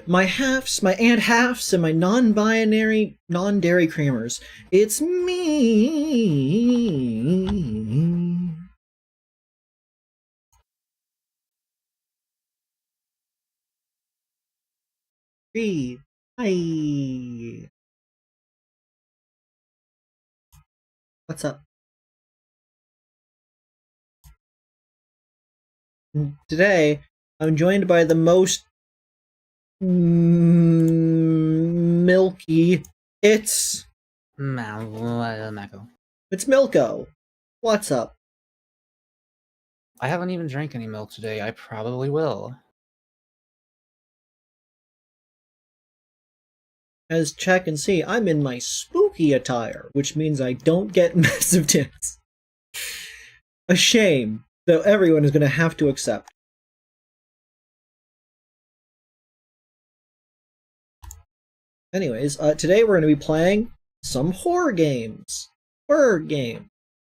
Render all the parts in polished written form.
my halves, my and halves, and my non-binary, non-dairy creamers. It's me. Kreed. Hi. What's up? Today, I'm joined by the most milky. It's Mako. It's Milko. What's up? I haven't even drank any milk today. I probably will. As check and see, I'm in my spooky attire, which means I don't get massive tits. A shame, though everyone is going to have to accept. Anyways, today we're going to be playing some horror games. Horror game.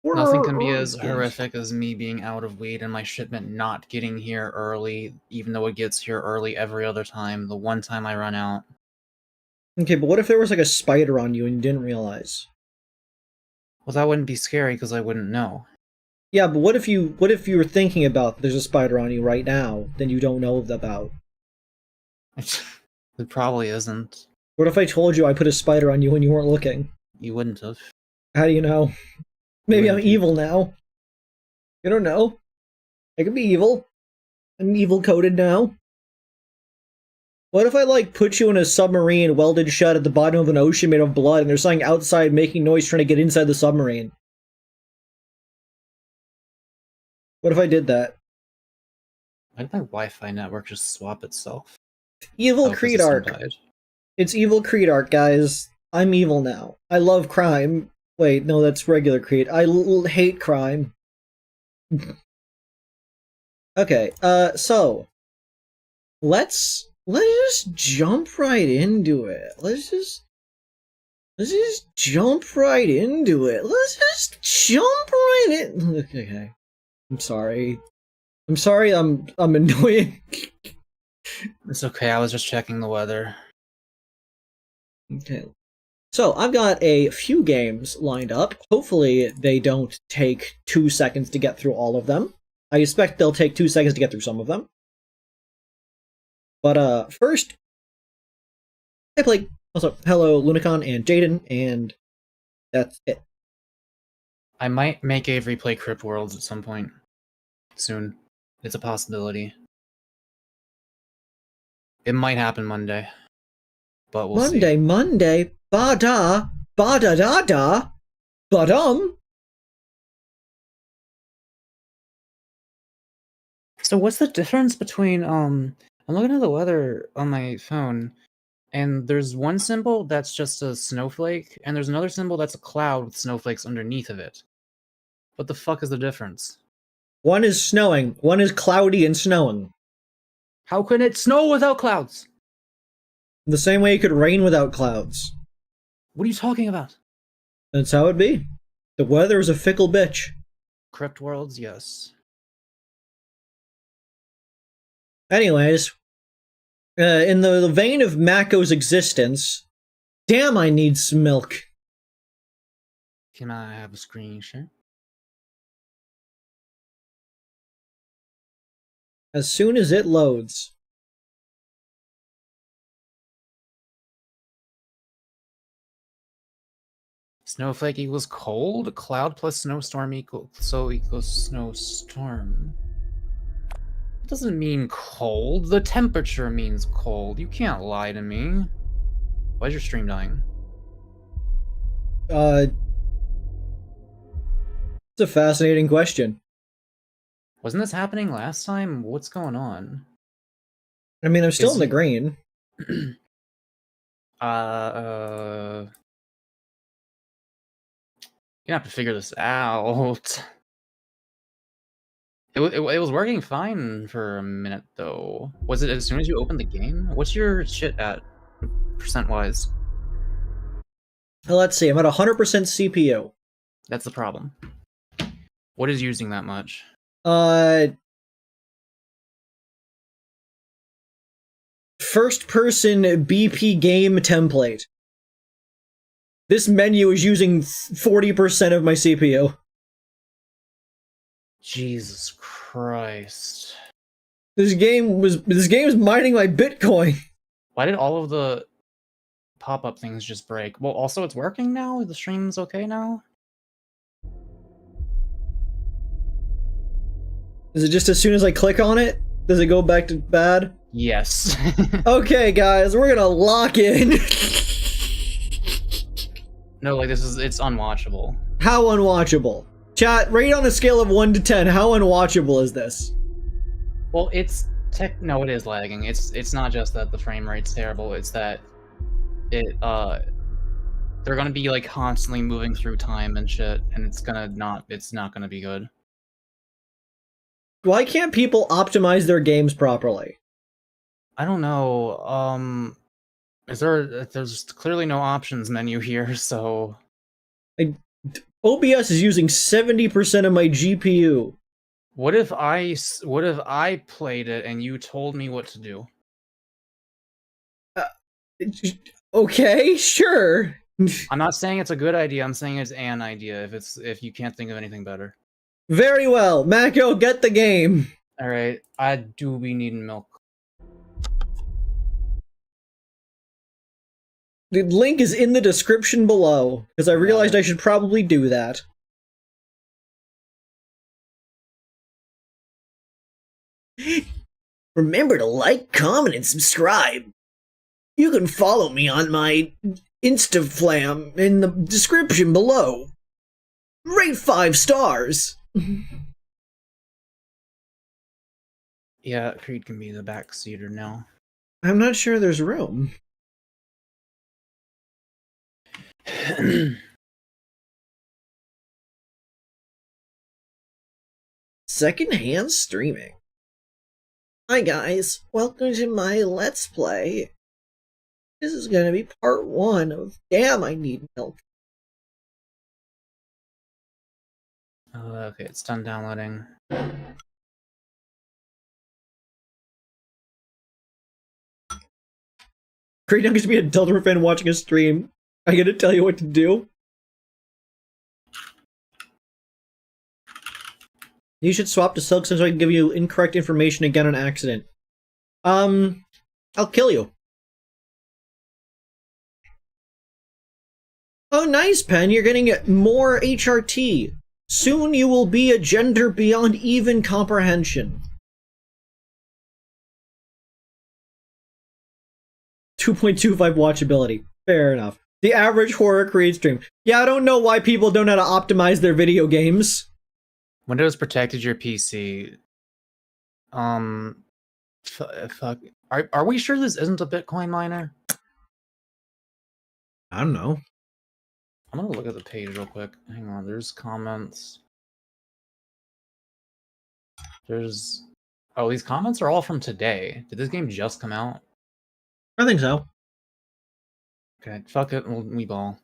Nothing can be as horrific as me being out of weed and my shipment not getting here early, even though it gets here early every other time. The one time I run out. Okay, but what if there was like a spider on you and you didn't realize? Well, that wouldn't be scary because I wouldn't know. Yeah, but what if you were thinking about there's a spider on you right now, then you don't know about? It probably isn't. What if I told you I put a spider on you when you weren't looking? You wouldn't have. How do you know? Maybe I'm evil now. You don't know. I could be evil. I'm evil coded now. What if I, like, put you in a submarine welded shut at the bottom of an ocean made of blood and there's something outside making noise trying to get inside the submarine? What if I did that? Why did my Wi-Fi network just swap itself? Evil Kreed arc. It's evil Kreed arc, guys. I'm evil now. I love crime. Wait, no, that's regular Kreed. I hate crime. Okay, so let's just jump right into it. Let's just jump right into it. Let's just jump right in. Okay, I'm sorry. I'm annoying. It's okay. I was just checking the weather. Okay. So, I've got a few games lined up. Hopefully, they don't take 2 seconds to get through all of them. I expect they'll take 2 seconds to get through some of them. But, first, I played, also, hello, Lunicon and Jaden, and that's it. I might make Avery play Crypt Worlds at some point. Soon. It's a possibility. It might happen Monday. But we'll see. Monday, ba-da, ba-da-da-da, ba-dum. So what's the difference between, I'm looking at the weather on my phone, and there's one symbol that's just a snowflake, and there's another symbol that's a cloud with snowflakes underneath of it. What the fuck is the difference? One is snowing, one is cloudy and snowing. How can it snow without clouds? The same way it could rain without clouds. What are you talking about? That's how it be. The weather is a fickle bitch. Crypt Worlds, yes. Anyways, in the vein of Mako's existence, damn, I need some milk. Can I have a screen share? As soon as it loads. Snowflake equals cold, cloud plus snowstorm equals snowstorm. It doesn't mean cold, the temperature means cold. You can't lie to me. Why is your stream dying? It's a fascinating question. Wasn't this happening last time? What's going on? I mean, I'm still in the green. You have to figure this out. It was working fine for a minute, though. Was it as soon as you opened the game? What's your shit at, percent-wise? Let's see, I'm at 100% CPU. That's the problem. What is using that much? first-person BP game template. This menu is using 40% of my CPU. Jesus Christ. This game is mining my Bitcoin. Why did all of the pop-up things just break? Well, also it's working now? The stream's okay now? Is it just as soon as I click on it? Does it go back to bad? Yes. Okay, guys, we're gonna lock in. No, like it's unwatchable. How unwatchable? Chat, rate on a scale of 1 to 10, how unwatchable is this? Well, no, it is lagging. It's not just that the frame rate's terrible, it's that they're gonna be like constantly moving through time and shit, and it's not gonna be good. Why can't people optimize their games properly? I don't know. There's clearly no options menu here, so OBS is using 70% of my GPU. what if I played it and you told me what to do? Okay, sure. I'm not saying it's a good idea, I'm saying it's an idea if you can't think of anything better. Very well, Mako, get the game. Alright, I do be needing milk. The link is in the description below, because I realized I should probably do that. Remember to like, comment, and subscribe. You can follow me on my Instaflam in the description below. Rate 5 stars. Yeah, Kreed can be the backseater now. I'm not sure there's room. Secondhand streaming. Hi guys, welcome to my Let's Play. This is gonna be part 1 of Damn I Need Milk. Okay, it's done downloading. Great, I'm gonna be a Delta fan watching a stream. I gotta tell you what to do. You should swap to Silk so I can give you incorrect information again on accident. I'll kill you. Oh, nice, Pen. You're getting more HRT. Soon you will be a gender beyond even comprehension. 2.25 watchability. Fair enough. The average horror Kreed stream. Yeah, I don't know why people don't know how to optimize their video games. Windows protected your PC. Fuck. Are we sure this isn't a Bitcoin miner? I don't know. I'm gonna look at the page real quick. Hang on, there's comments. Oh, these comments are all from today. Did this game just come out? I think so. Okay, fuck it, we ball.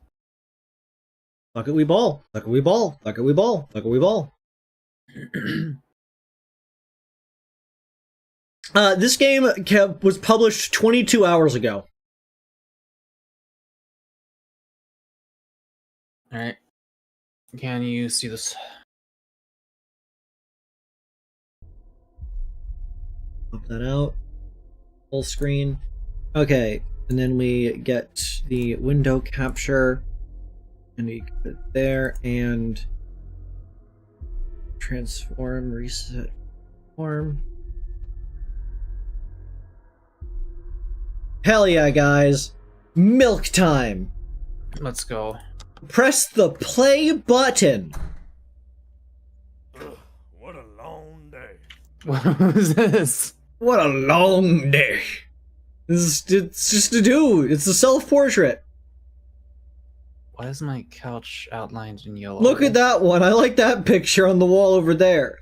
Fuck it, we ball. Fuck it, we ball. Fuck it, we ball. Fuck it, we ball. This game was published 22 hours ago. Alright. Can you see this? Pop that out. Full screen. Okay, and then we get the window capture. And we put it there, and transform, reset, form. Hell yeah, guys. Milk time. Let's go. Press the play button. What a long day. What was this? What a long day. It's just a dude. It's a self-portrait. Why is my couch outlined in yellow? Look at that one. I like that picture on the wall over there.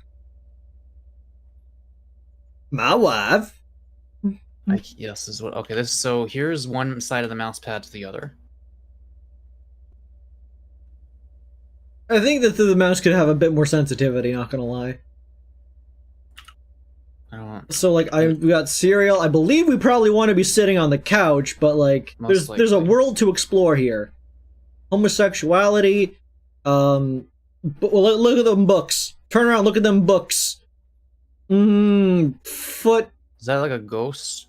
My wife. Yes, this is what. Okay, so here's one side of the mouse pad to the other. I think that the mouse could have a bit more sensitivity, not gonna lie. I don't. So like we got cereal. I believe we probably want to be sitting on the couch, but like Most there's a likely. world to explore here. Homosexuality. But well, look at them books. Turn around, look at them books. Foot. Is that like a ghost?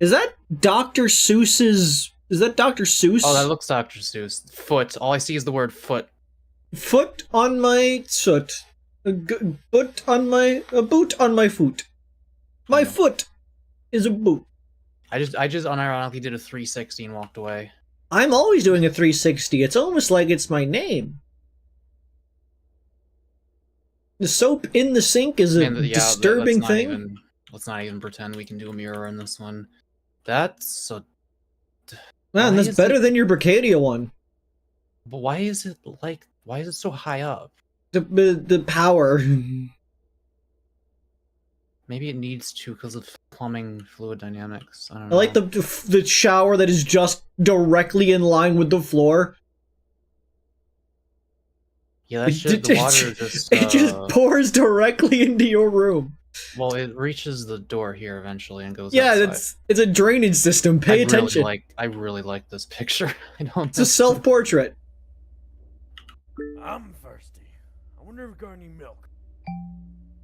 Is that Dr. Seuss's? Is that Dr. Seuss? Oh, that looks Dr. Seuss. Foot. All I see is the word foot. Foot on my soot. A boot on my foot. My foot is a boot. I just unironically did a 360 and walked away. I'm always doing a 360. It's almost like it's my name. The soap in the sink is a disturbing thing. Let's not even pretend we can do a mirror in this one. That's so. Man, that's better than your Bricadia one. But why is it like? Why is it so high up? The power. Maybe it needs to because of plumbing fluid dynamics. I don't I know. like the shower that is just directly in line with the floor. Yeah, that shit. The water just. It just pours directly into your room. Well, it reaches the door here eventually and goes. Yeah, outside. it's a drainage system. Pay attention. I really like this picture. I don't. It's a self-portrait. I'm thirsty. I wonder if we got any milk.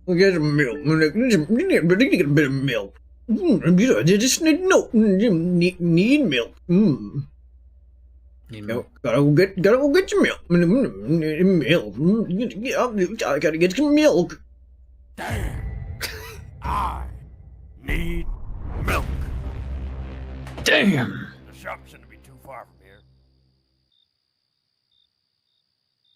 We get some milk. We need to get a bit of milk. You just need milk. Need milk. Need milk. Gotta go get your milk. Milk. I gotta get some milk. Damn. I need milk. Damn. The shop shouldn't be too far from here.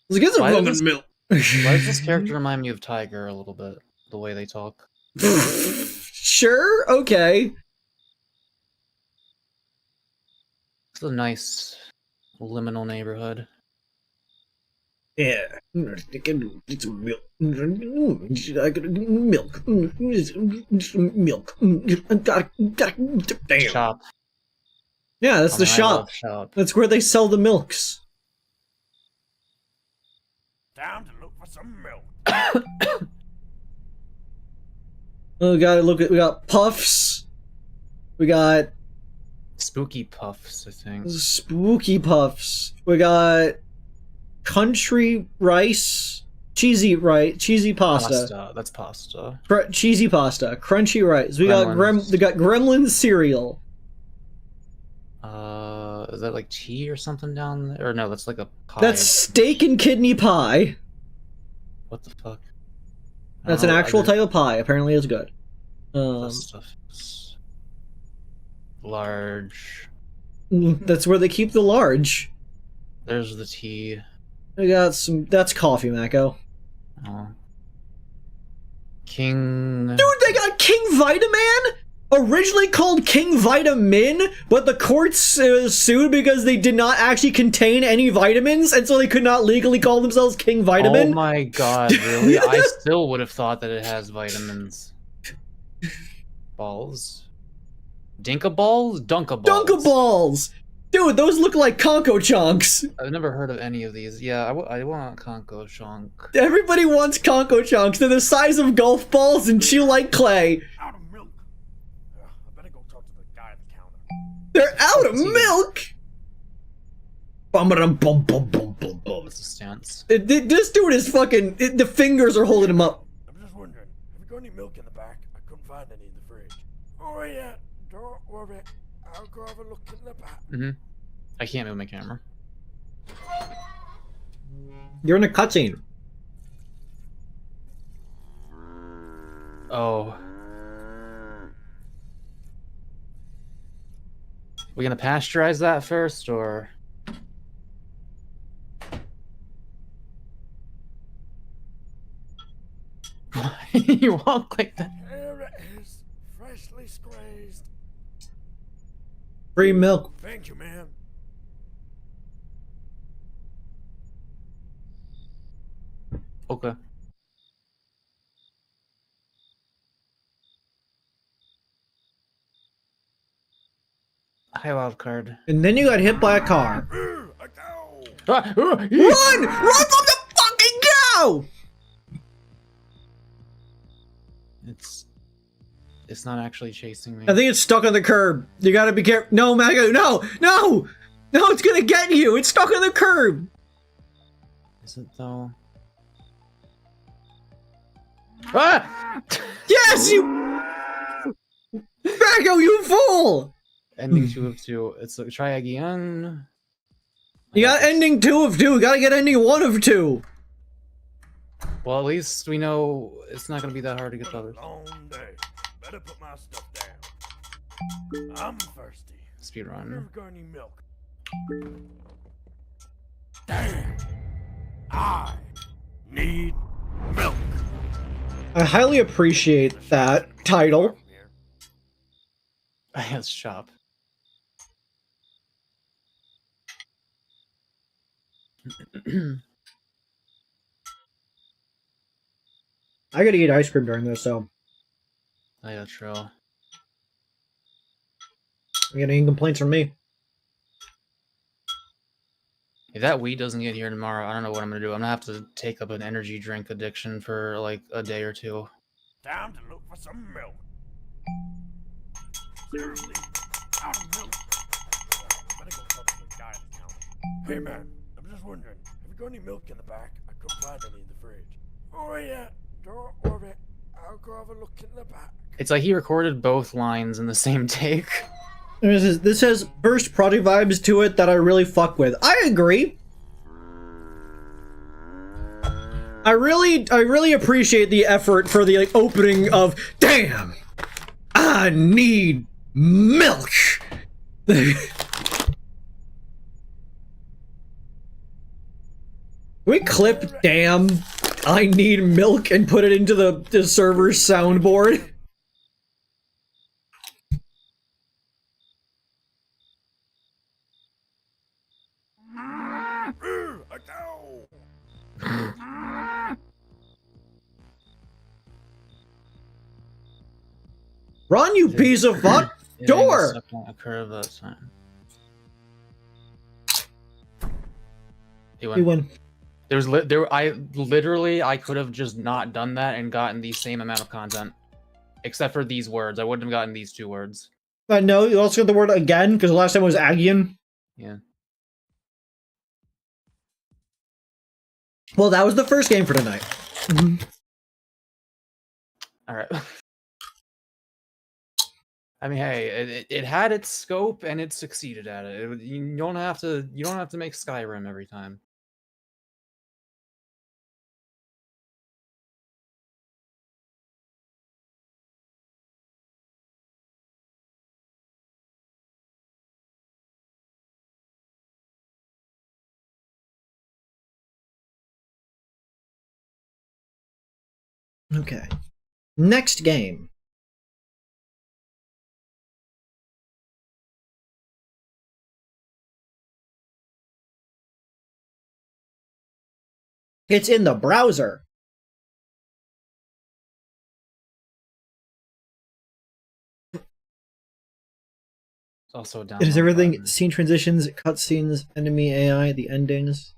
Let's get some Why fucking does- milk. Why does this character remind me of Tiger a little bit? The way they talk. Sure, okay. It's a nice liminal neighborhood. Yeah. Get some milk. I gotta get milk. Milk. Damn. Shop. Yeah, that's the I shop. love shop. That's where they sell the milks. Time to look for some milk. We got puffs. We got Spooky puffs, I think. spooky puffs. We got country rice, cheesy pasta. Pasta. That's pasta. Cheesy pasta, crunchy rice. We got gremlin cereal. Is that like tea or something down there? Or no, that's like a pie. That's steak and kidney pie. What the fuck? That's an actual type of pie. Apparently, it's good. That stuff is large. That's where they keep the large. There's the tea. We got some. That's coffee, Mako. Oh. King. Dude, they got King Vitaman. Originally called King Vitamin, but the courts sued because they did not actually contain any vitamins, and so they could not legally call themselves King Vitamin. Oh my god, really? I still would have thought that it has vitamins. Balls? Dinka balls? Dunka balls. Dunka balls! Dude, those look like Conco chunks. I've never heard of any of these. Yeah, I want Conco Shonk. Everybody wants Conco chunks. They're the size of golf balls and chew like clay. Out of milk. I better go talk to the guy at the counter. They're out of milk! Bum-ba-dum-bum-bum-bum-bum-bum. What's the stance? This dude is fucking... the fingers are holding him up. I'm just wondering, have you got any milk in the back? I couldn't find any in the fridge. Oh yeah, don't worry. I'll go have a look in the back. Mm-hmm. I can't move my camera. You're in a cutscene. Oh. We gonna pasteurize that first, or? Why do you walk like that? Here it is, freshly squeezed. Free milk. Thank you, man. Okay. Hi, wildcard. And then you got hit by a car. I go. Ah, Run! Run from the fucking cow! It's It's not actually chasing me. I think it's stuck on the curb. You gotta be careful. No, Mako, no! No! No, it's gonna get you! It's stuck on the curb! Is it though? Ah! Yes, you... Mako, you fool! Ending 2 of 2. It's like, try again. You got ending 2 of 2. You gotta get ending 1 of 2. Well, at least we know it's not gonna be that hard to get the others. Long day. Better put my stuff down. I'm thirsty. Speedrun. Never got any milk. Damn. I need milk. I highly appreciate that title. I guess shop. I gotta eat ice cream during this, so I got true. I'm getting complaints from me. If that weed doesn't get here tomorrow, I don't know what I'm gonna do. I'm gonna have to take up an energy drink addiction for like a day or two. Time to look for some milk. Seriously, out of milk. Better go talk to the guy at the counter. Hey man, I'm just wondering, have you got any milk in the back? I couldn't find any in the fridge. Oh yeah, don't worry. I'll go have a look in the back. It's like he recorded both lines in the same take. This has first project vibes to it that I really fuck with. I agree. I really appreciate the effort for the like, opening of damn. I need milk. Can we clip damn I need milk and put it into the server's soundboard? A cow. Run, you piece of fuck! It Door! stepped on a curve that time. He went. You win. I could have just not done that and gotten the same amount of content, except for these words. I wouldn't have gotten these 2 words. No, you also got the word again, because the last time it was Agian. Yeah. Well, that was the first game for tonight. All right. I mean, hey, it had its scope and it succeeded at it. You don't have to make Skyrim every time. Okay. Next game. It's in the browser. It's also down. It is everything: scene transitions, cutscenes, enemy AI, the endings.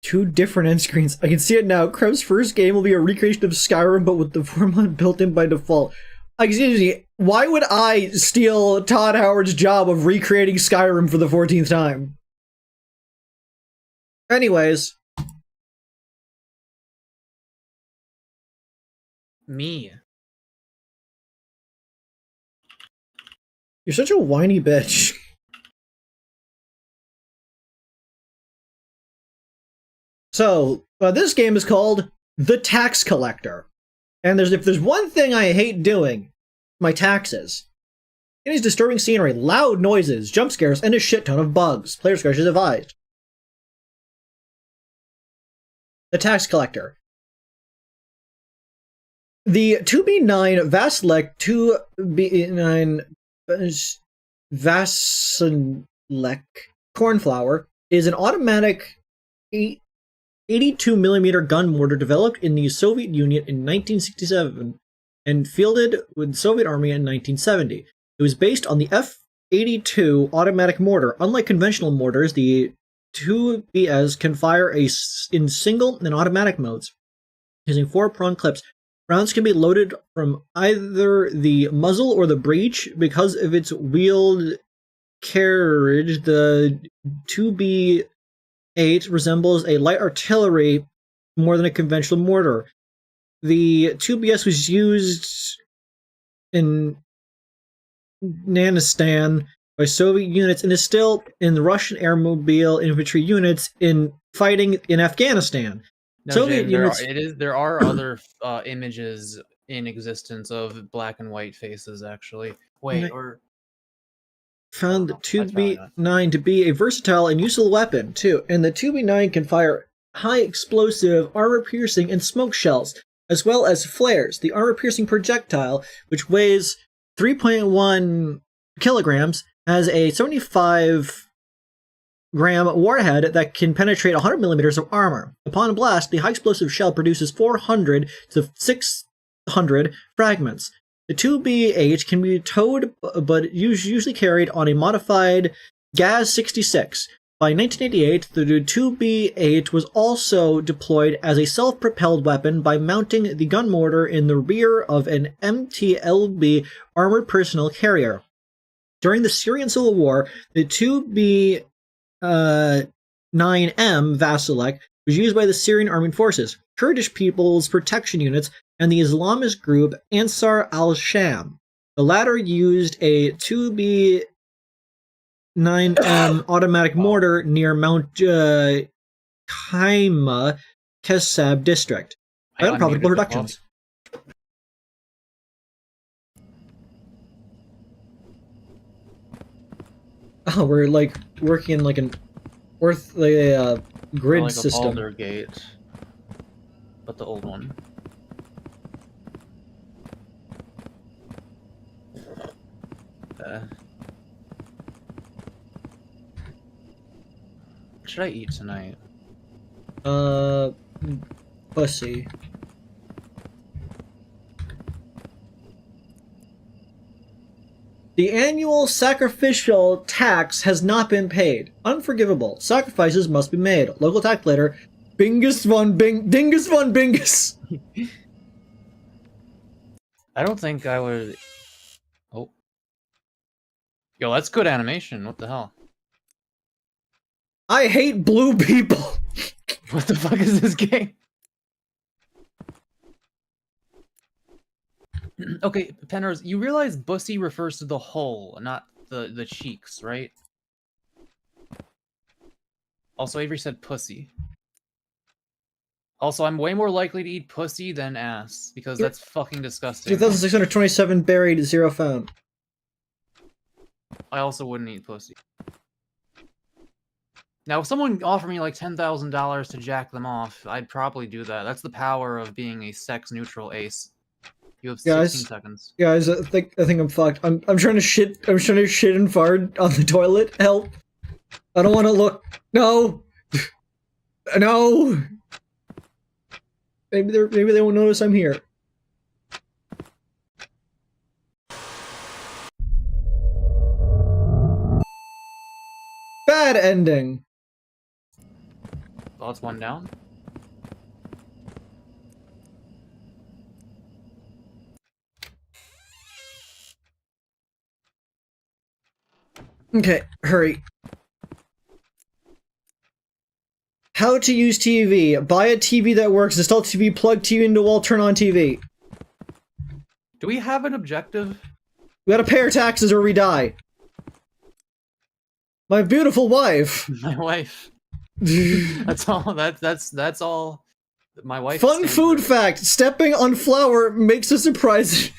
2 different end screens. I can see it now. Krev's first game will be a recreation of Skyrim, but with the formula built in by default. Excuse me, why would I steal Todd Howard's job of recreating Skyrim for the 14th time? Anyways. Me. You're such a whiny bitch. So, this game is called The Tax Collector. And if there's one thing I hate doing, my taxes. It is disturbing scenery, loud noises, jump scares, and a shit ton of bugs. Player discretion is advised. The Tax Collector. The 2B9 Vasilek 2B9 Vasilek cornflower is an automatic 82mm gun mortar developed in the Soviet Union in 1967 and fielded with the Soviet Army in 1970. It was based on the F-82 automatic mortar. Unlike conventional mortars, the 2BS can fire in single and automatic modes using 4-prong clips. Rounds can be loaded from either the muzzle or the breech. Because of its wheeled carriage, the 2B8 resembles a light artillery more than a conventional mortar. The 2BS was used in Nanistan by Soviet units and is still in the Russian airmobile infantry units in fighting in Afghanistan. No, Soviet Jane, units. there are other images in existence of black and white faces, actually. Wait, Okay. or Found the that's probably not. 2B9 to be a versatile and useful weapon, too, and the 2B9 can fire high explosive, armor-piercing, and smoke shells, as well as flares. The armor-piercing projectile, which weighs 3.1 kilograms, has a 75-gram warhead that can penetrate 100 millimeters of armor. Upon blast, the high-explosive shell produces 400 to 600 fragments. The 2B8 can be towed, but usually carried on a modified GAZ-66. By 1988, the 2B8 was also deployed as a self-propelled weapon by mounting the gun mortar in the rear of an MTLB armored personnel carrier. During the Syrian Civil War, the 2B9M Vasilek was used by the Syrian Armed Forces, Kurdish People's Protection Units, and the Islamist group Ansar al-Sham. The latter used a 2B9M automatic mortar near Mount Kaima, Kesab district. Unprofitable productions. Oh, we're like working in like an grid like system. A Baldur Gate, but the old one. What should I eat tonight? Pussy. The annual sacrificial tax has not been paid. Unforgivable. Sacrifices must be made. Local tax later. Dingus von Bingus. I don't think I would. Oh. Yo, that's good animation. What the hell? I hate blue people. What the fuck is this game? Okay, Penners, you realize bussy refers to the whole, not the cheeks, right? Also, Avery said pussy. Also, I'm way more likely to eat pussy than ass, because that's fucking disgusting. 2,627 buried, 0 found. I also wouldn't eat pussy. Now, if someone offered me like $10,000 to jack them off, I'd probably do that. That's the power of being a sex-neutral ace. You have 16 seconds. Guys, I think I'm fucked. I'm trying to shit. I'm trying to shit and fart on the toilet. Help! I don't want to look. No. No. Maybe they won't notice I'm here. Bad ending. Oh, it's one down. Okay, hurry. How to use TV. Buy a TV that works. Install TV, plug TV into wall, turn on TV. Do we have an objective? We gotta pay our taxes or we die. My beautiful wife. My wife. That's all. That's all. My wife. Fun food fact: stepping on flour makes a surprisingly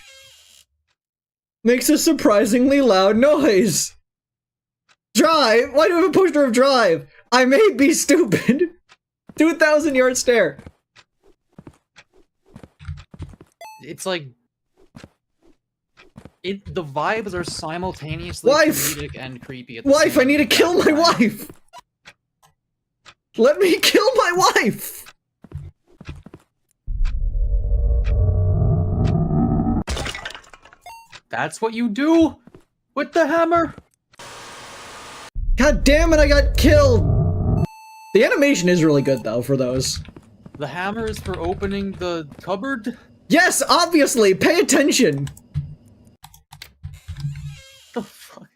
loud noise. Drive. Why do we have a poster of Drive? I may be stupid. 2,000-yard stare. It's like the vibes are simultaneously comedic and creepy at the Wife, same I need to kill my wife. Let me kill my wife. That's what you do with the hammer. God damn it, I got killed. The animation is really good though for those. The hammer is for opening the cupboard. Yes, obviously! Pay attention! The fuck?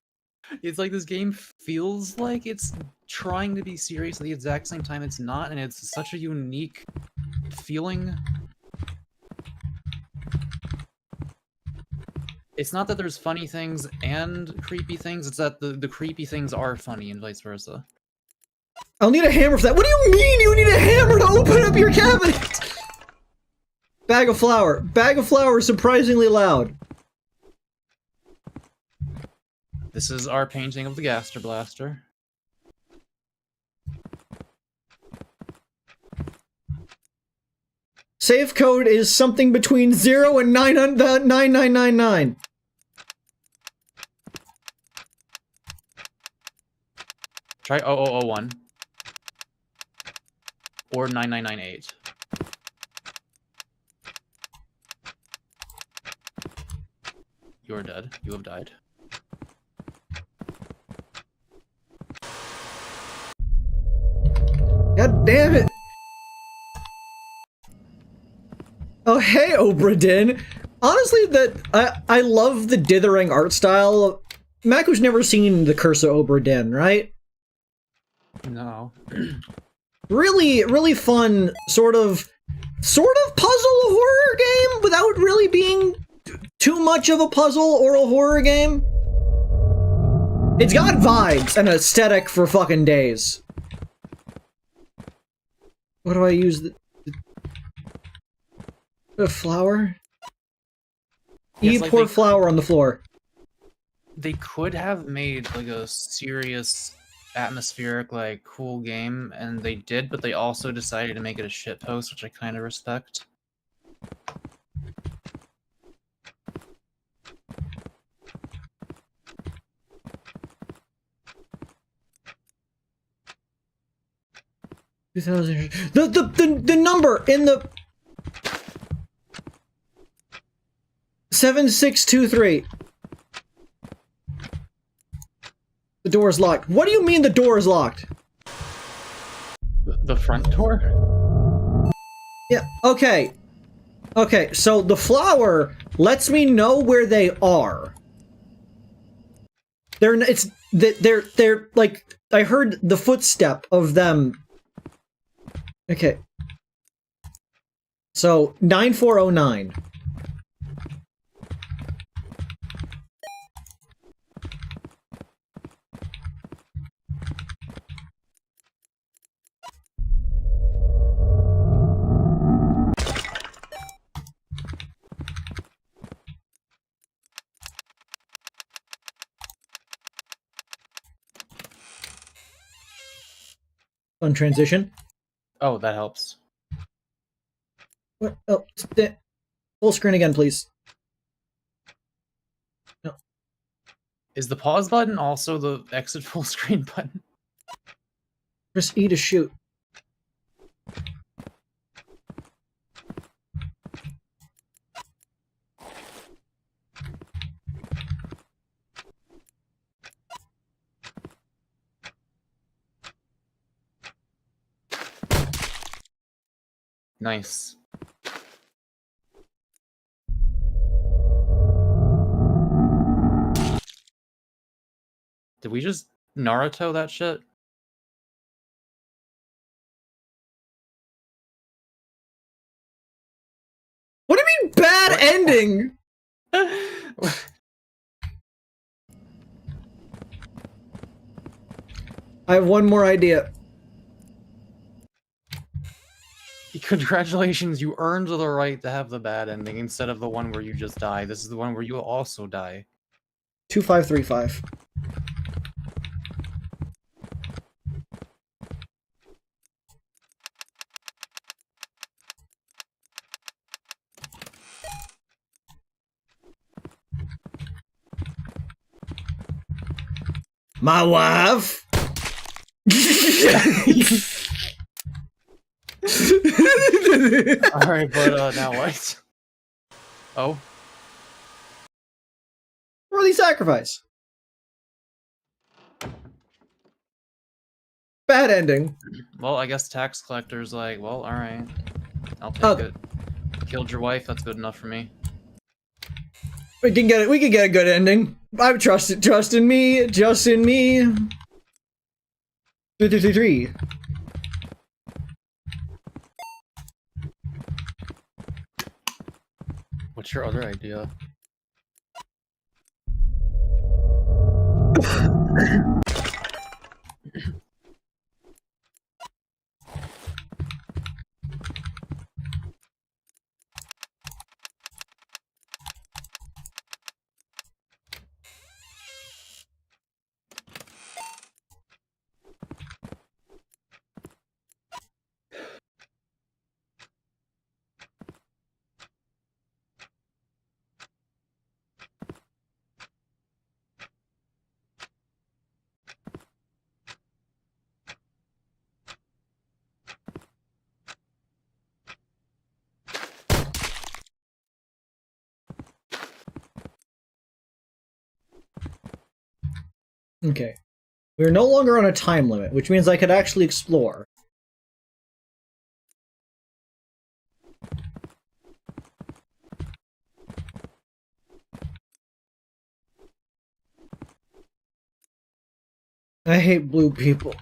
It's like this game feels like it's trying to be serious at the exact same time it's not, and it's such a unique feeling. It's not that there's funny things and creepy things, it's that the creepy things are funny and vice versa. I'll need a hammer for that. What do you mean you need a hammer to open up your cabinet? Bag of flour. Bag of flour is surprisingly loud. This is our painting of the Gaster Blaster. Safe code is something between 0 and 9999. Try 0001. Or 9998. You're dead. You have died. God damn it! Oh hey, Obra Dinn. Honestly, I love the dithering art style. Mako's never seen The Curse of Obra Dinn, right? No. Really fun, sort of puzzle horror game without really being too much of a puzzle or a horror game. It's got vibes and aesthetic for fucking days. What do I use? The flour? Yes, like pour flour on the floor. They could have made like a serious, atmospheric, like cool game, and they did, but they also decided to make it a shitpost, which I kind of respect. The number in the 7623. The door is locked. What do you mean the door is locked? The front door? Yeah, okay. Okay, so the flower lets me know where they are. They're like, I heard the footstep of them. Okay. So 9409. Fun transition. Oh, that helps. What? Oh, full screen again, please. No. Is the pause button also the exit full screen button? Press E to shoot. Nice. Did we just Naruto that shit? What do you mean bad ending? I have one more idea. Congratulations, you earned the right to have the bad ending instead of the one where you just die. This is the one where you also die. 2535. My wife. Alright, but now what? Oh? Worthy sacrifice. Bad ending. Well, I guess tax collector's like, well, alright. I'll take Oh. it. Killed your wife. That's good enough for me. We can get it. We can get a good ending. I trust in me. Just in me. 3. What's your other idea? Okay. We're no longer on a time limit, which means I could actually explore. I hate blue people.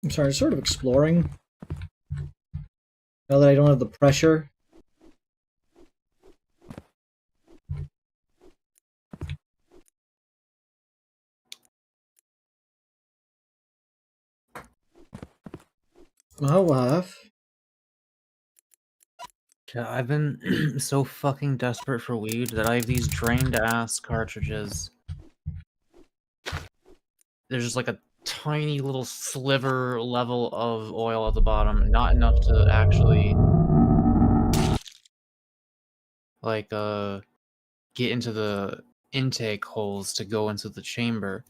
I'm sorry, sort of exploring. Now that I don't have the pressure. I'll laugh. Yeah, I've been so fucking desperate for weed that I have these drained ass cartridges. There's just like a tiny little sliver level of oil at the bottom, not enough to actually like get into the intake holes to go into the chamber.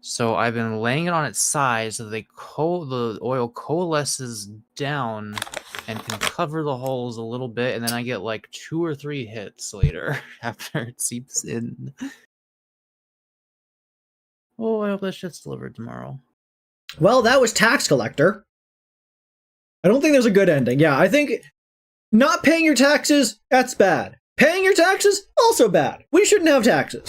So I've been laying it on its side so the oil coalesces down and can cover the holes a little bit, and then I get like 2 or 3 hits later after it seeps in. Oh, I hope that shit's delivered tomorrow. Well, that was Tax Collector. I don't think there's a good ending. Yeah, I think not paying your taxes, that's bad. Paying your taxes, also bad. We shouldn't have taxes.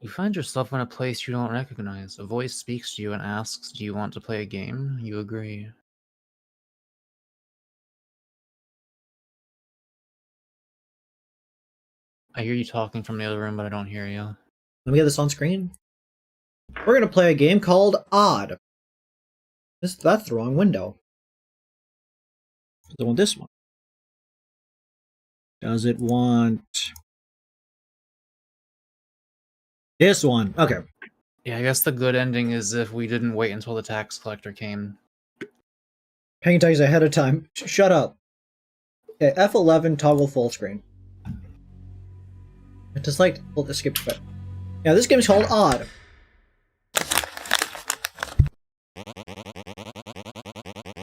You find yourself in a place you don't recognize. A voice speaks to you and asks, "Do you want to play a game?" You agree. I hear you talking from the other room, but I don't hear you. Let me get this on screen. We're gonna play a game called Odd. That's the wrong window. Does it want this one? Does it want this one? Okay. Yeah, I guess the good ending is if we didn't wait until the tax collector came. Paying taxes ahead of time. Shut up. Okay, F11 toggle full screen. It just like pull the skip button. Yeah, this game's called Odd.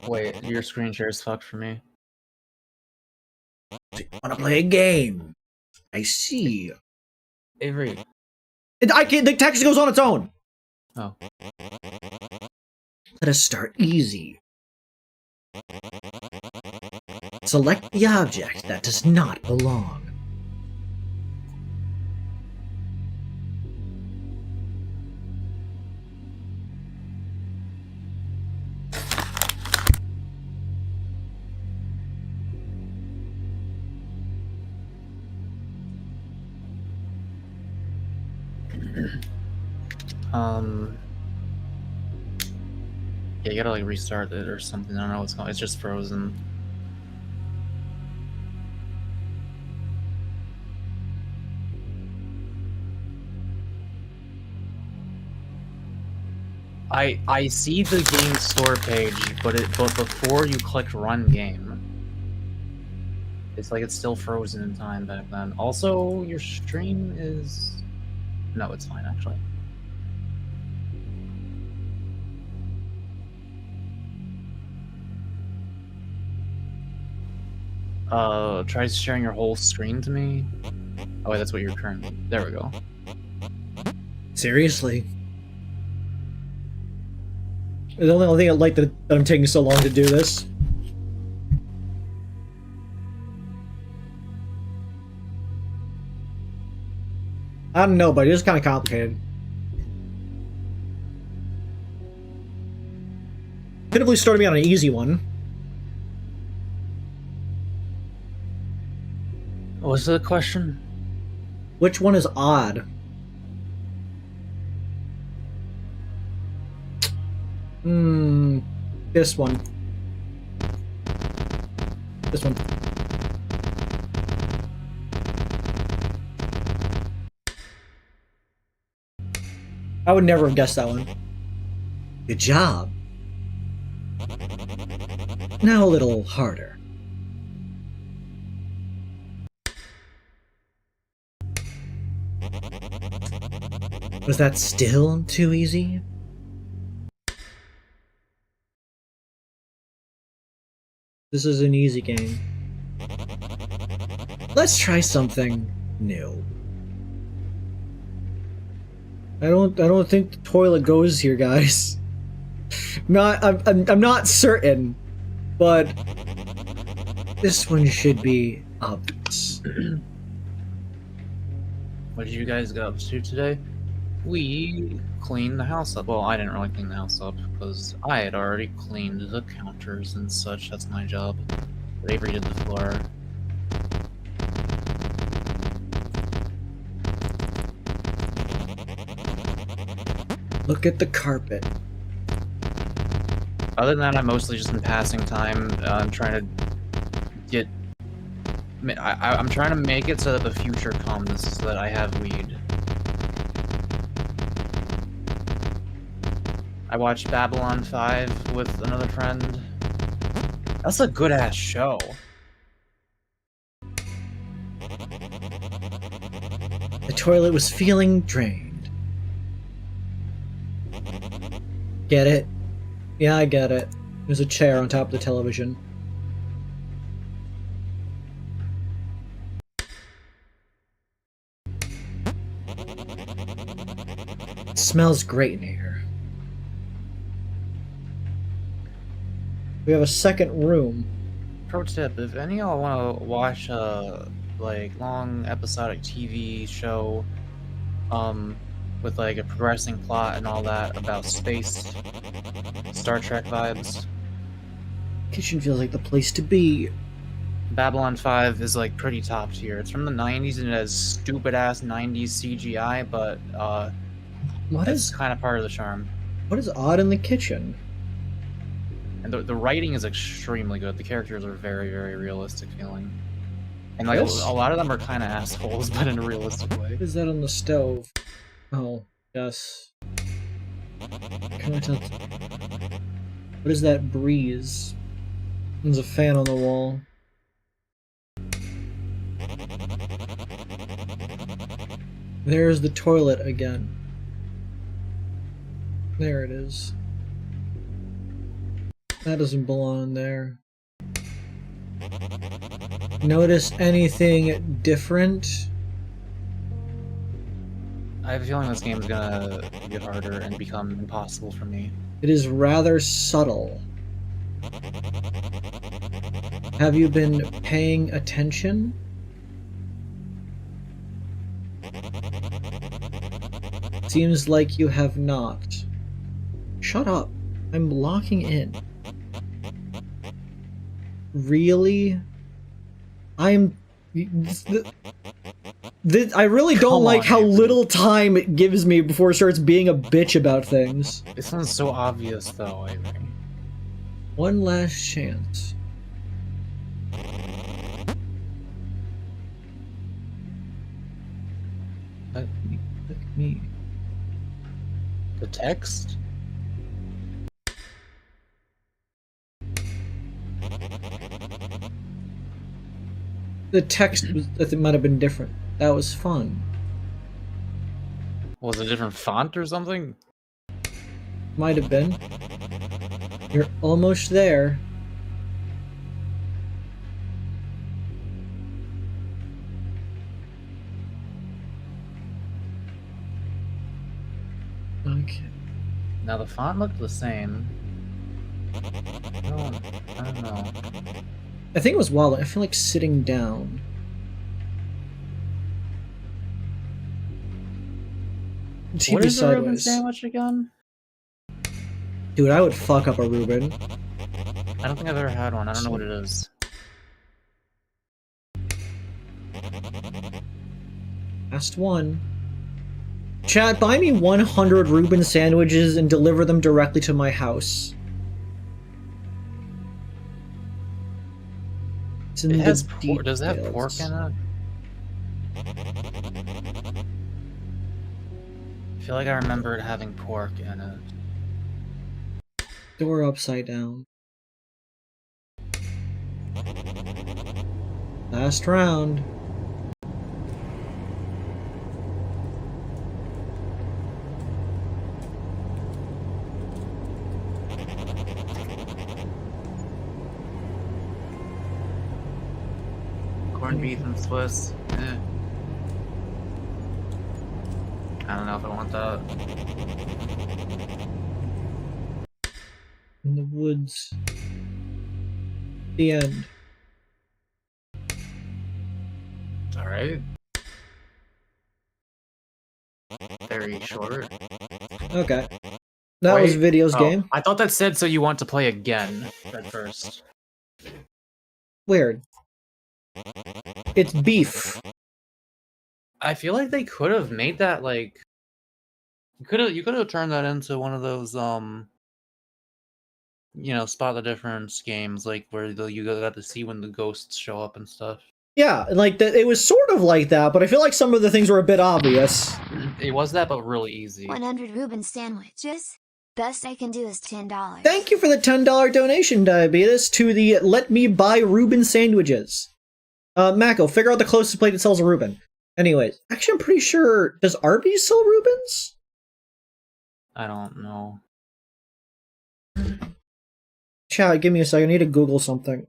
Wait, your screen share is fucked for me. Do you want to play a game? I see. Avery. I can't. The text goes on its own. Oh. Let us start easy. Select the object that does not belong. Yeah, you gotta like restart it or something. I don't know what's going on. It's just frozen. I see the game store page, but before you click run game, it's like it's still frozen in time back then. Also, your stream is no, it's fine actually. Try sharing your whole screen to me. Oh wait, that's what you're currently. There we go. Seriously? The only thing I like that I'm taking so long to do this. I don't know, but it's kind of complicated. Could have at least started me on an easy one. What's the question? Which one is odd? This one. This one. I would never have guessed that one. Good job. Now a little harder. Was that still too easy? This is an easy game. Let's try something new. I don't think the toilet goes here, guys. I'm not certain, but this one should be obvious. What did you guys get up to today? We cleaned the house up. Well, I didn't really clean the house up because I had already cleaned the counters and such. That's my job. But Avery did the floor. Look at the carpet. Other than that, I've mostly just been passing time. I'm trying to get. I'm trying to make it so that the future comes, so that I have weed. I watched Babylon 5 with another friend. That's a good ass show. The toilet was feeling drained. Get it? Yeah, I get it. There's a chair on top of the television. It smells great in here. We have a second room. Pro tip, if any of y'all want to watch a like long episodic TV show with like a progressing plot and all that about space, Star Trek vibes, Kitchen feels like the place to be. Babylon 5 is like pretty top tier. It's from the 90s and it has stupid ass 90s CGI, but it's kind of part of the charm. What is odd in the kitchen? And the writing is extremely good. The characters are very, very realistic feeling. And like a lot of them are kind of assholes, but in a realistic way. What is that on the stove? Oh, yes. Can I tell? What is that breeze? There's a fan on the wall. There's the toilet again. There it is. That doesn't belong there. Notice anything different? I have a feeling this game's gonna get harder and become impossible for me. It is rather subtle. Have you been paying attention? Seems like you have not. Shut up. I'm locking in. Really? I really don't like how little time it gives me before it starts being a bitch about things. It sounds so obvious, though, Avery. One last chance. Let me. The text? The text was, that it might have been different. That was fun. Was it a different font or something? Might have been. You're almost there. Okay. Now the font looked the same. I don't know. I think it was while I feel like sitting down. TV What is a Reuben sideways. sandwich again? Dude, I would fuck up a Reuben. I don't think I've ever had one. I don't know what it is. Last one. Chat, buy me 100 Reuben sandwiches and deliver them directly to my house. It's in It the has pork. Does it have details. pork in it? I feel like I remember it having pork in it. Door upside down. Last round. Corned beef and Swiss. I don't know if I want that. In the woods. The end. Alright. Very short. Okay. That was Video's game. I thought that said so you want to play again at first. Weird. It's beef. I feel like they could have made that like you could have turned that into one of those you know, spot the difference games, like where you got to see when the ghosts show up and stuff. Yeah, like it was sort of like that, but I feel like some of the things were a bit obvious. It was that, but really easy. 100 Reuben sandwiches. Best I can do is $10. Thank you for the $10 donation, Diabetes, to the Let Me Buy Reuben sandwiches. Mako, figure out the closest place that sells a Reuben. Anyways, actually, I'm pretty sure, does Arby's sell Reubens? I don't know. Chat, give me a second. I need to Google something.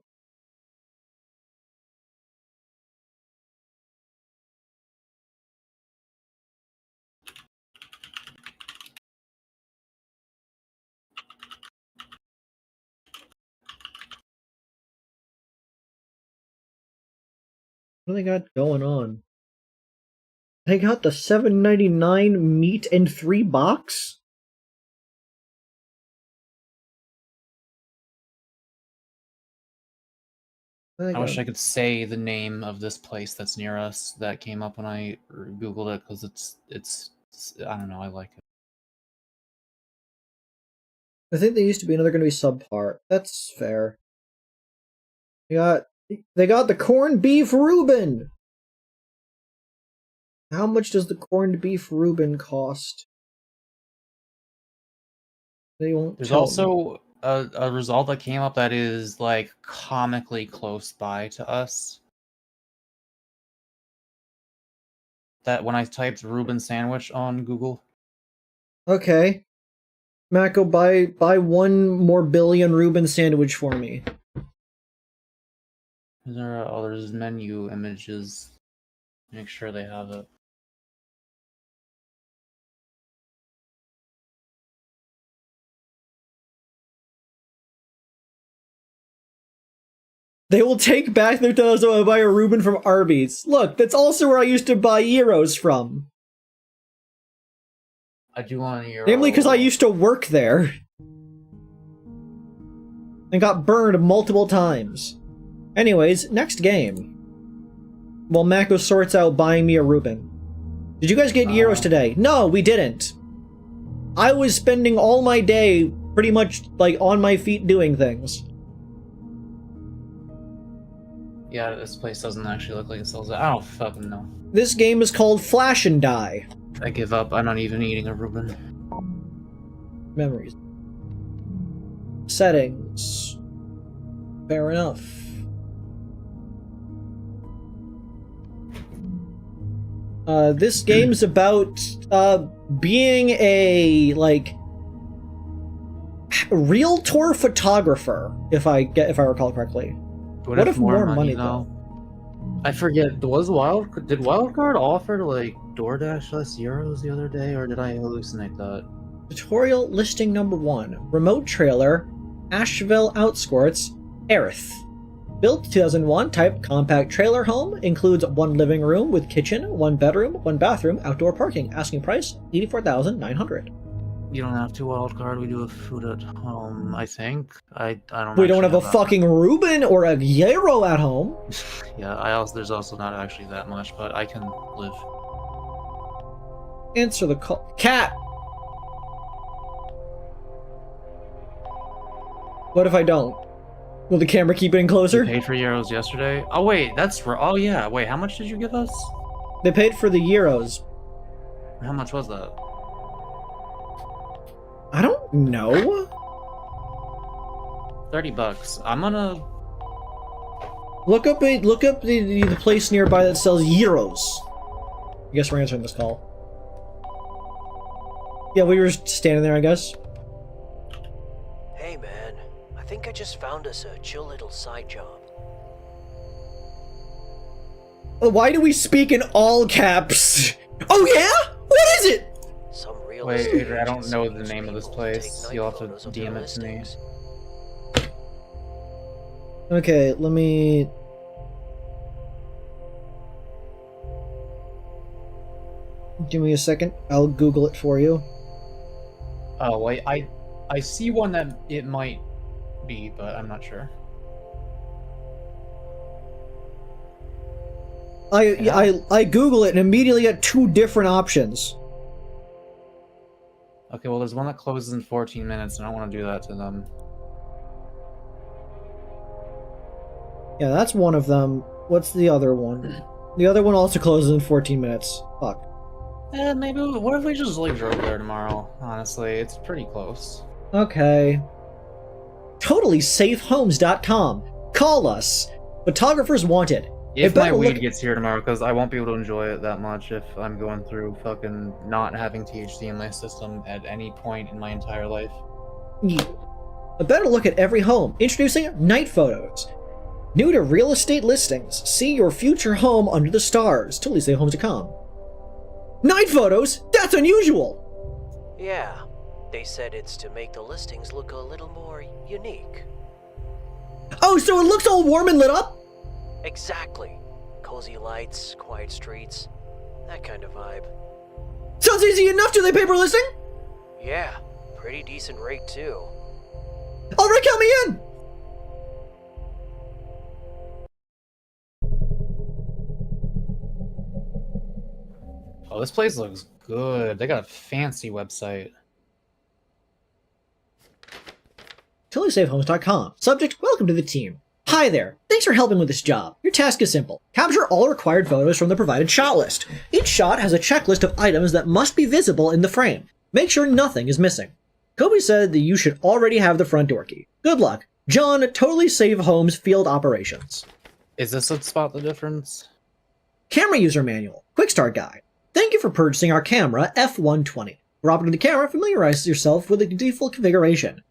What do they got going on? They got the $7.99 meat and 3 box? I wish I could say the name of this place that's near us that came up when I Googled it, because it's I don't know, I like it. I think they used to be, and they're going to be subpar. That's fair. They got the corned beef Reuben! How much does the corned beef Reuben cost? They won't There's tell me. also a result that came up that is like comically close by to us. That when I typed Reuben sandwich on Google. Okay. Mako, buy 1 more billion Reuben sandwich for me. There's menu images. Make sure they have it. They will take back their $10 to buy a Reuben from Arby's. Look, that's also where I used to buy gyros from. I do want to hear. Namely because I used to work there. And got burned multiple times. Anyways, next game. While Mako sorts out buying me a Reuben. Did you guys get gyros today? No, we didn't. I was spending all my day pretty much, like, on my feet doing things. Yeah, this place doesn't actually look like it sells it. I don't fucking know. This game is called Flash and Die. I give up. I'm not even eating a Reuben. Memories. Settings. Fair enough. This game's about being a like realtor photographer, if I recall correctly. What if more money though? I forget. Did Wildcard offer to like DoorDash us euros the other day, or did I hallucinate that? Tutorial listing number 1: remote trailer, Asheville Outskirts, Aerith. Built 2001, type compact trailer home, includes 1 living room with kitchen, 1 bedroom, 1 bathroom, outdoor parking. Asking price $84,900. You don't have to Wildcard. We do have food at home, I think. I don't. We don't have a fucking Reuben or a Gyro at home. Yeah, there's also not actually that much, but I can live. Answer the call. Cat! What if I don't? Will the camera keep getting closer? You paid for euros yesterday? Oh wait, oh yeah. Wait, how much did you give us? They paid for the euros. How much was that? I don't know. $30. I'm gonna look up the place nearby that sells euros. I guess we're answering this call. Yeah, we were standing there, I guess. Hey man, I think I just found us a chill little side job. Why do we speak in all caps? Oh yeah? What is it? Some real Wait, estate I don't agents know use the name of this people to place. take You'll night have to photos of DM their it to me. listings. Okay, let me... Give me a second. I'll Google it for you. Oh, wait, I see one that it might be, but I'm not sure. I Google it and immediately get 2 different options. Okay, well, there's one that closes in 14 minutes, and I don't want to do that to them. Yeah, that's one of them. What's the other one? The other one also closes in 14 minutes. Fuck. Maybe, what if we just, like, drove there tomorrow? Honestly, it's pretty close. Okay. TotallySafeHomes.com. Call us. Photographers wanted. If my weed gets here tomorrow, because I won't be able to enjoy it that much if I'm going through fucking not having THC in my system at any point in my entire life. A better look at every home. Introducing Night Photos. New to real estate listings. See your future home under the stars. TotallySafeHomes.com. Night Photos? That's unusual! Yeah, they said it's to make the listings look a little more unique. Oh, so it looks all warm and lit up? Exactly. Cozy lights, quiet streets, that kind of vibe. Sounds easy enough. Do they pay per listing? Yeah, pretty decent rate too. Alright, count me in! Oh, this place looks good. They got a fancy website. TotallySafeHomes.com. Subject, welcome to the team. Hi there. Thanks for helping with this job. Your task is simple. Capture all required photos from the provided shot list. Each shot has a checklist of items that must be visible in the frame. Make sure nothing is missing. Kobe said that you should already have the front door key. Good luck. John, Totally Save Homes Field Operations. Is this a spot the difference? Camera User Manual. Quick Start Guide. Thank you for purchasing our camera F120. For operating the camera, familiarize yourself with the default configuration.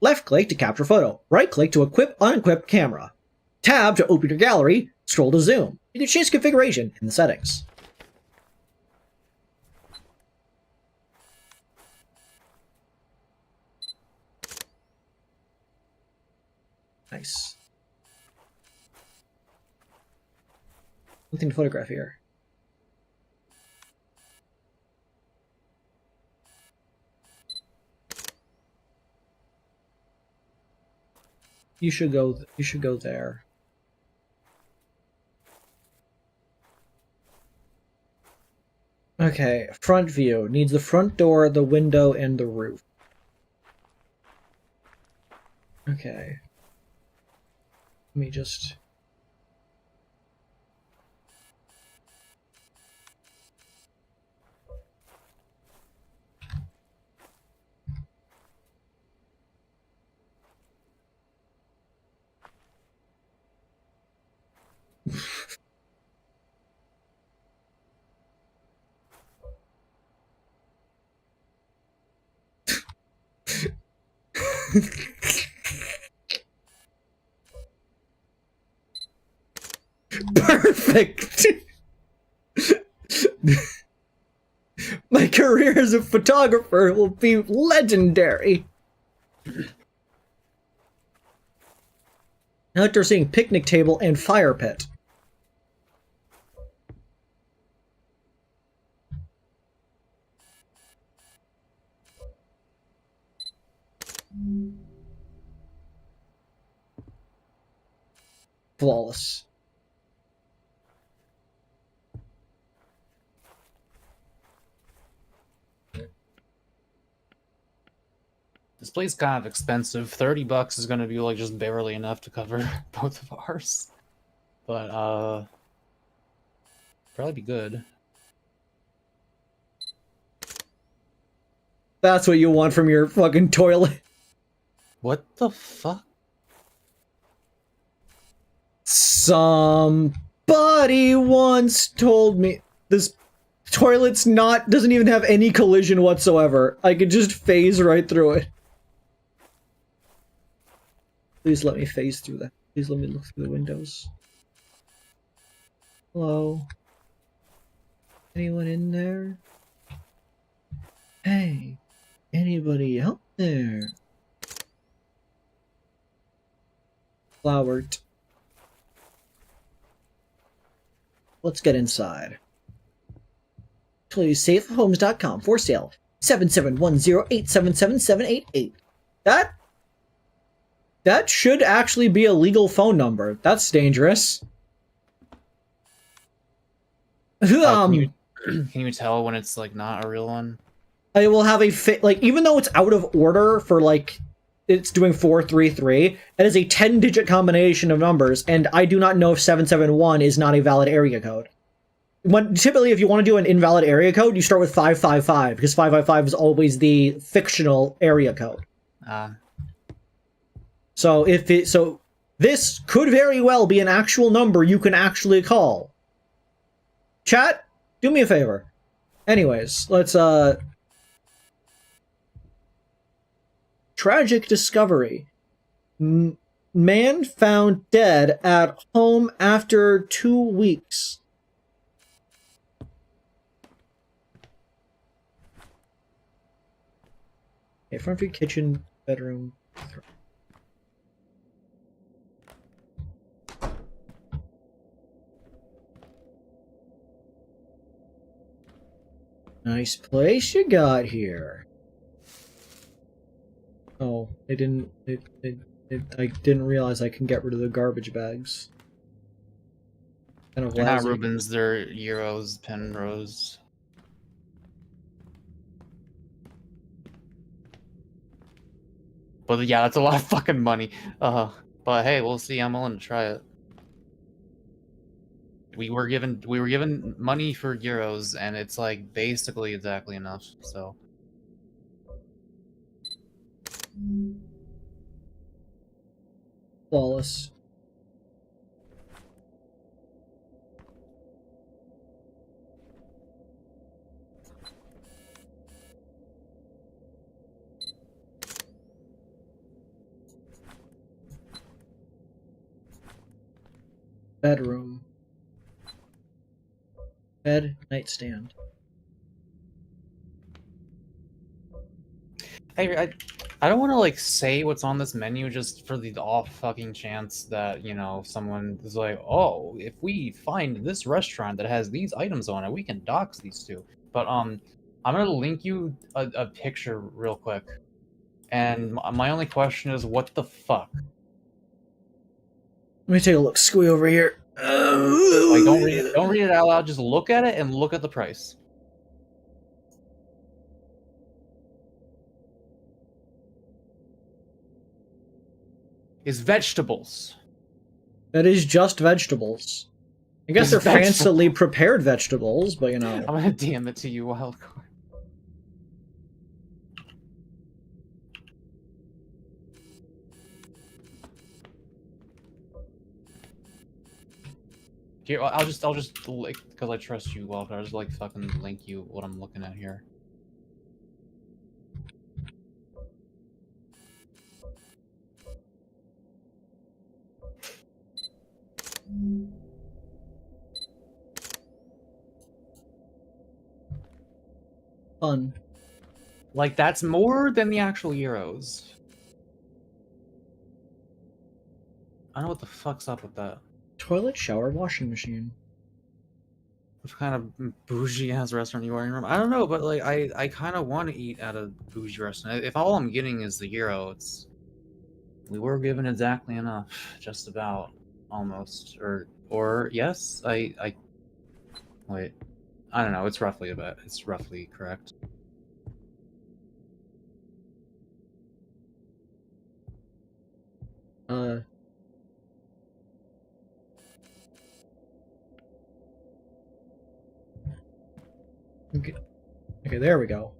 Left-click to capture photo. Right-click to equip unequipped camera. Tab to open your gallery. Scroll to zoom. You can change configuration in the settings. Nice. Nothing to photograph here. You should go there. Okay, front view. Needs the front door, the window, and the roof. Okay. Let me just... Perfect! My career as a photographer will be legendary! Now that they're seeing picnic table and fire pit. Flawless. This place is kind of expensive. $30 is gonna be like just barely enough to cover both of ours. But probably be good. That's what you want from your fucking toilet. What the fuck? Somebody once told me this toilet's doesn't even have any collision whatsoever. I could just phase right through it. Please let me phase through that. Please let me look through the windows. Hello? Anyone in there? Hey, anybody out there? Flowered. Let's get inside. Please safehomes.com for sale. 7710877788. That should actually be a legal phone number. That's dangerous. Can you tell when it's like not a real one? I will have even though it's out of order for like it's doing 433, it is a 10-digit combination of numbers, and I do not know if 771 is not a valid area code. Typically, if you want to do an invalid area code, you start with 555, because 555 is always the fictional area code. So this could very well be an actual number you can actually call. Chat, do me a favor. Anyways, let's tragic discovery. Man found dead at home after 2 weeks. Okay, front view, kitchen, bedroom. Nice place you got here. Oh, I didn't realize I can get rid of the garbage bags. Kind of They're not lazy. Rubens, they're Euros, Penrose. But yeah, that's a lot of fucking money. But hey, we'll see. I'm willing to try it. We were given money for Euros, and it's like basically exactly enough. So. Flawless. Bedroom. Bed, nightstand. Hey, I don't want to like say what's on this menu just for the off fucking chance that, you know, someone is like, oh, if we find this restaurant that has these items on it, we can dox these two. But I'm gonna link you a picture real quick, and my only question is, what the fuck? Let me take a look. Squee over here. Like, don't read it out loud. Just look at it and look at the price. is vegetables. That is just vegetables. I guess It's they're vegetable. fancily prepared vegetables, but you know. I'm gonna DM it to you, Wildcard. Here, I'll just like, because I trust you, Wildcard. I'll just like fucking link you what I'm looking at here. Fun. Like, that's more than the actual euros. I don't know what the fuck's up with that. Toilet, shower, washing machine. What kind of bougie ass restaurant you are in? I don't know, but like I kind of want to eat at a bougie restaurant. If all I'm getting is the euro, it's we were given exactly enough, just about, almost, or yes, I wait, I don't know. It's roughly about. It's roughly correct. Okay, there we go.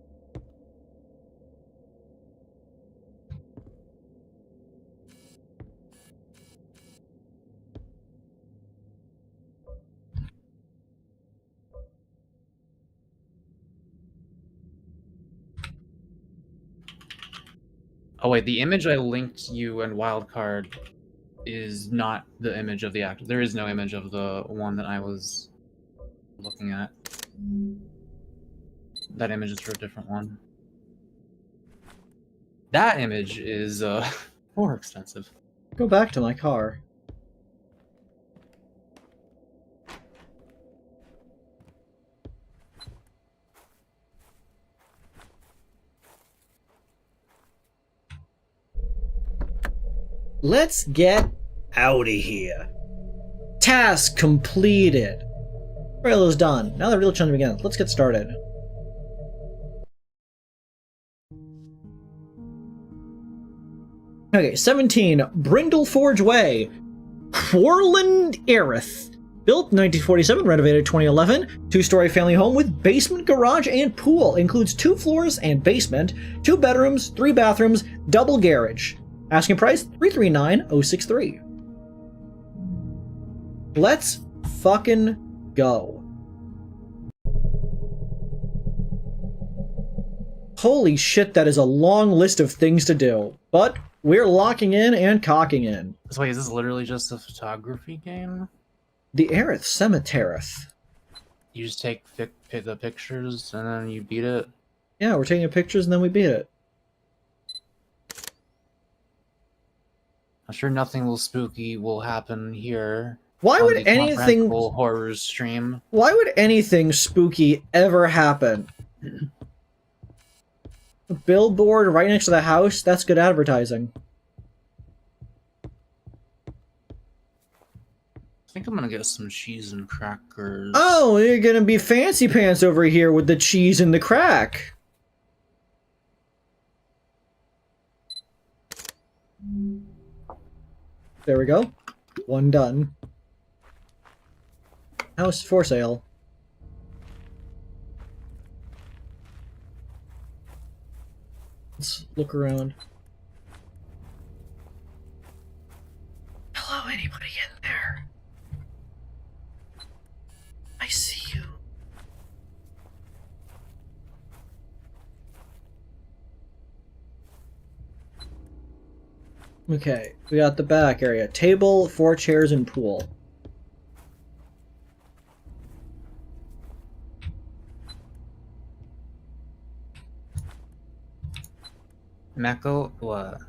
Oh wait, the image I linked you and Wildcard is not the image of the actor. There is no image of the one that I was looking at. That image is for a different one. That image is more expensive. Go back to my car. Let's get out of here. Task completed. Trailer's done. Now the real challenge begins. Let's get started. Okay, 17, Brindleforge Way, Quarland, Erith. Built 1947, renovated 2011. Two-story family home with basement, garage, and pool. Includes 2 floors and basement, 2 bedrooms, 3 bathrooms, double garage. Asking price, $339,063. Let's fucking go. Holy shit, that is a long list of things to do. But we're locking in and cocking in. So wait, is this literally just a photography game? The Erith Cemetery. You just take the pictures and then you beat it? Yeah, we're taking pictures and then we beat it. I'm sure nothing spooky will happen here. Why on would the anything Comprehensible horror stream? Why would anything spooky ever happen? A billboard right next to the house? That's good advertising. I think I'm gonna get some cheese and crackers. Oh, you're gonna be fancy pants over here with the cheese and the crack. There we go. One done. House for sale. Let's look around. Hello, anybody in there? I see you. Okay, we got the back area. Table, 4 chairs, and pool. Mako, what?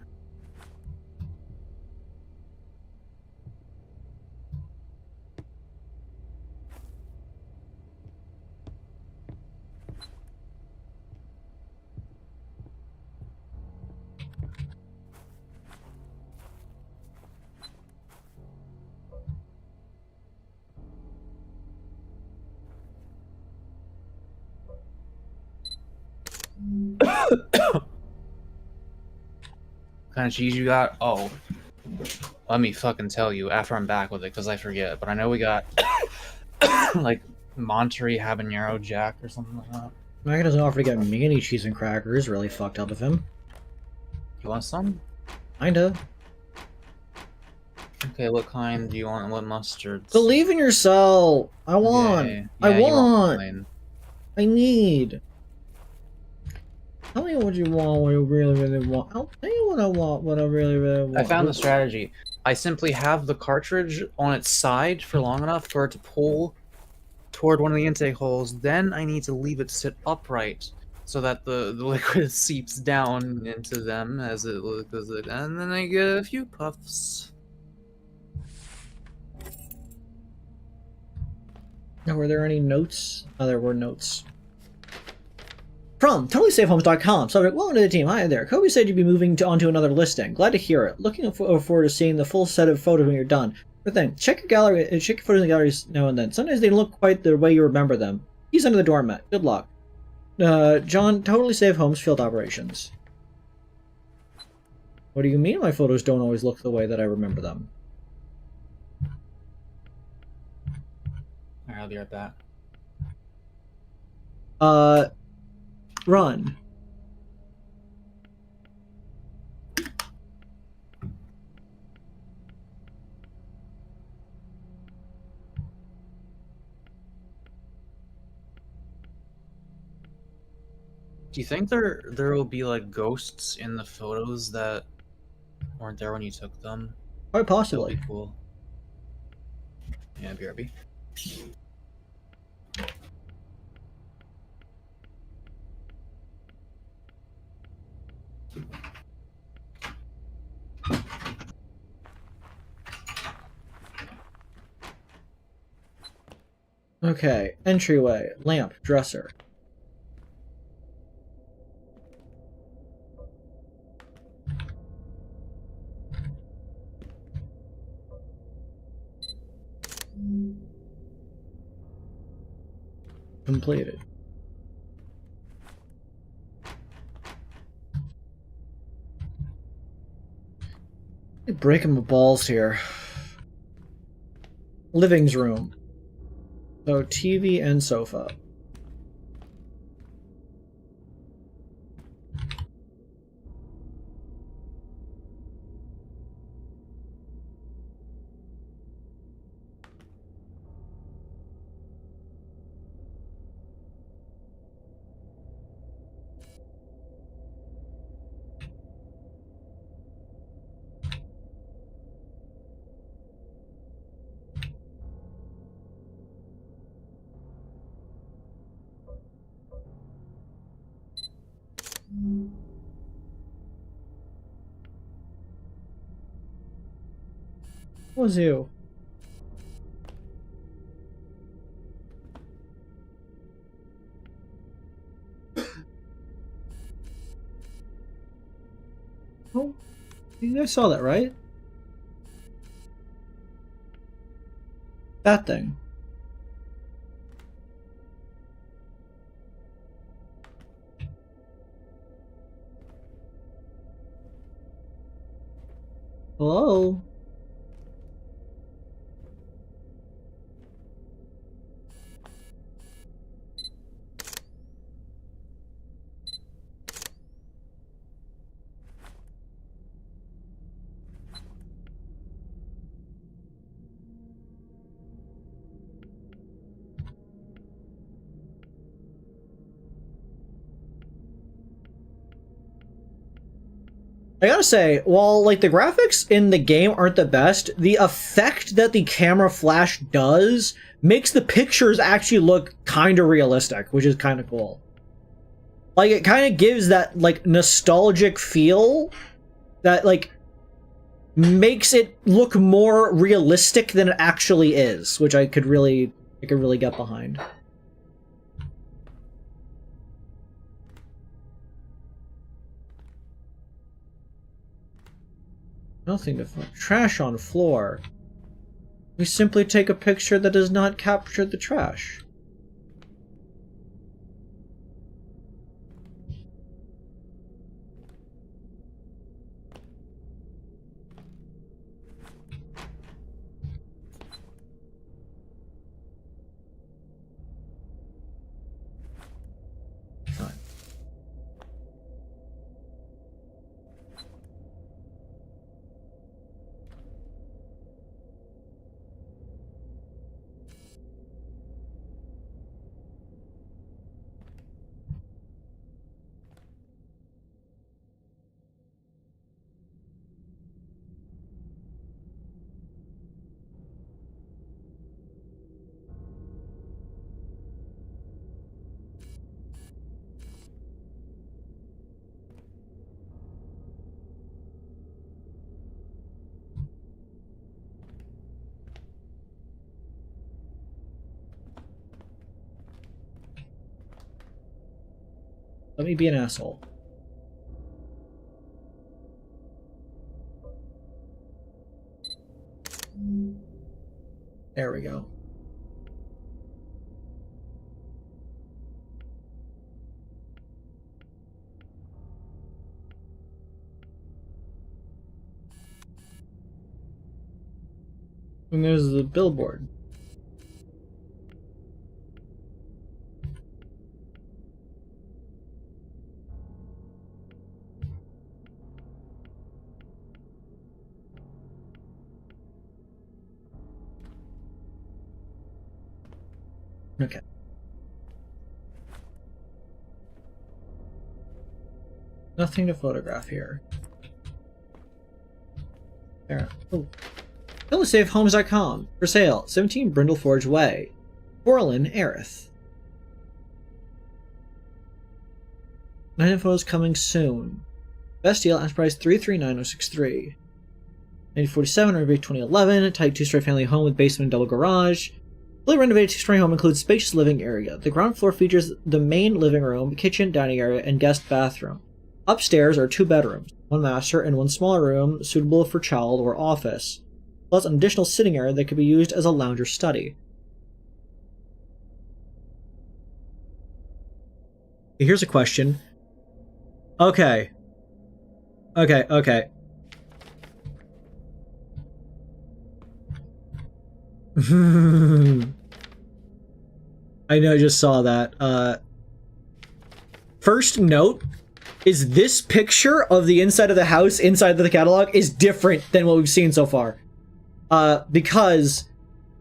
What kind of cheese you got? Oh, Let me fucking tell you after I'm back with it, because I forget. But I know we got like Monterey Habanero Jack or something like that. Mako doesn't offer to get me any cheese and crackers. Really fucked up of him. You want some? Kinda. Okay, what kind do you want and what mustards? Believe in yourself. I want. Yeah, I you want. mine. I need. Tell me what you want, what you really, really want. I'll tell you what I want, what I really, really want. I found the strategy. I simply have the cartridge on its side for long enough for it to pull toward one of the intake holes. Then I need to leave it sit upright so that the liquid seeps down into them as it goes, and then I get a few puffs. Now, were there any notes? Oh, there were notes. From TotallySafeHomes.com. Subject, welcome to the team. Hi there. Kobe said you'd be moving onto another listing. Glad to hear it. Looking forward to seeing the full set of photos when you're done. But then, check your gallery, check your photos in the galleries now and then. Sometimes they don't look quite the way you remember them. He's under the doormat. Good luck. John, Totally Safe Homes Field Operations. What do you mean my photos don't always look the way that I remember them? Alright, I'll be right back. Run. Do you think there will be like ghosts in the photos that weren't there when you took them? Quite That'll possibly. be cool. Yeah, BRB. Okay, entryway, lamp, dresser. Completed. You're breaking my balls here. Living's room. So TV and sofa. What was you? Oh, you guys saw that, right? That thing. Hello? I gotta say, while like the graphics in the game aren't the best, the effect that the camera flash does makes the pictures actually look kind of realistic, which is kind of cool. Like it kind of gives that like nostalgic feel that like makes it look more realistic than it actually is, which I could really get behind. Nothing to find. Trash on floor. We simply take a picture that does not capture the trash. Let me be an asshole. There we go. And there's the billboard. Okay. Nothing to photograph here. There. Oh. BuildASafeHomes.com. For sale. 17 Brindle Forge Way. Borlin, Aerith. 9 photos coming soon. Best deal, ask price 339063. 1947, renovated 2011. Type 2-story family home with basement and double garage. Fully renovated 2-story home includes spacious living area. The ground floor features the main living room, kitchen, dining area, and guest bathroom. Upstairs are 2 bedrooms, 1 master and 1 smaller room suitable for child or office, plus an additional sitting area that could be used as a lounge or study. Here's a question. Okay. I know, I just saw that. First note is this picture of the inside of the house inside of the catalog is different than what we've seen so far. Because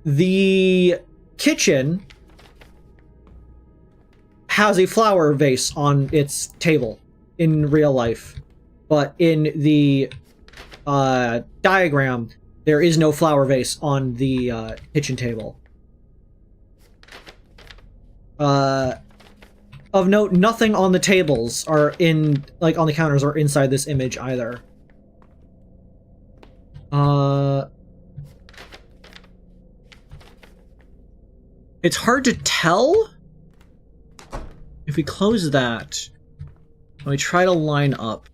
the kitchen has a flower vase on its table in real life, but in the diagram there is no flower vase on the kitchen table. Of note, nothing on the tables are in, like, on the counters or inside this image either. It's hard to tell. If we close that, and we try to line up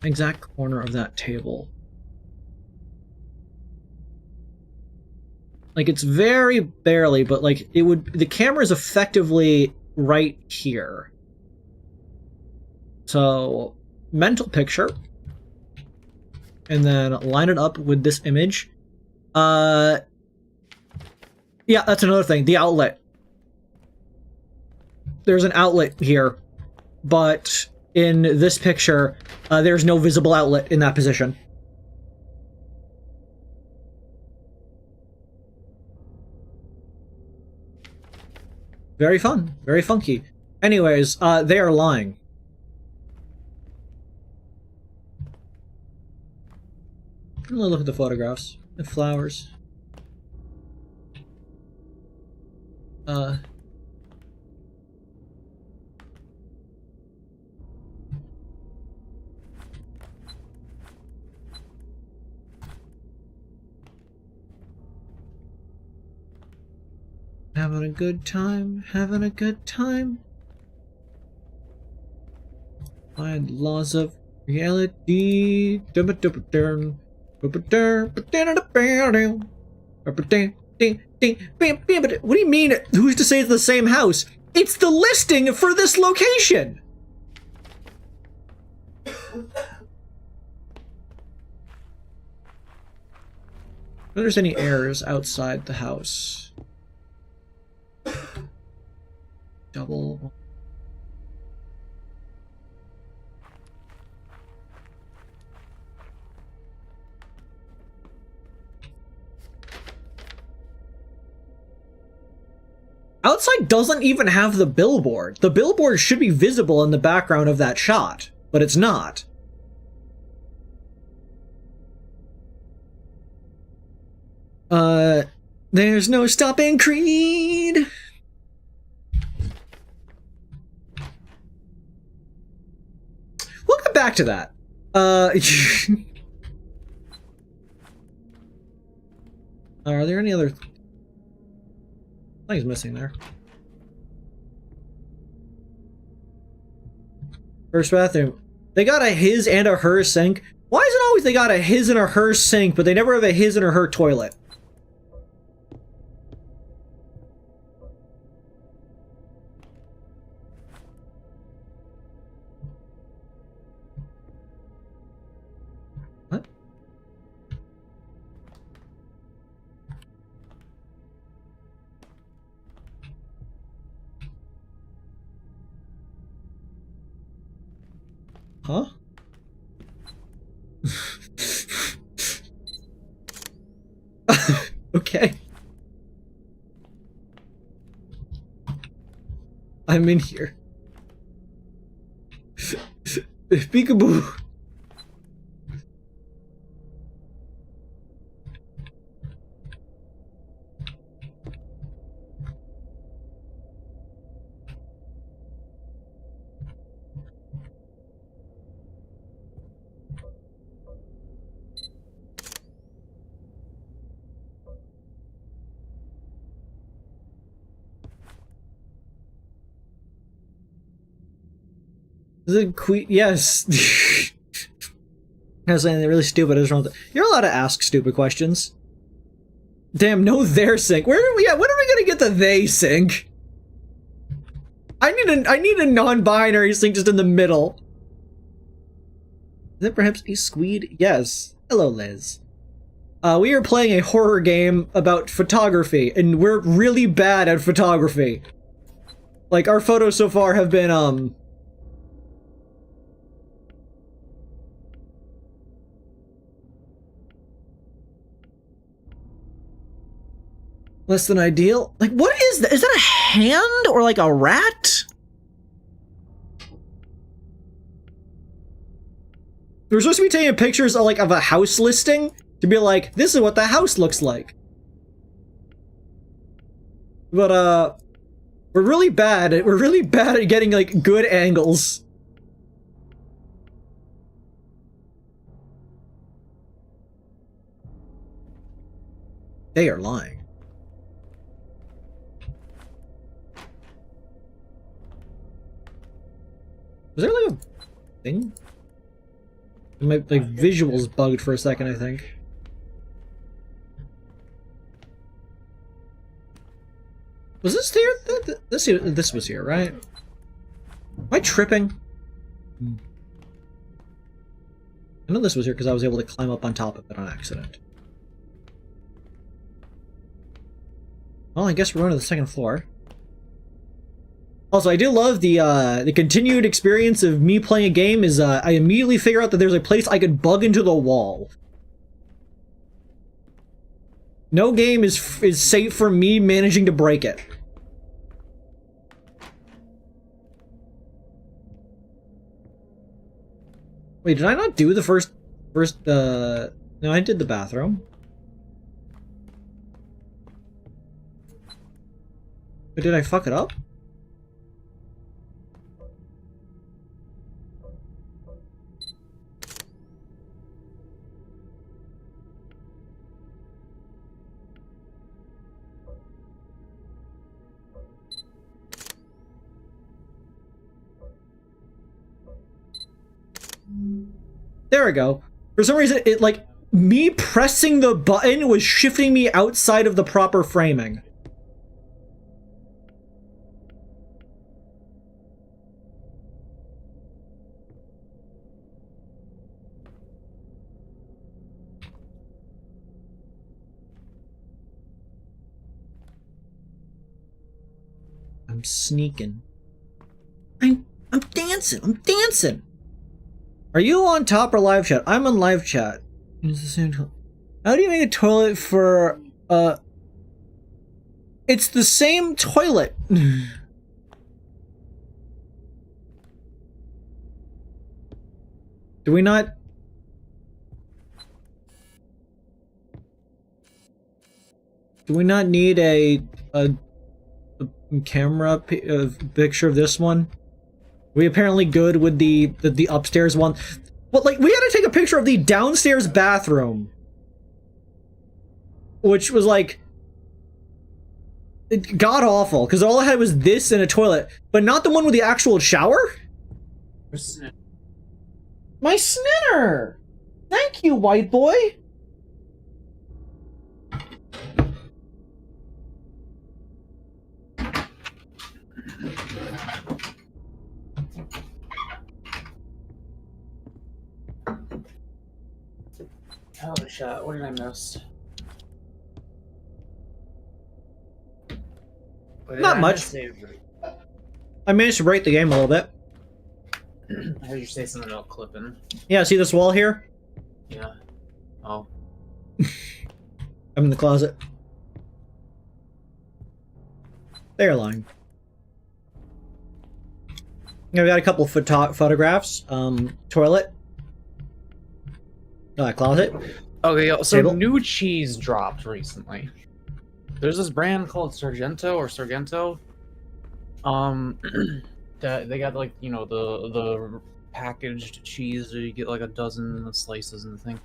the exact corner of that table. Like, it's very barely, but, like, it would, the camera is effectively right here. So, mental picture, and then line it up with this image. Yeah, that's another thing, the outlet. There's an outlet here, but in this picture, there's no visible outlet in that position. Very fun. Very funky. Anyways, they are lying. Look at the photographs. The flowers. Having a good time, having a good time. Find laws of reality. What do you mean, who's to say it's the same house? It's the listing for this location! If there's any errors outside the house. Double. Outside doesn't even have the billboard. The billboard should be visible in the background of that shot, but it's not. There's no stopping Kreed! We'll get back to that. Are there any other things missing there? First bathroom. They got a his and a her sink. Why is it always they got a his and a her sink, but they never have a his and a her toilet? What? Huh? Okay. I'm in here. Peekaboo. Is it queen? Yes. I was saying they're really stupid. I was wrong. You're allowed to ask stupid questions. Damn, no their sink. Where are we at? When are we gonna get the they sink? I need a non-binary sink just in the middle. Is it perhaps a squeed? Yes. Hello, Liz. We are playing a horror game about photography, and we're really bad at photography. Like, our photos so far have been, less than ideal? Like, what is that? Is that a hand or like a rat? We're supposed to be taking pictures of, like, of a house listing to be like, this is what the house looks like. But, we're really bad at getting, like, good angles. They are lying. Was there like a thing? My like visuals bugged for a second, I think. Was this here? This was here, right? Am I tripping? I know this was here because I was able to climb up on top of it on accident. Well, I guess we're going to the second floor. Also, I do love the continued experience of me playing a game is, I immediately figure out that there's a place I could bug into the wall. No game is safe from me managing to break it. Wait, did I not do the first, no, I did the bathroom. But did I fuck it up? There we go. For some reason, it, like, me pressing the button was shifting me outside of the proper framing. I'm sneaking. I'm dancing. I'm dancing. Are you on top or live chat? I'm on live chat. How do you make a toilet for, it's the same toilet. Do we not... Do we not need a camera picture of this one? We apparently good with the upstairs one. But, like, we had to take a picture of the downstairs bathroom. Which was, like, god awful, because all I had was this and a toilet. But not the one with the actual shower? My Sninner! Thank you, white boy! Holy shit, what did I miss? Not much. I managed to break the game a little bit. I heard you say something about clipping. Yeah, see this wall here? Yeah. Oh. I'm in the closet. They're lying. Yeah, we got a couple photographs. Toilet. Closet. Okay, yo, so Table. new cheese dropped recently. There's this brand called Sargento. That they got like, you know, the packaged cheese where you get like a dozen slices and the thing.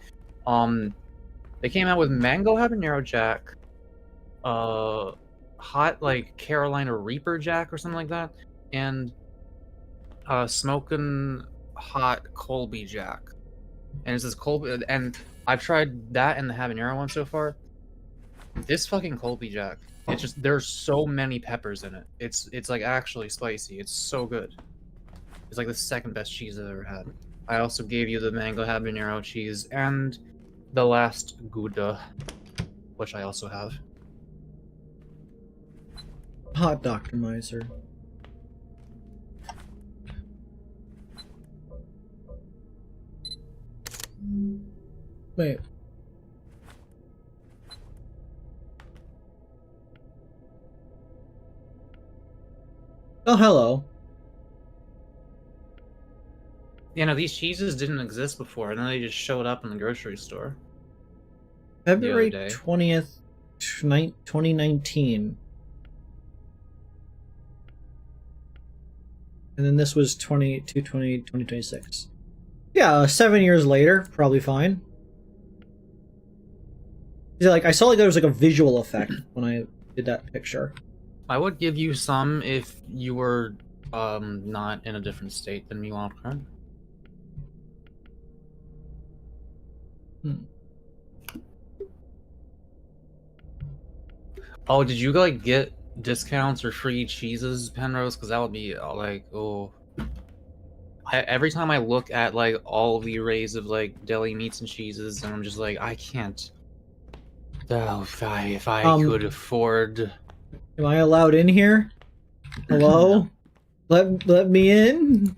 They came out with mango habanero jack, hot like Carolina Reaper jack or something like that, and smoking hot Colby jack. And it's this Colby, and I've tried that and the habanero one so far. This fucking Colby jack, it's just, there's so many peppers in it. It's like actually spicy. It's so good. It's like the second best cheese I've ever had. I also gave you the mango habanero cheese and the last Gouda, which I also have. Hot Dr. Miser. Wait. Oh, hello. You know, these cheeses didn't exist before, and then they just showed up in the grocery store. February day. 20th, 2019. And then this was 2026. Yeah, 7 years later, probably fine. Yeah, like I saw like there was like a visual effect when I did that picture. I would give you some if you were not in a different state than me while current. Oh, did you like get discounts or free cheeses, Penrose? Because that would be like, oh. Every time I look at like all the arrays of like deli meats and cheeses, and I'm just like, I can't. Oh, if I could afford. Am I allowed in here? Hello? Let me in?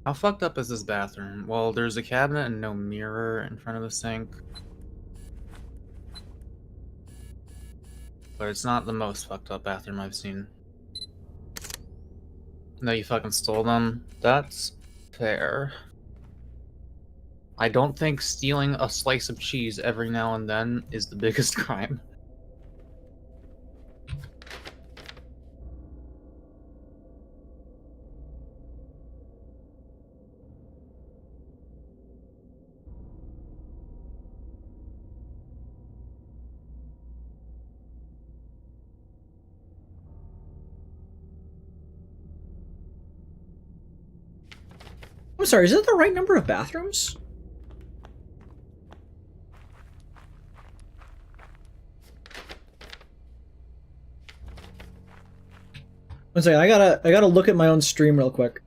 How fucked up is this bathroom? Well, there's a cabinet and no mirror in front of the sink. But it's not the most fucked up bathroom I've seen. No, you fucking stole them. That's fair. I don't think stealing a slice of cheese every now and then is the biggest crime. I'm sorry, is that the right number of bathrooms? One second, I gotta look at my own stream real quick.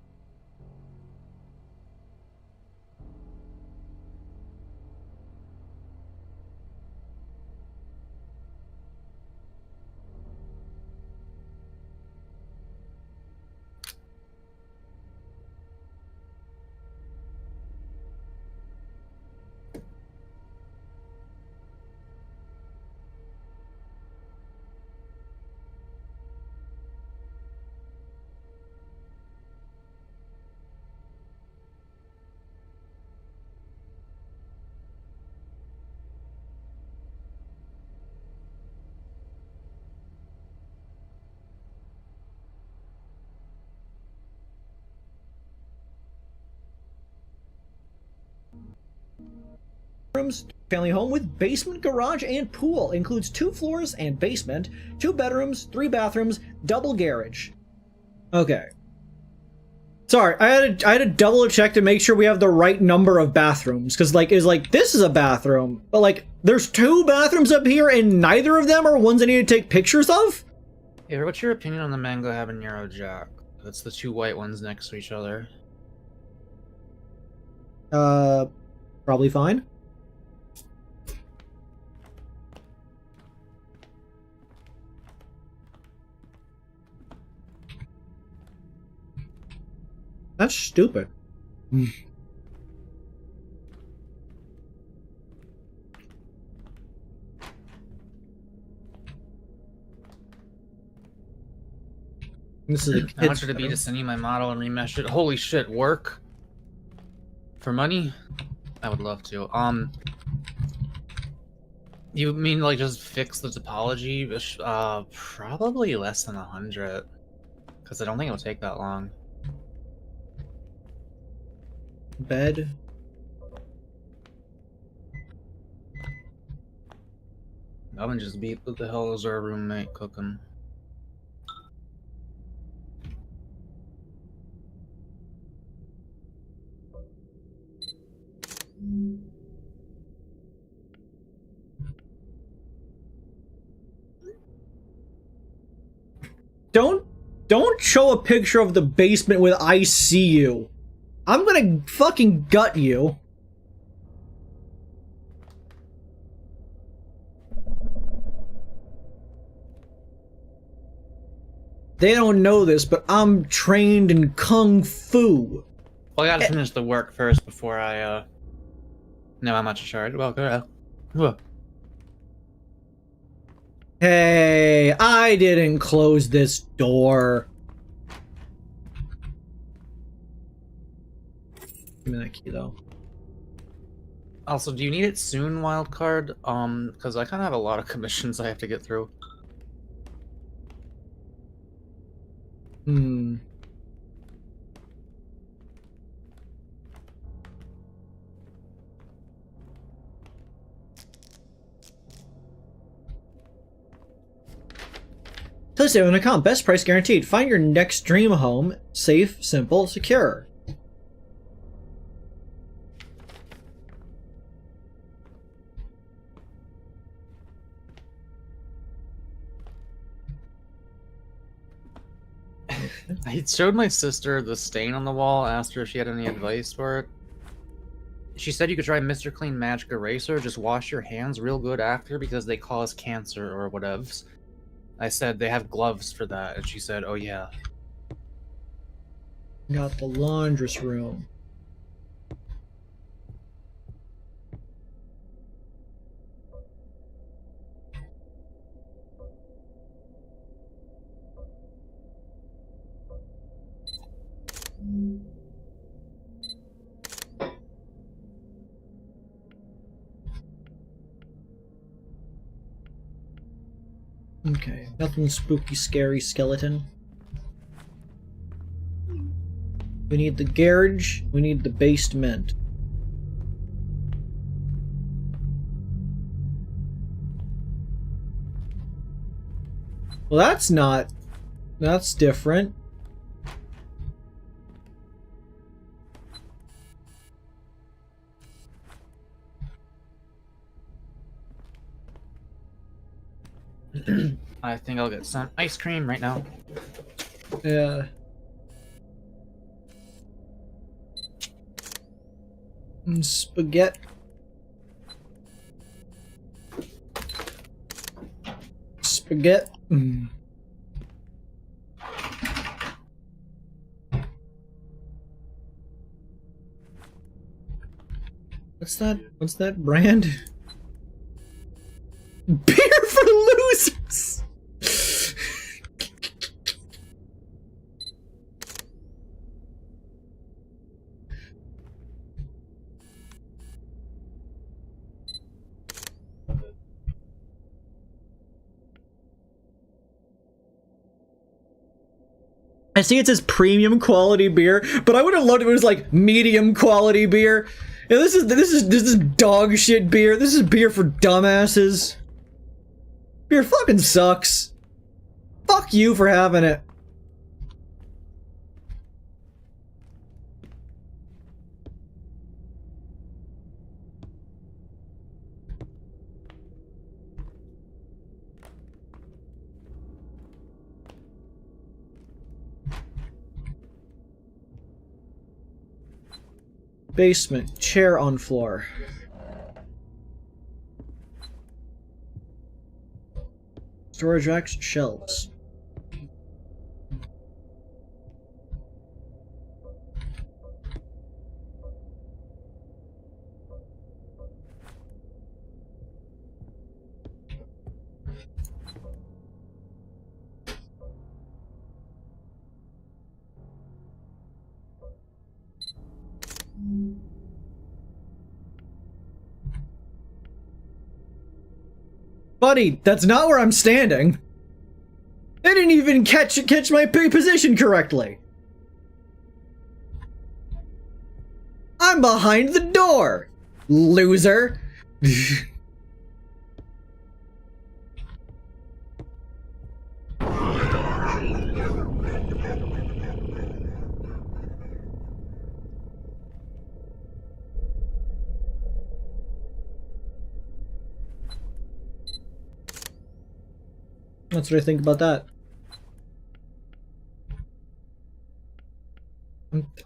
Family home with basement, garage, and pool. Includes 2 floors and basement, 2 bedrooms, 3 bathrooms, double garage. Okay. Sorry, I had to double check to make sure we have the right number of bathrooms, because like it's like this is a bathroom, but like there's 2 bathrooms up here and neither of them are ones I need to take pictures of. Hey, what's your opinion on the mango habanero jack? That's the 2 white ones next to each other. Probably fine. That's stupid. This is a I want you to be to send you my model and remesh it. Holy shit, work? For money? I would love to. You mean like just fix the topology? Probably less than 100. Because I don't think it'll take that long. Bed. Oven just beat. What the hell is our roommate cooking? Don't show a picture of the basement with "I see you." I'm gonna fucking gut you. They don't know this, but I'm trained in Kung Fu. Well, I gotta finish the work first before I, know how much to charge. Well, go. Hey, I didn't close this door. Give me that key, though. Also, do you need it soon, wildcard? Because I kind of have a lot of commissions I have to get through. Please stay on an account. Best price guaranteed. Find your next dream home. Safe, simple, secure. I showed my sister the stain on the wall, asked her if she had any advice for it. She said you could try Mr. Clean Magic Eraser, just wash your hands real good after because they cause cancer or whatevs. I said they have gloves for that, and she said, oh yeah. Got the laundress room. Okay, nothing spooky, scary, skeleton. We need the garage, we need the basement. Well, that's not... That's different. I think I'll get some ice cream right now. Yeah. Spaghetti. Spaghetti. What's that? What's that brand? Beer for losers! I see it says premium quality beer, but I would have loved if it was like medium quality beer. Yeah, this is dog shit beer. This is beer for dumbasses. Beer fucking sucks. Fuck you for having it. Basement. Chair on floor. Storage racks, shelves. Buddy, that's not where I'm standing. I didn't even catch my position correctly. I'm behind the door, loser. That's what I think about that.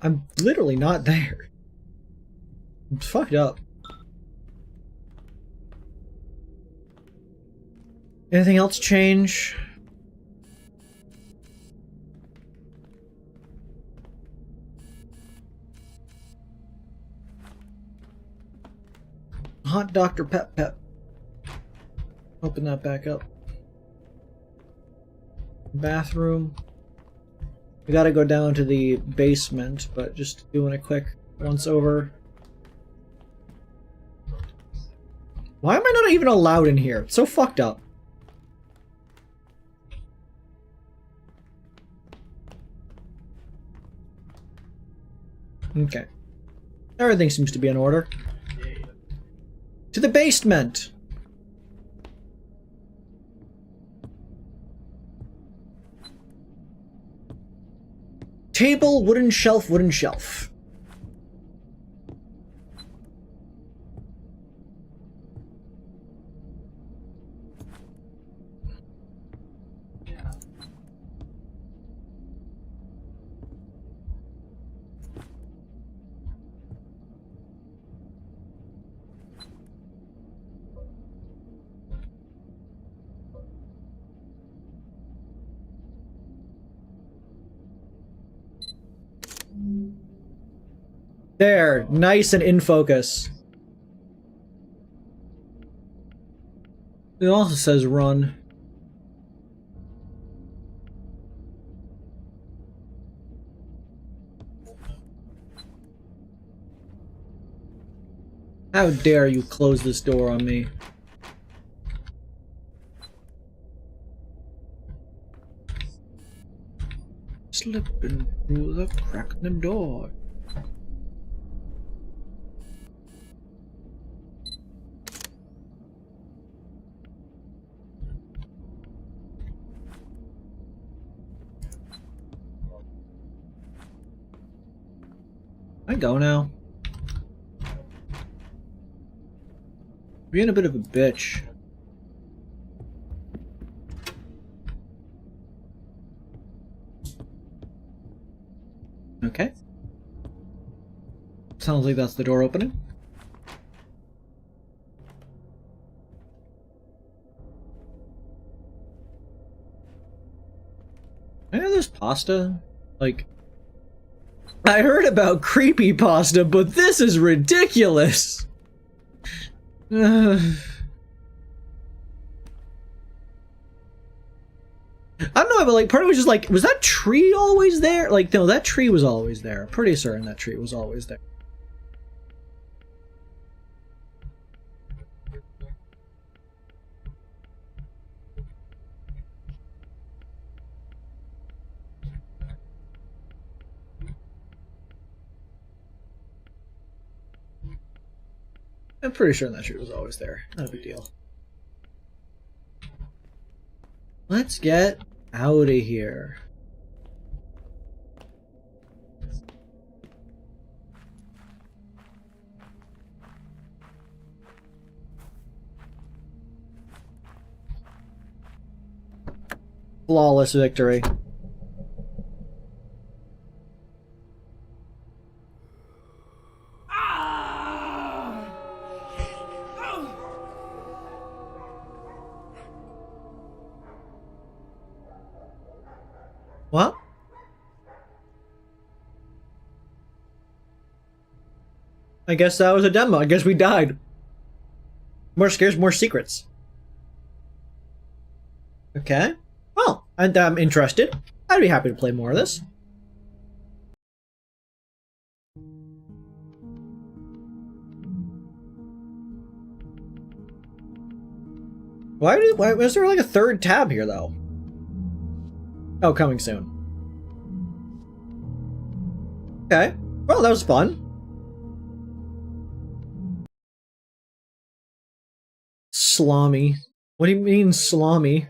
I'm literally not there. It's fucked up. Anything else change? Hot Dr. Pep. Open that back up. Bathroom. We gotta go down to the basement, but just doing a quick once over. Why am I not even allowed in here? It's so fucked up. Okay. Everything seems to be in order. To the basement! Table, wooden shelf, wooden shelf. There, nice and in focus. It also says run. How dare you close this door on me? Slipping through the crack in the door. I go now. Being a bit of a bitch. Okay. Sounds like that's the door opening. I know there's pasta. Like, I heard about creepy pasta, but this is ridiculous. I don't know, but like part of it was just like, was that tree always there? Like, no, that tree was always there. I'm pretty certain that tree was always there. I'm pretty sure that tree was always there. Not a big deal. Let's get out of here. Flawless victory. I guess that was a demo. I guess we died. More scares, more secrets. Okay. Well, I'm interested. I'd be happy to play more of this. Why was there like a third tab here, though? Oh, coming soon. Okay. Well, that was fun. Salami. What do you mean, salami?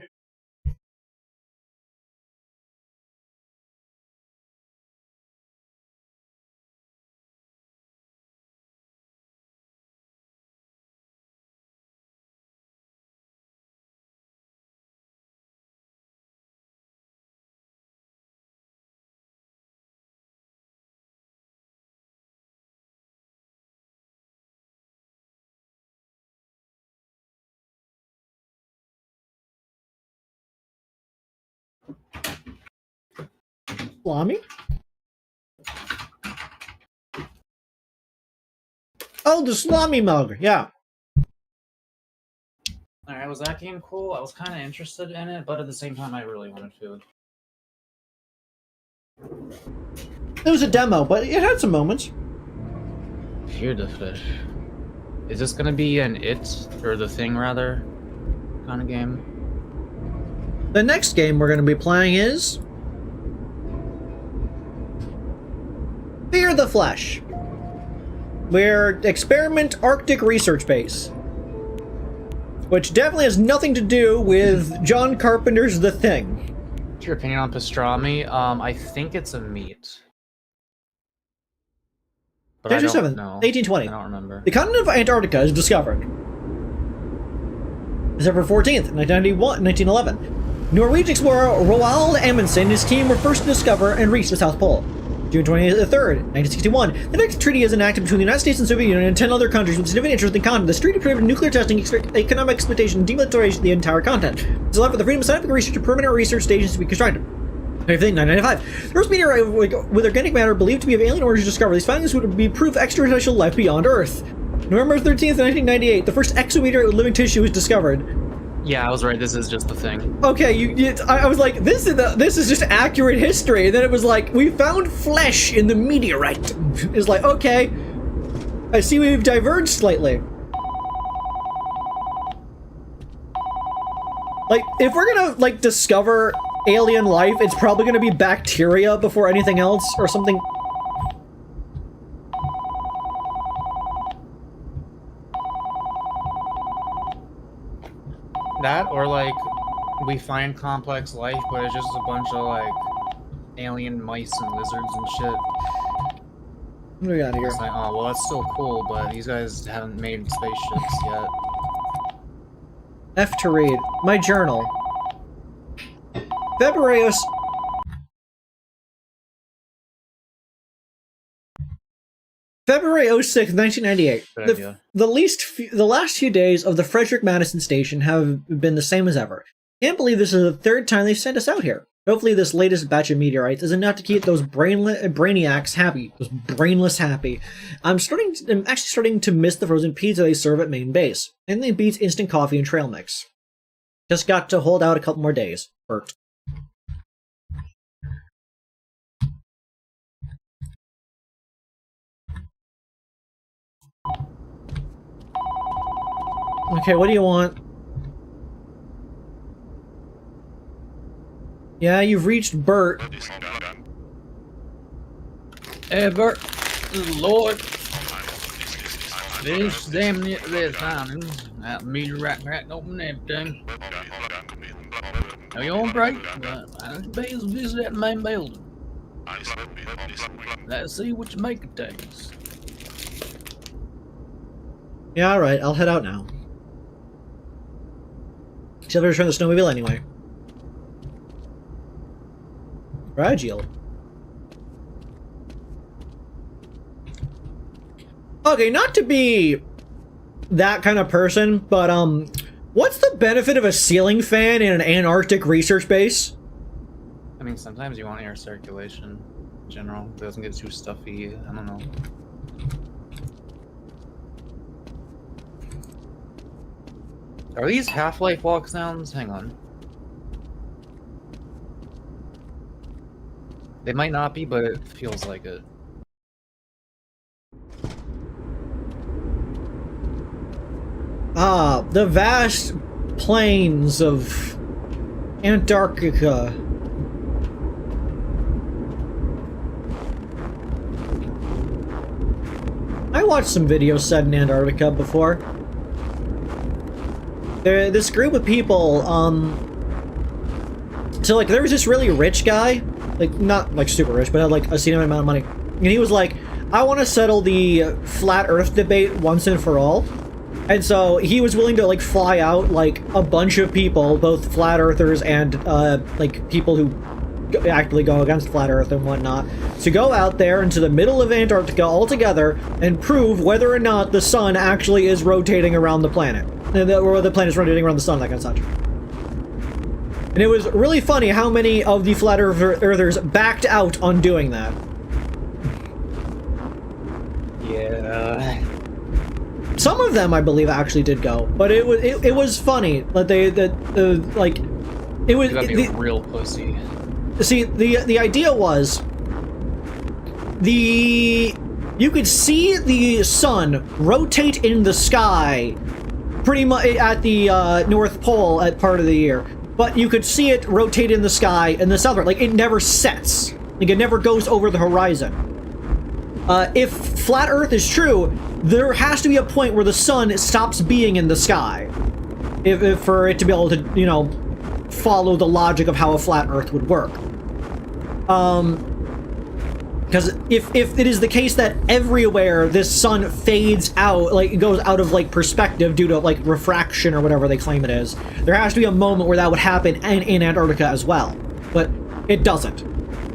Salami? Oh, the salami mug. Yeah. Alright, was that game cool? I was kind of interested in it, but at the same time, I really wanted food. It was a demo, but it had some moments. Fear the fish. Is this gonna be an It, or The Thing, rather, kind of game? The next game we're going to be playing is Fear the Flesh. We're Experiment Arctic Research Base, which definitely has nothing to do with John Carpenter's The Thing. What's your opinion on pastrami? I think it's a meat. But I don't 1927, know. 1820. I don't remember. The continent of Antarctica is discovered. December 14th, 1911. Norwegian explorer Roald Amundsen and his team were first to discover and reach the South Pole. June 23rd, 1961. The next treaty is enacted between the United States and Soviet Union and 10 other countries with significant interest in the continent. This treaty prohibited nuclear testing, economic exploitation, and demilitarization of the entire continent. This allowed for the freedom of scientific research and permanent research stations to be constructed. 1995. The first meteorite with organic matter believed to be of alien origin discovered. These findings would be proof of extraterrestrial life beyond Earth. November 13th, 1998. The first exometeorite with living tissue was discovered. Yeah, I was right. This is just The Thing. Okay, I was like, this is just accurate history. And then it was like, we found flesh in the meteorite. It's like, okay, I see we've diverged slightly. Like, if we're gonna like discover alien life, it's probably gonna be bacteria before anything else, or something. That, or like, we find complex life, but it's just a bunch of like alien mice and lizards and shit. What do we got here? It's like, oh well, that's still cool, but these guys haven't made spaceships yet. F to read. My journal. February February 06th, 1998. Good idea. The last few days of the Frederick Madison station have been the same as ever. Can't believe this is the third time they've sent us out here. Hopefully this latest batch of meteorites is enough to keep those brainiacs happy. Those brainless happy. I'm actually starting to miss the frozen pizza they serve at main base. Anything beats instant coffee and trail mix. Just got to hold out a couple more days. Bert. Okay, what do you want? Yeah, you've reached Bert. Hey, Bert. This is Lloyd. This damn near this time. That meteorite cracked open and everything. Now you on break? I'll visit that main building. Let's see what you make of things. Yeah, alright, I'll head out now. Except for return the snowmobile anyway. Fragile. Okay, not to be that kind of person, but what's the benefit of a ceiling fan in an Antarctic research base? I mean, sometimes you want air circulation in general. It doesn't get too stuffy. I don't know. Are these Half-Life walk sounds? Hang on. They might not be, but it feels like it. Ah, the vast plains of Antarctica. I watched some videos set in Antarctica before. This group of people, so like there was this really rich guy, like not like super rich, but had like a significant amount of money, and he was like, I want to settle the flat Earth debate once and for all. And so he was willing to like fly out like a bunch of people, both flat earthers and like people who actively go against flat Earth and whatnot, to go out there into the middle of Antarctica all together and prove whether or not the sun actually is rotating around the planet, or the planet's rotating around the sun, that kind of such. And it was really funny how many of the flat earthers backed out on doing that. Yeah. Some of them, I believe, actually did go, but it was funny that like it was You gotta be a real pussy. See, the idea was you could see the sun rotate in the sky pretty much at the North Pole at part of the year, but you could see it rotate in the sky in the southern, like it never sets, like it never goes over the horizon. If flat Earth is true, there has to be a point where the sun stops being in the sky, if for it to be able to, you know, follow the logic of how a flat Earth would work. Because if it is the case that everywhere this sun fades out, like it goes out of like perspective due to like refraction or whatever they claim it is, there has to be a moment where that would happen in Antarctica as well, but it doesn't.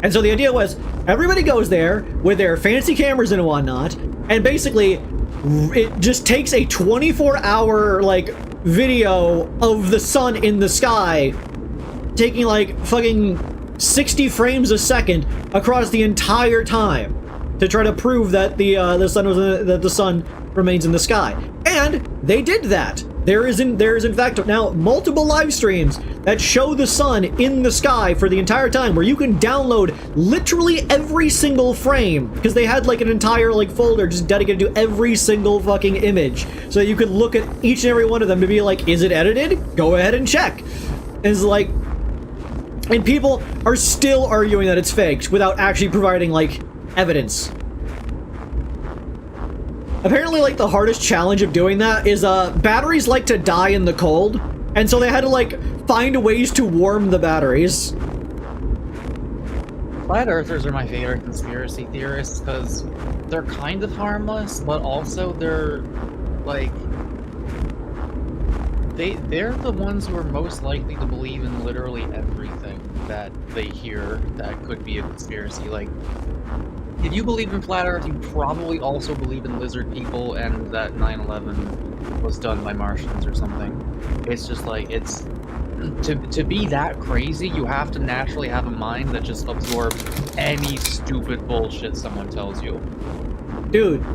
And so the idea was everybody goes there with their fancy cameras and whatnot, and basically it just takes a 24-hour like video of the sun in the sky, taking like fucking 60 frames a second across the entire time to try to prove that the sun remains in the sky. And they did that. There is in fact now multiple live streams that show the sun in the sky for the entire time, where you can download literally every single frame, because they had like an entire like folder just dedicated to every single fucking image, so that you could look at each and every one of them to be like, is it edited? Go ahead and check. And it's like, and people are still arguing that it's faked without actually providing like evidence. Apparently, like, the hardest challenge of doing that is, batteries like to die in the cold, and so they had to, like, find ways to warm the batteries. Flat Earthers are my favorite conspiracy theorists, because they're kind of harmless, but also they're, like... They're the ones who are most likely to believe in literally everything that they hear that could be a conspiracy. Like, if you believe in Flat Earth, you probably also believe in lizard people and that 9/11 was done by Martians or something. It's just like, it's... To be that crazy, you have to naturally have a mind that just absorbs any stupid bullshit someone tells you. Dude.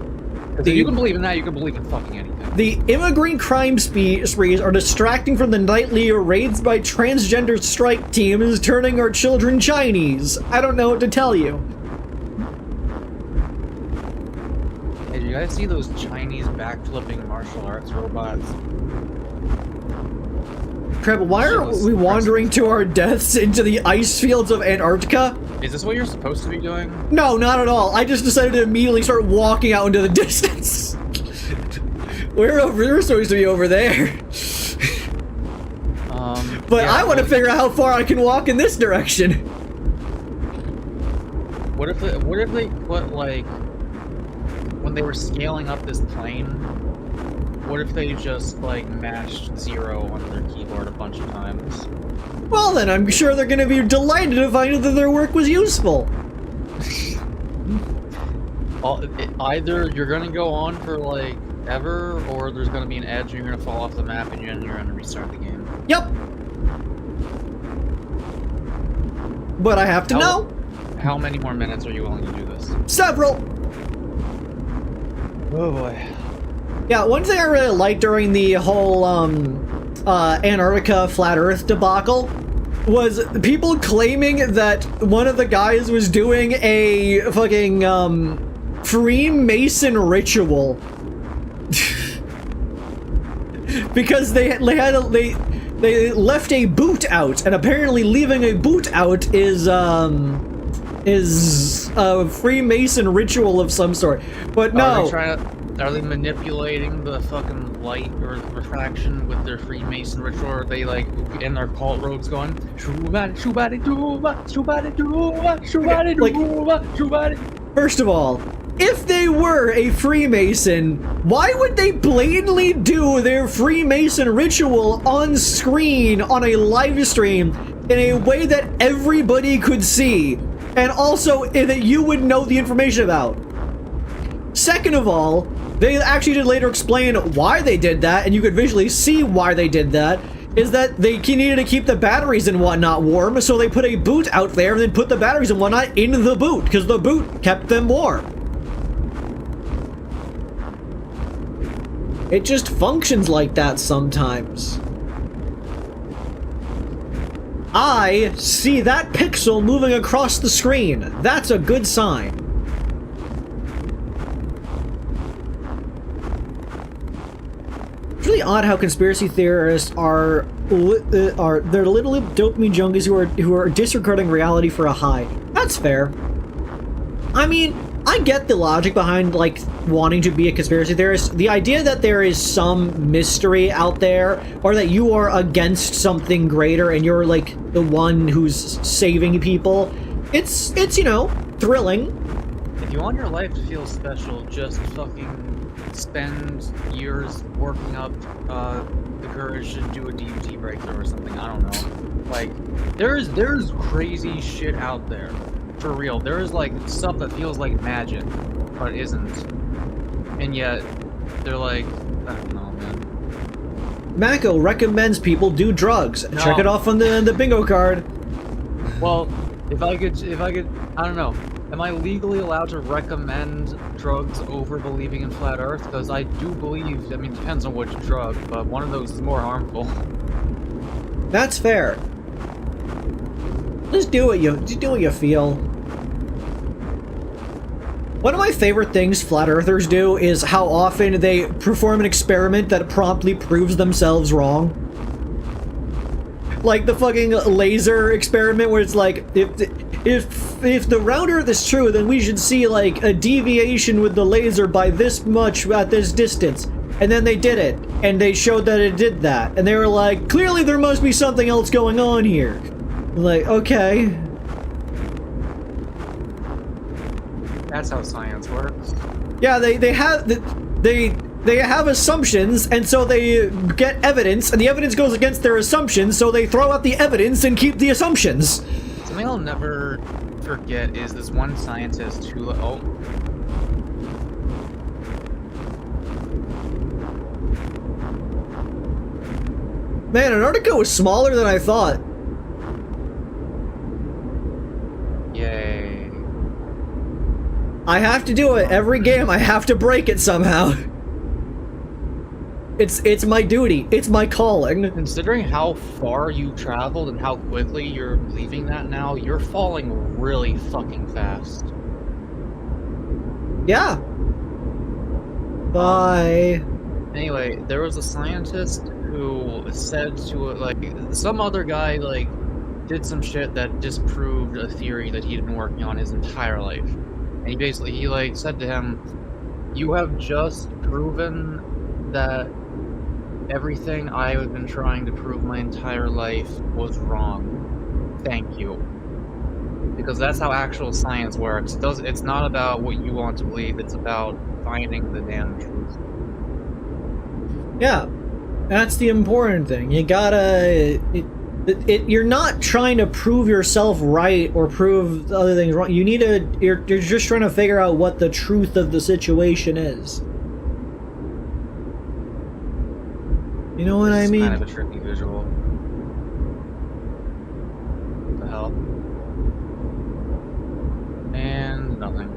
If you can believe in that, you can believe in fucking anything. The immigrant crime sprees are distracting from the nightly raids by transgender strike teams turning our children Chinese. I don't know what to tell you. Hey, did you guys see those Chinese backflipping martial arts robots? Crap, why are we wandering to our deaths into the ice fields of Antarctica? Is this what you're supposed to be doing? No, not at all. I just decided to immediately start walking out into the distance. We're supposed to be over there. But yeah, I want to figure out how far I can walk in this direction. What if they put, like, when they were scaling up this plane, what if they just, like, mashed 0 on their keyboard a bunch of times? Well, then I'm sure they're gonna be delighted to find out that their work was useful. Either you're gonna go on for, like, ever, or there's gonna be an edge and you're gonna fall off the map and you're gonna restart the game. Yep. But I have to know. How many more minutes are you willing to do this? Several. Oh boy. Yeah, one thing I really liked during the whole Antarctica flat Earth debacle was people claiming that one of the guys was doing a fucking Freemason ritual because they left a boot out, and apparently leaving a boot out is a Freemason ritual of some sort. But no. Are they manipulating the fucking light or the refraction with their Freemason ritual? Or are they like in their cult robes going First of all, if they were a Freemason, why would they blatantly do their Freemason ritual on screen on a live stream in a way that everybody could see, and also that you would know the information about? Second of all, they actually did later explain why they did that, and you could visually see why they did that, is that they needed to keep the batteries and whatnot warm, so they put a boot out there and then put the batteries and whatnot in the boot, because the boot kept them warm. It just functions like that sometimes. I see that pixel moving across the screen. That's a good sign. It's really odd how conspiracy theorists they're literally dopamine junkies who are disregarding reality for a high. That's fair. I mean, I get the logic behind, like, wanting to be a conspiracy theorist. The idea that there is some mystery out there, or that you are against something greater and you're, like, the one who's saving people, it's you know, thrilling. If you want your life to feel special, just fucking spend years working up the courage to do a DMT breakthrough or something. I don't know. Like, there's crazy shit out there. For real. There is, like, stuff that feels like magic, but isn't. And yet, they're like, I don't know, man. Mako recommends people do drugs. No. Check it off on the bingo card. Well, if I could, I don't know. Am I legally allowed to recommend drugs over believing in flat Earth? Because I do believe, I mean, it depends on which drug, but one of those is more harmful. That's fair. Just do what you feel. One of my favorite things flat earthers do is how often they perform an experiment that promptly proves themselves wrong. Like the fucking laser experiment where it's like, if the round earth is true, then we should see like a deviation with the laser by this much at this distance. And then they did it, and they showed that it did that. And they were like, clearly there must be something else going on here. Like, okay. That's how science works. Yeah, they have assumptions, and so they get evidence, and the evidence goes against their assumptions, so they throw out the evidence and keep the assumptions. Something I'll never forget is this one scientist who Man, Antarctica was smaller than I thought. Yay. I have to do it. Every game, I have to break it somehow. It's my duty. It's my calling. Considering how far you traveled and how quickly you're leaving that now, you're falling really fucking fast. Yeah. Bye. Anyway, there was a scientist who said to like some other guy like did some shit that disproved a theory that he'd been working on his entire life. And he like said to him, "You have just proven that everything I have been trying to prove my entire life was wrong. Thank you." Because that's how actual science works. It's not about what you want to believe, it's about finding the damn truth. Yeah. That's the important thing. You gotta... you're not trying to prove yourself right or prove other things wrong. You need to... You're just trying to figure out what the truth of the situation is. You know what I mean? It's kind of a tricky visual. What the hell? And nothing.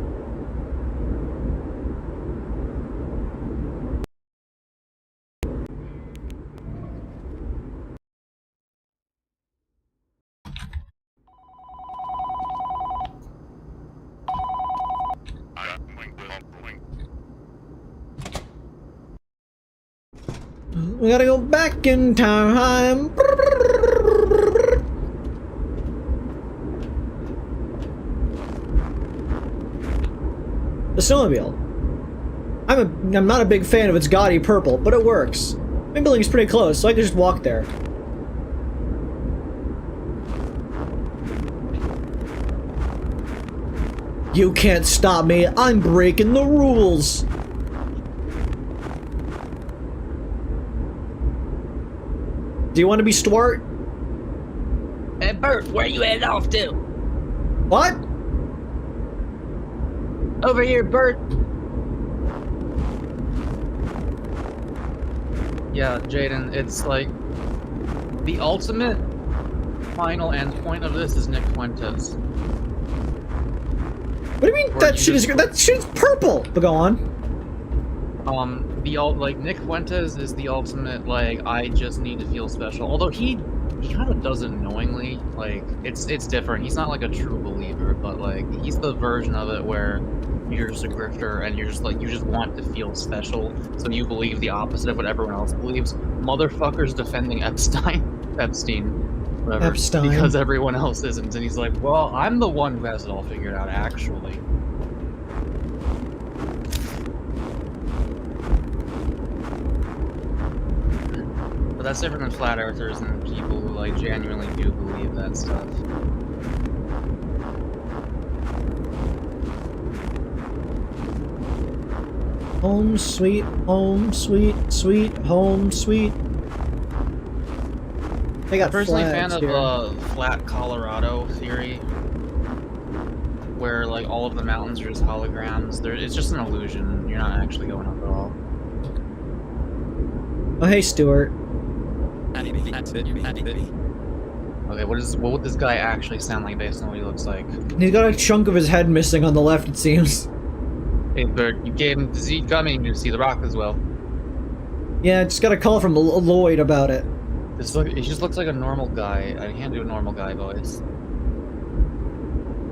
We gotta go back in time. The snowmobile. I'm not a big fan of its gaudy purple, but it works. My building's pretty close, so I can just walk there. You can't stop me. I'm breaking the rules. Do you want to be Stuart? Hey, Bert, where you headed off to? What? Over here, Bert. Yeah, Jaden, it's like the ultimate final endpoint of this is Nick Fuentes. What do you mean that shit is purple? But go on. Nick Fuentes is the ultimate, like, I just need to feel special. Although he kind of does it knowingly. Like, it's different. He's not like a true believer, but like he's the version of it where you're just a grifter and you're just like, you just want to feel special, so you believe the opposite of what everyone else believes. Motherfucker's defending Epstein, whatever, Epstein. because everyone else isn't, and he's like, well, I'm the one who has it all figured out, actually. But that's different than flat earthers and people who like genuinely do believe that stuff. Home sweet, sweet home sweet. They got I'm personally a fan flags of here. flat Colorado theory, where like all of the mountains are just holograms. It's just an illusion. You're not actually going up at all. Oh hey Stuart. Okay, what would this guy actually sound like based on what he looks like? He's got a chunk of his head missing on the left, it seems. Hey Bert, you gave him the Z coming to see the rock as well. Yeah, I just got a call from Lloyd about it. He just looks like a normal guy. I can't do a normal guy voice.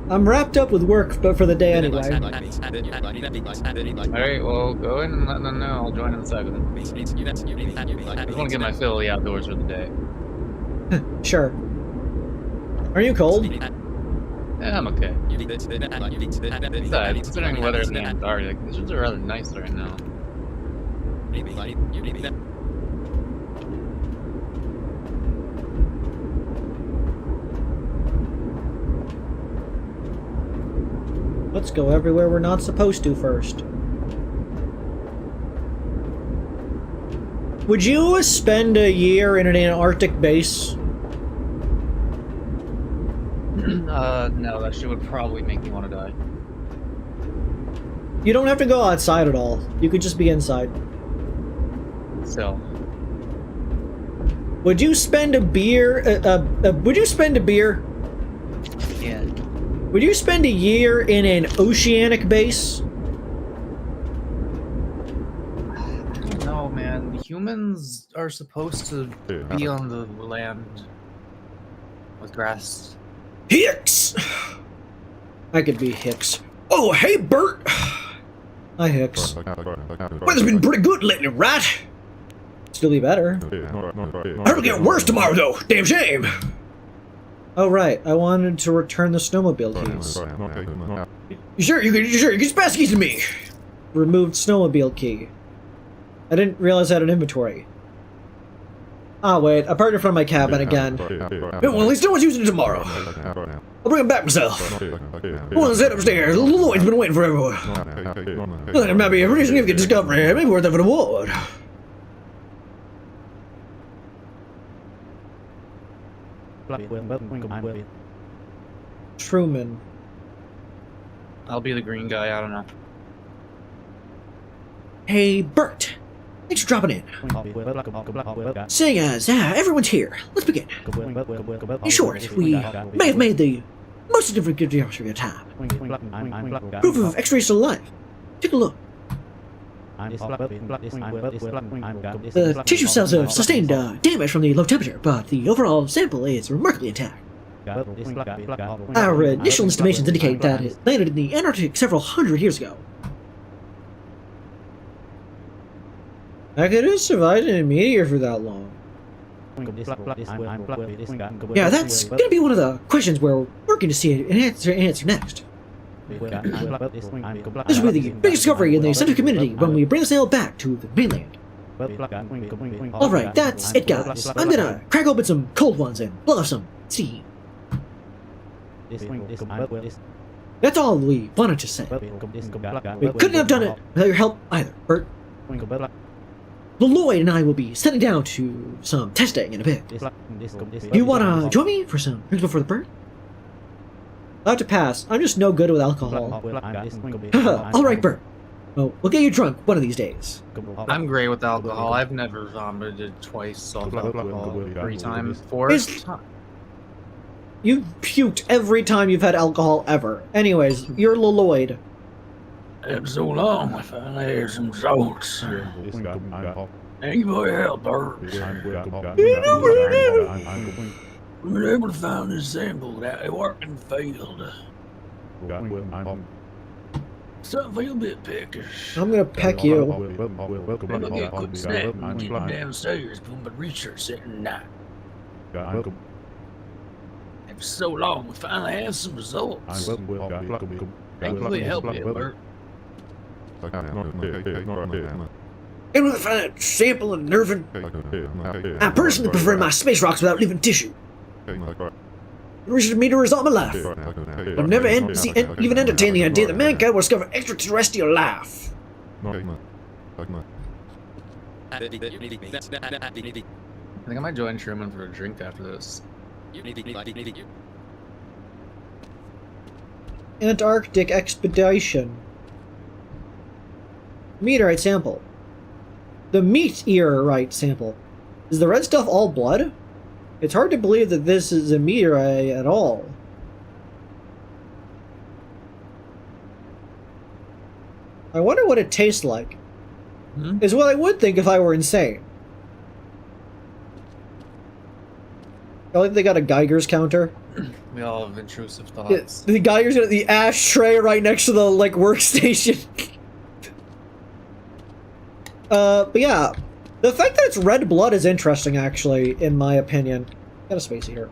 I'm wrapped up with work, but for the day anyway. Alright, well, go in and let them know. I'll join in a second. I just want to get my fill of the outdoors for the day. Sure. Are you cold? Yeah, I'm okay. Besides, considering the weather in the Antarctic, conditions are rather nice right now. Let's go everywhere we're not supposed to first. Would you spend a year in an Antarctic base? No, that shit would probably make me want to die. You don't have to go outside at all. You could just be inside. So. Would you spend a beer? Would you spend a beer? Yeah. Would you spend a year in an oceanic base? I don't know, man. Humans are supposed to be on the land with grass. Hicks! I could be Hicks. Oh, hey, Bert! Hi, Hicks. Weather's been pretty good lately, right? Still be better. It'll get worse tomorrow, though. Damn shame! Oh, right. I wanted to return the snowmobile keys. You can just pass the keys to me! Removed snowmobile key. I didn't realize I had an inventory. Ah, wait. I parked in front of my cabin again. Well, at least no one's using it tomorrow. I'll bring him back myself. Well, let's head upstairs. Lloyd's been waiting for everyone. Well, it might be a pretty significant discovery. Maybe worth of an award. Truman. I'll be the green guy, I don't know. Hey, Bert. Thanks for dropping in. Say, everyone's here. Let's begin. In short, we may have made the most significant discovery of time. Proof of X-rays still alive. Take a look. The tissue cells have sustained damage from the low temperature, but the overall sample is remarkably intact. Our initial estimations indicate that it landed in the Antarctic several hundred years ago. Like, it has survived in a meteor for that long. Yeah, that's gonna be one of the questions we're working to see an answer next. This will be the big discovery in the scientific community when we bring the sail back to the mainland. Alright, that's it, guys. I'm gonna crack open some cold ones and blow off some steam. That's all we wanted to say. We couldn't have done it without your help either, Bert. Lloyd and I will be sitting down to some testing in a bit. You wanna join me for some drinks before the bird? I'll have to pass. I'm just no good with alcohol. Alright, Bert. Well, we'll get you drunk one of these days. I'm great with alcohol. I've never vomited twice off alcohol. 3 times. 4 Is- You puked every time you've had alcohol ever. Anyways, you're Lloyd. Been so long, I finally had some results. Thank you for your help, Bert. We've been able to find this sample that it worked and failed. Something feel a bit peckish. I'm gonna peck you. Maybe I'll get a quick snack and get them downstairs for my research sitting night. After so long, we finally have some results. Thank you for your help here, Bert. Able to find a sample of nervin. I personally prefer my space rocks without leaving tissue. Reached me to result in my life. I've never even entertained the idea that mankind will discover extraterrestrial life. I think I might join Truman for a drink after this. Antarctic expedition. Meteorite sample. The meteorite sample. Is the red stuff all blood? It's hard to believe that this is a meteorite at all. I wonder what it tastes like. Is what I would think if I were insane. I like they got a Geiger's counter. We all have intrusive thoughts. The Geiger's got the ashtray right next to the like workstation. But yeah, the fact that it's red blood is interesting, actually, in my opinion. Got a spacey here.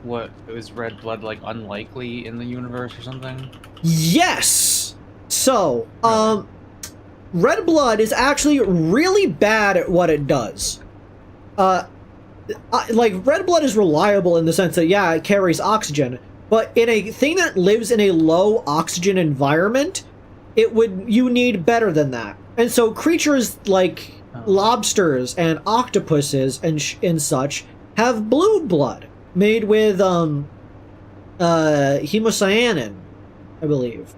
What, is red blood like unlikely in the universe or something? Yes. So, red blood is actually really bad at what it does. Like, red blood is reliable in the sense that, yeah, it carries oxygen, but in a thing that lives in a low oxygen environment, you need better than that. And so creatures like lobsters and octopuses and such have blue blood made with hemocyanin, I believe,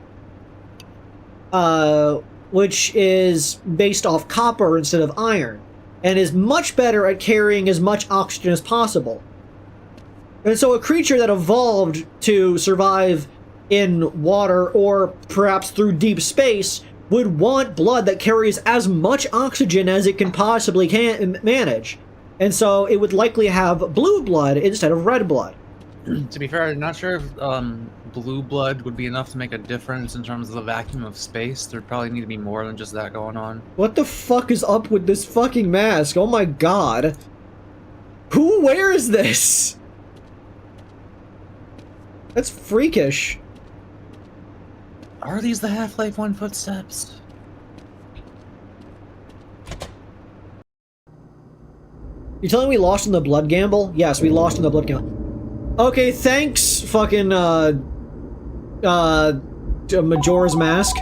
which is based off copper instead of iron, and is much better at carrying as much oxygen as possible. And so a creature that evolved to survive in water or perhaps through deep space would want blood that carries as much oxygen as it can possibly manage. And so it would likely have blue blood instead of red blood. To be fair, I'm not sure if blue blood would be enough to make a difference in terms of the vacuum of space. There'd probably need to be more than just that going on. What the fuck is up with this fucking mask? Oh my god. Who wears this? That's freakish. Are these the Half-Life 1 footsteps? You telling me we lost in the blood gamble? Yes, we lost in the blood gamble. Okay, thanks, fucking, Majora's Mask.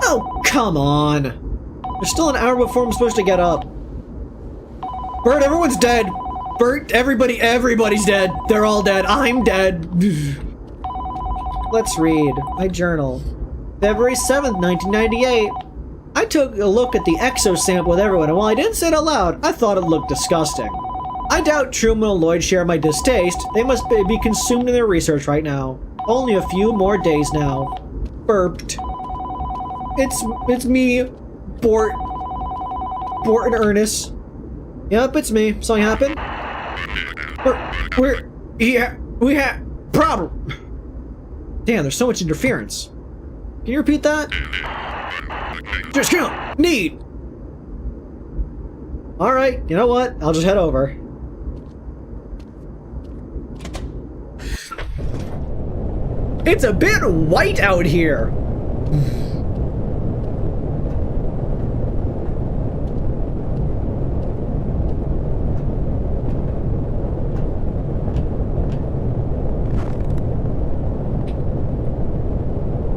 Oh, come on. There's still an hour before I'm supposed to get up. Bert, everyone's dead. Bert, everybody's dead. They're all dead. I'm dead. Let's read. My journal. February 7th, 1998. I took a look at the exo sample with everyone, and while I didn't say it out loud, I thought it looked disgusting. I doubt Truman and Lloyd share my distaste. They must be consumed in their research right now. Only a few more days now. Burped. It's me, Bort and Ernest. Yep, it's me. Something happened? We have problem. Damn, there's so much interference. Can you repeat that? Discount! Neat! Alright, you know what? I'll just head over. It's a bit white out here!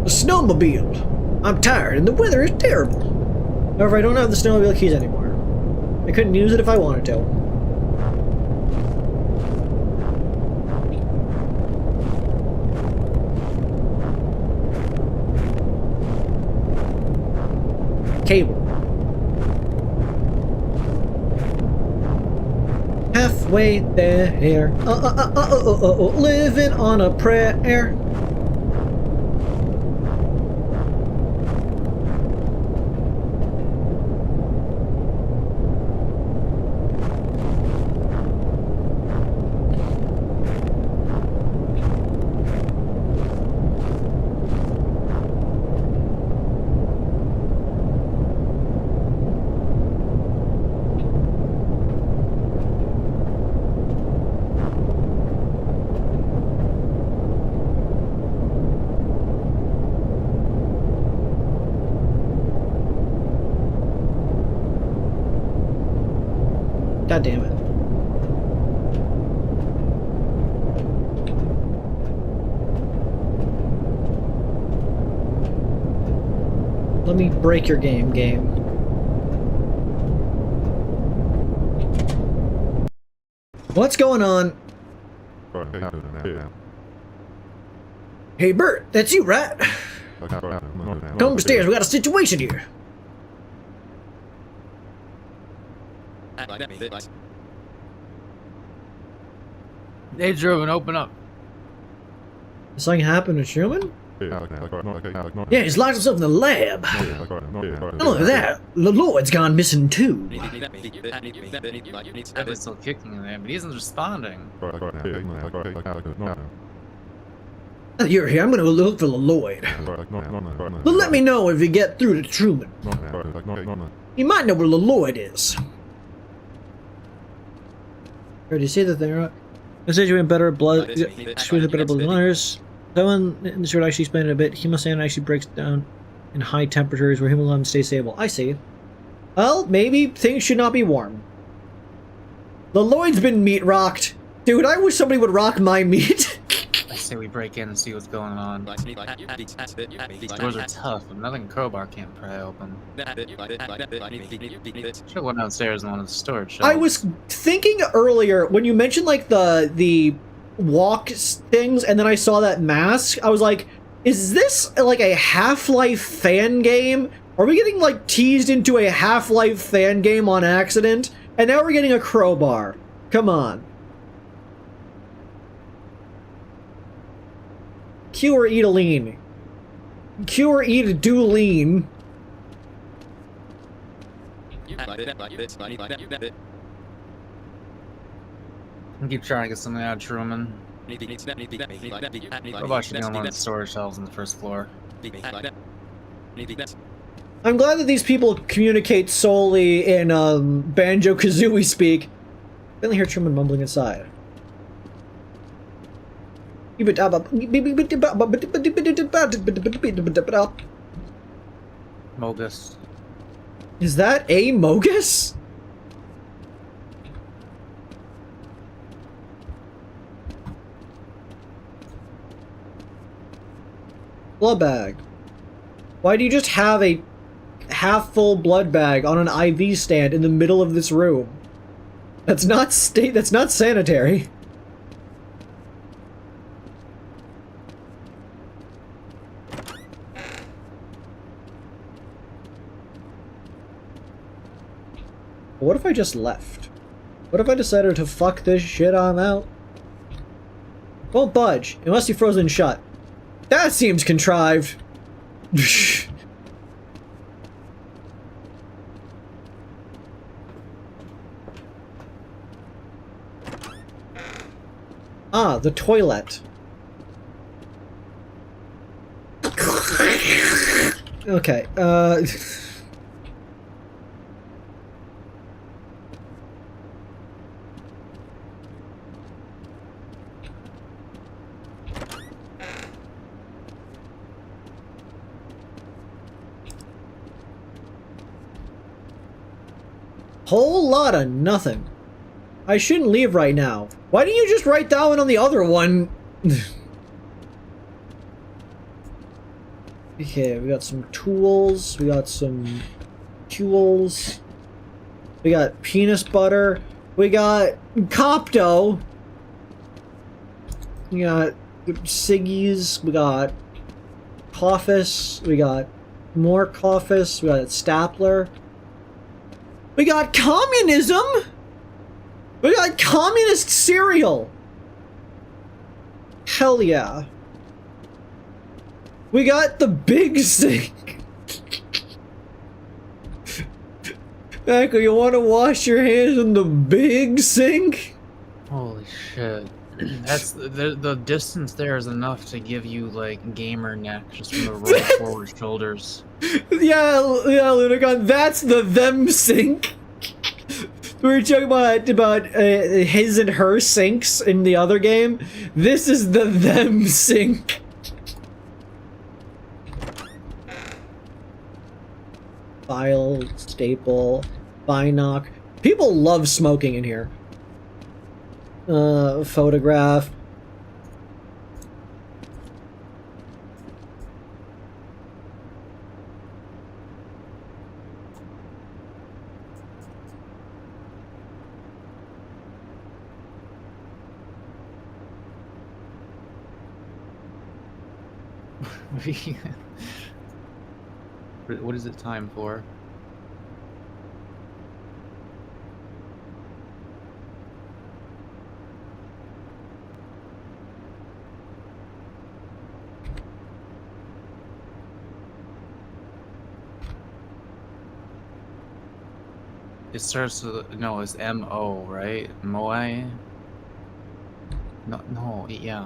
A snowmobile! I'm tired and the weather is terrible. However, I don't have the snowmobile keys anymore. I couldn't use it if I wanted to. Cable. Halfway there. Living on a prayer. God damn it. Let me break your game. What's going on? Hey Bert, that's you, right? Come upstairs, we got a situation here. Hey, Truman, open up. Something happened to Truman? Yeah, he's locked himself in the lab. Not only that, Lloyd's gone missing too. He's still kicking in there, but he isn't responding. Now that you're here, I'm gonna look for Lloyd. But let me know if you get through to Truman. You might know where Lloyd is. Or do you see that they're I said you went better blood with better blood than others. Someone in this would actually explain it a bit. Hemocyan actually breaks down in high temperatures where hemoglobin stays stable. I see. Well, maybe things should not be warm. The Lloyd's been meat rocked. Dude, I wish somebody would rock my meat. I say we break in and see what's going on. Doors are tough, but nothing crowbar can't pry open. Should've went downstairs and wanted the storage shelves. I was thinking earlier, when you mentioned like the walk things, and then I saw that mask, I was like, is this like a Half-Life fan game? Are we getting like teased into a Half-Life fan game on accident? And now we're getting a crowbar. Come on. Q or E to lean. Q or E to do lean. I keep trying to get something out of Truman. Robot should be on one of the storage shelves on the first floor. I'm glad that these people communicate solely in Banjo-Kazooie speak. I only hear Truman mumbling inside. Mogus. Is that a Mogus? Blood bag. Why do you just have a half-full blood bag on an IV stand in the middle of this room? That's not sanitary. What if I just left? What if I decided to fuck this shit on out? Won't budge, unless you're frozen shut. That seems contrived. Ah, the toilet. Okay, whole lot of nothing. I shouldn't leave right now. Why didn't you just write that one on the other one? Okay, we got some tools, we got some fuels, we got penis butter, we got Copto, we got ciggies, we got Coffus, we got more Coffus, we got Stapler, we got communism, we got communist cereal. Hell yeah. We got the big sink. Mako, you want to wash your hands in the big sink? Holy shit. That's the distance there is enough to give you like gamer neck just from the roll forward shoulders. Yeah, Lunagon, that's the them sink. We were talking about his and her sinks in the other game. This is the them sink. File, staple, binoc. People love smoking in here. Photograph. What is it time for? It starts with, no, it's M-O, right? Moai? No, yeah.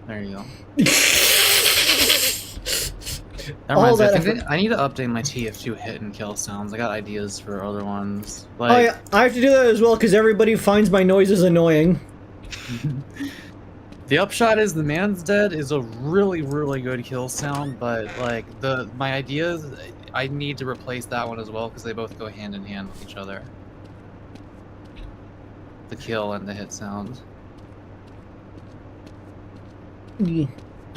There you go. That reminds me, I need to update my TF2 hit and kill sounds. I got ideas for other ones. Like, Oh yeah, I have to do that as well because everybody finds my noises annoying. The upshot is the man's dead is a really, really good kill sound, but like my ideas, I need to replace that one as well because they both go hand in hand with each other. The kill and the hit sound.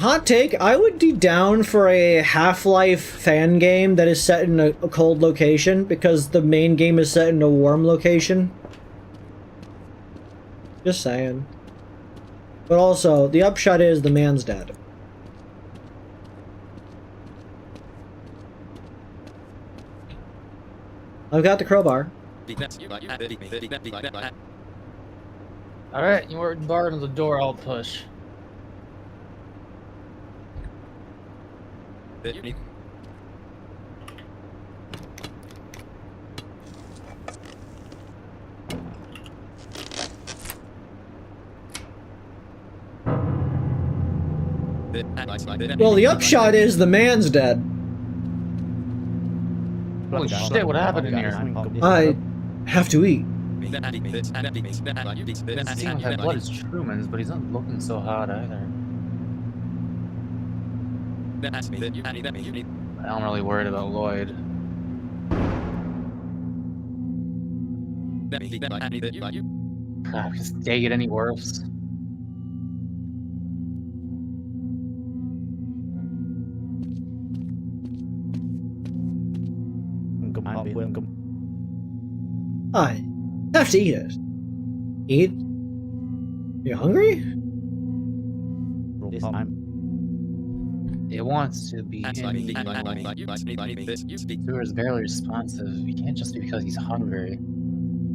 Hot take, I would be down for a Half-Life fan game that is set in a cold location because the main game is set in a warm location. Just saying. But also, the upshot is the man's dead. I've got the crowbar. Alright, you were barred on the door, I'll push. Well, the upshot is the man's dead. Holy shit, what happened in here? I have to eat. It seems like blood is Truman's, but he's not looking so hot either. I'm really worried about Lloyd. Just can't get any worse. I have to eat it. Eat? You hungry? It wants to be. Sewer is barely responsive. You can't just be because he's hungry.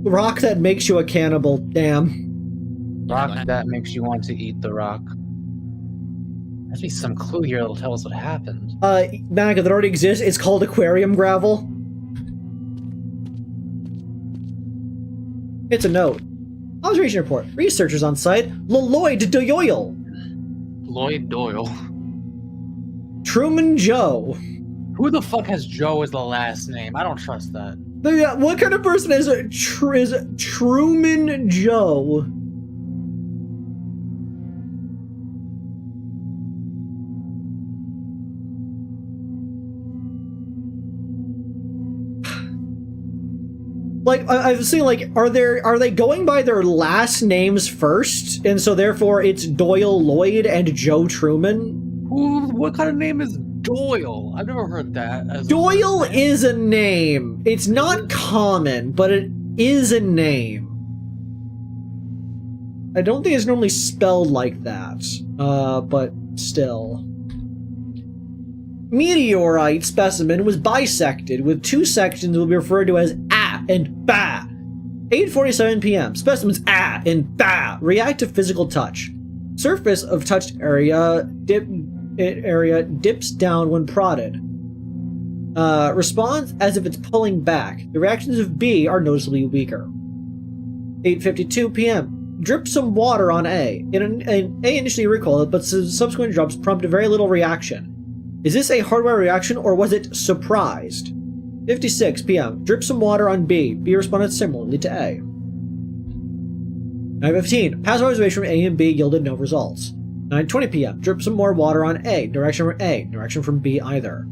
Rock that makes you a cannibal, damn. Rock that makes you want to eat the rock. There must be some clue here that'll tell us what happened. Mako, that already exists. It's called aquarium gravel. It's a note. Observation report. Researchers on site. Lloyd Doyle. Lloyd Doyle. Truman Joe. Who the fuck has Joe as the last name? I don't trust that. Yeah, what kind of person is Truman Joe? Like, I've seen, like, are they going by their last names first? And so therefore it's Doyle Lloyd and Joe Truman? What kind of name is Doyle? I've never heard that. Doyle is a name. It's not common, but it is a name. I don't think it's normally spelled like that, but still. Meteorite specimen was bisected, with 2 sections will be referred to as A and Ba. 8:47 p.m. Specimens A and Ba react to physical touch. Surface of touched area dips down when prodded. Responds as if it's pulling back. The reactions of B are noticeably weaker. 8:52 p.m. Drip some water on A. A initially recoiled, but subsequent drops prompted very little reaction. Is this a hardware reaction, or was it surprised? 56 p.m. Drip some water on B. B responded similarly to A. 9:15. Passive observation from A and B yielded no results. 9:20 p.m. Drip some more water on A. Direction from A. Direction from B either.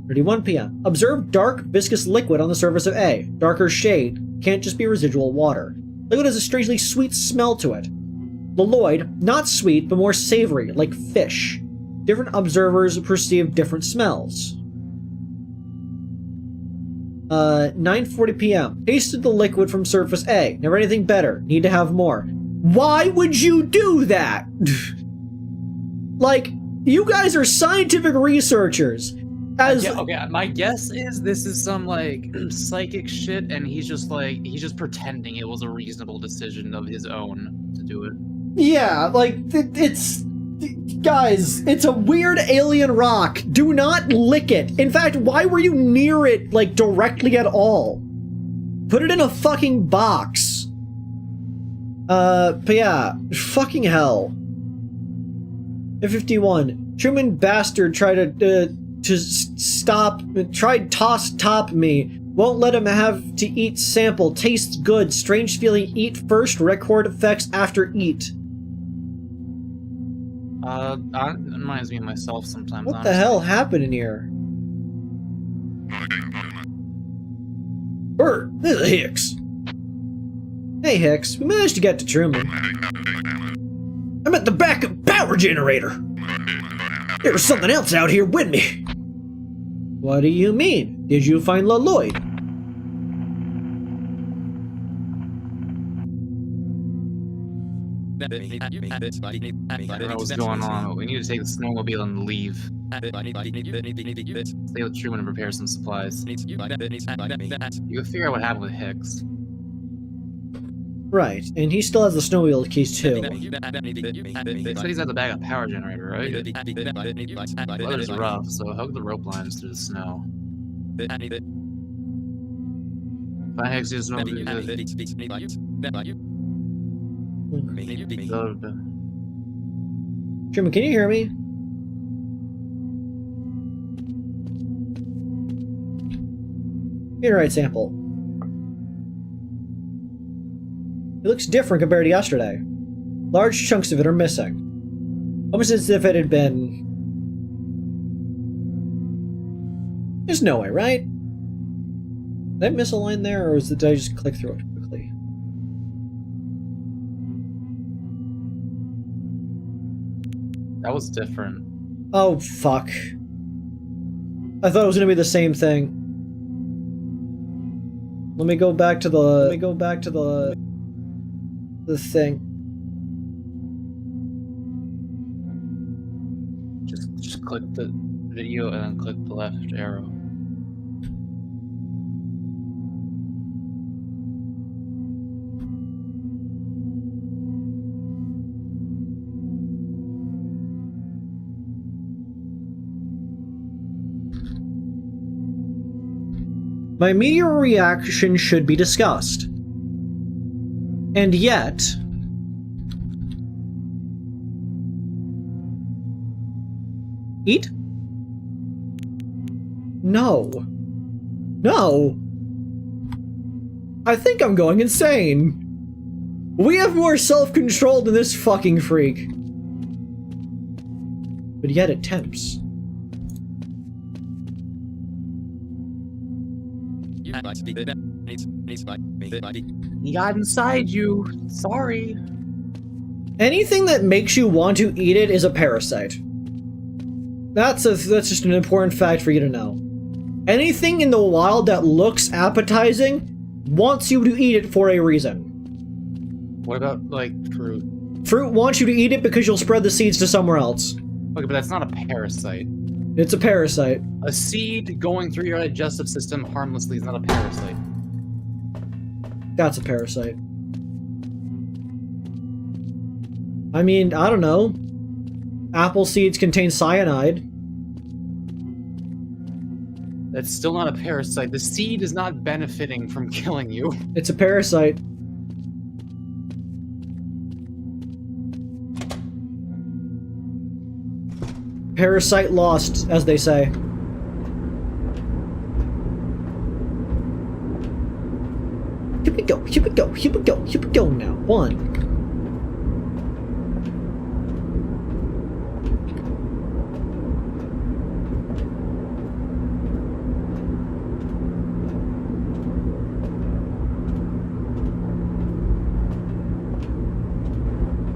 31 p.m. Observe dark, viscous liquid on the surface of A. Darker shade. Can't just be residual water. Liquid has a strangely sweet smell to it. Lloyd, not sweet, but more savory, like fish. Different observers perceive different smells. 9:40 p.m. Tasted the liquid from surface A. Never anything better. Need to have more. Why would you do that? Like, you guys are scientific researchers. Okay, my guess is this is some, like, psychic shit, and he's just pretending it was a reasonable decision of his own to do it. Yeah, like, it's... Guys, it's a weird alien rock. Do not lick it. In fact, why were you near it, like, directly at all? Put it in a fucking box. But yeah, fucking hell. 51. Truman bastard tried to toss top me. Won't let him have to eat sample. Tastes good. Strange feeling. Eat first. Record effects after eat. That reminds me of myself sometimes. What the hell happened in here? Bert, this is Hicks. Hey Hicks, we managed to get to Truman. I'm at the backup power generator. There was something else out here with me. What do you mean? Did you find Lloyd? I don't know what's going on. We need to take the snowmobile and leave. Stay with Truman and prepare some supplies. You can figure out what happened with Hicks. Right, and he still has the snowmobile keys too. He said he's at the backup power generator, right? The weather's rough, so hug the rope lines through the snow. Find Hicks, use snowmobile. Truman, can you hear me? Meteorite sample. It looks different compared to yesterday. Large chunks of it are missing. Almost as if it had been... There's no way, right? Did I miss a line there, or did I just click through it quickly? That was different. Oh, fuck. I thought it was gonna be the same thing. Let me go back to the thing. Just click the video and then click the left arrow. My meteor reaction should be discussed. And yet... Eat? No. No! I think I'm going insane! We have more self-control than this fucking freak. But yet it tempts. He got inside you. Sorry. Anything that makes you want to eat it is a parasite. That's just an important fact for you to know. Anything in the wild that looks appetizing wants you to eat it for a reason. What about, like, fruit? Fruit wants you to eat it because you'll spread the seeds to somewhere else. Okay, but that's not a parasite. It's a parasite. A seed going through your digestive system harmlessly is not a parasite. That's a parasite. I mean, I don't know. Apple seeds contain cyanide. That's still not a parasite. The seed is not benefiting from killing you. It's a parasite. Parasite lost, as they say. Here we go, here we go, here we go, here we go now. One.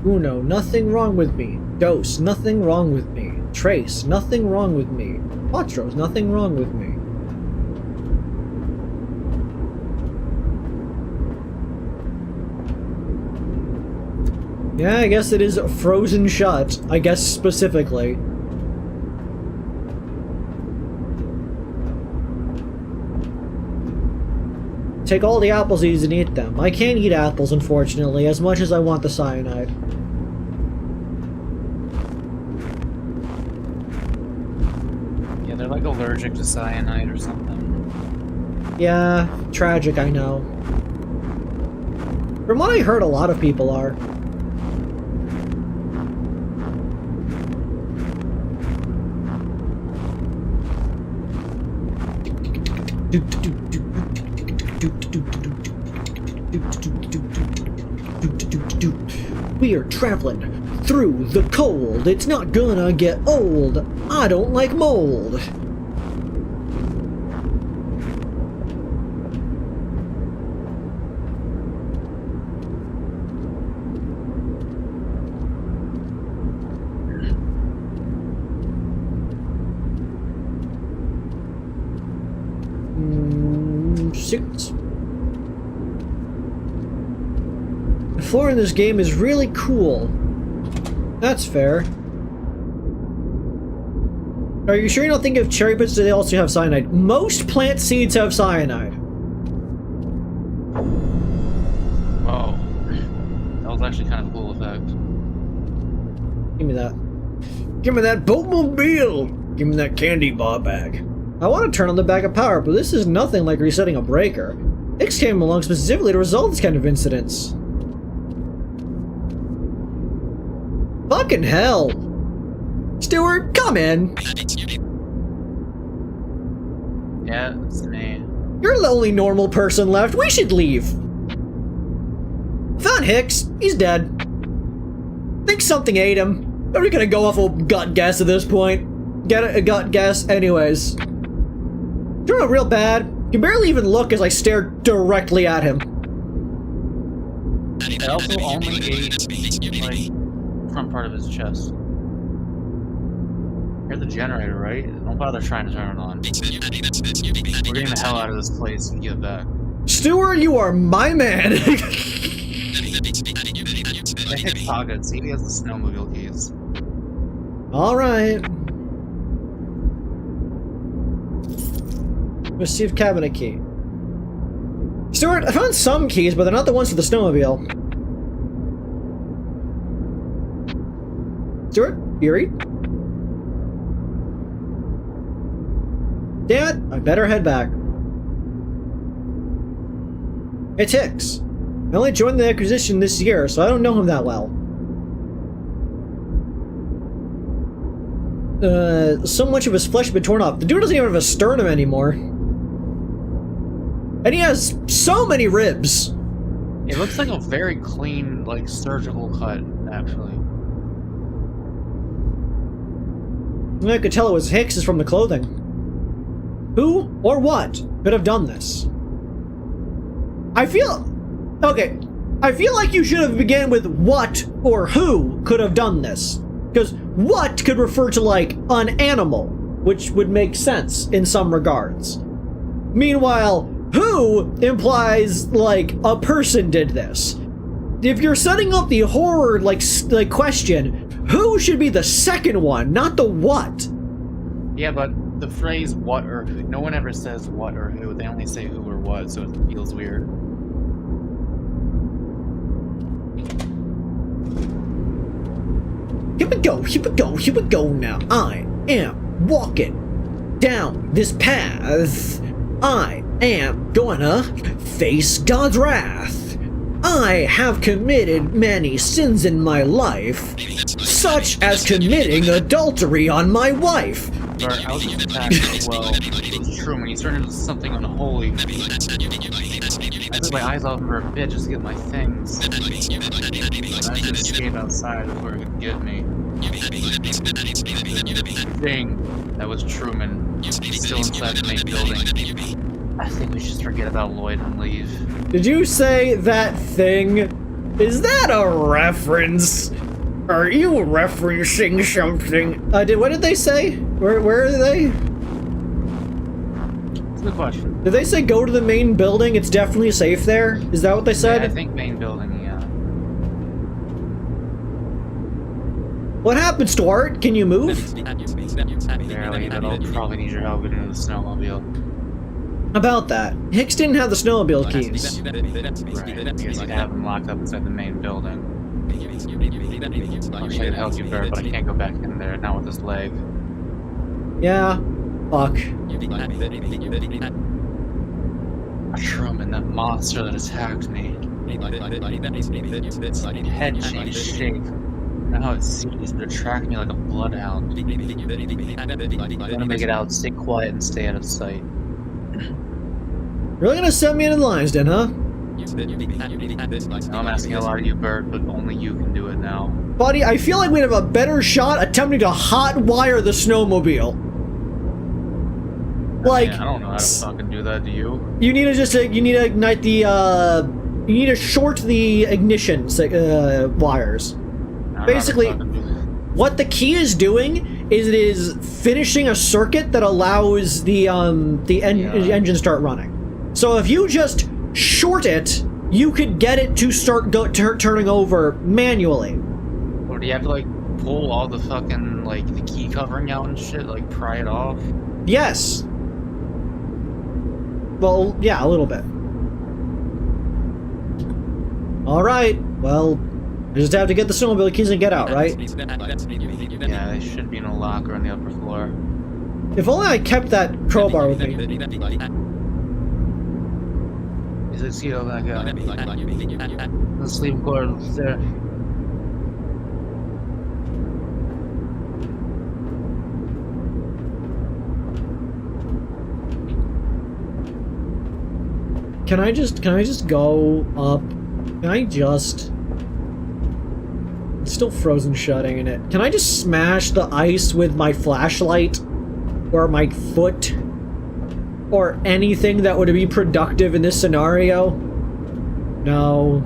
Uno, nothing wrong with me. Dos, nothing wrong with me. Trace, nothing wrong with me. Quattro's, nothing wrong with me. Yeah, I guess it is frozen shut. I guess specifically. Take all the apple seeds and eat them. I can't eat apples, unfortunately, as much as I want the cyanide. Yeah, they're like allergic to cyanide or something. Yeah, tragic, I know. From what I heard, a lot of people are. We are traveling through the cold. It's not gonna get old. I don't like mold. Secrets. The floor in this game is really cool. That's fair. Are you sure you don't think of cherry pits? Do they also have cyanide? Most plant seeds have cyanide. Oh. That was actually kind of a cool effect. Give me that. Give me that boatmobile! Give me that candy bar bag. I want to turn on the backup power, but this is nothing like resetting a breaker. X came along specifically to resolve this kind of incidents. Fucking hell! Stuart, come in! Yeah, it's me. You're the only normal person left. We should leave. Found Hicks. He's dead. Think something ate him. Are we gonna go off a gut guess at this point? Get a gut guess? Anyways. Turned out real bad. Can barely even look as I stare directly at him. It also only ate, like, front part of his chest. You're the generator, right? Don't bother trying to turn it on. We're getting the hell out of this place and get back. Stuart, you are my man! I hit Pocket, see if he has the snowmobile keys. Alright. Received cabinet key. Stuart, I found some keys, but they're not the ones for the snowmobile. Stuart, Yuri? Damn it, I better head back. It's Hicks. I only joined the acquisition this year, so I don't know him that well. So much of his flesh has been torn off. The dude doesn't even have a sternum anymore. And he has so many ribs. It looks like a very clean, like, surgical cut, actually. I could tell it was Hicks's from the clothing. Who or what could have done this? Okay, I feel like you should have began with what or who could have done this. Because what could refer to, like, an animal, which would make sense in some regards. Meanwhile, who implies, like, a person did this. If you're setting up the horror, like question, who should be the second one, not the what? Yeah, but the phrase what or who, no one ever says what or who, they only say who or what, so it feels weird. Here we go now. I am walking down this path. I am gonna face God's wrath. I have committed many sins in my life, such as committing adultery on my wife. Sorry, I was just attacked as well. It was true, when you turn into something unholy. I took my eyes off for a bit just to get my things. And I just escaped outside before it could get me. The thing that was Truman is still inside the main building. I think we should just forget about Lloyd and leave. Did you say that thing? Is that a reference? Are you referencing something? What did they say? Where are they? That's a good question. Did they say go to the main building? It's definitely safe there? Is that what they said? Yeah, I think main building, yeah. What happened, Stuart? Can you move? Barely, but I'll probably need your help getting into the snowmobile. About that, Hicks didn't have the snowmobile keys. Right, because I'd have them locked up inside the main building. I wish I could help you, Bert, but I can't go back in there, not with this leg. Yeah, fuck. Truman, that monster that attacked me. Head changed shape. Now it seems to track me like a bloodhound. I'm gonna make it out, stay quiet, and stay out of sight. Really gonna send me into the lines then, huh? I'm asking a lot of you, Bert, but only you can do it now. Buddy, I feel like we'd have a better shot attempting to hotwire the snowmobile. Like, Man, I don't know how to fucking do that, do you? you need to just, you need to ignite the, you need to short the ignition wires. Basically, what the key is doing is it is finishing a circuit that allows the engine start running. So if you just short it, you could get it to start turning over manually. Or do you have to, like, pull all the fucking, like, the key covering out and shit, like, pry it off? Yes. Well, yeah, a little bit. Alright, well, I just have to get the snowmobile keys and get out, right? Yeah, they should be in a locker on the upper floor. If only I kept that crowbar with me. Is it see all that guy? The sleep quarters there. Can I just go up? Can I just... It's still frozen shut, ain't it? Can I just smash the ice with my flashlight? Or my foot? Or anything that would be productive in this scenario? No.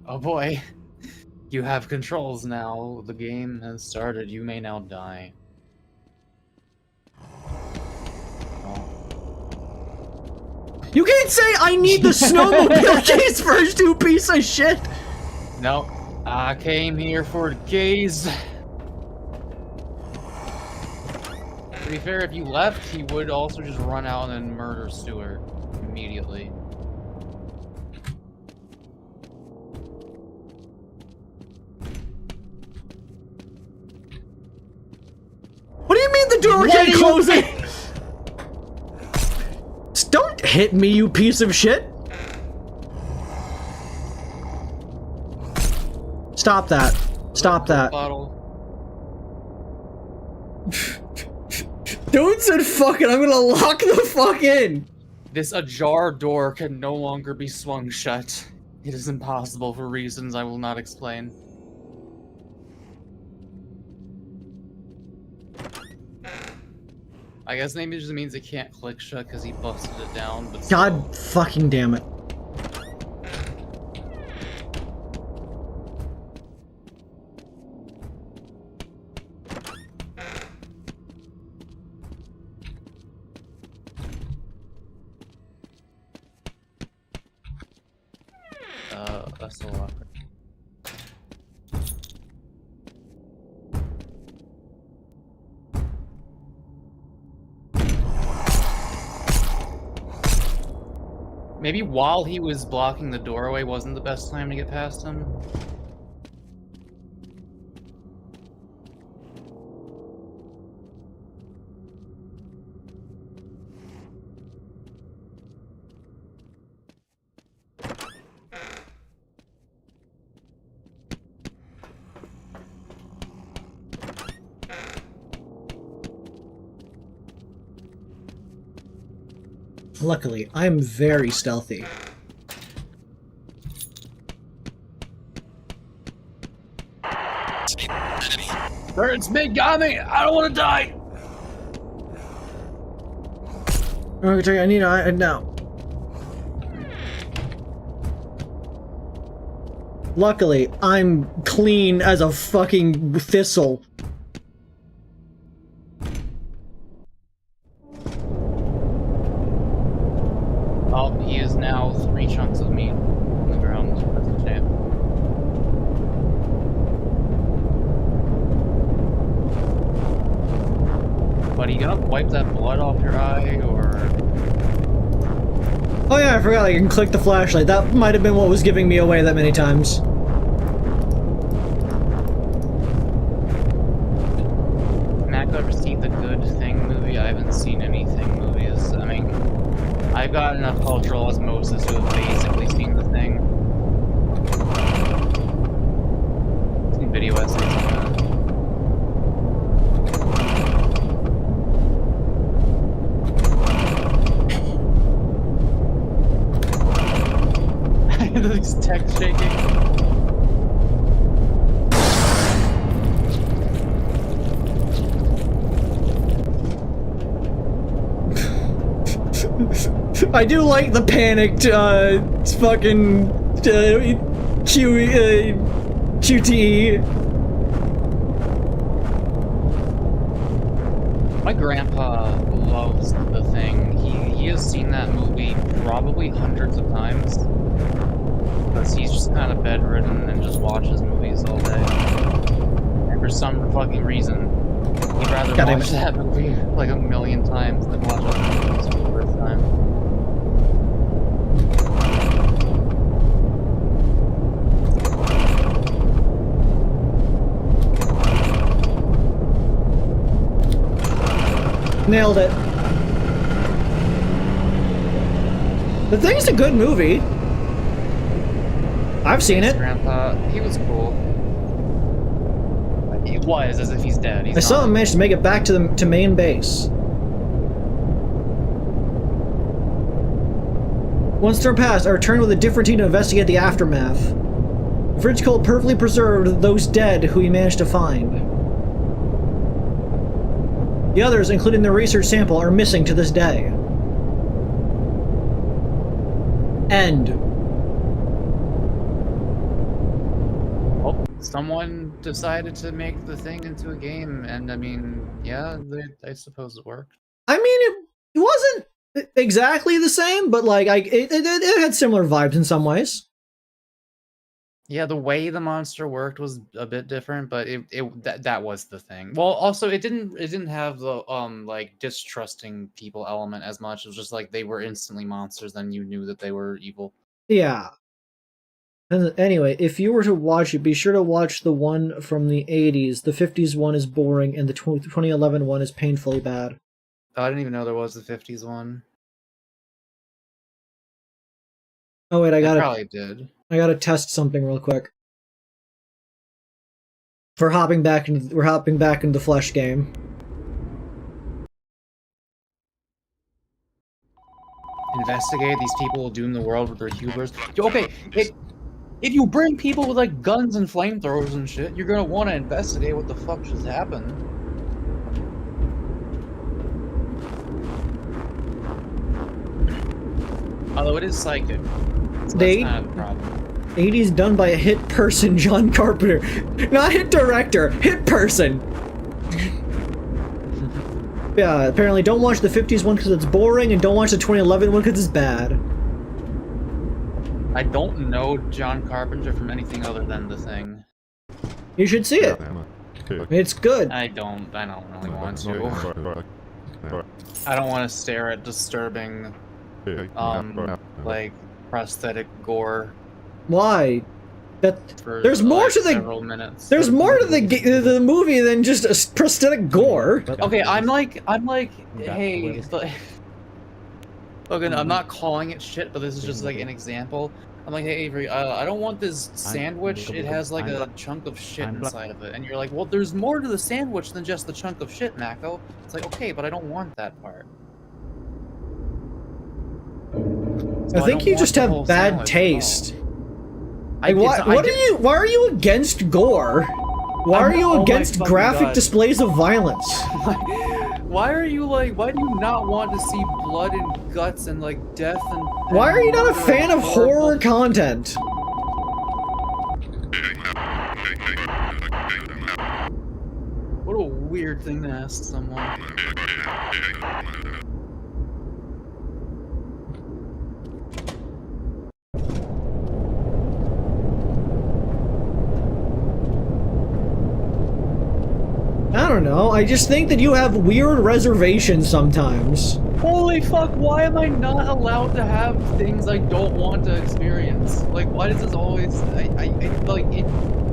Oh boy. You have controls now. The game has started. You may now die. You can't say I need the snowmobile keys first, you piece of shit! No, I came here for the gaze. To be fair, if you left, he would also just run out and then murder Stuart immediately. What do you mean the door can't close it? hit me, you piece of shit! Stop that. Stop that. Bottle. Dude said fuck it, I'm gonna lock the fuck in! This ajar door can no longer be swung shut. It is impossible for reasons I will not explain. I guess maybe it just means it can't click shut because he busted it down, but still. God fucking damn it. That's a lot. Maybe while he was blocking the doorway wasn't the best time to get past him. Luckily, I'm very stealthy. It's big, got me! I don't want to die! Okay, I need now. Luckily, I'm clean as a fucking thistle. Oh, he is now 3 chunks of meat on the ground. That's a shame. But you gonna wipe that blood off your eye, or...? Oh yeah, I forgot I can click the flashlight. That might have been what was giving me away that many times. Mako, ever seen the Good Thing movie? I haven't seen any Thing movies. I mean, I've got enough cultural osmosis to have basically seen the Thing. Seen video essays on that. This text shaking. I do like the panicked, fucking, QTE. My grandpa loves The Thing. He has seen that movie probably hundreds of times. Because he's just kind of bedridden and just watches movies all day. And for some fucking reason, he'd rather watch that movie like a million times than watch other movies for the first time. Nailed it. The Thing's a good movie. I've seen it. Grandpa, he was cool. He was, as if he's dead. He's I saw not. him manage to make it back to main base. Once they're past, I returned with a different team to investigate the aftermath. The fridge cold perfectly preserved those dead who he managed to find. The others, including the research sample, are missing to this day. End. Someone decided to make The Thing into a game, and I mean, yeah, I suppose it worked. I mean, it wasn't exactly the same, but like, it had similar vibes in some ways. Yeah, the way the monster worked was a bit different, but that was the thing. Well, also it didn't have the like distrusting people element as much. It was just like they were instantly monsters, then you knew that they were evil. Yeah. And anyway, if you were to watch it, be sure to watch the one from the 80s. The 50s one is boring, and the 2011 one is painfully bad. Oh, I didn't even know there was the 50s one. Oh wait, I It probably did. gotta test something real quick. We're hopping back into the flesh game. Investigate these people will doom the world with their hubris. Okay, if you bring people with like guns and flamethrowers and shit, you're gonna want to investigate what the fuck just happened. Although it is psychic, so that's kind of the problem. 80's done by a hit person, John Carpenter. Not hit director, hit person! Yeah, apparently don't watch the 50s one because it's boring, and don't watch the 2011 one because it's bad. I don't know John Carpenter from anything other than The Thing. You should see it. It's good. I don't really want to. I don't want to stare at disturbing, like, prosthetic gore. Why? There's more to several minutes. There's more to the movie than just a prosthetic gore. Okay, I'm like, hey, look, I'm not calling it shit, but this is just like an example. I'm like, hey Avery, I don't want this sandwich. It has like a chunk of shit inside of it, and you're like, well, there's more to the sandwich than just the chunk of shit, Mako. It's like, okay, but I don't want that part. So I think you just have bad taste. Like, why are you against gore? Why are you against graphic displays of violence? Why are you like, why do you not want to see blood and guts and like death and... Why are you not a fan of horror content? What a weird thing to ask someone. I don't know, I just think that you have weird reservations sometimes. Holy fuck, why am I not allowed to have things I don't want to experience? Like, why does this always...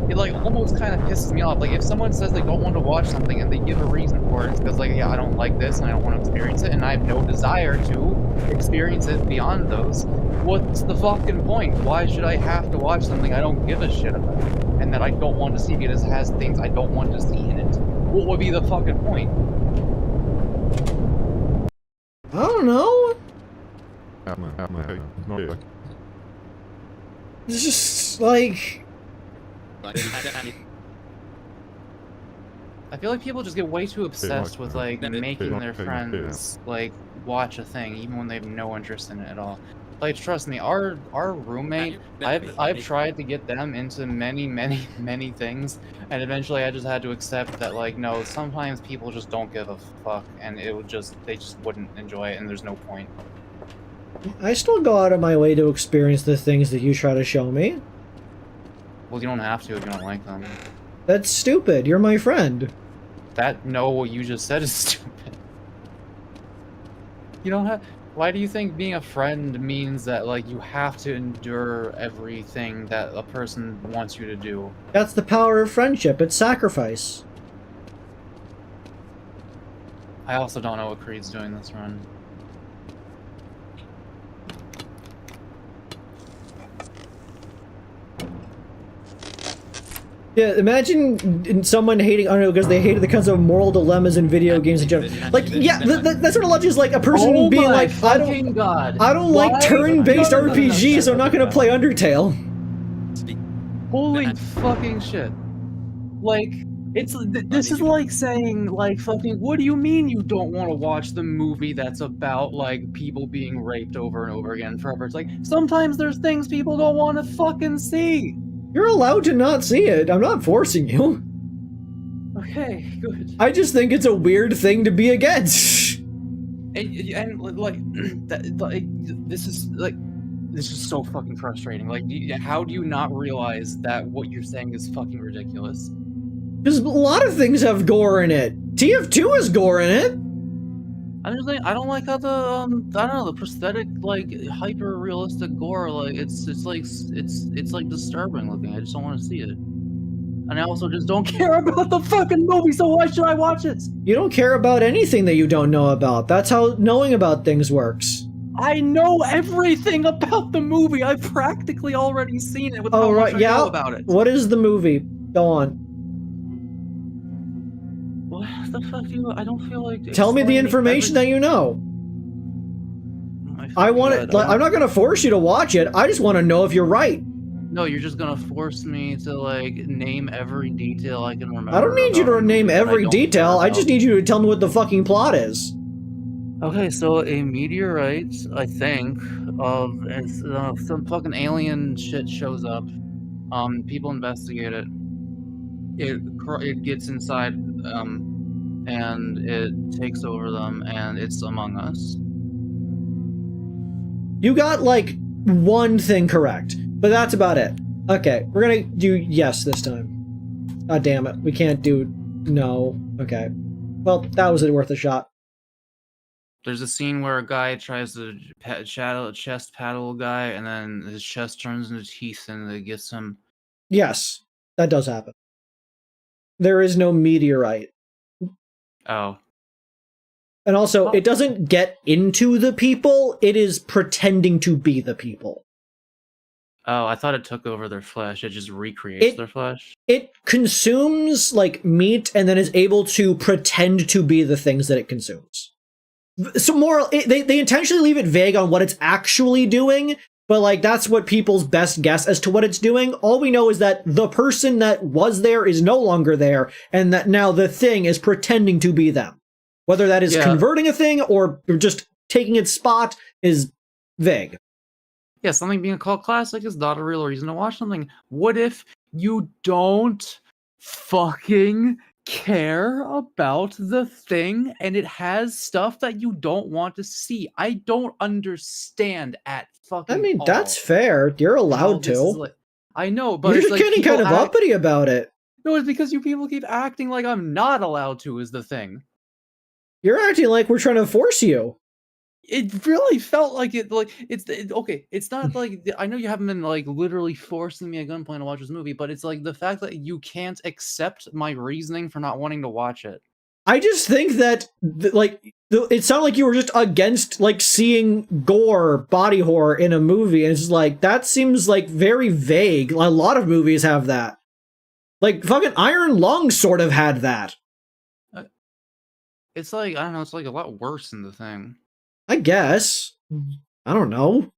It like almost kind of pisses me off. Like, if someone says they don't want to watch something and they give a reason for it, it's because like, yeah, I don't like this and I don't want to experience it and I have no desire to experience it beyond those. What's the fucking point? Why should I have to watch something I don't give a shit about and that I don't want to see because it has things I don't want to see in it? What would be the fucking point? I don't know. It's just like... I feel like people just get way too obsessed with like making their friends like watch a thing even when they have no interest in it at all. Like, trust me, our roommate, I've tried to get them into many things, and eventually I just had to accept that, like, no, sometimes people just don't give a fuck, and they just wouldn't enjoy it, and there's no point. I still go out of my way to experience the things that you try to show me. Well, you don't have to if you don't like them. That's stupid. You're my friend. No, what you just said is stupid. You don't have... Why do you think being a friend means that, like, you have to endure everything that a person wants you to do? That's the power of friendship. It's sacrifice. I also don't know what Kreed's doing this run. Yeah, imagine someone hating, I don't know, because they hated the concept of moral dilemmas in video games in general. Like, yeah, that sort of logic is like a person being like, I don't like turn-based RPGs, so I'm not gonna play Undertale. Holy fucking shit. Like, this is like saying, like, fucking, what do you mean you don't want to watch the movie that's about, like, people being raped over and over again forever? It's like, sometimes there's things people don't want to fucking see. You're allowed to not see it. I'm not forcing you. Okay, good. I just think it's a weird thing to be against. And like, this is so fucking frustrating. Like, how do you not realize that what you're saying is fucking ridiculous? Because a lot of things have gore in it. TF2 has gore in it. I'm just saying, I don't like how the I don't know, the prosthetic, like, hyper realistic gore, like, it's like disturbing looking. I just don't want to see it. And I also just don't care about the fucking movie, so why should I watch it? You don't care about anything that you don't know about. That's how knowing about things works. I know everything about the movie. I've practically already seen it with how much I know about it. What is the movie? Go on. What the fuck do you? I don't feel like. Tell me the information that you know. I want it. I'm not gonna force you to watch it. I just want to know if you're right. No, you're just gonna force me to like name every detail I can remember. I don't need you to name every detail. I just need you to tell me what the fucking plot is. Okay, so a meteorite, I think, of some fucking alien shit shows up. People investigate it. It gets inside, and it takes over them, and it's Among Us. You got like one thing correct, but that's about it. Okay, we're gonna do yes this time. God damn it, we can't do no. Okay, well that was worth a shot. There's a scene where a guy tries to chest paddle a guy, and then his chest turns into teeth, and it gets him. Yes, that does happen. There is no meteorite. Oh. And also, it doesn't get into the people, it is pretending to be the people. Oh, I thought it took over their flesh. It just recreates their flesh? It consumes, like, meat and then is able to pretend to be the things that it consumes. So they intentionally leave it vague on what it's actually doing, but, like, that's what people's best guess as to what it's doing. All we know is that the person that was there is no longer there, and that now the thing is pretending to be them. Whether that is converting a thing or just taking its spot is vague. Yeah, something being a cult classic is not a real reason to watch something. What if you don't fucking care about the thing and it has stuff that you don't want to see? I don't understand at fucking I mean, all. that's fair. You're allowed to. I know, but you're it's just getting kind of uppity about it. No, it's because you people keep acting like I'm not allowed to is the thing. You're acting like we're trying to force you. It really felt like it. Like okay. It's not like I know you haven't been like literally forcing me at gunpoint to watch this movie, but it's like the fact that you can't accept my reasoning for not wanting to watch it. I just think that it sounded like you were just against like seeing gore, body horror in a movie, and it's just like that seems like very vague. A lot of movies have that. Like fucking Iron Lung sort of had that. It's like, I don't know, it's like a lot worse than the thing. I guess. I don't know.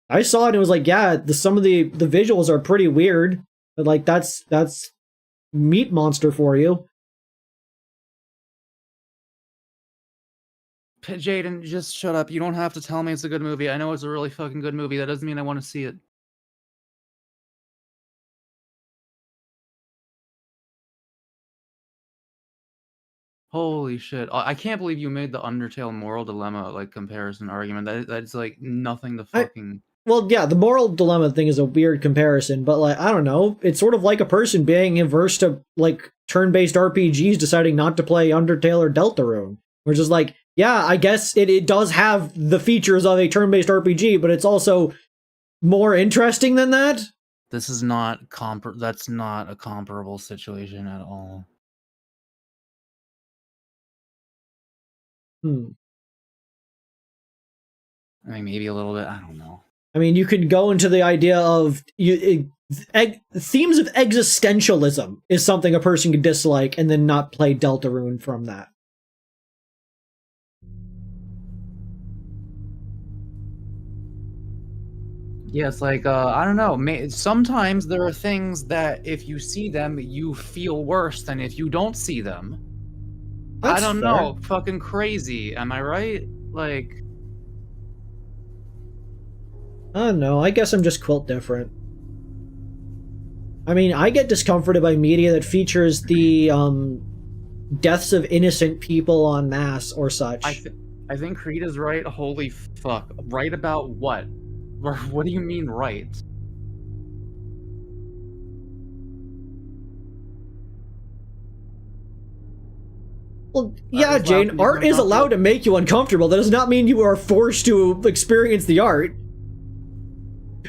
I saw it and it was like, yeah, some of the visuals are pretty weird. But like that's Meat Monster for you. Jaden, just shut up. You don't have to tell me it's a good movie. I know it's a really fucking good movie. That doesn't mean I want to see it. Holy shit. I can't believe you made the Undertale moral dilemma like comparison argument. That's like nothing to fucking... Well, yeah, the moral dilemma thing is a weird comparison, but like, I don't know. It's sort of like a person being averse to like turn-based RPGs deciding not to play Undertale or Deltarune. Which is like, yeah, I guess it does have the features of a turn-based RPG, but it's also more interesting than that. This is not that's not a comparable situation at all. I mean, maybe a little bit. I don't know. I mean, you could go into the idea of themes of existentialism is something a person could dislike and then not play Deltarune from that. Yeah, it's like, I don't know. Sometimes there are things that if you see them, you feel worse than if you don't see them. That's I don't fair. know. Fucking crazy. Am I right? Like... I don't know. I guess I'm just quilt different. I mean, I get discomforted by media that features the deaths of innocent people en masse or such. I think Kreed is right. Holy fuck. Right about what? What do you mean right? Well, yeah, Jane, art is allowed to make you uncomfortable. That does not mean you are forced to experience the art.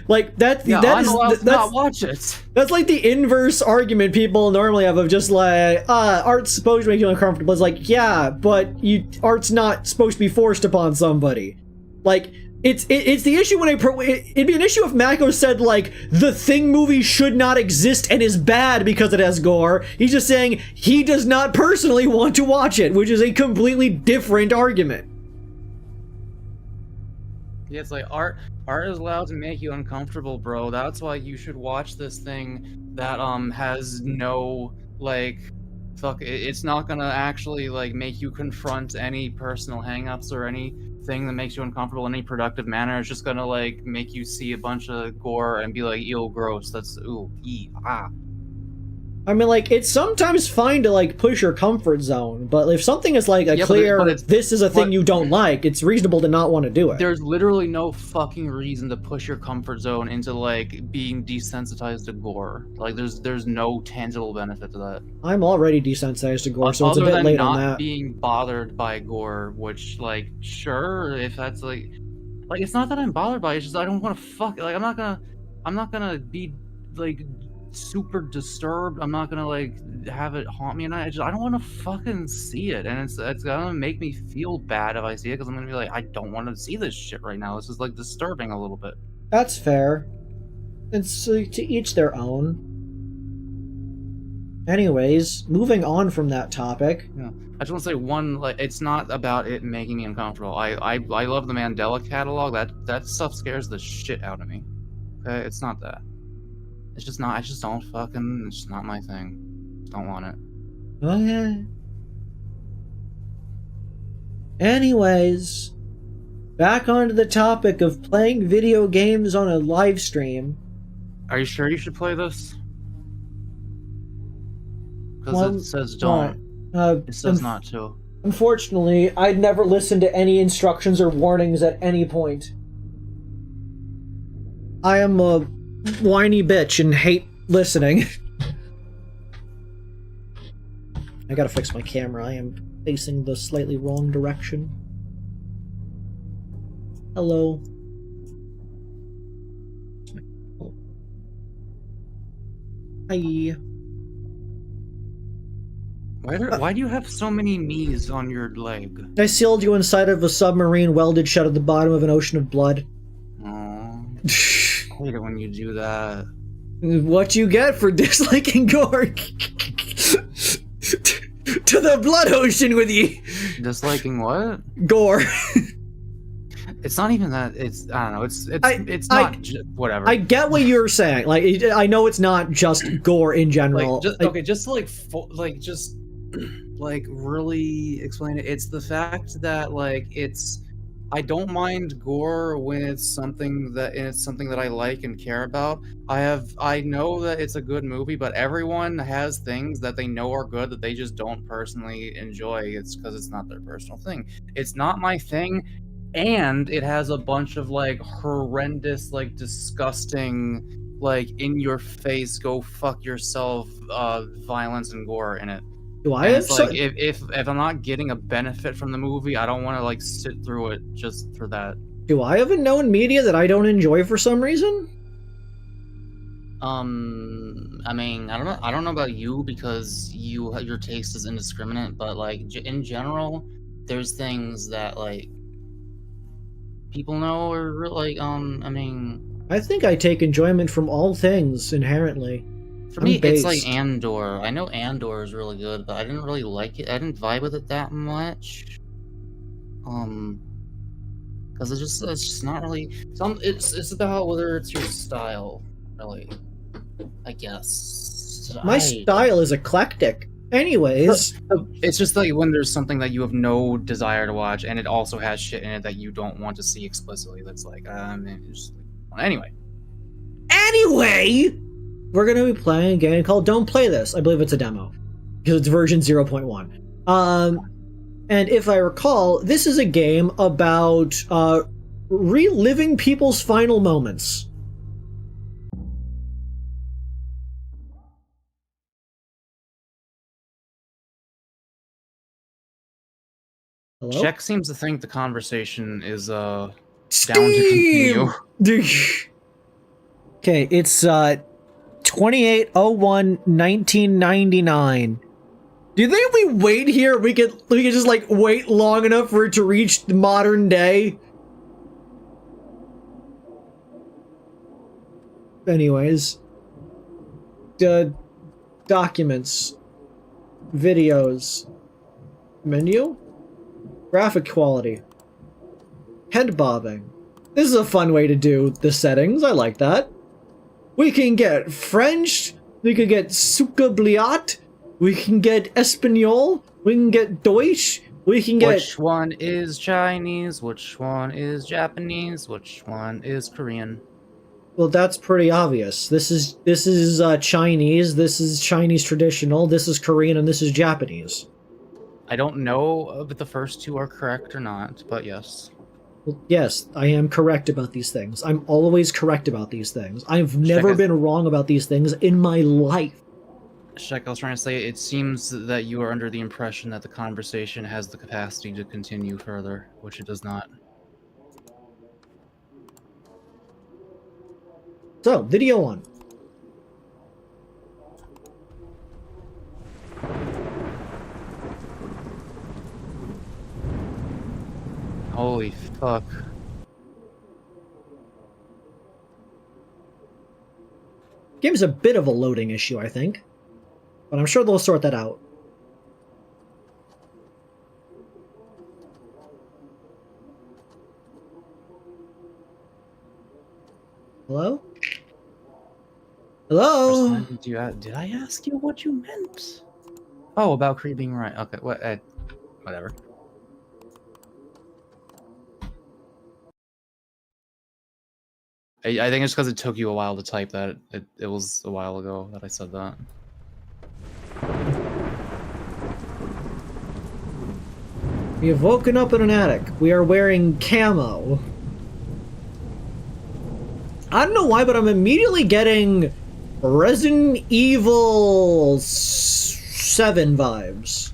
Like, I'm allowed to not watch it. That's like the inverse argument people normally have of just like, art's supposed to make you uncomfortable. It's like, yeah, but art's not supposed to be forced upon somebody. Like, It's the issue when it'd be an issue if Mako said, like, the Thing movie should not exist and is bad because it has gore. He's just saying he does not personally want to watch it, which is a completely different argument. Yeah, it's like art is allowed to make you uncomfortable, bro. That's why you should watch this thing that has no, like, it's not gonna actually, like, make you confront any personal hangups or anything that makes you uncomfortable in any productive manner. It's just gonna, like, make you see a bunch of gore and be like, ew, gross. That's ooh, ah. I mean, like, it's sometimes fine to, like, push your comfort zone, but if something is, like, a clear, this is a thing you don't like, it's reasonable to not want to do it. There's literally no fucking reason to push your comfort zone into, like, being desensitized to gore. Like, there's no tangible benefit to that. I'm already desensitized to gore, so it's a bit late on that. Other than not being bothered by gore, which, like, sure, if that's, like, it's not that I'm bothered by it, it's just I don't want to fuck, like, I'm not gonna be, like, super disturbed. I'm not gonna, like, have it haunt me, and I don't want to fucking see it, and it's gonna make me feel bad if I see it, because I'm gonna be like, I don't want to see this shit right now. This is, like, disturbing a little bit. That's fair. It's to each their own. Anyways, moving on from that topic. Yeah. I just want to say one, like, it's not about it making me uncomfortable. I love the Mandela catalog. That stuff scares the shit out of me. Okay, it's not that. It's just not. I just don't fucking. It's just not my thing. Don't want it. Okay. Anyways, back onto the topic of playing video games on a live stream. Are you sure you should play this? Because it says don't. It says not to. Unfortunately, I'd never listened to any instructions or warnings at any point. I am a whiny bitch and hate listening. I gotta fix my camera. I am facing the slightly wrong direction. Hello. Hi. Why do you have so many knees on your leg? I sealed you inside of a submarine welded shut at the bottom of an ocean of blood. Aww. I hate it when you do that. What you get for disliking gore? To the blood ocean with you. Disliking what? Gore. It's not even that. It's I don't know. It's not whatever. I get what you're saying. Like, I know it's not just gore in general. Like, just to really explain it. It's the fact that, like, I don't mind gore when it's something that I like and care about. I know that it's a good movie, but everyone has things that they know are good that they just don't personally enjoy. It's because it's not their personal thing. It's not my thing, and it has a bunch of, like, horrendous, like, disgusting, like, in your face, go fuck yourself, violence and gore in it. If I'm not getting a benefit from the movie, I don't want to, like, sit through it just for that. Do I have a known media that I don't enjoy for some reason? I mean, I don't know about you, because your taste is indiscriminate, but, like, in general, there's things that, like, people know are, like, I mean, I think I take enjoyment from all things inherently. For me, it's like Andor. I know Andor is really good, but I didn't really like it. I didn't vibe with it that much. Because it's just not really. It's about whether it's your style, really. I guess. My style is eclectic. Anyways, it's just like when there's something that you have no desire to watch, and it also has shit in it that you don't want to see explicitly. That's like, anyway. We're going to be playing a game called Don't Play This. I believe it's a demo, because it's version 0.1. And if I recall, this is a game about reliving people's final moments. Hello? Jack seems to think the conversation is down Steam! to continue. Okay, it's 28/01/1999. Do you think we wait here? We could just, like, wait long enough for it to reach the modern day? anyways. Documents. Videos. Menu? Graphic quality. Head bobbing. This is a fun way to do the settings. I like that. We can get French. We could get Succabliat. We can get Espanol. We can get Deutsch. We can get... Which one is Chinese? Which one is Japanese? Which one is Korean? Well, that's pretty obvious. This is Chinese. This is Chinese traditional. This is Korean, and this is Japanese. I don't know if the first two are correct or not, but yes. Well, yes, I am correct about these things. I'm always correct about these things. I've never been wrong about these things in my life. Shek, I was trying to say, it seems that you are under the impression that the conversation has the capacity to continue further, which it does not. So, video on. Holy fuck. Game's a bit of a loading issue, I think. But I'm sure they'll sort that out. Hello? Hello? Did I ask you what you meant? Oh, about Kreed being right. Okay, whatever. I think it's because it took you a while to type that. It was a while ago that I said that. We have woken up in an attic. We are wearing camo. I don't know why, but I'm immediately getting Resident Evil 7 vibes.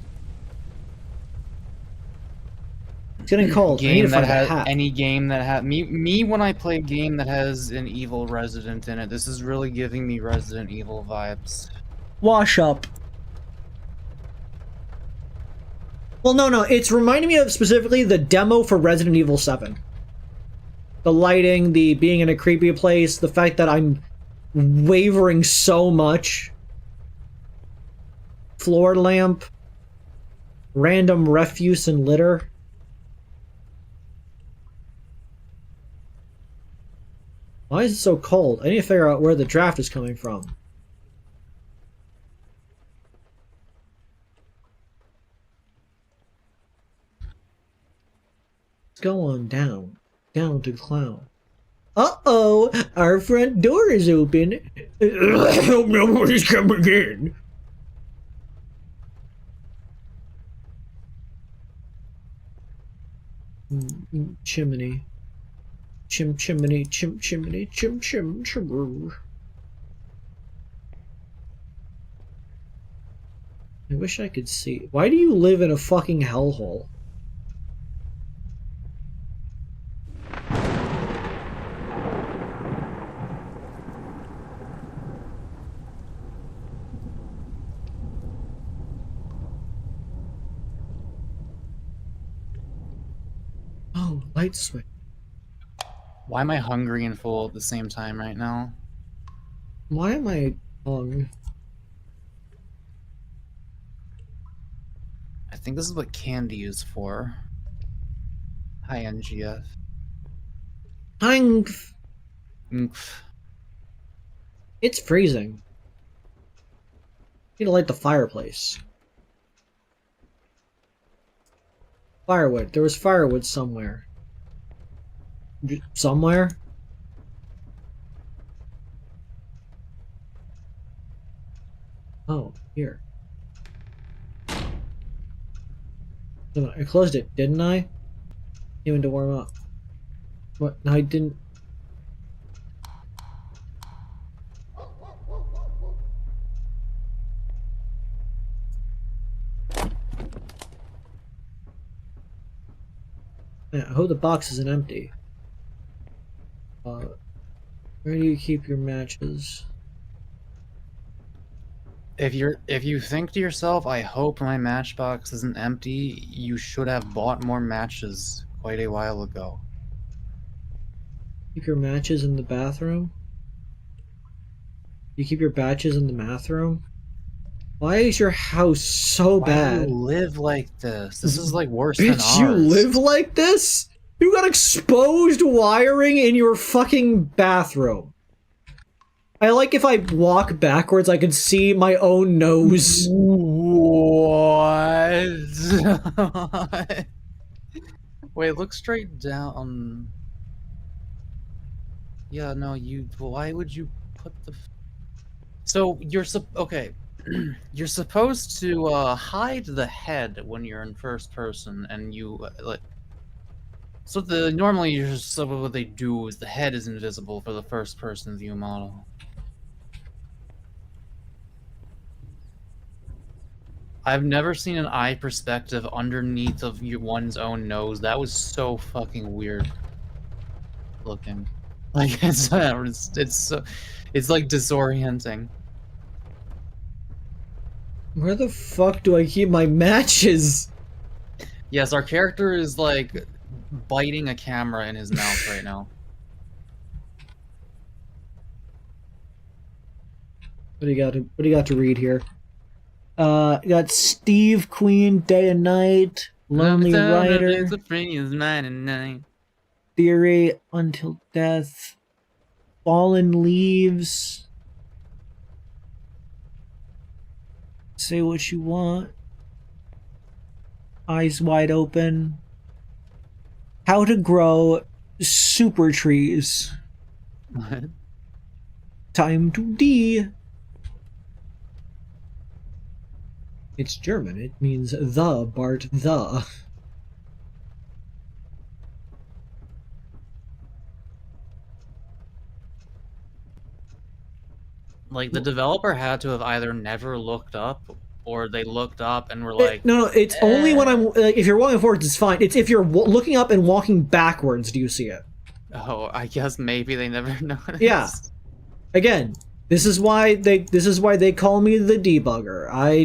It's getting cold. I need to find a hat. Any game that has me when I play a game that has an evil resident in it, this is really giving me Resident Evil vibes. Wash up. Well, no, it's reminding me of specifically the demo for Resident Evil 7. The lighting, the being in a creepy place, the fact that I'm wavering so much. Floor lamp. Random refuse and litter. Why is it so cold? I need to figure out where the draft is coming from. Let's go on down. Down to clown. Uh-oh! Our front door is open. I hope nobody's coming in. Chimney. Chimney, chimney, chim. I wish I could see. Why do you live in a fucking hellhole? Oh, light switch. Why am I hungry and full at the same time right now? Why am I hung? I think this is what candy is for. Hi, NGF. Hang. Oomph. It's freezing. Need to light the fireplace. Firewood. There was firewood somewhere. Somewhere? Oh, here. I closed it, didn't I? Even to warm up. What? No, I didn't. Yeah, I hope the box isn't empty. Where do you keep your matches? If you think to yourself, I hope my matchbox isn't empty, you should have bought more matches quite a while ago. Keep your matches in the bathroom? You keep your batches in the bathroom? Why is your house so Why do bad? you live like this? This is like worse than Bitch, ours. you live like this? You got exposed wiring in your fucking bathroom. I like if I walk backwards, I can see my own nose. What? Wait, look straight down. Yeah, no, you. Why would you put the? So you're okay. You're supposed to hide the head when you're in first person, and you like. So what they do is the head is invisible for the first person view model. I've never seen an eye perspective underneath of one's own nose. That was so fucking weird looking. Like it's like disorienting. Where the fuck do I keep my matches? Yes, our character is like biting a camera in his mouth right now. What do you got to read here? You got Steve Queen, Day and Night, Lonely Rider, Theory, Until Death, Fallen Leaves, Say What You Want, Eyes Wide Open, How to Grow Super Trees, What? Time to D. It's German. It means the, Bart, the. Like the developer had to have either never looked up or they looked up and were like, No, it's only when I'm if you're walking forwards, it's fine. It's if you're looking up and walking backwards, do you see it? oh, I guess maybe they never noticed. Yeah. Again, this is why they call me the debugger. I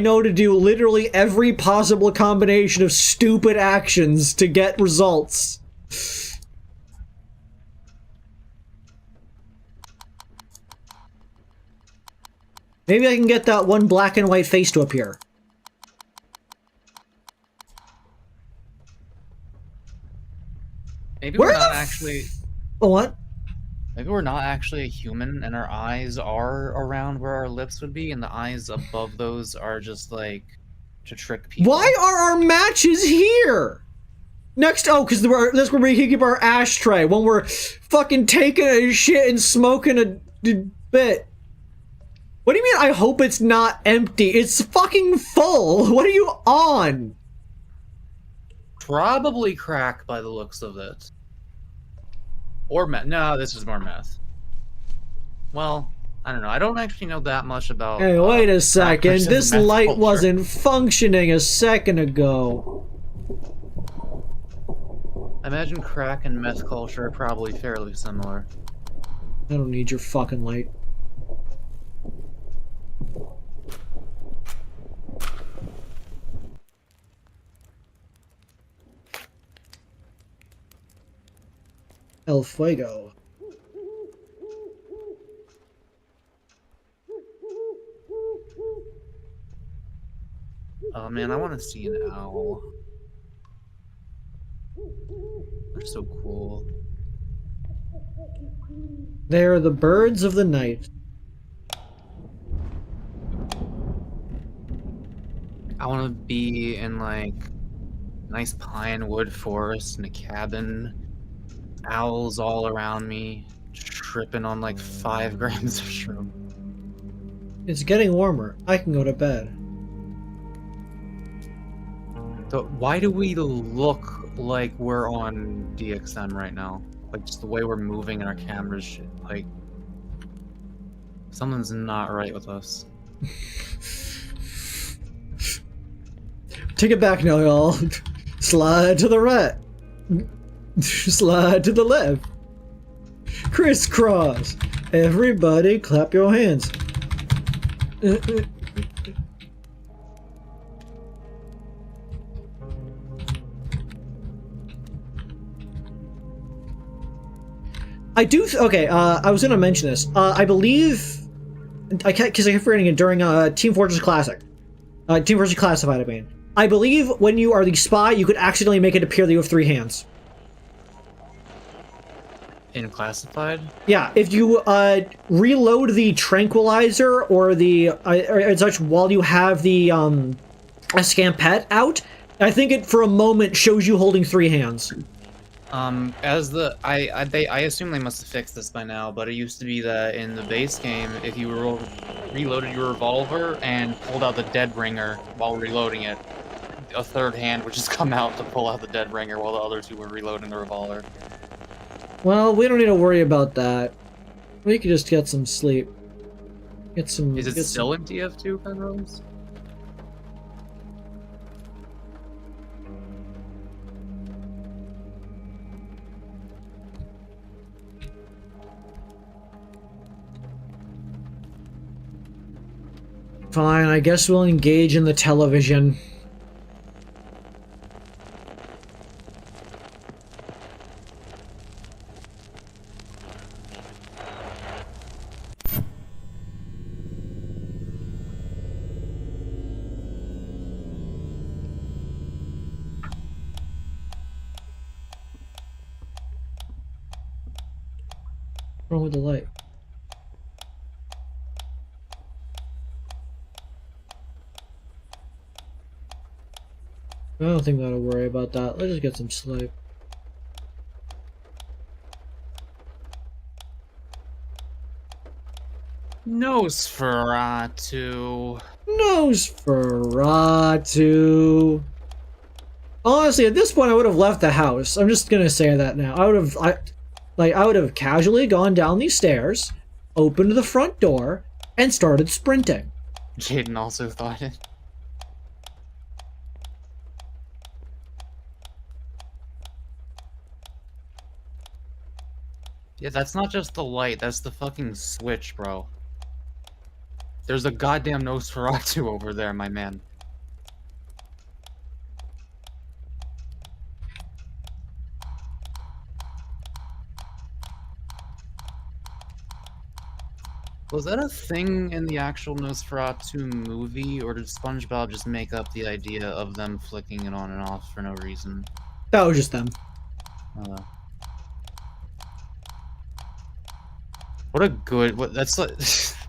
know to do literally every possible combination of stupid actions to get results. Maybe I can get that one black and white face to appear. Maybe Where we're not the actually. What? Maybe we're not actually a human, and our eyes are around where our lips would be, and the eyes above those are just like to trick people. Why are our matches here? Next, because that's where we keep our ashtray when we're fucking taking a shit and smoking a bit. What do you mean? I hope it's not empty. It's fucking full. What are you on? Probably crack by the looks of it. Or meth. No, this is more meth. Well, I don't know. I don't actually know that much about. Hey, wait a crack second. versus This meth light culture. wasn't functioning a second ago. I imagine crack and meth culture are probably fairly similar. I don't need your fucking light. El Fuego. Oh man, I want to see an owl. They're so cool. They are the birds of the night. I want to be in like nice pine wood forest in a cabin, owls all around me, tripping on like 5 grams of shroom. It's getting warmer. I can go to bed. So why do we look like we're on DXM right now? Like just the way we're moving and our cameras, like something's not right with us. Take it back now, y'all. Slide to the right. Slide to the left. Crisscross. Everybody clap your hands. I do. Okay, I was gonna mention this. I believe I kept forgetting it during Team Fortress Classic. Team Fortress Classified, I mean. I believe when you are the spy, you could accidentally make it appear that you have 3 hands. In classified? Yeah, if you reload the tranquilizer or the or such while you have the escampette out, I think it for a moment shows you holding 3 hands. As the I assume they must have fixed this by now, but it used to be that in the base game, if you reloaded your revolver and pulled out the dead ringer while reloading it, a third hand would just come out to pull out the dead ringer while the other 2 were reloading the revolver. Well, we don't need to worry about that. We could just get some sleep. Get some. Is it still in TF2, Penrose? Fine, I guess we'll engage in the television. What's wrong with the light? I don't think we gotta worry about that. Let's just get some sleep. Nosferatu. Nosferatu. Honestly, at this point, I would have left the house. I'm just gonna say that now. I would have casually gone down these stairs, opened the front door, and started sprinting. Jaden also thought it. Yeah, that's not just the light, that's the fucking switch, bro. There's a goddamn Nosferatu over there, my man. Was that a thing in the actual Nosferatu movie, or did SpongeBob just make up the idea of them flicking it on and off for no reason? That was just them. What a good... that's like... It's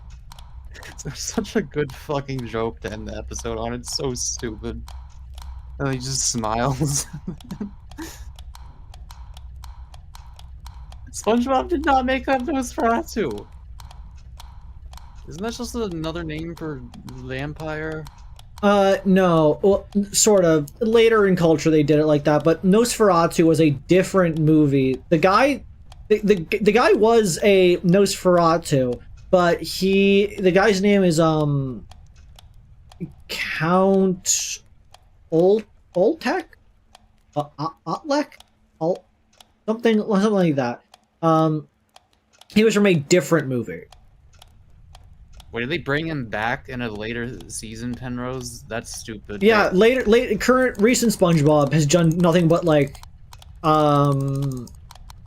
such a good fucking joke to end the episode on. It's so stupid. And he just smiles. SpongeBob did not make up Nosferatu. Isn't that just another name for vampire? No. Well, sort of. Later in culture they did it like that, but Nosferatu was a different movie. The guy was a Nosferatu, but the guy's name is Count Oltek? Otlek? Something like that. He was from a different movie. Wait, did they bring him back in a later season, Penrose? That's stupid. Yeah, recent SpongeBob has done nothing but like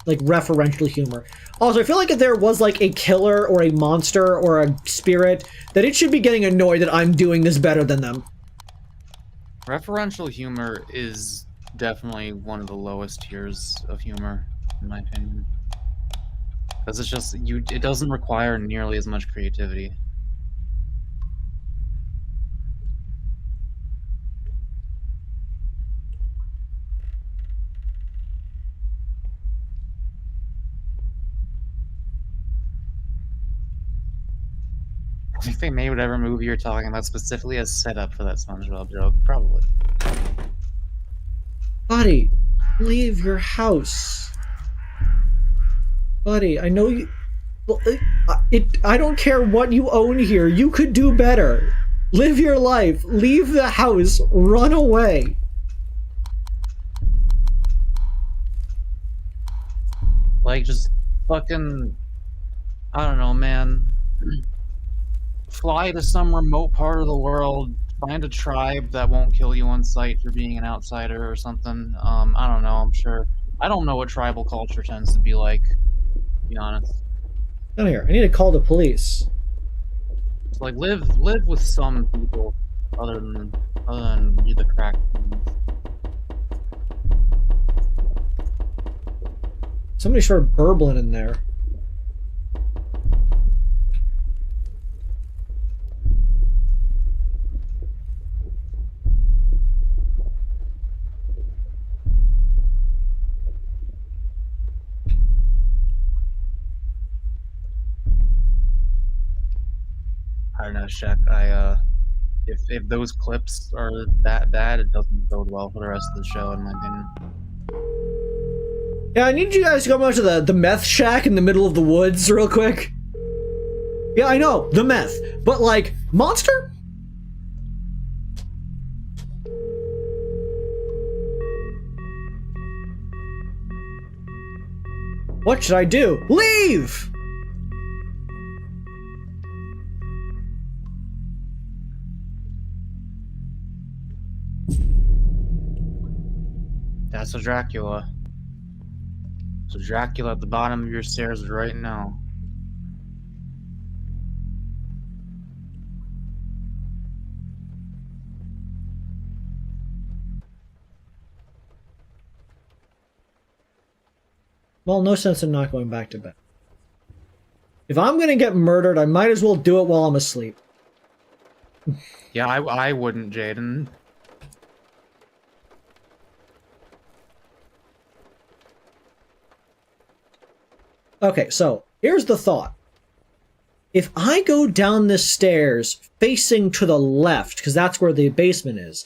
referential humor. Also, I feel like if there was like a killer or a monster or a spirit, that it should be getting annoyed that I'm doing this better than them. Referential humor is definitely one of the lowest tiers of humor, in my opinion. Because it's just, it doesn't require nearly as much creativity. I think they made whatever movie you're talking about specifically as set up for that SpongeBob joke. Probably. Buddy, leave your house. Buddy, I know you... Well, I don't care what you own here. You could do better. Live your life. Leave the house. Run away. Like, just fucking... I don't know, man. Fly to some remote part of the world, find a tribe that won't kill you on sight for being an outsider or something. I don't know, I'm sure. I don't know what tribal culture tends to be like, to be Down here. I need to call the police. So, like, live with some people other than you, the crack ones. Somebody started burbling in there. I don't know, Shaq. If those clips are that bad, it doesn't bode well for the rest of the show, in my opinion. Yeah, I need you guys to come out to the meth shack in the middle of the woods real quick. Yeah, I know, the meth. But, like, monster? What should I do? Leave! That's a Dracula. So Dracula at the bottom of your stairs right now. Well, no sense in not going back to bed. If I'm gonna get murdered, I might as well do it while I'm asleep. Yeah, I wouldn't, Jaden. Okay, so here's the thought. If I go down the stairs facing to the left, because that's where the basement is,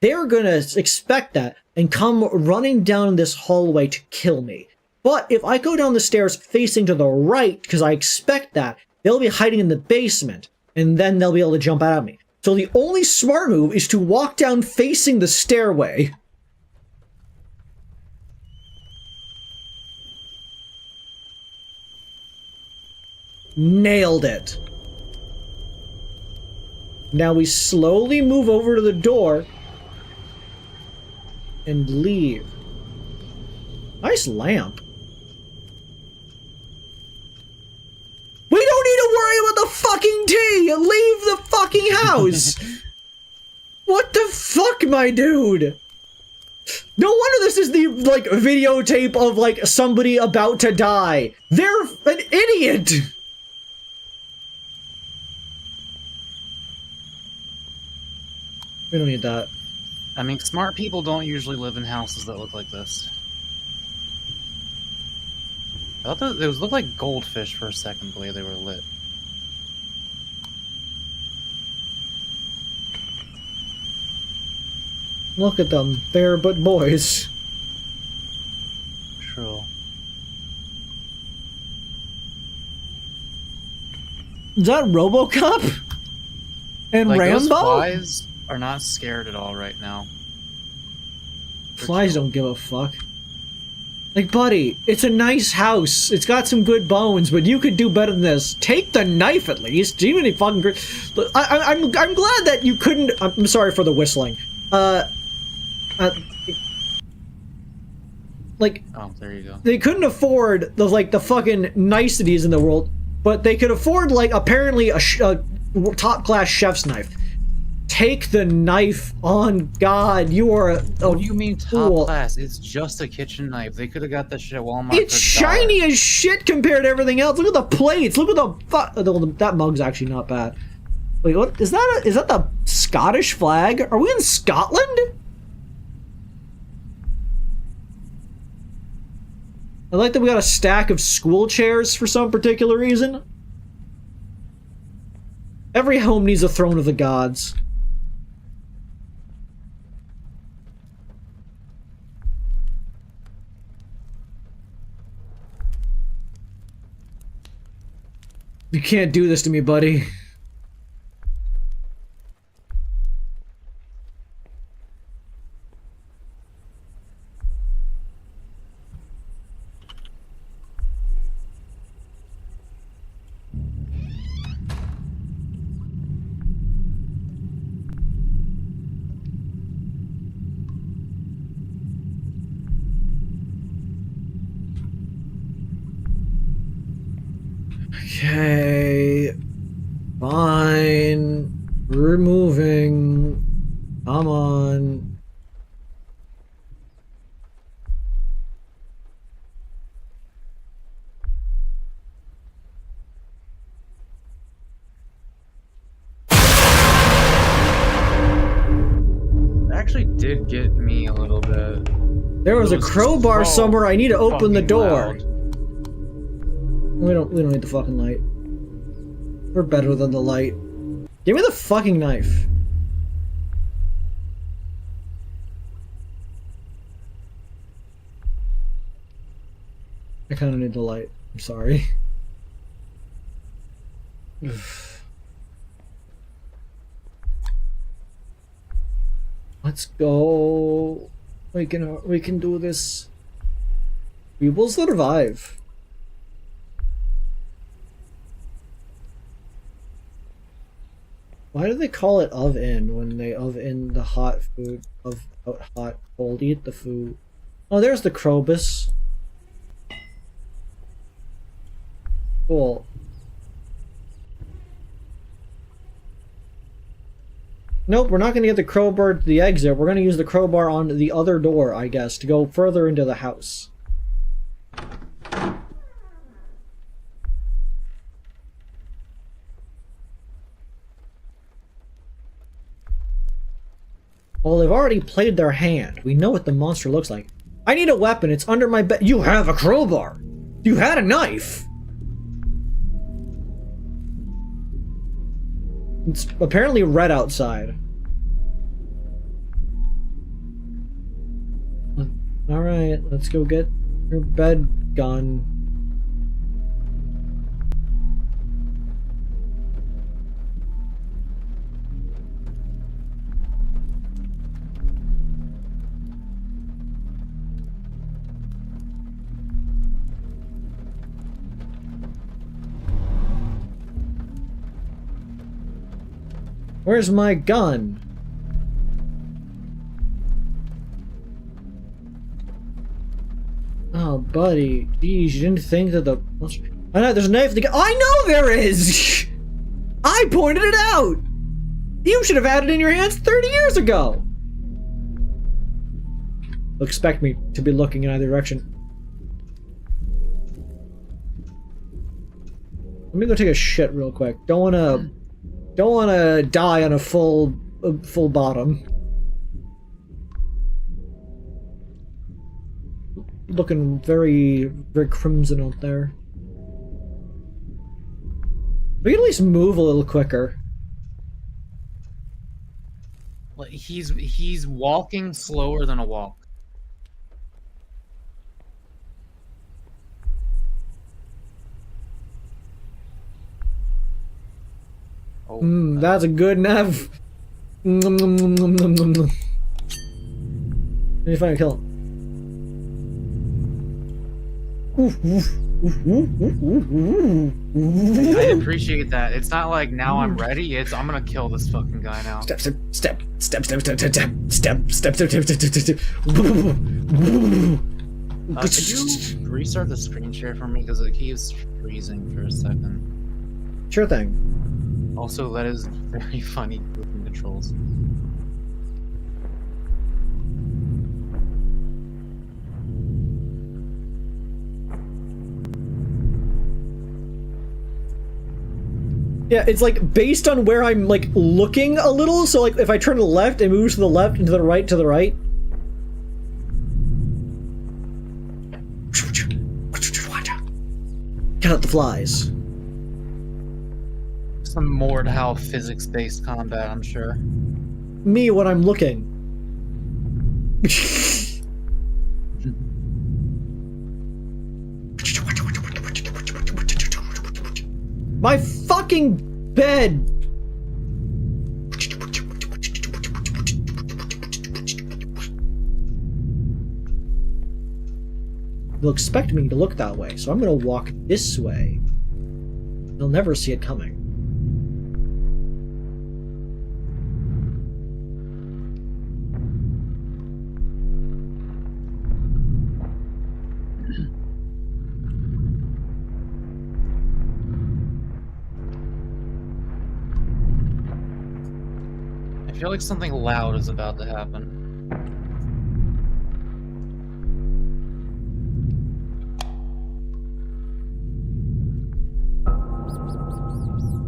they're gonna expect that and come running down this hallway to kill me. But if I go down the stairs facing to the right, because I expect that, they'll be hiding in the basement, and then they'll be able to jump out at me. So the only smart move is to walk down facing the stairway. Nailed it. Now we slowly move over to the door and leave. Nice lamp. We don't need to worry about the fucking tea! Leave the fucking house! What the fuck, my dude? No wonder this is the, like, videotape of, like, somebody about to die. They're an idiot! We don't need that. I mean, smart people don't usually live in houses that look like this. I thought it looked like goldfish for a second, the way they were lit. Look at them. They're but boys. True. Is that RoboCop? And Like, Rambo? those flies are not scared at all right now. Flies don't give a fuck. Like, buddy, it's a nice house. It's got some good bones, but you could do better than this. Take the knife at least. Even if fucking. I'm glad that you couldn't. I'm sorry for the whistling. Like. Oh, there you go. They couldn't afford the fucking niceties in the world, but they could afford, like, apparently a top class chef's knife. Take the knife, on God. You are a What do you mean fool. top class? It's just a kitchen knife. They could have got that shit at Walmart. It's for $1. shiny as shit compared to everything else. Look at the plates. Look at the that mug's actually not bad. Wait, what is that? Is that the Scottish flag? Are we in Scotland? I like that we got a stack of school chairs for some particular reason. Every home needs a throne of the gods. You can't do this to me, buddy. Okay. Fine. We're moving. Come on. Actually did get me a little bit. There was a crowbar somewhere. I need to open the door. Loud. We don't need the fucking light. We're better than the light. Give me the fucking knife. I kind of need the light. I'm sorry. Let's go. We can do this. We will survive. Why do they call it oven when they oven the hot food of hot cold? Eat the food. Oh, there's the Krobus. Cool. Nope, we're not going to get the crowbar to the exit. We're going to use the crowbar on the other door, I guess, to go further into the house. Well, they've already played their hand. We know what the monster looks like. I need a weapon. It's under my bed. You have a crowbar. You had a knife. It's apparently red outside. Alright, let's go get your bed gun. Where's my gun? Oh, buddy. Geez, you didn't think that the... I know, there's a knife in the gun. I know there is! I pointed it out! You should have had it in your hands 30 years ago! Expect me to be looking in either direction. Let me go take a shit real quick. Don't wanna die on a full bottom. Looking very, very crimson out there. We can at least move a little quicker. Like, he's walking slower than a walk. Oh, That's a good knife. Let me find a kill him. I appreciate that. It's not like now I'm ready. It's I'm gonna kill this fucking guy now. Step. Could you restart the screen share for me because it keeps freezing for a second? Sure thing. Also, that is very funny looking controls. Yeah, it's like based on where I'm like looking a little, so like if I turn to the left, it moves to the left and to the right to the right. Cut out the flies. Some more to how physics-based combat, I'm sure. Me when I'm looking. My fucking bed! They'll expect me to look that way, so I'm gonna walk this way. They'll never see it coming. feel like something loud is about to happen.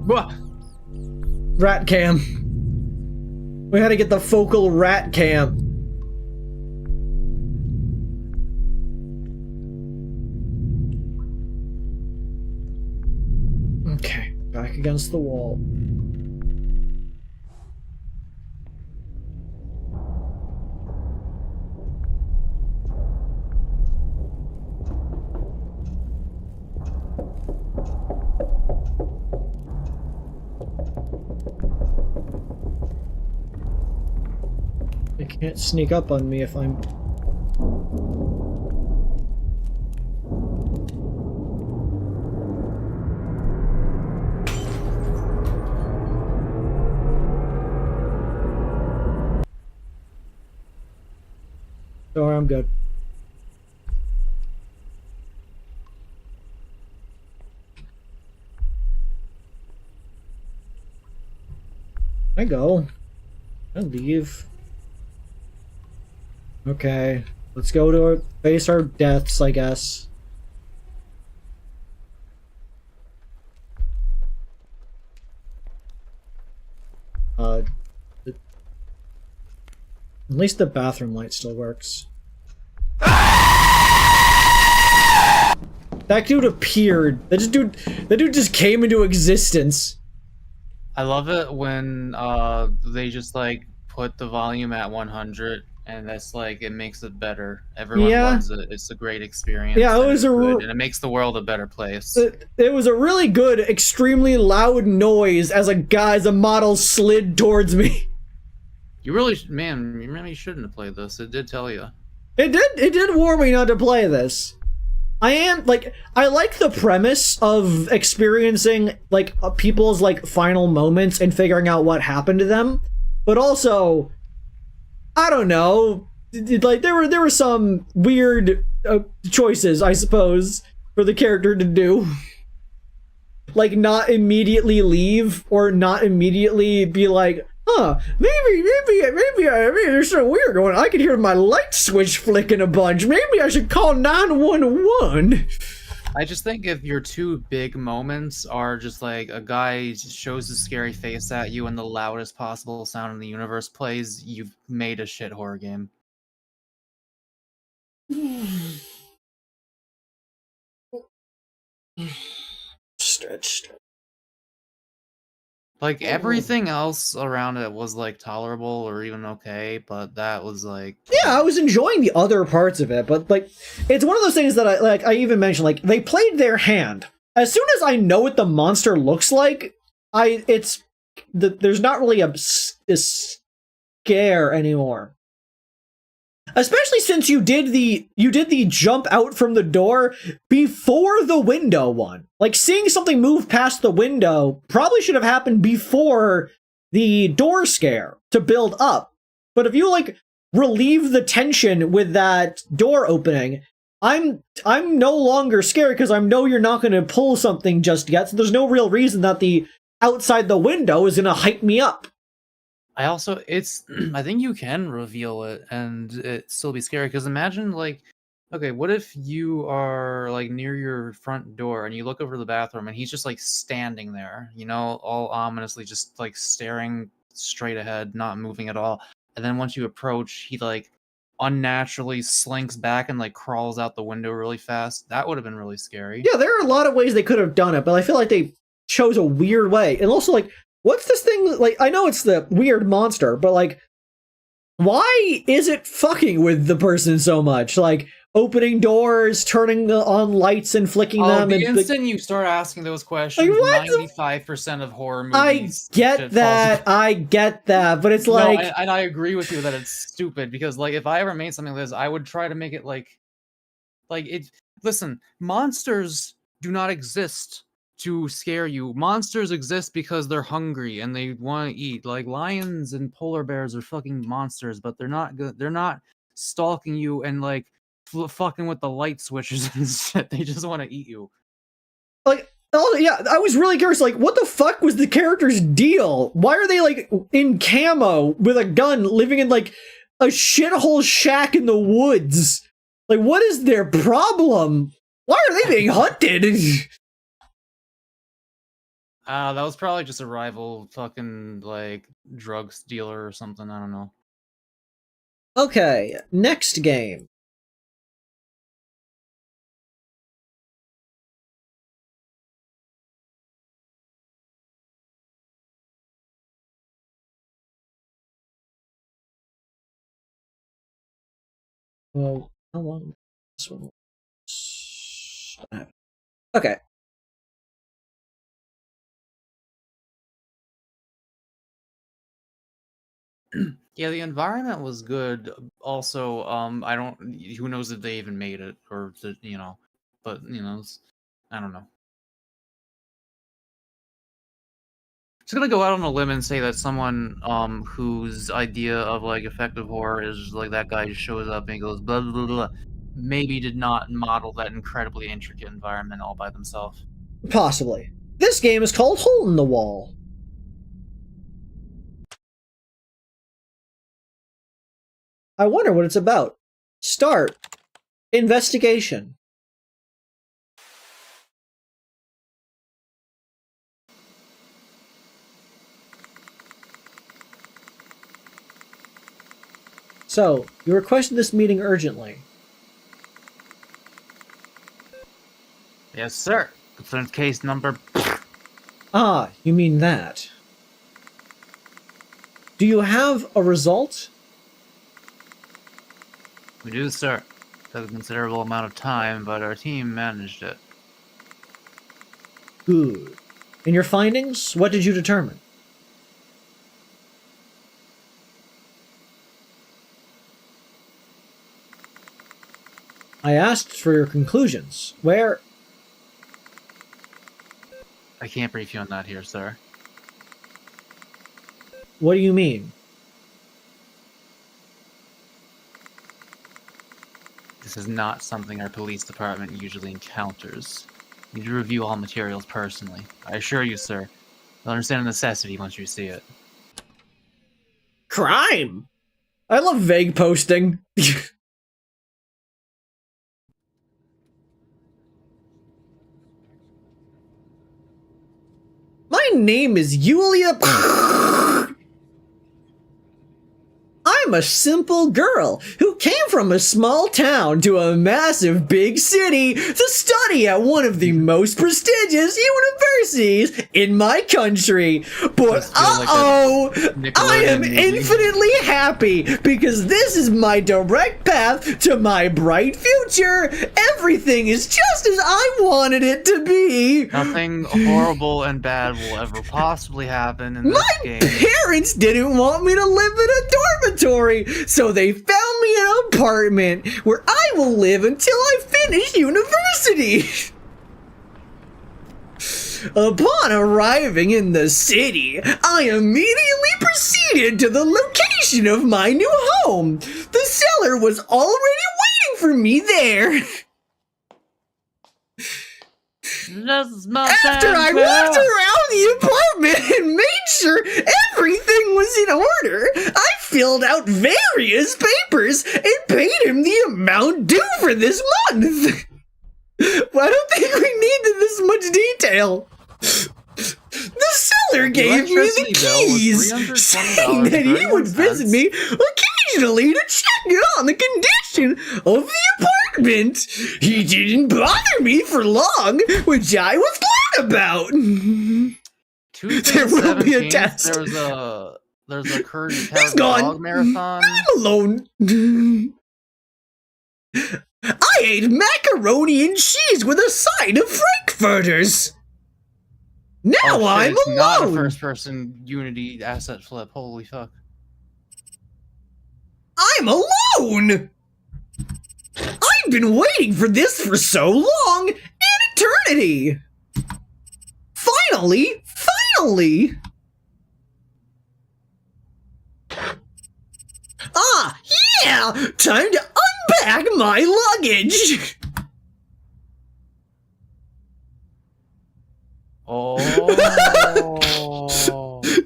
What? Rat cam. We had to get the focal rat cam. Okay, back against the wall. They can't sneak up on me if I'm... Sorry, I'm good. I go. I leave. Okay, let's go to face our deaths, I guess. At least the bathroom light still works. That dude appeared. That dude just came into existence. I love it when they just like put the volume at 100 and that's like it makes it better. Everyone loves it. It's a great experience. Yeah, it was and it makes the world a better place. It was a really good, extremely loud noise as a model slid towards me. You really, man, you really shouldn't have played this. It did tell you. It did warn me not to play this. I like the premise of experiencing like people's like final moments and figuring out what happened to them, but also, I don't know, like there were some weird choices, I suppose, for the character to do. Like not immediately leave or not immediately be like, huh, maybe there's something weird going on. I could hear my light switch flicking a bunch. Maybe I should call 911. I just think if your two big moments are just like a guy shows a scary face at you and the loudest possible sound in the universe plays, you've made a shit horror game. Stretched. Like everything else around it was like tolerable or even okay, but that was like, yeah, I was enjoying the other parts of it, but like it's one of those things that I even mentioned, like they played their hand. As soon as I know what the monster looks like, there's not really a scare anymore. Especially since you did the jump out from the door before the window one. Like seeing something move past the window probably should have happened before the door scare to build up. But if you like relieve the tension with that door opening, I'm no longer scared because I know you're not going to pull something just yet. So there's no real reason that the outside the window is going to hype me up. I also, I think you can reveal it and it still be scary. Because imagine, like, okay, what if you are, like, near your front door and you look over the bathroom and he's just, like, standing there, you know, all ominously, just, like, staring straight ahead, not moving at all. And then once you approach, he, like, unnaturally slinks back and, like, crawls out the window really fast. That would have been really scary. Yeah, there are a lot of ways they could have done it, but I feel like they chose a weird way. And also, like, what's this thing, like, I know it's the weird monster, but, like, why is it fucking with the person so much? Like, opening doors, turning on lights and flicking them. The and instant you start asking those questions, like, 95% of horror movies... I get that, but it's like... No, and I agree with you that it's stupid, because, like, if I ever made something like this, I would try to make it, like, listen, monsters do not exist to scare you. Monsters exist because they're hungry and they want to eat. Like lions and polar bears are fucking monsters, but they're not good. They're not stalking you and like fucking with the light switches and shit. They just want to eat you. Like Oh, yeah, I was really curious, like, what the fuck was the character's deal? Why are they, like, in camo with a gun living in, like, a shithole shack in the woods? Like, what is their problem? Why are they being hunted? That was probably just a rival fucking, like, drugs dealer or something, I don't know. Okay, next game. Well, how long? This one. Okay. Yeah, the environment was good. Also, I don't. Who knows if they even made it, or you know, but you know, I don't know. Just gonna go out on a limb and say that someone whose idea of like effective horror is like that guy just shows up and he goes blah blah blah, blah maybe did not model that incredibly intricate environment all by themselves. Possibly. This game is called Hole in the Wall. I wonder what it's about. Start. Investigation. So, you requested this meeting urgently. Yes, sir. Concerns case number. Ah, you mean that. Do you have a result? We do, sir. Took a considerable amount of time, but our team managed it. Good. In your findings, what did you determine? I asked for your conclusions. Where? I can't brief you on that here, sir. What do you mean? This is not something our police department usually encounters. You need to review all materials personally. I assure you, sir, you'll understand the necessity once you see it. Crime! I love vague posting. My name is Yulia. I'm a simple girl who came from a small town to a massive big city to study at one of the most prestigious universities in my country. But I am infinitely happy because this is my direct path to my bright future. Everything is just as I wanted it to be. Nothing horrible and bad will ever possibly happen in this game. My parents didn't want me to live in a dormitory, so they found me an apartment where I will live until I finish university. Upon arriving in the city, I immediately proceeded to the location of my new home. The seller was already waiting for me there. After I walked around the apartment and made sure everything was in order, I filled out various papers and paid him the amount due for this month. I don't think we needed this much detail. The seller gave me the keys, saying that he would visit me occasionally to check on the condition of the apartment. He didn't bother me for long, which I was glad about. There will be a test. There's a Courage He's gone. Dog marathon. I'm alone. I ate macaroni and cheese with a side of frankfurters. Now I'm it's alone! Not a first-person Unity asset flip. Holy fuck! I'm alone! I've been waiting for this for so long! An eternity! Finally! Ah, yeah! Time to unpack my luggage! Oh.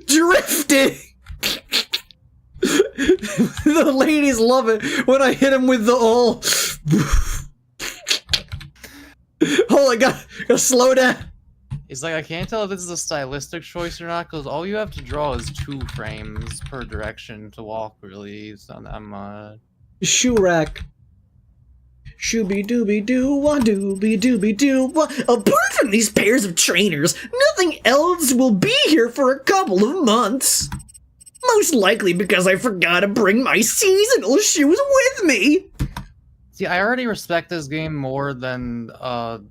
Drifting! The ladies love it when I hit him with the all. Hold on, gotta slow down. It's like, I can't tell if this is a stylistic choice or not, because all you have to draw is 2 frames per direction to walk, really. It's not that much. Shoe rack. Shooby dooby doo, wah dooby dooby doo. Apart from these pairs of trainers, nothing else will be here for a couple of months. Most likely because I forgot to bring my seasonal shoes with me. See, I already respect this game more than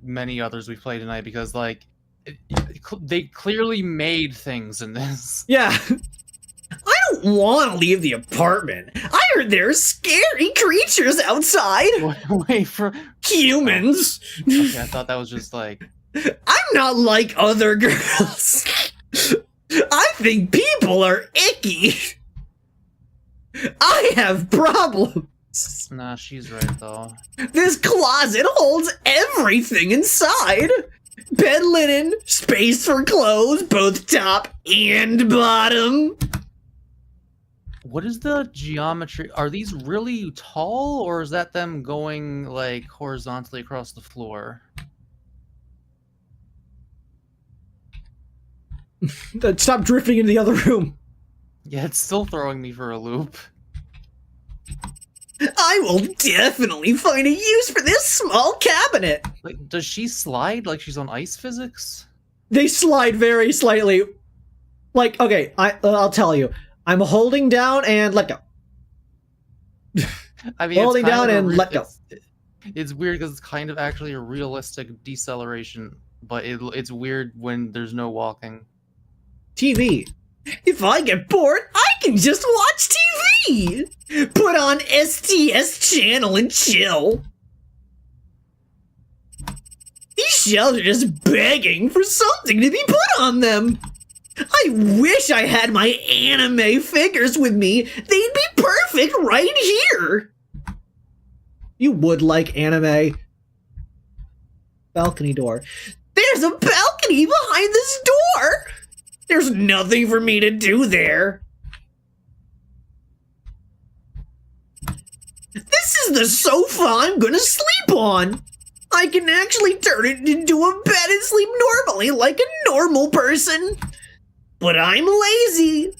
many others we've played tonight, because, like, they clearly made things in this. Yeah. I don't want to leave the apartment. I heard there's scary creatures outside. Wait for Humans. Okay, I thought that was just like... I'm not like other girls. I think people are icky. I have problems. Nah, she's right, though. This closet holds everything inside. Bed linen, space for clothes, both top and bottom. What is the geometry? Are these really tall, or is that them going, like, horizontally across the floor? Stop drifting into the other room. Yeah, it's still throwing me for a loop. I will definitely find a use for this small cabinet. Like, does she slide like she's on ice physics? They slide very slightly. Like, okay, I'll tell you. I'm holding down and let go. I mean, Holding down and let go. It's weird because it's kind of actually a realistic deceleration, but it's weird when there's no walking. TV. If I get bored, I can just watch TV. Put on STS channel and chill. These shelves are just begging for something to be put on them. I wish I had my anime figures with me. They'd be perfect right here. You would like anime. Balcony door. There's a balcony behind this door. There's nothing for me to do there. This is the sofa I'm gonna sleep on. I can actually turn it into a bed and sleep normally like a normal person. But I'm lazy.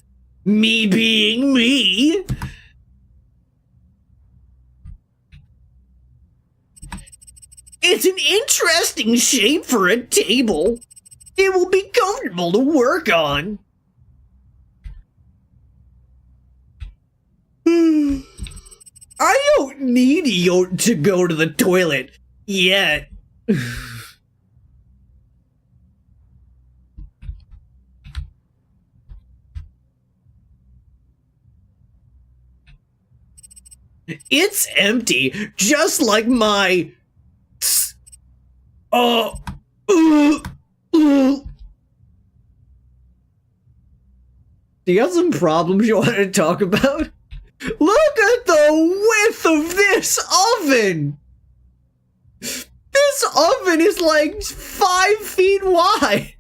Me being me. It's an interesting shape for a table. It will be comfortable to work on. I don't need to go to the toilet yet. It's empty, just like my... Do you have some problems you want to talk about? Look at the width of this oven! This oven is like 5 feet wide!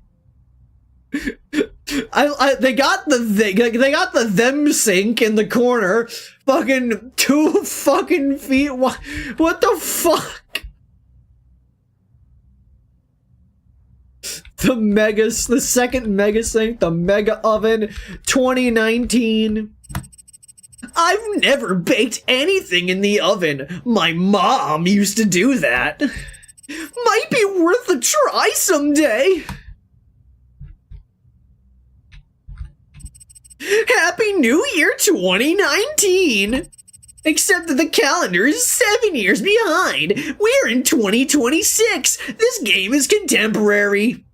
They got the them sink in the corner, fucking 2 fucking feet wide. What the fuck? The second mega sink, the mega oven, 2019. I've never baked anything in the oven. My mom used to do that. Might be worth a try someday. Happy New Year 2019! Except that the calendar is 7 years behind. We're in 2026. This game is contemporary.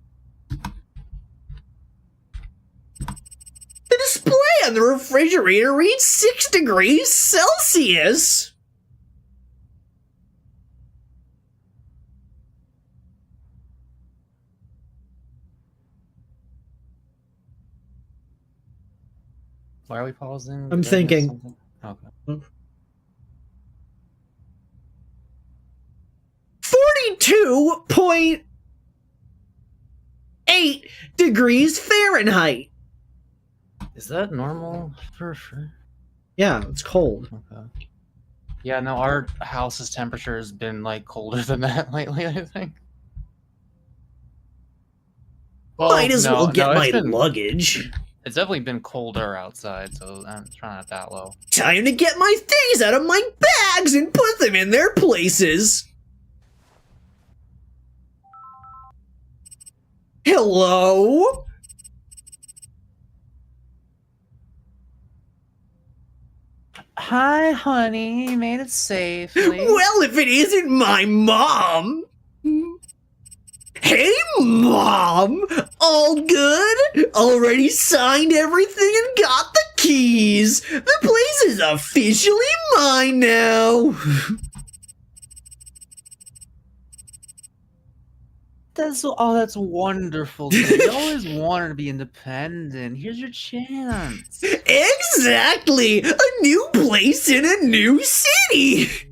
The display on the refrigerator reads 6 degrees Celsius. Why are we pausing? I'm thinking. Okay. 42.8 8 degrees Fahrenheit. Is that normal for sure? Yeah, it's cold. Okay. Yeah, no, our house's temperature has been like colder than that lately, I think. Well, Might as well get it's my been, luggage. It's definitely been colder outside, so I'm trying not that low. Time to get my things out of my bags and put them in their places. Hello? Hi, honey. Made it safely. Well, if it isn't my mom. Hey, Mom! All good? Already signed everything and got the keys. The place is officially mine now. That's wonderful. You always wanted to be independent. Here's your chance. Exactly! A new place in a new city!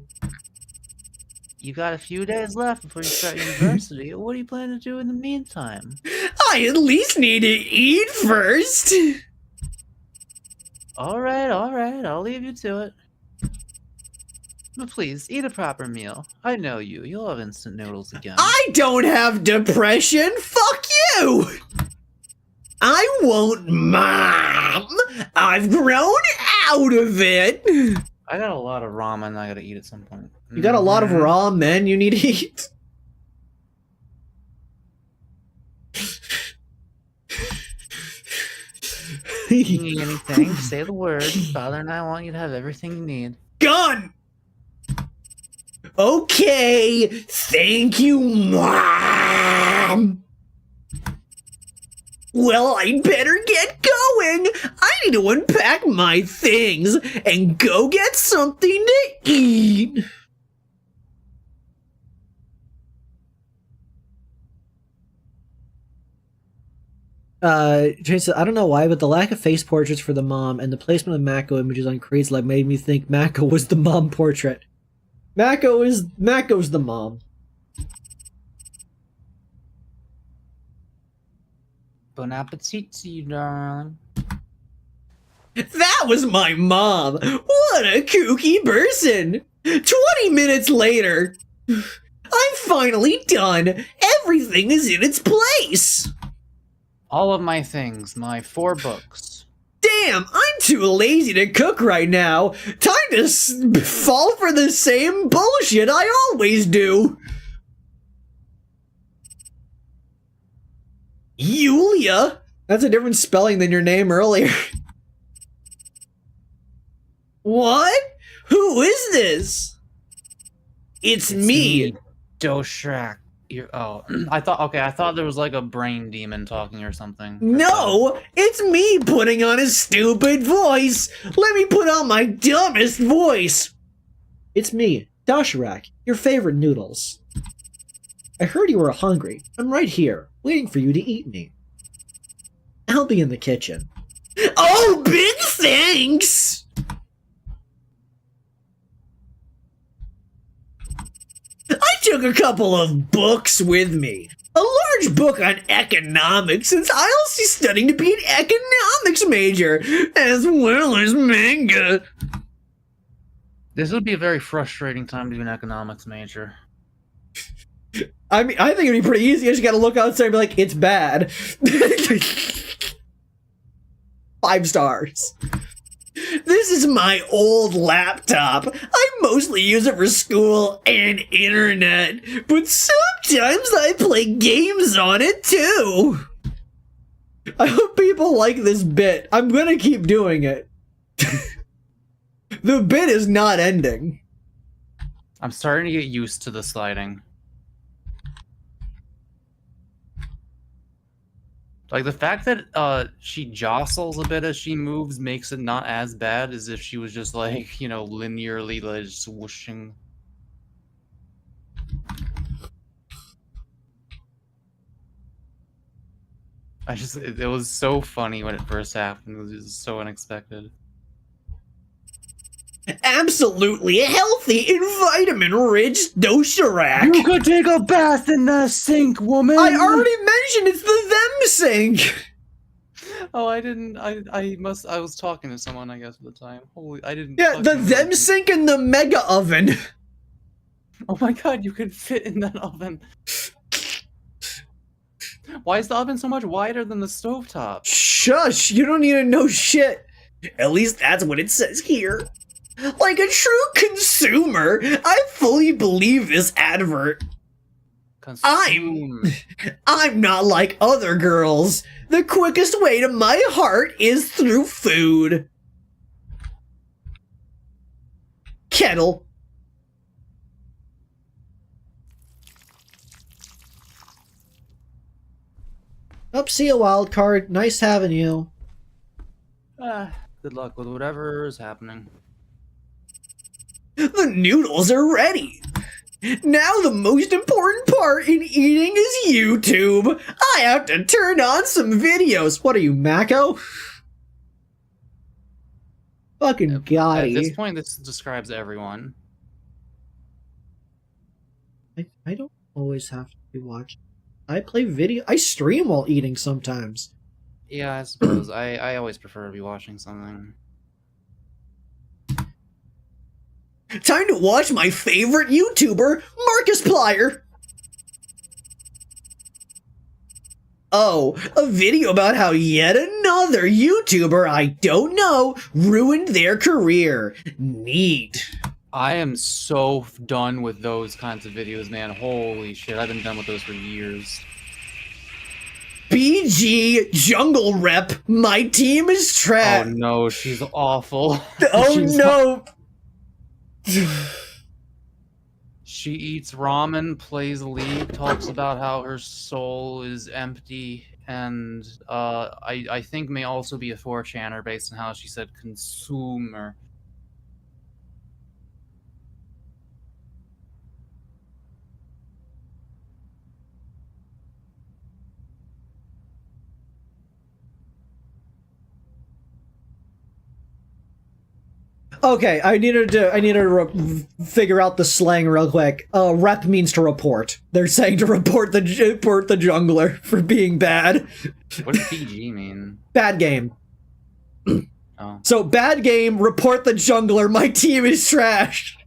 You got a few days left before you start university. What do you plan to do in the meantime? I at least need to eat first. Alright, I'll leave you to it. But please, eat a proper meal. I know you. You'll have instant noodles again. I don't have depression. Fuck you! I won't, Mom. I've grown out of it. I got a lot of ramen I gotta eat at some point. You got a lot of ramen you need to eat. You need anything, say the word. Father and I want you to have everything you need. Gun! Okay, thank you, Mom! Well, I'd better get going! I need to unpack my things and go get something to eat! Jason, I don't know why, but the lack of face portraits for the mom and the placement of Mako images on Kreed's lab made me think Mako was the mom portrait. Mako's the mom. Bon appetit to you, darling. That was my mom! What a kooky person! 20 minutes later! I'm finally done! Everything is in its place! All of my things, my 4 books. Damn, I'm too lazy to cook right now! Time to fall for the same bullshit I always do! Yulia? That's a different spelling than your name earlier. What? Who is this? It's me. Doshrak. I thought there was like a brain demon talking or something. No, it's me putting on a stupid voice. Let me put on my dumbest voice. It's me, Dosharak, your favorite noodles. I heard you were hungry. I'm right here, waiting for you to eat me. I'll be in the kitchen. Oh, big thanks! I took a couple of books with me. A large book on economics, since I'll be studying to be an economics major, as well as manga. This would be a very frustrating time to be an economics major. I mean, I think it'd be pretty easy. You just gotta look outside and be like, it's bad. 5 stars. This is my old laptop. I mostly use it for school and internet, but sometimes I play games on it too. I hope people like this bit. I'm gonna keep doing it. The bit is not ending. I'm starting to get used to the sliding. Like, the fact that she jostles a bit as she moves makes it not as bad as if she was just, like, you know, linearly, like, just whooshing. It was so funny when it first happened. It was just so unexpected. Absolutely healthy and vitamin-rich dosharak. You could take a bath in the sink, woman. I already mentioned it's the them sink. Oh, I didn't. I was talking to someone, I guess, at the time. Holy, I didn't. Yeah, the fucking them realize- sink and the mega oven. Oh my god, you could fit in that oven. Why is the oven so much wider than the stovetop? Shush, you don't need to know shit. At least that's what it says here. Like a true consumer, I fully believe this advert. Consume. I'm not like other girls. The quickest way to my heart is through food. Kettle. Up, see a wild card. Nice having you. Good luck with whatever is happening. The noodles are ready. Now the most important part in eating is YouTube. I have to turn on some videos. What are you, Mako? Fucking At guy. this point, this describes everyone. I don't always have to be watching. I play video. I stream while eating sometimes. Yeah, I suppose. I always prefer to be watching something. Time to watch my favorite YouTuber, Markiplier. Oh, a video about how yet another YouTuber I don't know ruined their career. Neat. I am so done with those kinds of videos, man. Holy shit, I've been done with those for years. BG Jungle Rep, my team is Oh trash. no, she's awful. Oh She's no. She eats ramen, plays League, talks about how her soul is empty, and I think may also be a 4chaner based on how she said consumer. Okay, I needed to figure out the slang real quick. Rep means to report. They're saying to report the jungler for being bad. What does PG mean? Bad game. Oh. So bad game. Report the jungler. My team is trash.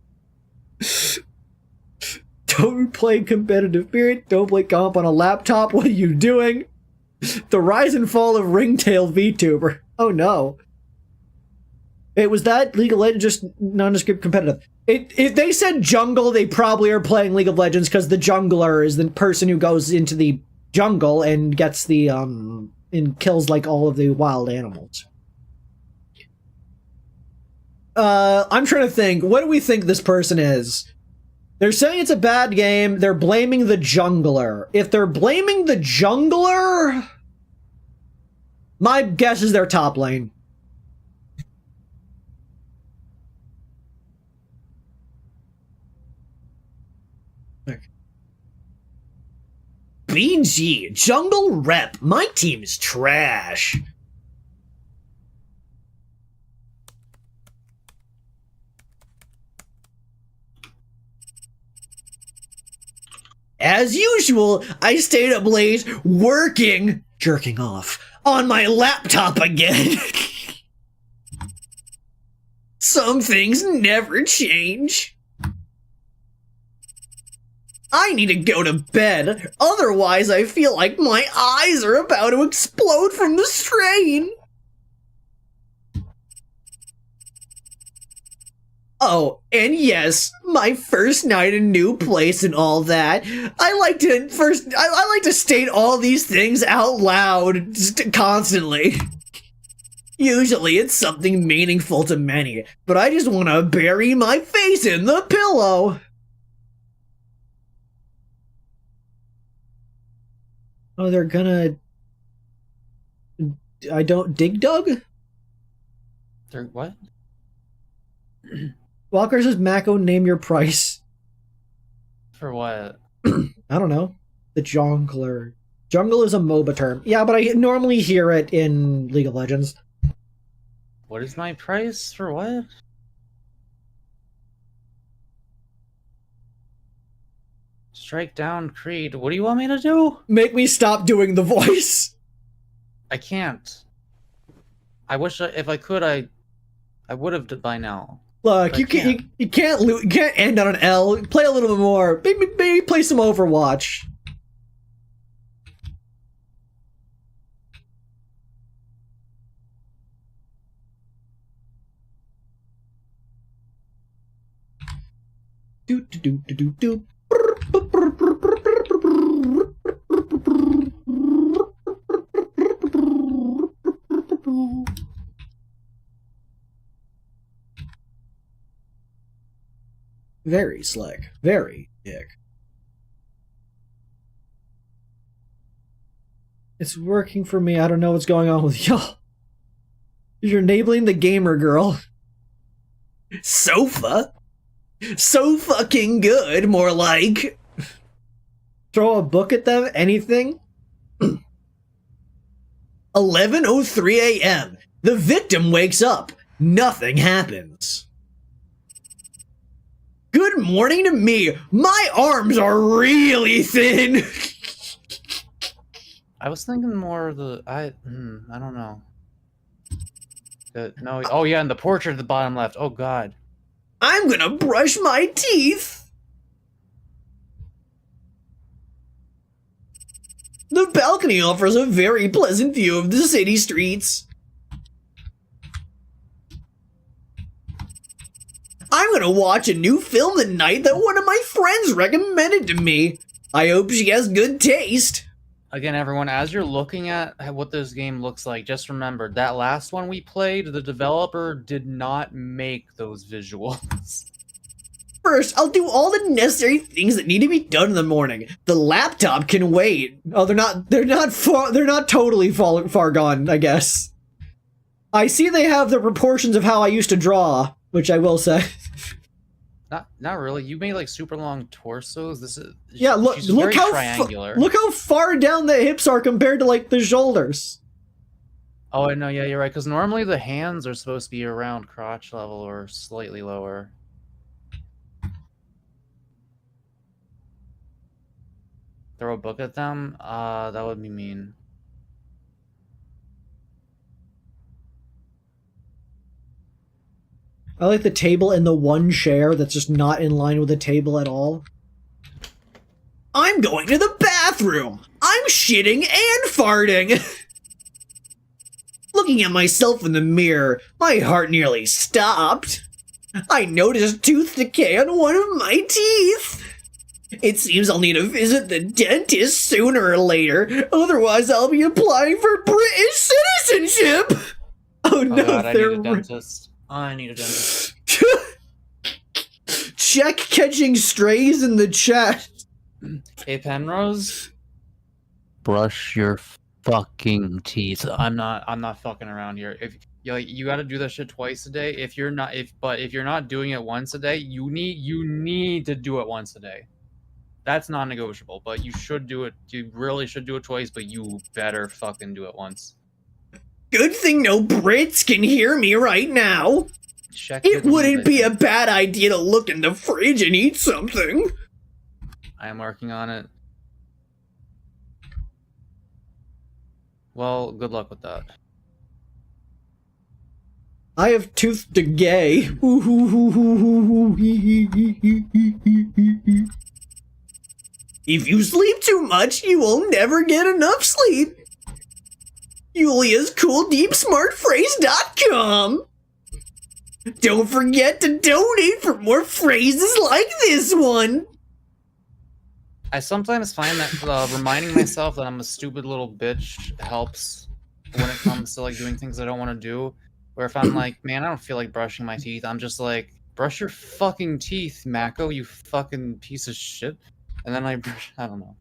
Don't play competitive. Period. Don't play comp on a laptop. What are you doing? The rise and fall of Ringtail VTuber. Oh no. It was that League of Legends, just nondescript competitive. If they said jungle, they probably are playing League of Legends because the jungler is the person who goes into the jungle and gets the and kills like all of the wild animals. I'm trying to think. What do we think this person is? They're saying it's a bad game. They're blaming the jungler. If they're blaming the jungler, my guess is they're top lane. BG, jungle rep. My team is trash. As usual, I stayed up late working, jerking off, on my laptop again. Some things never change. I need to go to bed, otherwise I feel like my eyes are about to explode from the strain. Oh, and yes, my first night in new place and all that. I like to state all these things out loud constantly. Usually it's something meaningful to many, but I just want to bury my face in the pillow. Oh, they're gonna... Dig Dug? They're what? Walker says, Mako, name your price. For what? I don't know. The jungler. Jungle is a MOBA term. Yeah, but I normally hear it in League of Legends. What is my price for what? Strike down Kreed. What do you want me to do? Make me stop doing the voice. I can't. I wish if I could, I would have by now. Look, But you can't end on an L. Play a little bit more. Maybe play some Overwatch. Do do do do do do. Very slick. Very dick. It's working for me. I don't know what's going on with y'all. You're enabling the gamer girl. Sofa? So fucking good, more like. Throw a book at them? Anything? 11:03 a.m. The victim wakes up. Nothing happens. Good morning to me. My arms are really thin. I was thinking more of the I don't know. No. Oh yeah, and the portrait at the bottom left. Oh god. I'm gonna brush my teeth. The balcony offers a very pleasant view of the city streets. I'm gonna watch a new film tonight that one of my friends recommended to me. I hope she has good taste. Again, everyone, as you're looking at what this game looks like, just remember that last one we played, the developer did not make those visuals. First, I'll do all the necessary things that need to be done in the morning. The laptop can wait. Oh, they're not totally far gone, I guess. I see they have the proportions of how I used to draw, which I will say. Not really. You made like super long torsos. This is look how triangular. Look how far down the hips are compared to like the shoulders. Oh, I know. Yeah, you're right. Because normally the hands are supposed to be around crotch level or slightly lower. Throw a book at them? That would be mean. I like the table and the one chair that's just not in line with the table at all. I'm going to the bathroom! I'm shitting and farting! Looking at myself in the mirror, my heart nearly stopped. I noticed tooth decay on one of my teeth. It seems I'll need to visit the dentist sooner or later, otherwise I'll be applying for British citizenship! Oh no, God, I need a dentist. I need a dentist. Check catching strays in the chat. Hey, Penrose. Brush your fucking teeth. I'm not fucking around here. If you got to do that shit twice a day. If you're not doing it once a day, you need to do it once a day. That's non-negotiable. But you should do it. You really should do it twice. But you better fucking do it once. Good thing no Brits can hear me right now. It wouldn't be a bad idea to look in the fridge and eat something. I am working on it. Well, good luck with that. I have tooth decay. If you sleep too much, you will never get enough sleep. Julia's CoolDeepSmartPhrase.com. Don't forget to donate for more phrases like this one. I sometimes find that reminding myself that I'm a stupid little bitch helps when it comes to like doing things I don't want to do. Where if I'm like, man, I don't feel like brushing my teeth, I'm just like, brush your fucking teeth, Mako, you fucking piece of shit. And then I don't know.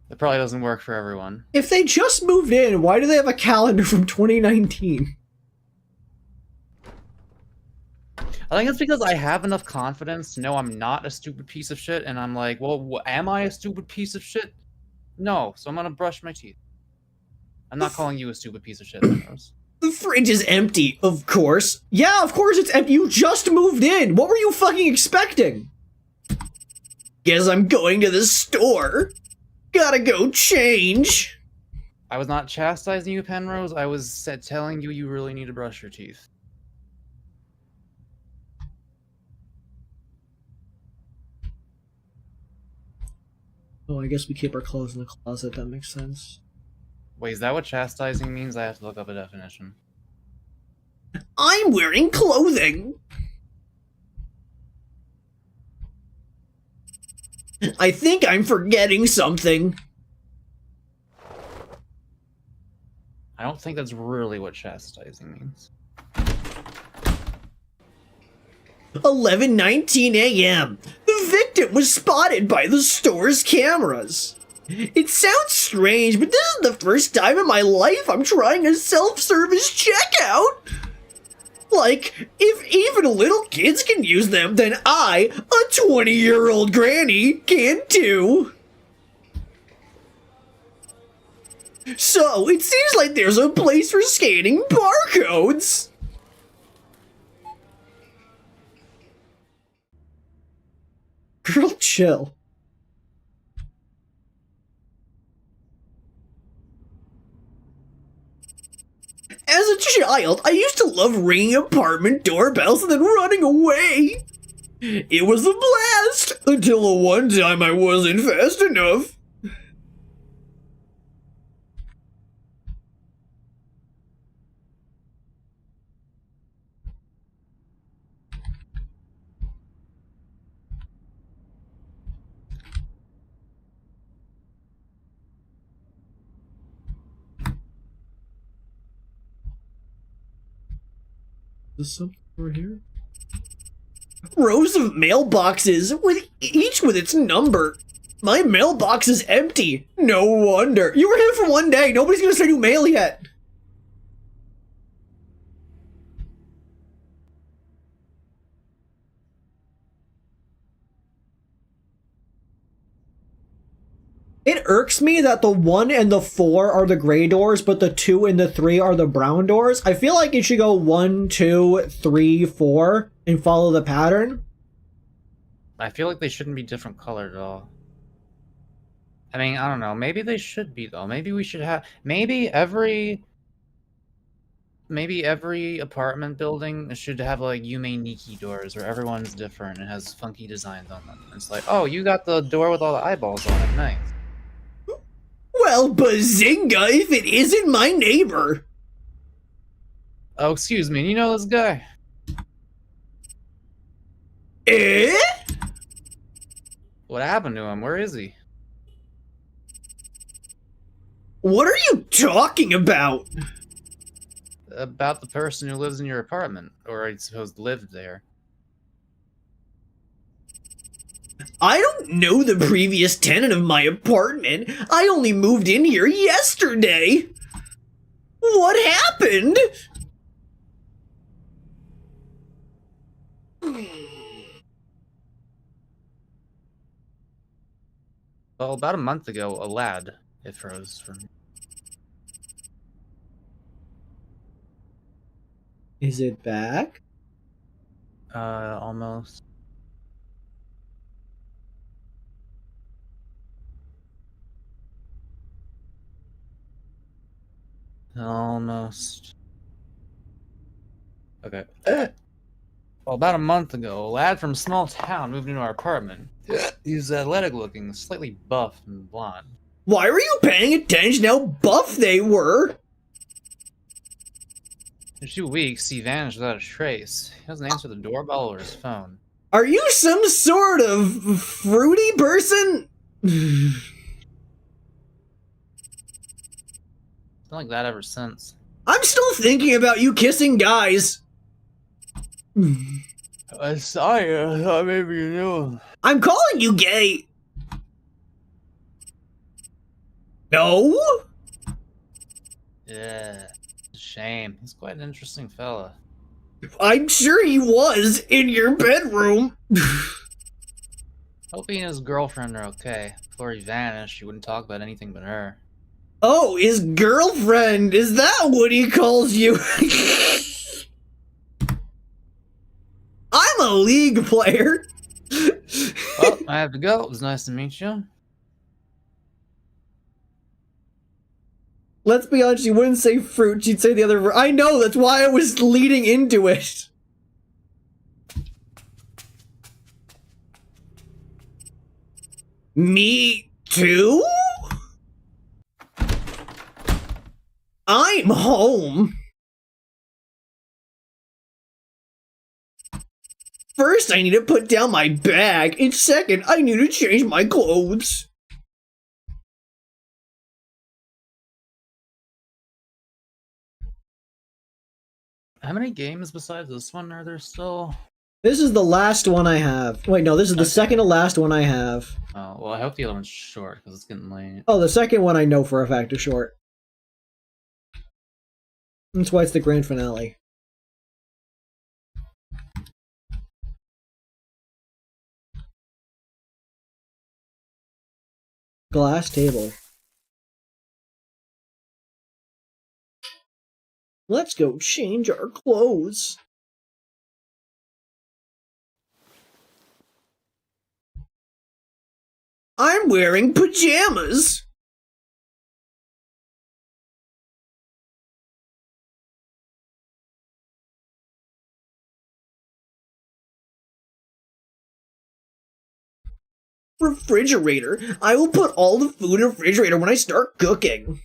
It probably doesn't work for everyone. If they just moved in, why do they have a calendar from 2019? I think it's because I have enough confidence to know I'm not a stupid piece of shit, and I'm like, well, am I a stupid piece of shit? No, so I'm gonna brush my teeth. I'm not calling you a stupid piece of shit, Rose. The fridge is empty, of course. Yeah, of course it's empty. You just moved in. What were you fucking expecting? Guess I'm going to the store. Gotta go change. I was not chastising you, Penrose. I was telling you really need to brush your teeth. Oh, I guess we keep our clothes in the closet. That makes sense. Wait, is that what chastising means? I have to look up a definition. I'm wearing clothing. I think I'm forgetting something. I don't think that's really what chastising means. 11:19 a.m. The victim was spotted by the store's cameras. It sounds strange, but this is the first time in my life I'm trying a self-service checkout. Like, if even little kids can use them, then I, a 20-year-old granny, can too. So, it seems like there's a place for scanning barcodes. Girl, chill. As a child, I used to love ringing apartment doorbells and then running away. It was a blast, until the one time I wasn't fast enough. Is something over here? Rows of mailboxes, each with its number. My mailbox is empty. No wonder. You were here for one day. Nobody's gonna send you mail yet. It irks me that the 1 and the 4 are the gray doors, but the 2 and the 3 are the brown doors. I feel like it should go 1, 2, 3, 4 and follow the pattern. I feel like they shouldn't be different colored at all. I mean, I don't know. Maybe they should be, though. Maybe we should have... Maybe every apartment building should have, like, Yume Nikki doors, where everyone's different and has funky designs on them. It's like, oh, you got the door with all the eyeballs on it. Nice. Well, bazinga if it isn't my neighbor. Oh, excuse me. You know this guy? Eh? What happened to him? Where is he? What are you talking about? About the person who lives in your apartment, or I suppose lived there. I don't know the previous tenant of my apartment. I only moved in here yesterday. What happened? Well, about a month ago, a lad, it froze for me. Is it back? Almost. Almost. Okay. Well, about a month ago, a lad from a small town moved into our apartment. He's athletic looking, slightly buff and blonde. Why were you paying attention how buff they were? In 2 weeks, he vanished without a trace. He doesn't answer the doorbell or his phone. Are you some sort of fruity person? It's been like that ever since. I'm still thinking about you kissing guys. I saw you. I thought maybe you knew. I'm calling you gay. No? Yeah. Shame. He's quite an interesting fella. I'm sure he was in your bedroom. Hope he and his girlfriend are okay. Before he vanished, he wouldn't talk about anything but her. Oh, his girlfriend! Is that what he calls you? I'm a League player! Well, I have to go. It was nice to meet you. Let's be honest, she wouldn't say fruit, she'd say the other. I know, that's why I was leading into it. Me too? I'm home. First, I need to put down my bag, and second, I need to change my clothes. How many games besides this one are there still? This is the last one I have. Wait, no, this is the second to last one I have. Oh, well, I hope the other one's short, because it's getting late. Oh, the second one I know for a fact is short. That's why it's the grand finale. Glass table. Let's go change our clothes. I'm wearing pajamas. Refrigerator. I will put all the food in the refrigerator when I start cooking.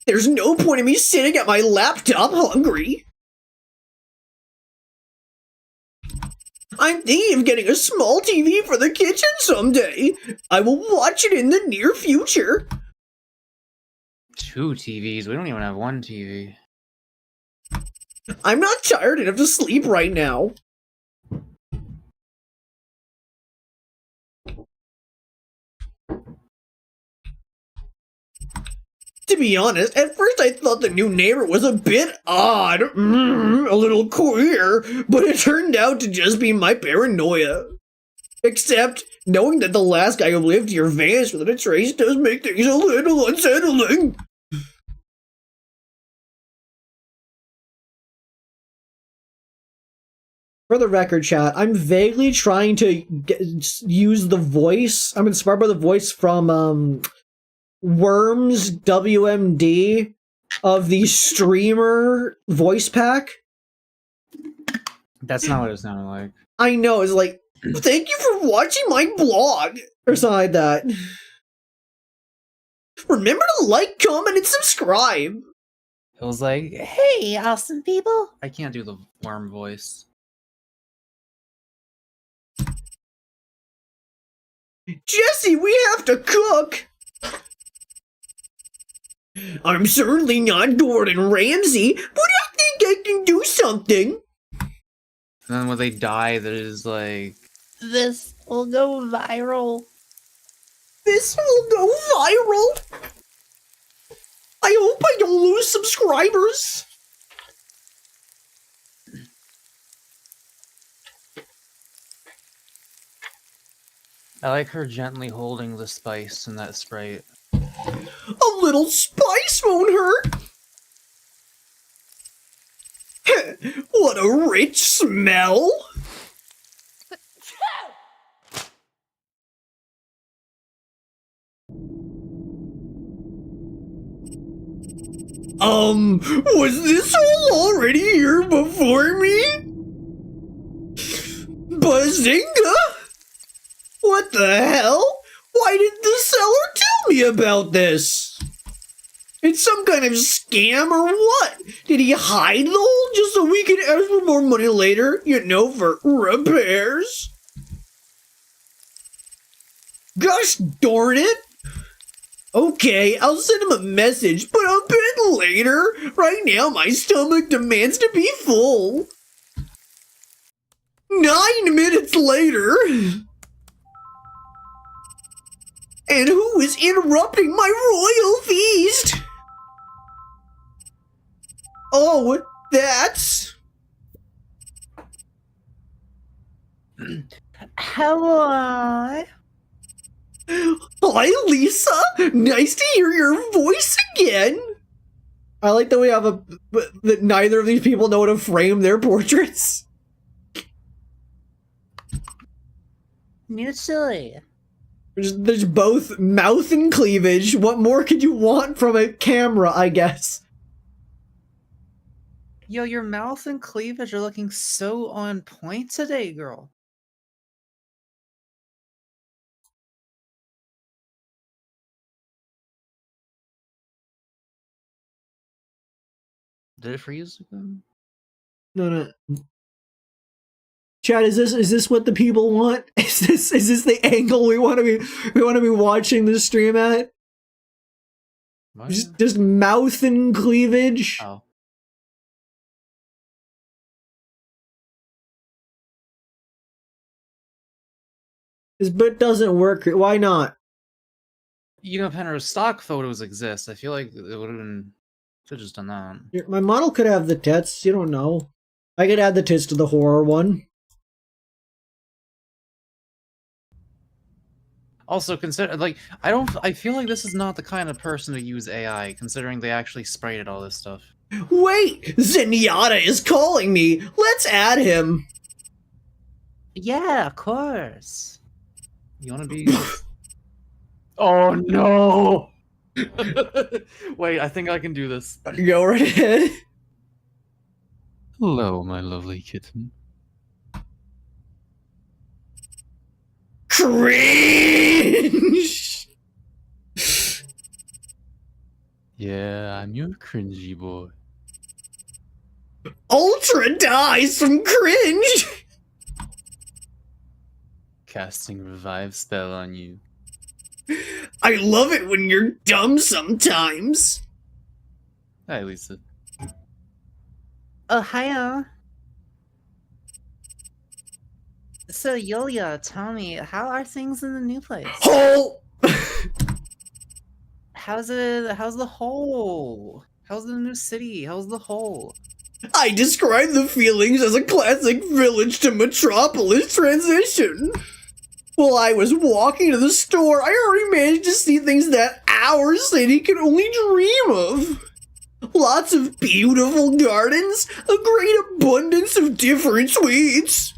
There's no point in me sitting at my laptop hungry. I'm thinking of getting a small TV for the kitchen someday. I will watch it in the near future. 2 TVs? We don't even have 1 TV. I'm not tired enough to sleep right now. To be honest, at first I thought the new neighbor was a bit odd, a little queer, but it turned out to just be my paranoia. Except, knowing that the last guy who lived here vanished without a trace does make things a little unsettling. For the record, chat, I'm vaguely trying to use the voice. I'm inspired by the voice from, Worms WMD of the streamer voice pack. That's not what it sounded like. I know, it's like, thank you for watching my blog, or something like that. Remember to like, comment, and subscribe. It was like, hey, awesome people. I can't do the worm voice. Jesse, we have to cook! I'm certainly not Gordon Ramsay, but I think I can do something. And then when they die, there's like, This will go viral. This will go viral. I hope I don't lose subscribers. I like her gently holding the spice in that Sprite. A little spice won't hurt. What a rich smell. Was this all already here before me? Bazinga! What the hell? Why didn't the seller tell me about this? It's some kind of scam or what? Did he hide the hole just so we could ask for more money later? You know, for repairs? Gosh darn it! Okay, I'll send him a message, but a bit later. Right now, my stomach demands to be full. 9 minutes later. And who is interrupting my royal feast? Oh, that's... Hello. Hi, Lisa. Nice to hear your voice again. I like that we have that neither of these people know how to frame their portraits. Mutually. There's both mouth and cleavage. What more could you want from a camera, I guess? Yo, your mouth and cleavage are looking so on point today, girl. Did it freeze again? No. Chad, is this what the people want? Is this the angle we want to be watching this stream at? What? Just mouth and cleavage. Oh. This bit doesn't work. Why not? You know, Penrose, stock photos exist. I feel like it would have been. Should have just done that. My model could have the tits. You don't know. I could add the tits to the horror one. Also, consider I feel like this is not the kind of person to use AI, considering they actually sprayed all this stuff. Wait, Zenyatta is calling me. Let's add him. Yeah, of course. You want to be? Oh no! Wait, I think I can do this. Go right ahead. Hello, my lovely kitten. Cringe. Yeah, I'm your cringy boy. Ultra dies from cringe. Casting revive spell on you. I love it when you're dumb sometimes. Hi, Lisa. Oh, hiya. So, Yulia, tell me, how are things in the new place? Hole. How's the whole? How's the new city? How's the whole? I describe the feelings as a classic village to metropolis transition. While I was walking to the store, I already managed to see things that our city could only dream of. Lots of beautiful gardens, a great abundance of different sweets.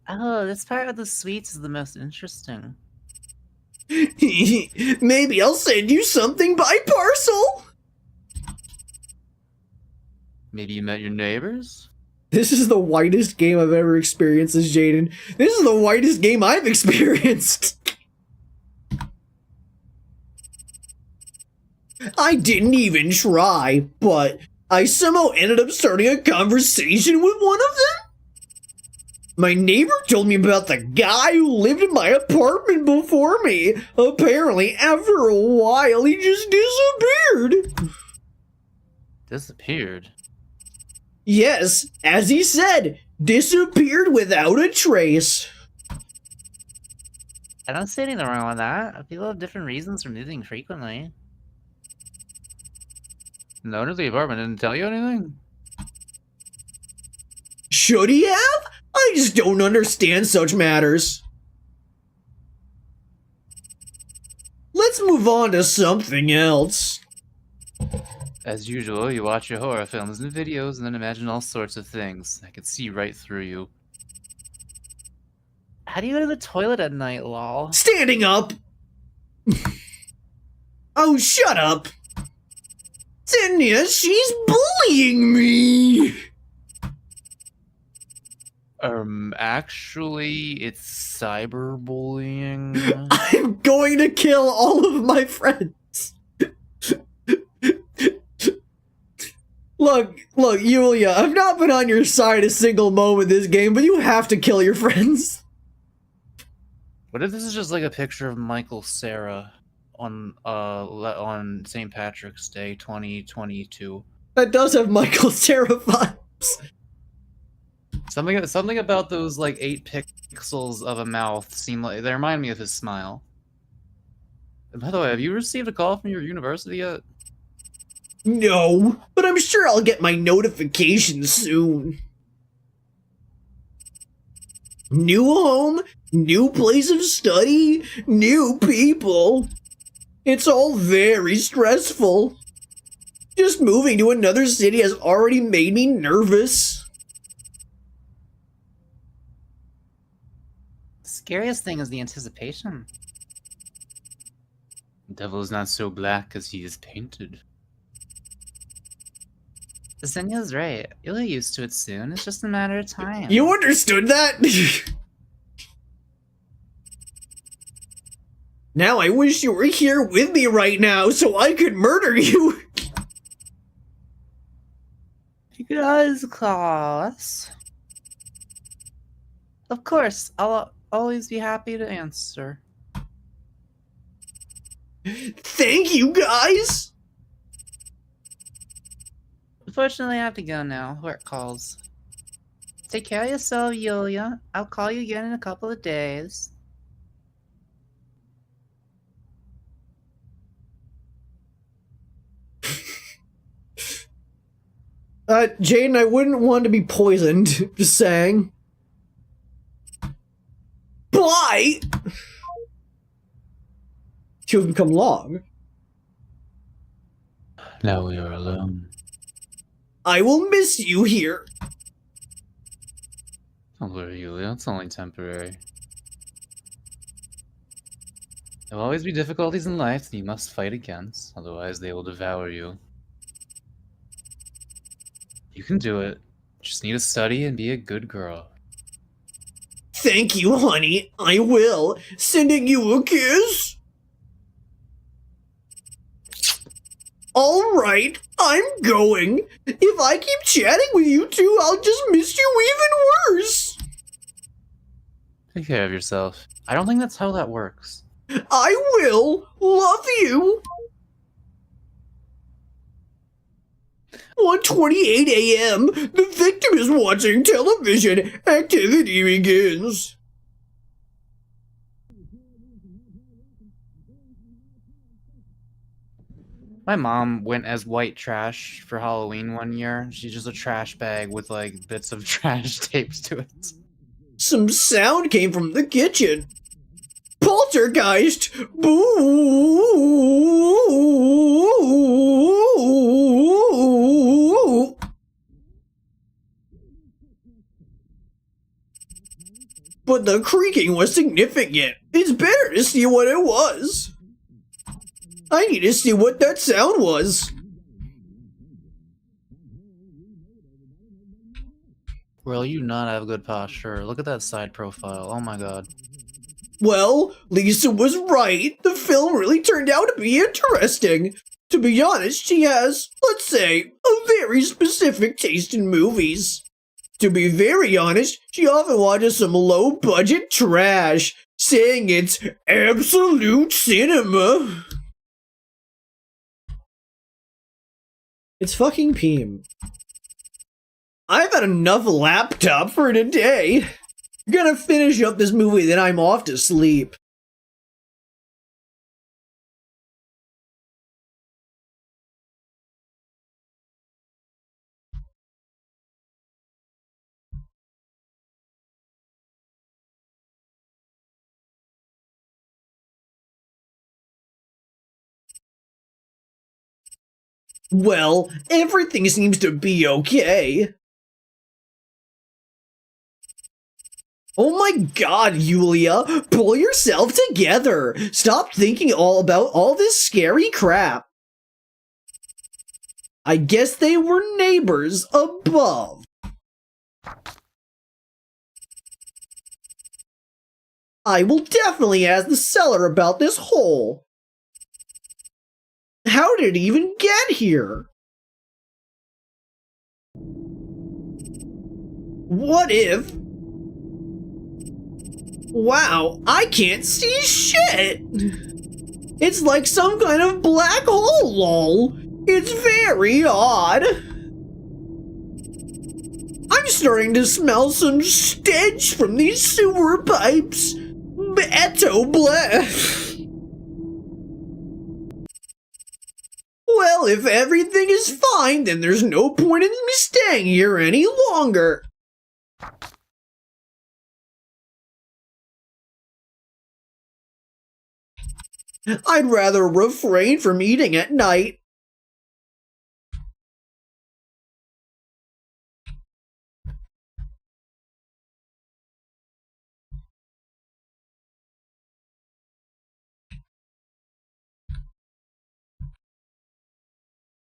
Oh, this part of the sweets is the most interesting. Maybe I'll send you something by parcel. Maybe you met your neighbors? This is the whitest game I've ever experienced as Jaden. This is the whitest game I've experienced. I didn't even try, but I somehow ended up starting a conversation with one of them. My neighbor told me about the guy who lived in my apartment before me. Apparently, after a while, he just disappeared. Disappeared? Yes, as he said, disappeared without a trace. I don't see anything wrong with that. People have different reasons for moving frequently. No one at the apartment didn't tell you anything? Should he have? I just don't understand such matters. Let's move on to something else. As usual, you watch your horror films and videos and then imagine all sorts of things. I can see right through you. How do you go to the toilet at night, lol? Standing up! Oh, shut up! Xenia, she's bullying me! Actually, it's cyberbullying. I'm going to kill all of my friends! Look, Yulia, I've not been on your side a single moment this game, but you have to kill your friends. What if this is just like a picture of Michael Cera on St. Patrick's Day 2022? That does have Michael Cera vibes. Something about those like 8 pixels of a mouth seem like they remind me of his smile. And by the way, have you received a call from your university yet? No, but I'm sure I'll get my notification soon. New home, new place of study, new people. It's all very stressful. Just moving to another city has already made me nervous. The scariest thing is the anticipation. The devil is not so black as he is painted. Zenya's right. You'll get used to it soon. It's just a matter of time. You understood that? Now I wish you were here with me right now so I could murder you. Because, Claus. Of course, I'll always be happy to answer. Thank you, guys. Unfortunately, I have to go now. Work calls. Take care of yourself, Yulia. I'll call you again in a couple of days. Jaden, I wouldn't want to be poisoned. Just saying. Bye! You have become long. Now we are alone. I will miss you here. Don't worry, Yulia. It's only temporary. There will always be difficulties in life that you must fight against, otherwise they will devour you. You can do it. Just need to study and be a good girl. Thank you, honey. I will. Sending you a kiss. Alright, I'm going. If I keep chatting with you two, I'll just miss you even worse. Take care of yourself. I don't think that's how that works. I will. Love you. 1:28 a.m. The victim is watching television. Activity begins. My mom went as white trash for Halloween one year. She's just a trash bag with like bits of trash taped to it. Some sound came from the kitchen. Poltergeist! Boo! But the creaking was significant. It's better to see what it was. I need to see what that sound was. Well, you not have good posture. Look at that side profile. Oh my god. Well, Lisa was right. The film really turned out to be interesting. To be honest, she has, let's say, a very specific taste in movies. To be very honest, she often watches some low-budget trash, saying it's absolute cinema. It's fucking Peem. I've had enough laptop for today. I'm gonna finish up this movie, then I'm off to sleep. Well, everything seems to be okay. Oh my god, Yulia! Pull yourself together! Stop thinking all about all this scary crap! I guess they were neighbors above. I will definitely ask the seller about this hole. How did it even get here? What if... Wow, I can't see shit! It's like some kind of black hole, lol. It's very odd. I'm starting to smell some stench from these sewer pipes. Beto bleh. Well, if everything is fine, then there's no point in me staying here any longer. I'd rather refrain from eating at night.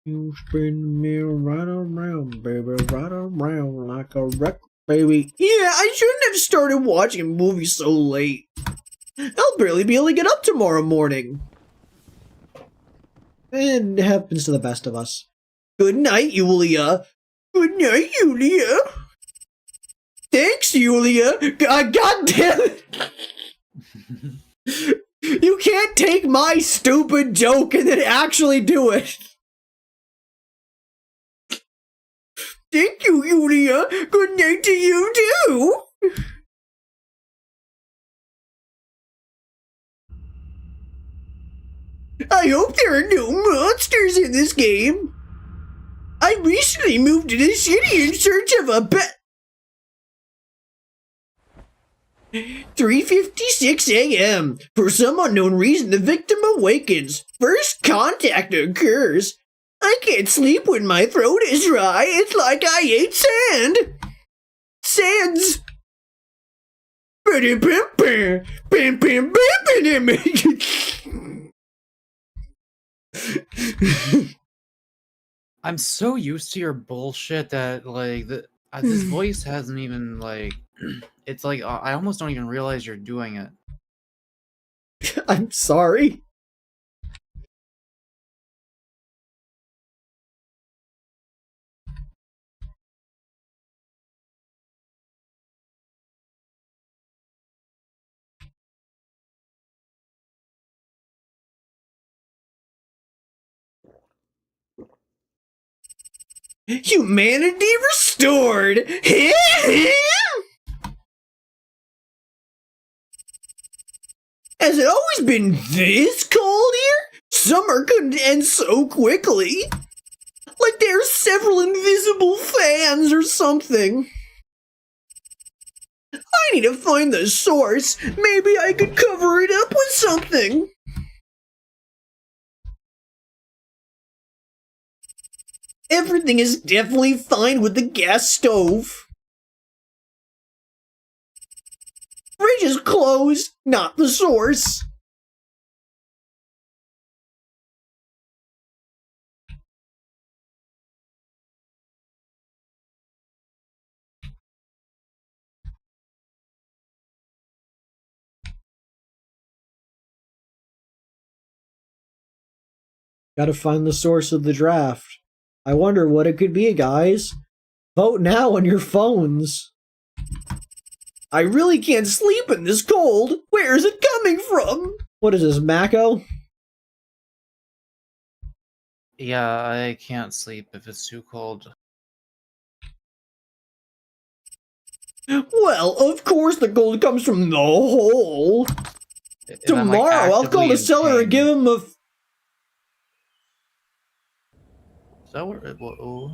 You spin me right around, baby, right around like a record, baby. Yeah, I shouldn't have started watching a movie so late. I'll barely be able to get up tomorrow morning. It happens to the best of us. Good night, Yulia. Good night, Yulia. Thanks, Yulia. God damn it. You can't take my stupid joke and then actually do it. Thank you, Yulia. Good night to you, too. I hope there are no monsters in this game. I recently moved to the city in search of a 3:56 a.m. For some unknown reason, the victim awakens. First contact occurs. I can't sleep when my throat is dry. It's like I ate sand. Sands. I'm so used to your bullshit that like this voice hasn't even like it's like I almost don't even realize you're doing it. I'm sorry. Humanity restored! Has it always been this cold here? Summer couldn't end so quickly. Like there's several invisible fans or something. I need to find the source. Maybe I could cover it up with something. Everything is definitely fine with the gas stove. Fridge is closed, not the source. Gotta find the source of the draft. I wonder what it could be, guys. Vote now on your phones. I really can't sleep in this cold. Where is it coming from? What is this, Mako? Yeah, I can't sleep if it's too cold. Well, of course the cold comes from the hole. If I'm, like, Tomorrow, I'll call actively the in seller and pain. give him a... Is that where it will?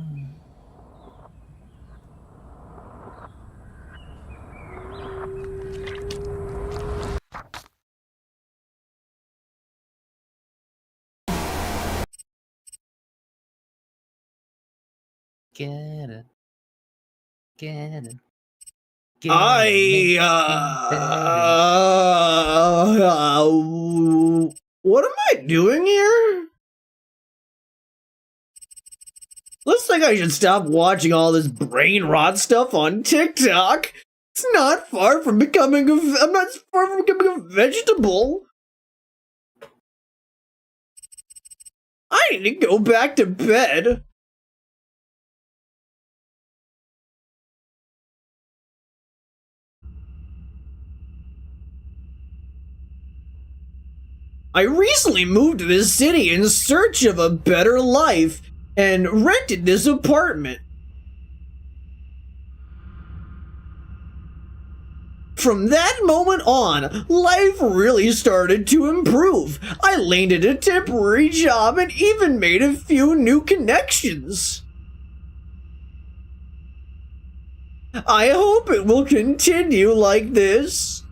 Get it. Get it. Get what am I doing here? Looks like I should stop watching all this brain rot stuff on TikTok. It's not far from becoming I'm not far from becoming a vegetable. I need to go back to bed. I recently moved to this city in search of a better life and rented this apartment. From that moment on, life really started to improve. I landed a temporary job and even made a few new connections. I hope it will continue like this.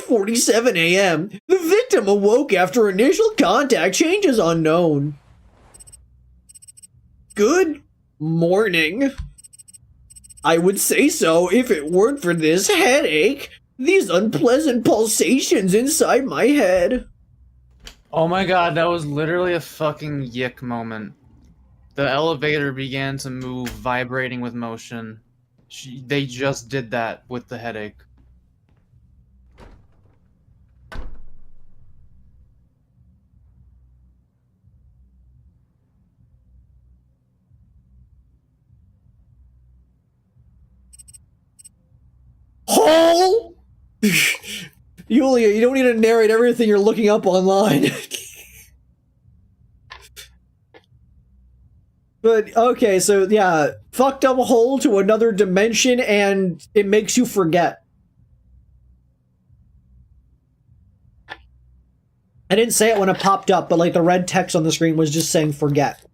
12:47 a.m. The victim awoke after initial contact changes unknown. Good morning. I would say so if it weren't for this headache. These unpleasant pulsations inside my head. Oh my god, that was literally a fucking yick moment. The elevator began to move, vibrating with motion. They just did that with the headache. Hole? Yulia, you don't need to narrate everything you're looking up online. But, okay, so, yeah, fucked up hole to another dimension, and it makes you forget. I didn't say it when it popped up, but, like, the red text on the screen was just saying forget.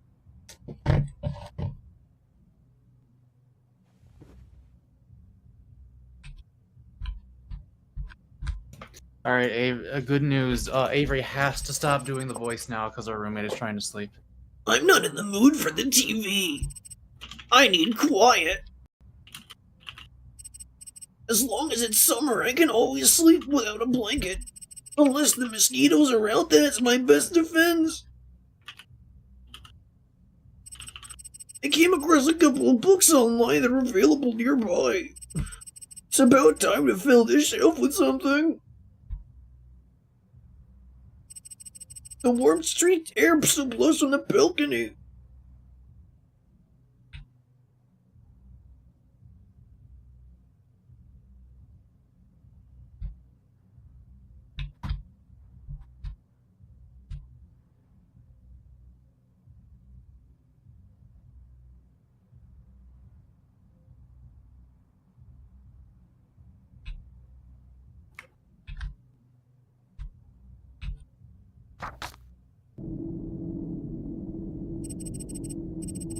Alright, good news. Avery has to stop doing the voice now because our roommate is trying to sleep. I'm not in the mood for the TV. I need quiet. As long as it's summer, I can always sleep without a blanket. Unless the mosquitoes are out, then it's my best defense. I came across a couple of books online that are available nearby. It's about time to fill this shelf with something. The warm street air blows from the balcony.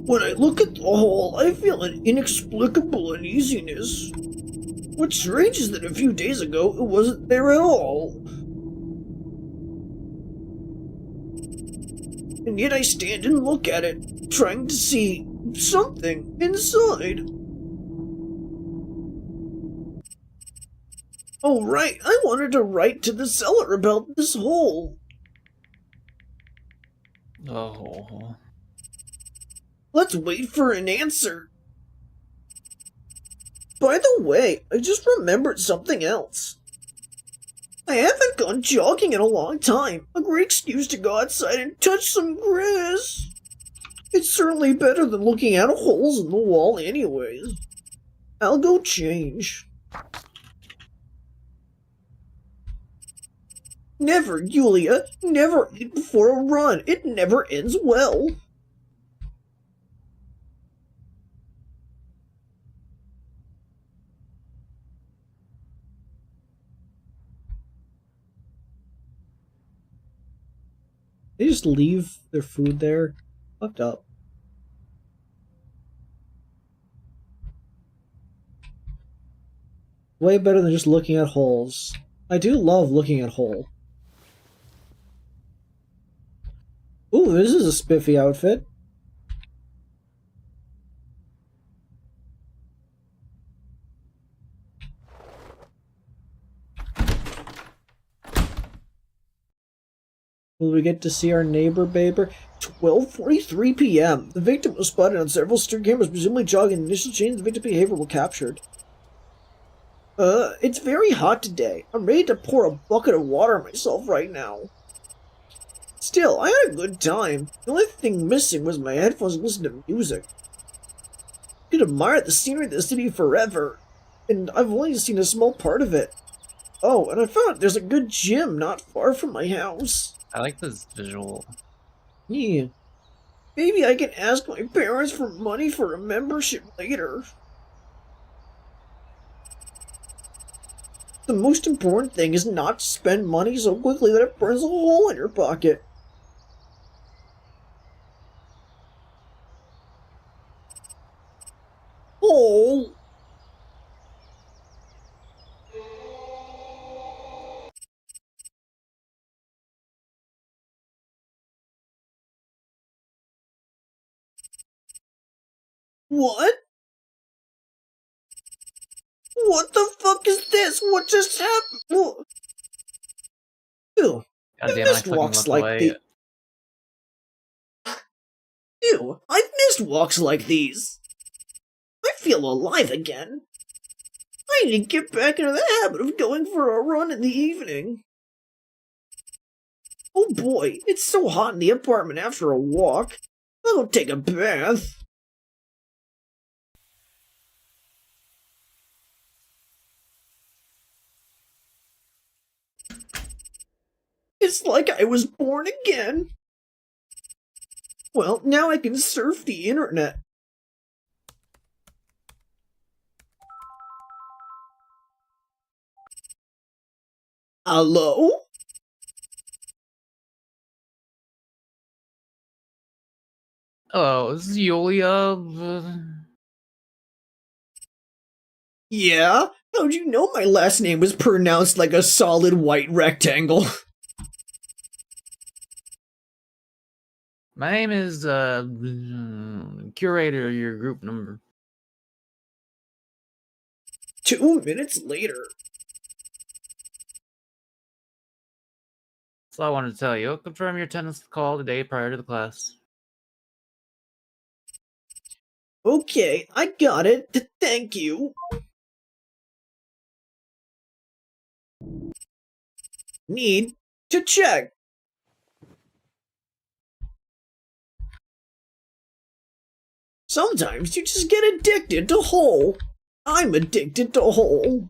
When I look at the hole, I feel an inexplicable uneasiness. What's strange is that a few days ago, it wasn't there at all. And yet I stand and look at it, trying to see something inside. Oh right, I wanted to write to the seller about this hole. Oh. Let's wait for an answer. By the way, I just remembered something else. I haven't gone jogging in a long time. A great excuse to go outside and touch some grass. It's certainly better than looking at holes in the wall anyways. I'll go change. Never, Yulia. Never eat before a run. It never ends well. They just leave their food there? Fucked up. Way better than just looking at holes. I do love looking at hole. Ooh, this is a spiffy outfit. Will we get to see our neighbor baber? 12:43 p.m. The victim was spotted on several street cameras, presumably jogging. The initial change in the victim's behavior were captured. It's very hot today. I'm ready to pour a bucket of water on myself right now. Still, I had a good time. The only thing missing was my headphones and listening to music. I could admire the scenery of the city forever, and I've only seen a small part of it. Oh, and I found there's a good gym not far from my house. I like this visual. Yeah. Maybe I can ask my parents for money for a membership later. The most important thing is not to spend money so quickly that it burns a hole in your pocket. Oh! What? What the fuck is this? What just happened? Ew. God I've damn it, I missed fucking walks looked like away. the. Ew, I've missed walks like these. I feel alive again. I need to get back into the habit of going for a run in the evening. Oh boy, it's so hot in the apartment after a walk. I'll go take a bath. It's like I was born again. Well, now I can surf the internet. Hello? Oh, this is Yulia. Yeah? How'd you know my last name was pronounced like a solid white rectangle? My name is curator of your group number. 2 minutes later. That's all I wanted to tell you. Confirm your attendance call the day prior to the class. Okay, I got it. Thank you. Need to check. Sometimes you just get addicted to hole. I'm addicted to hole.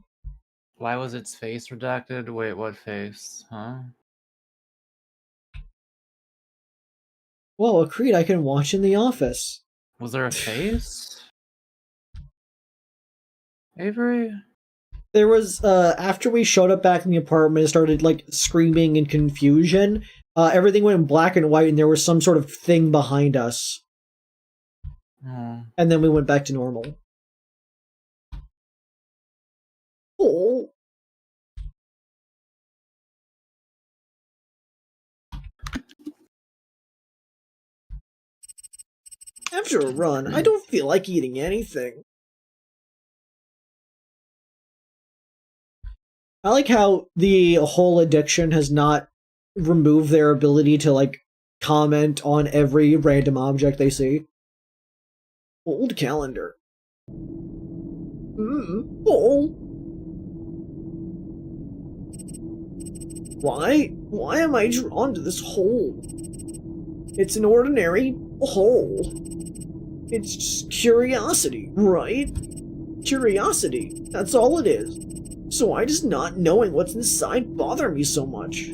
Why was its face redacted? Wait, what face? Huh? Whoa, a Creed I can watch in the office. Was there a face? Avery? There was, after we showed up back in the apartment and started, like, screaming in confusion, everything went black and white and there was some sort of thing behind us. Oh. And then we went back to normal. Oh. After a run, I don't feel like eating anything. I like how the whole addiction has not removed their ability to, like, comment on every random object they see. Old calendar. Oh. Why am I drawn to this hole? It's an ordinary hole. It's just curiosity, right? Curiosity, that's all it is. So why does not knowing what's inside bother me so much?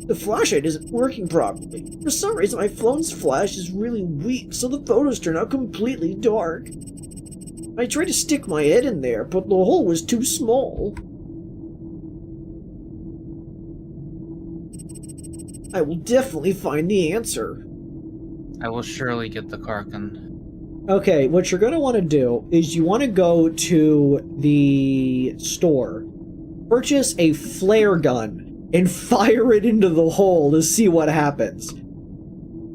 The flashlight isn't working properly. For some reason my phone's flash is really weak, so the photos turn out completely dark. I tried to stick my head in there, but the hole was too small. I will definitely find the answer. I will surely get the Karkin. Okay, what you're going to want to do is you want to go to the store, purchase a flare gun, and fire it into the hole to see what happens.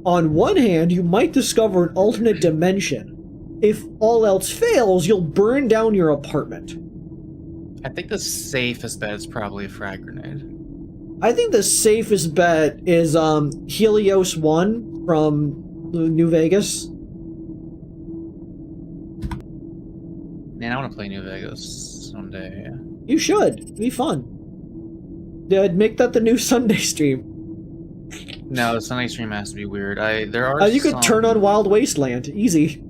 On one hand, you might discover an alternate dimension. If all else fails, you'll burn down your apartment. I think the safest bet is probably a frag grenade. I think the safest bet is Helios 1 from New Vegas. Man, I want to play New Vegas someday. You should. It'd be fun. Yeah, make that the new Sunday stream. No, the Sunday stream has to be weird. There are you could turn on Wild Wasteland. Easy.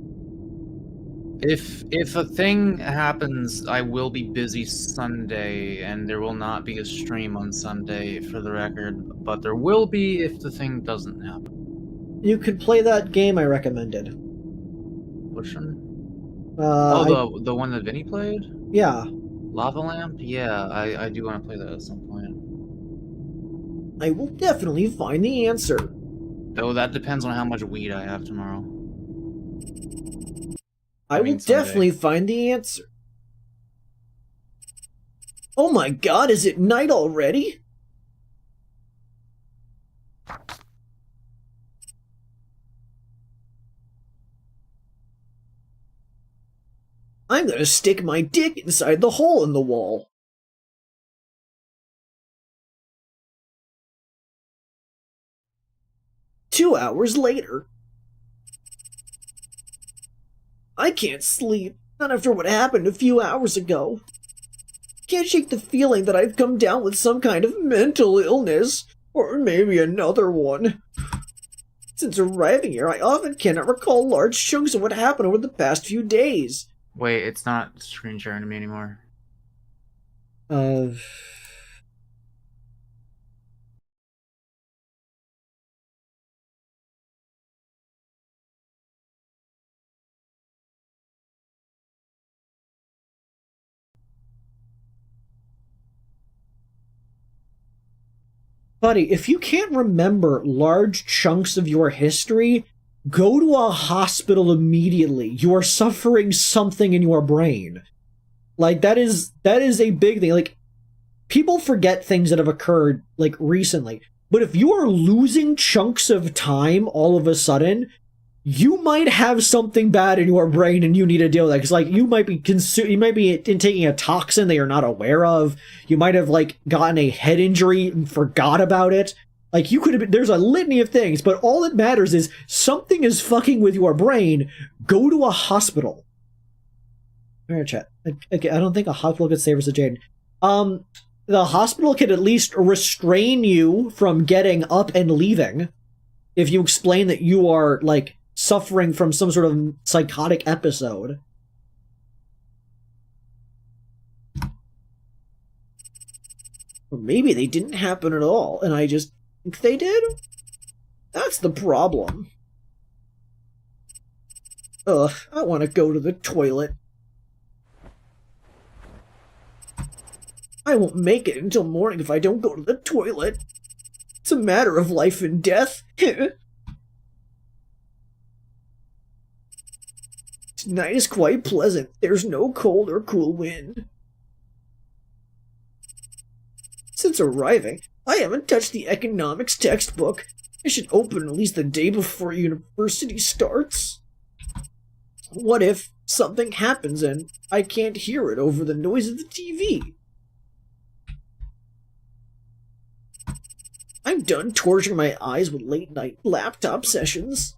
If a thing happens, I will be busy Sunday, and there will not be a stream on Sunday, for the record. But there will be if the thing doesn't happen. You could play that game I recommended. Which one? The one that Vinny played? Yeah. Lava Lamp? Yeah, I do want to play that at some point. I will definitely find the answer. Though that depends on how much weed I have tomorrow. I will definitely find the answer. Oh my god, is it night already? I'm gonna stick my dick inside the hole in the wall. Two hours later. I can't sleep, not after what happened a few hours ago. Can't shake the feeling that I've come down with some kind of mental illness, or maybe another one. Since arriving here, I often cannot recall large chunks of what happened over the past few days. Wait, it's not screen sharing to me anymore. Buddy, if you can't remember large chunks of your history, go to a hospital immediately. You are suffering something in your brain. Like, that is a big thing. Like, people forget things that have occurred, like, recently. But if you are losing chunks of time all of a sudden, you might have something bad in your brain and you need to deal with that. Because, like, you might be taking a toxin that you're not aware of. You might have, like, gotten a head injury and forgot about it. Like, you could have been, there's a litany of things, but all that matters is something is fucking with your brain. Go to a hospital. Alright, chat. Okay, I don't think a hospital could save us a Jade. The hospital could at least restrain you from getting up and leaving if you explain that you are, like, suffering from some sort of psychotic episode. Or maybe they didn't happen at all, and I just think they did? That's the problem. Ugh, I want to go to the toilet. I won't make it until morning if I don't go to the toilet. It's a matter of life and death. Tonight is quite pleasant. There's no cold or cool wind. Since arriving, I haven't touched the economics textbook. I should open at least the day before university starts. What if something happens and I can't hear it over the noise of the TV? I'm done torturing my eyes with late-night laptop sessions.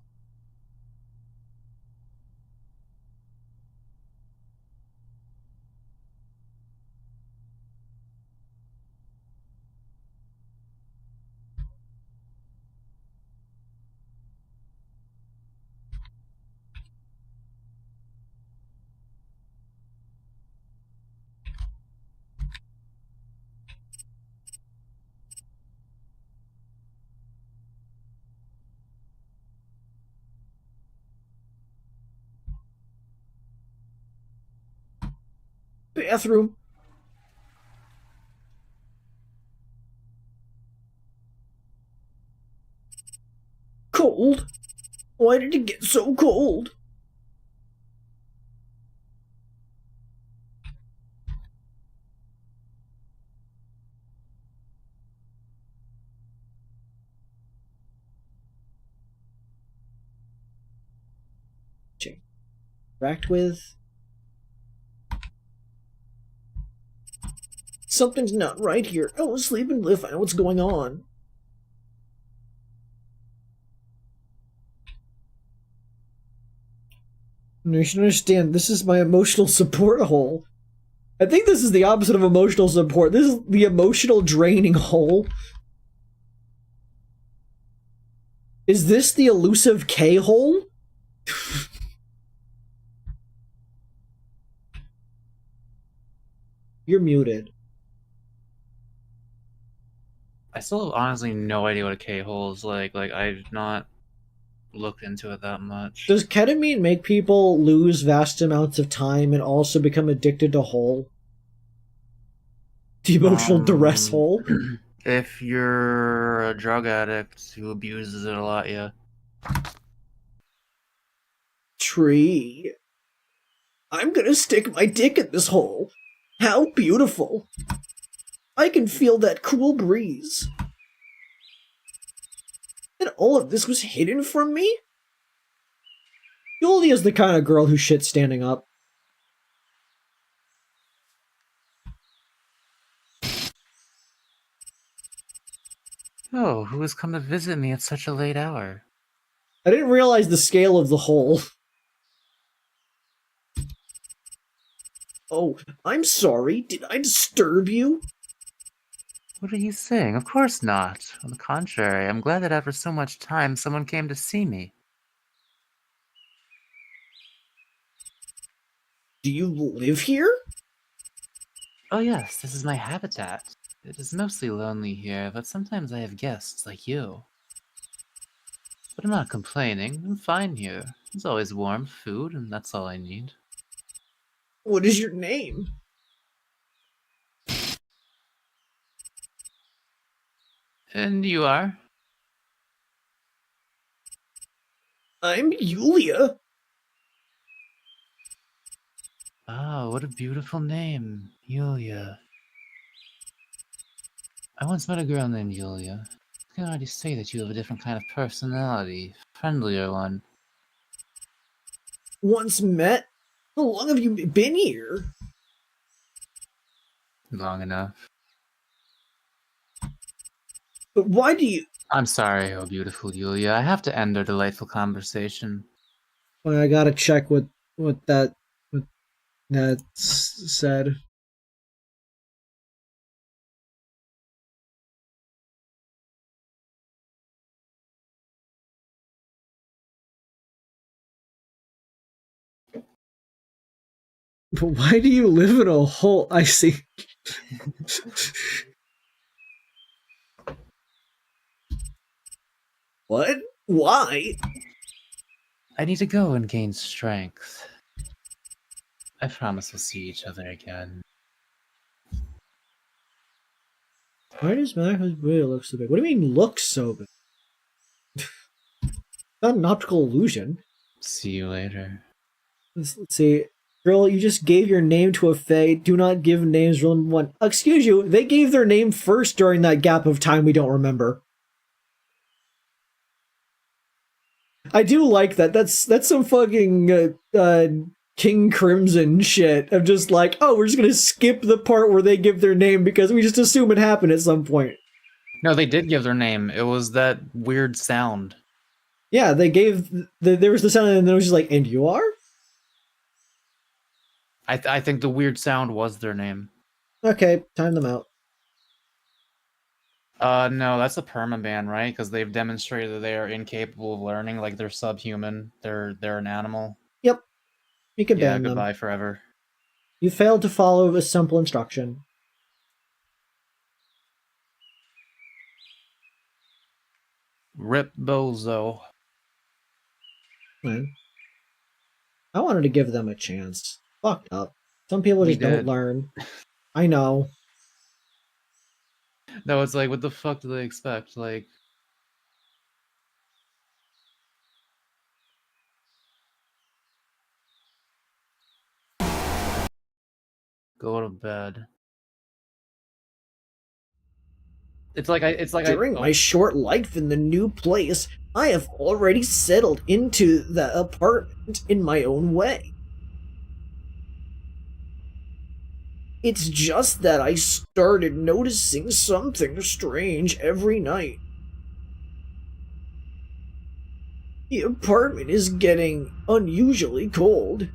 Bathroom. Cold? Why did it get so cold? Interact with. Something's not right here. I will sleep and live. I know what's going on. You should understand, this is my emotional support hole. I think this is the opposite of emotional support. This is the emotional draining hole. Is this the elusive K-hole? You're muted. I still have honestly no idea what a K-hole is like. Like, I've not looked into it that much. Does ketamine make people lose vast amounts of time and also become addicted to hole? The emotional duress hole? If you're a drug addict who abuses it a lot, yeah. Tree. I'm gonna stick my dick in this hole. How beautiful. I can feel that cool breeze. And all of this was hidden from me? Yulia is the kind of girl who shits standing up. Oh, who has come to visit me at such a late hour? I didn't realize the scale of the hole. Oh, I'm sorry. Did I disturb you? What are you saying? Of course not. On the contrary, I'm glad that after so much time, someone came to see me. Do you live here? Oh yes, this is my habitat. It is mostly lonely here, but sometimes I have guests like you. But I'm not complaining. I'm fine here. There's always warm food, and that's all I need. What is your name? And you are? I'm Yulia. Ah, what a beautiful name, Yulia. I once met a girl named Yulia. I can already say that you have a different kind of personality, friendlier one. Once met? How long have you been here? Long enough. But why do you... I'm sorry, oh beautiful Yulia. I have to end our delightful conversation. Well, I gotta check what that said. But why do you live in a hole? I see. What? Why? I need to go and gain strength. I promise we'll see each other again. Why does Mako really look so big? What do you mean look so big? Not an optical illusion. See you later. Let's see. Girl, you just gave your name to a fae. Do not give names. Rule number 1. Excuse you, they gave their name first during that gap of time we don't remember. I do like that. That's some fucking King Crimson shit of just like, oh, we're just gonna skip the part where they give their name because we just assume it happened at some point. No, they did give their name. It was that weird sound. Yeah, they gave there was the sound and then it was just like, and you are? I think the weird sound was their name. Okay, time them out. No, that's a permaban, right? Because they've demonstrated that they are incapable of learning, like they're subhuman. They're an animal. Yep. You can Yeah, ban them. goodbye forever. You failed to follow a simple instruction. Rip Bozo. Man. I wanted to give them a chance. Fucked up. Some people just don't learn. I know. No, it's like, what the fuck do they expect? Like, go to bed. During my short life in the new place, I have already settled into the apartment in my own way. It's just that I started noticing something strange every night. The apartment is getting unusually cold.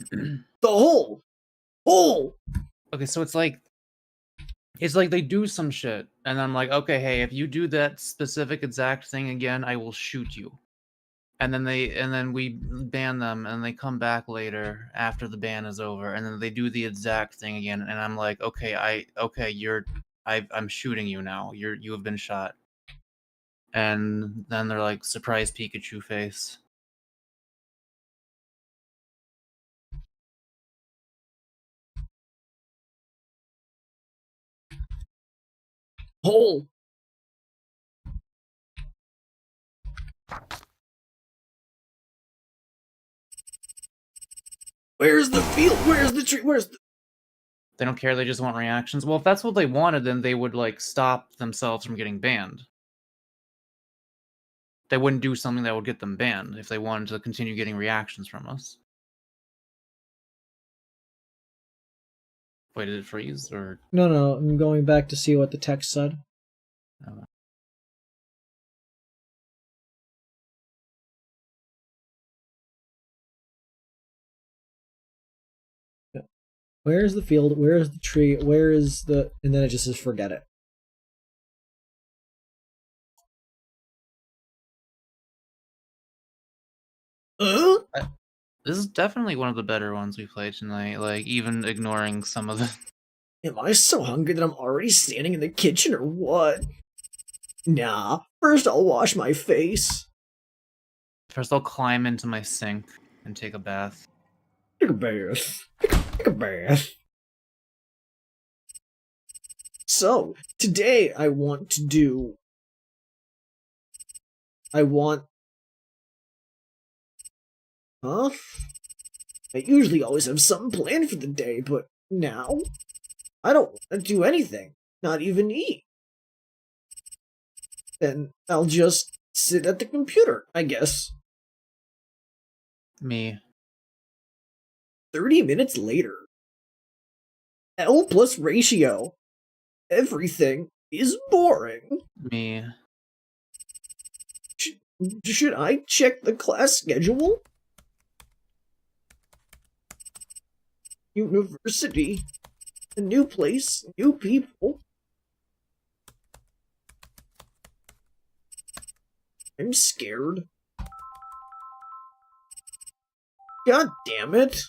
The hole! Hole! Okay, so it's like they do some shit, and I'm like, okay, hey, if you do that specific exact thing again, I will shoot you. And then we ban them, and they come back later after the ban is over, and then they do the exact thing again, and I'm like, okay, I'm shooting you now. You have been shot. And then they're like, surprise Pikachu face. Hole! Where's the field? Where's the tree? Where's the... They don't care, they just want reactions. Well, if that's what they wanted, then they would, like, stop themselves from getting banned. They wouldn't do something that would get them banned if they wanted to continue getting reactions from us. Wait, did it freeze or? No, I'm going back to see what the text said. Oh. Where is the field? Where is the tree? Where is the... And then it just says forget it. This is definitely one of the better ones we played tonight, like, even ignoring some of the... Am I so hungry that I'm already standing in the kitchen or what? Nah, first I'll wash my face. First I'll climb into my sink and take a bath. Take a bath. Take a bath. So, today I want to do... Huh? I usually always have something planned for the day, but now I don't want to do anything, not even eat. Then I'll just sit at the computer, I guess. Me. 30 minutes later. L plus ratio. Everything is boring. Me. Should I check the class schedule? University. A new place, new people. I'm scared. God damn it.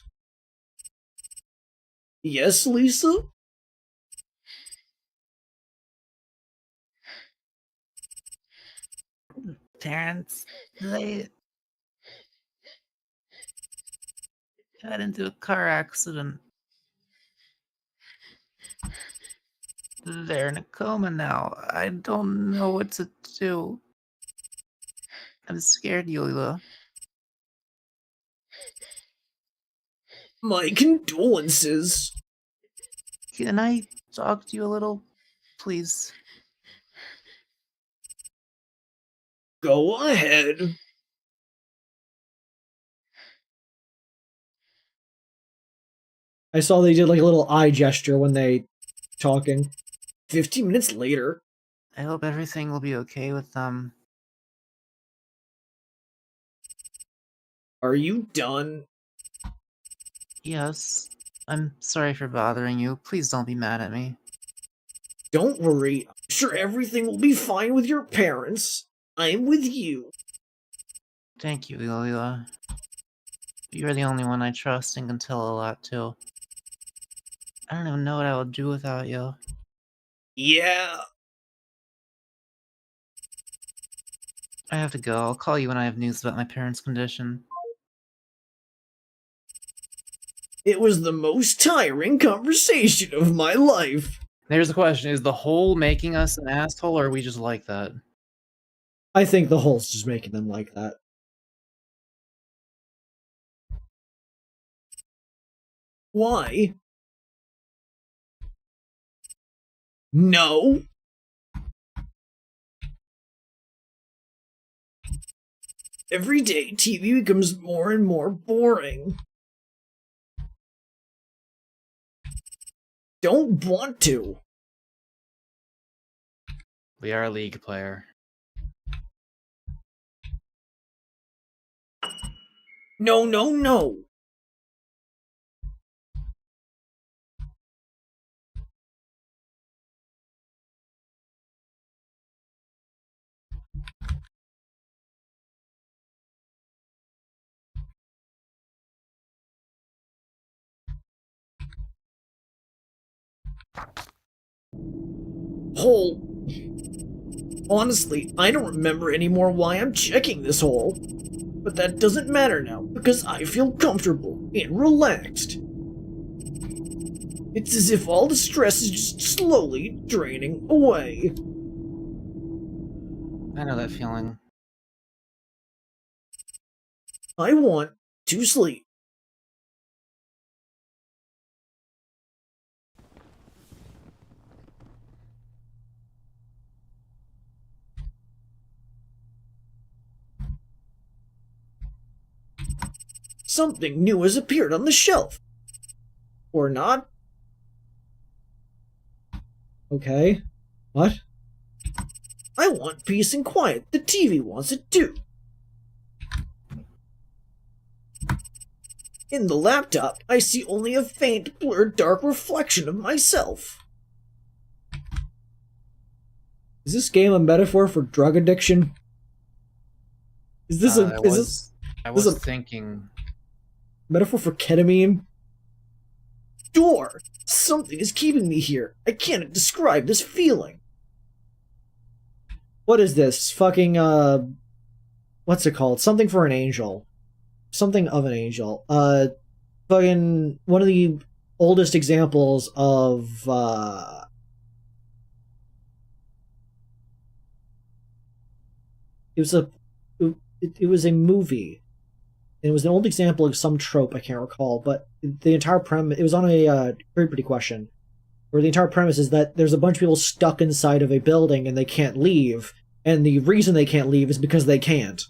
Yes, Lisa? Parents, they got into a car accident. They're in a coma now. I don't know what to do. I'm scared, Yulia. My condolences. Can I talk to you a little, please? Go ahead. I saw they did like a little eye gesture when they talking. 15 minutes later. I hope everything will be okay with them. Are you done? Yes. I'm sorry for bothering you. Please don't be mad at me. Don't worry. I'm sure everything will be fine with your parents. I'm with you. Thank you, Yulia. You're the only one I trust and can tell a lot to. I don't even know what I would do without you. Yeah. I have to go. I'll call you when I have news about my parents' condition. It was the most tiring conversation of my life. There's the question, is the whole making us an asshole, or are we just like that? I think the hole's just making them like that. Why? No. Every day, TV becomes more and more boring. Don't want to. We are a League player. No, no, no. Hole. Honestly, I don't remember anymore why I'm checking this hole. But that doesn't matter now, because I feel comfortable and relaxed. It's as if all the stress is just slowly draining away. I know that feeling. I want to sleep. Something new has appeared on the shelf. Or not. Okay. What? I want peace and quiet. The TV wants it too. In the laptop, I see only a faint, blurred, dark reflection of myself. Is this game a metaphor for drug addiction? Is this I was thinking metaphor for ketamine? Door! Something is keeping me here. I can't describe this feeling. What is this? Fucking, what's it called? Something for an angel. Something of an angel. Fucking, one of the oldest examples of, it was a movie. And it was an old example of some trope, I can't recall, but the entire premise, it was on a Jeopardy question, where the entire premise is that there's a bunch of people stuck inside of a building and they can't leave, and the reason they can't leave is because they can't.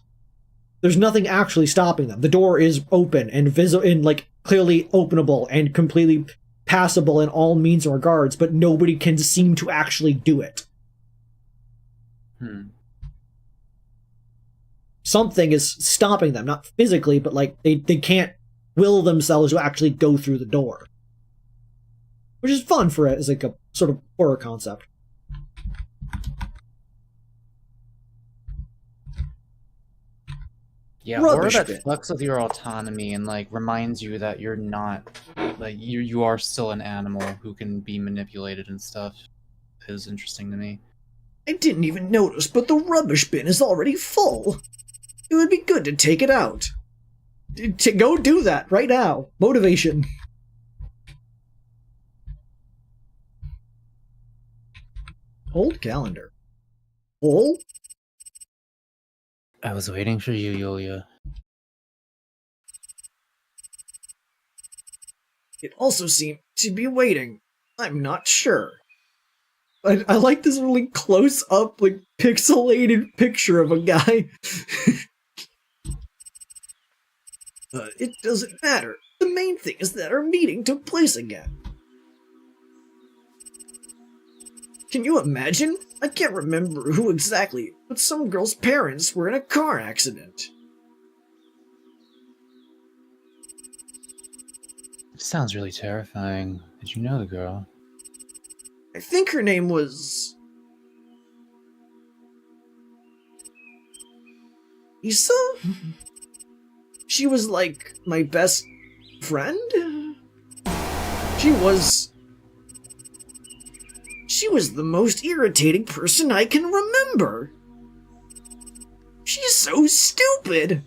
There's nothing actually stopping them. The door is open and clearly openable and completely passable in all means and regards, but nobody can seem to actually do it. Something is stopping them, not physically, but like they can't will themselves to actually go through the door. Which is fun for it as like a sort of horror concept. Yeah, horror that fucks with your autonomy and like reminds you that you're not like you are still an animal who can be manipulated and stuff is interesting to me. I didn't even notice, but the rubbish bin is already full. It would be good to take it out. To go do that right now. Motivation. Old calendar. Full? I was waiting for you, Yulia. It also seemed to be waiting. I'm not sure. I like this really close-up, like, pixelated picture of a guy. It doesn't matter. The main thing is that our meeting took place again. Can you imagine? I can't remember who exactly, but some girl's parents were in a car accident. It sounds really terrifying. Did you know the girl? I think her name was... Issa? She was like my best friend? She was the most irritating person I can remember. She's so stupid.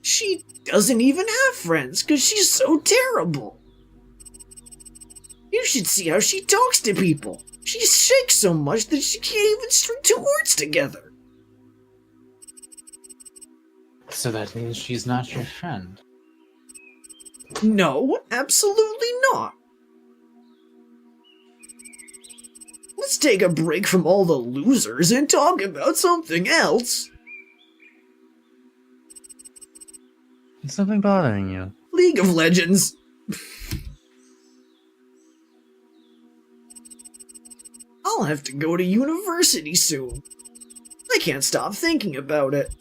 She doesn't even have friends because she's so terrible. You should see how she talks to people. She shakes so much that she can't even string two words together. So that means she's not your friend. No, absolutely not. Let's take a break from all the losers and talk about something else. Is something bothering you? League of Legends. I'll have to go to university soon. I can't stop thinking about it.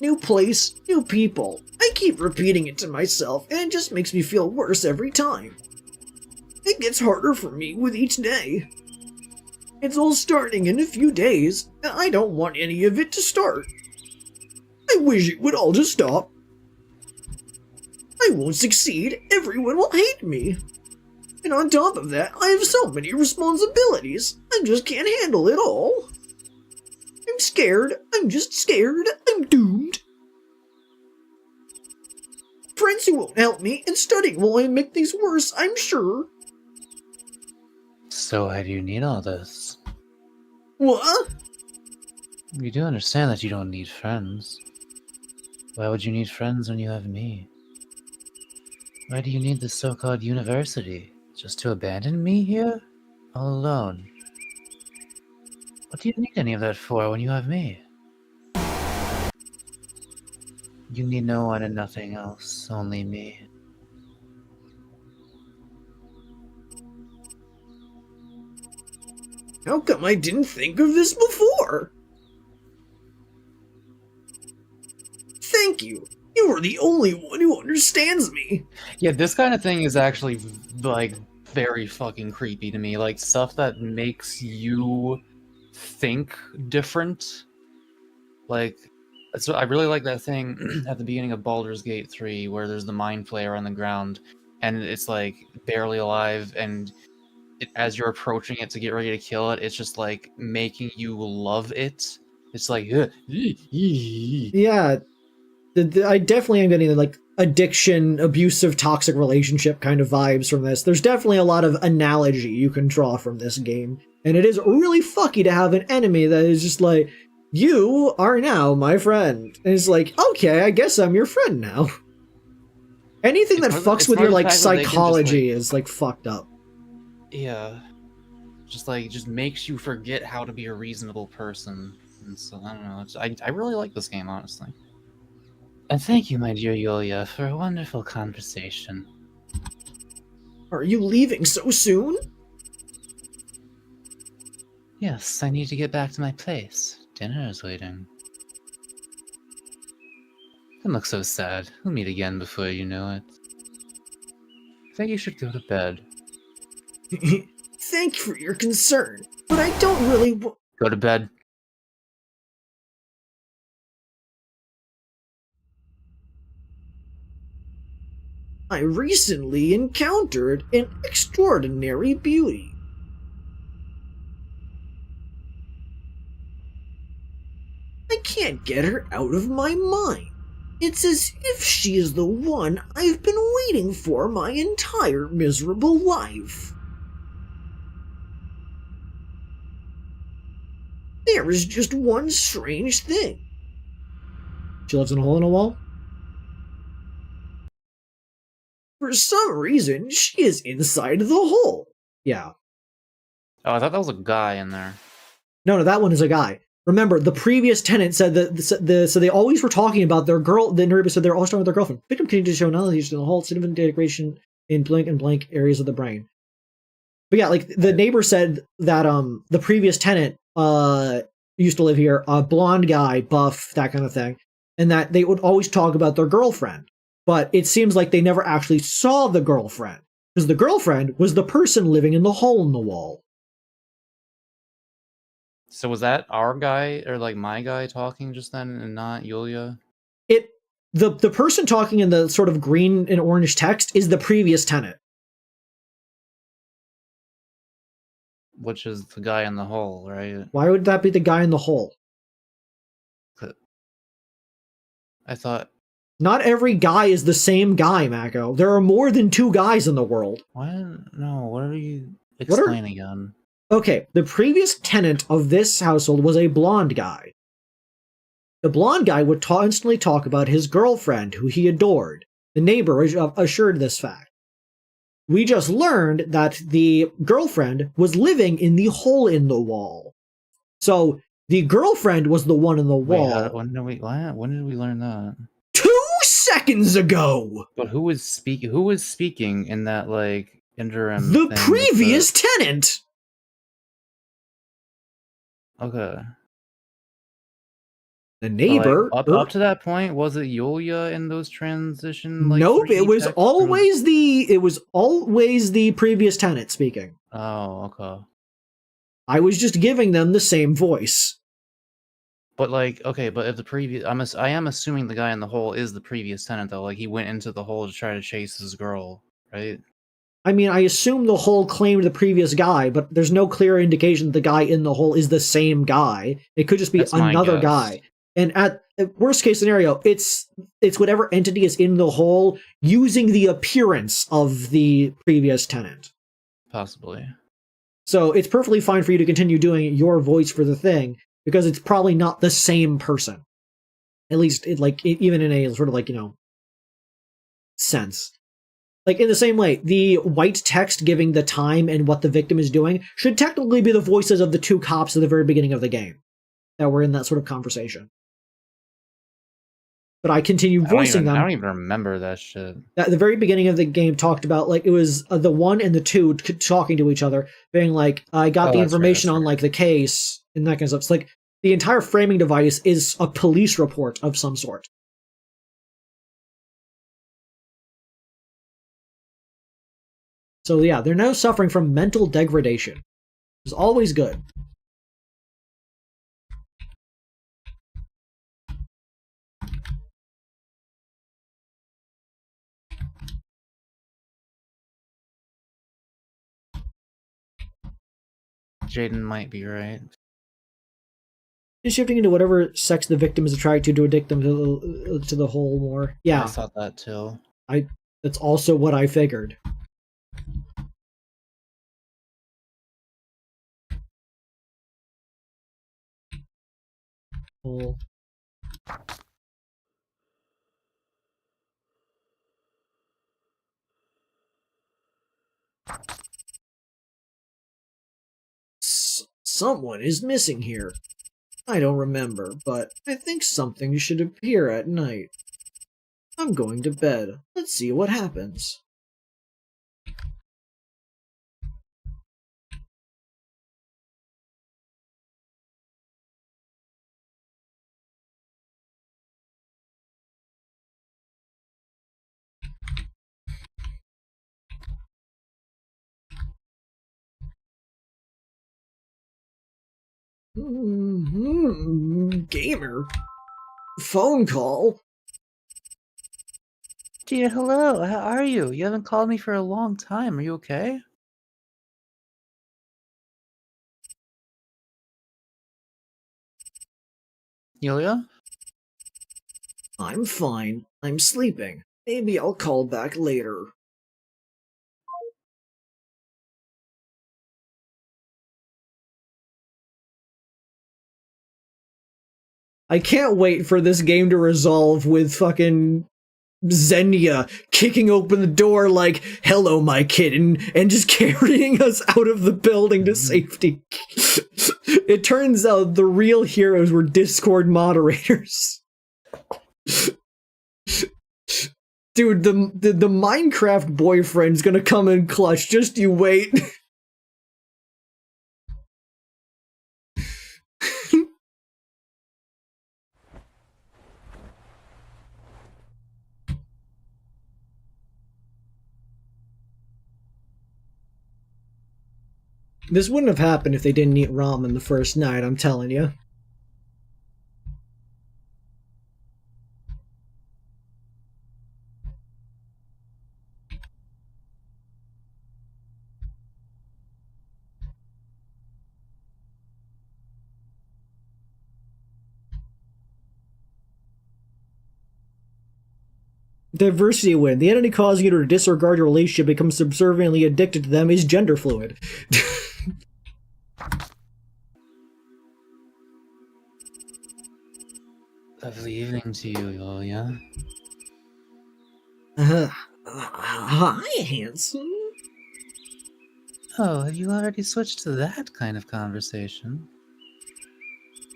New place, new people. I keep repeating it to myself, and it just makes me feel worse every time. It gets harder for me with each day. It's all starting in a few days, and I don't want any of it to start. I wish it would all just stop. I won't succeed, everyone will hate me. And on top of that, I have so many responsibilities, I just can't handle it all. I'm scared, I'm just scared, I'm doomed. Friends who won't help me, and studying will only make things worse, I'm sure. So why do you need all this? What? You do understand that you don't need friends. Why would you need friends when you have me? Why do you need this so-called university? Just to abandon me here? All alone? What do you need any of that for when you have me? You need no one and nothing else, only me. How come I didn't think of this before? Thank you. You are the only one who understands me. Yeah, this kind of thing is actually, like, very fucking creepy to me. Like, stuff that makes you think different. Like, so I really like that thing at the beginning of Baldur's Gate 3, where there's the Mind Flayer on the ground, and it's, like, barely alive, and as you're approaching it to get ready to kill it, it's just, like, making you love it. It's like, yeah, I definitely am getting, like, addiction, abusive, toxic relationship kind of vibes from this. There's definitely a lot of analogy you can draw from this game. And it is really fucky to have an enemy that is just like, you are now my friend. And it's like, okay, I guess I'm your friend now. Anything that fucks with your, like, psychology is, like, fucked up. Yeah. Just makes you forget how to be a reasonable person. And so, I don't know. I really like this game, honestly. And thank you, my dear Yulia, for a wonderful conversation. Are you leaving so soon? Yes, I need to get back to my place. Dinner is waiting. Don't look so sad. We'll meet again before you know it. I think you should go to bed. Thank you for your concern, but I don't really Go to bed. I recently encountered an extraordinary beauty. I can't get her out of my mind. It's as if she is the one I've been waiting for my entire miserable life. There is just one strange thing. She lives in a hole in a wall? For some reason, she is inside the hole. Yeah. Oh, I thought that was a guy in there. No, that one is a guy. Remember, the previous tenant said that so they always were talking about their girl. The narrator said they're always talking about their girlfriend. Victim continued to show anomalies in the whole significant degradation in blank and blank areas of the brain. But yeah, like the neighbor said that the previous tenant used to live here, a blonde guy, buff, that kind of thing, and that they would always talk about their girlfriend. But it seems like they never actually saw the girlfriend, because the girlfriend was the person living in the hole in the wall. So was that our guy, or like my guy talking just then, and not Yulia? The person talking in the sort of green and orange text is the previous tenant. Which is the guy in the hole, right? Why would that be the guy in the hole? I thought... Not every guy is the same guy, Mako. There are more than two guys in the world. What? No, what are you explaining again? Okay, the previous tenant of this household was a blonde guy. The blonde guy would constantly talk about his girlfriend, who he adored. The neighbor assured this fact. We just learned that the girlfriend was living in the hole in the wall. So, the girlfriend was the one in the wall. Wait, when did we learn that? 2 seconds ago! But who was speaking in that, like, interim The thing previous tenant! Okay. The neighbor... Like, up to that point, was it Yulia in those transition? Like, nope, it was texts, always the previous tenant speaking. Oh, okay. I was just giving them the same voice. But like, okay, but if the previous, I am assuming the guy in the hole is the previous tenant though. Like he went into the hole to try to chase his girl, right? I mean, I assume the hole claimed the previous guy, but there's no clear indication that the guy in the hole is the same guy. It could just be another guy. And at worst case scenario, it's whatever entity is in the hole using the appearance of the previous tenant. Possibly. So it's perfectly fine for you to continue doing your voice for the thing, because it's probably not the same person. At least, even in a sort of sense. Like, in the same way, the white text giving the time and what the victim is doing should technically be the voices of the two cops at the very beginning of the game that were in that sort of conversation. but I continue voicing them. I don't even remember that shit. At the very beginning of the game talked about, like, it was the 1 and the 2 talking to each other, being like, I got the information on, like, the case, and that kind of stuff. It's like, the entire framing device is a police report of some sort. So yeah, they're now suffering from mental degradation. It's always good. Jaden might be right. Just shifting into whatever sex the victim is attracted to addict them to the whole more. Yeah. I thought that too. That's also what I figured. Well, someone is missing here. I don't remember, but I think something should appear at night. I'm going to bed. Let's see what happens. Gamer? Phone call? Dear, hello. How are you? You haven't called me for a long time. Are you okay? Yulia? I'm fine. I'm sleeping. Maybe I'll call back later. I can't wait for this game to resolve with fucking Xenia kicking open the door like, hello, my kitten, and just carrying us out of the building to safety. It turns out the real heroes were Discord moderators. Dude, the Minecraft boyfriend's gonna come in clutch, just you wait. This wouldn't have happened if they didn't eat ramen the first night, I'm telling you. Diversity win. The entity causing you to disregard your relationship becomes subserviently addicted to them is gender fluid. Lovely evening to you, Yulia. Hi, handsome. Oh, have you already switched to that kind of conversation?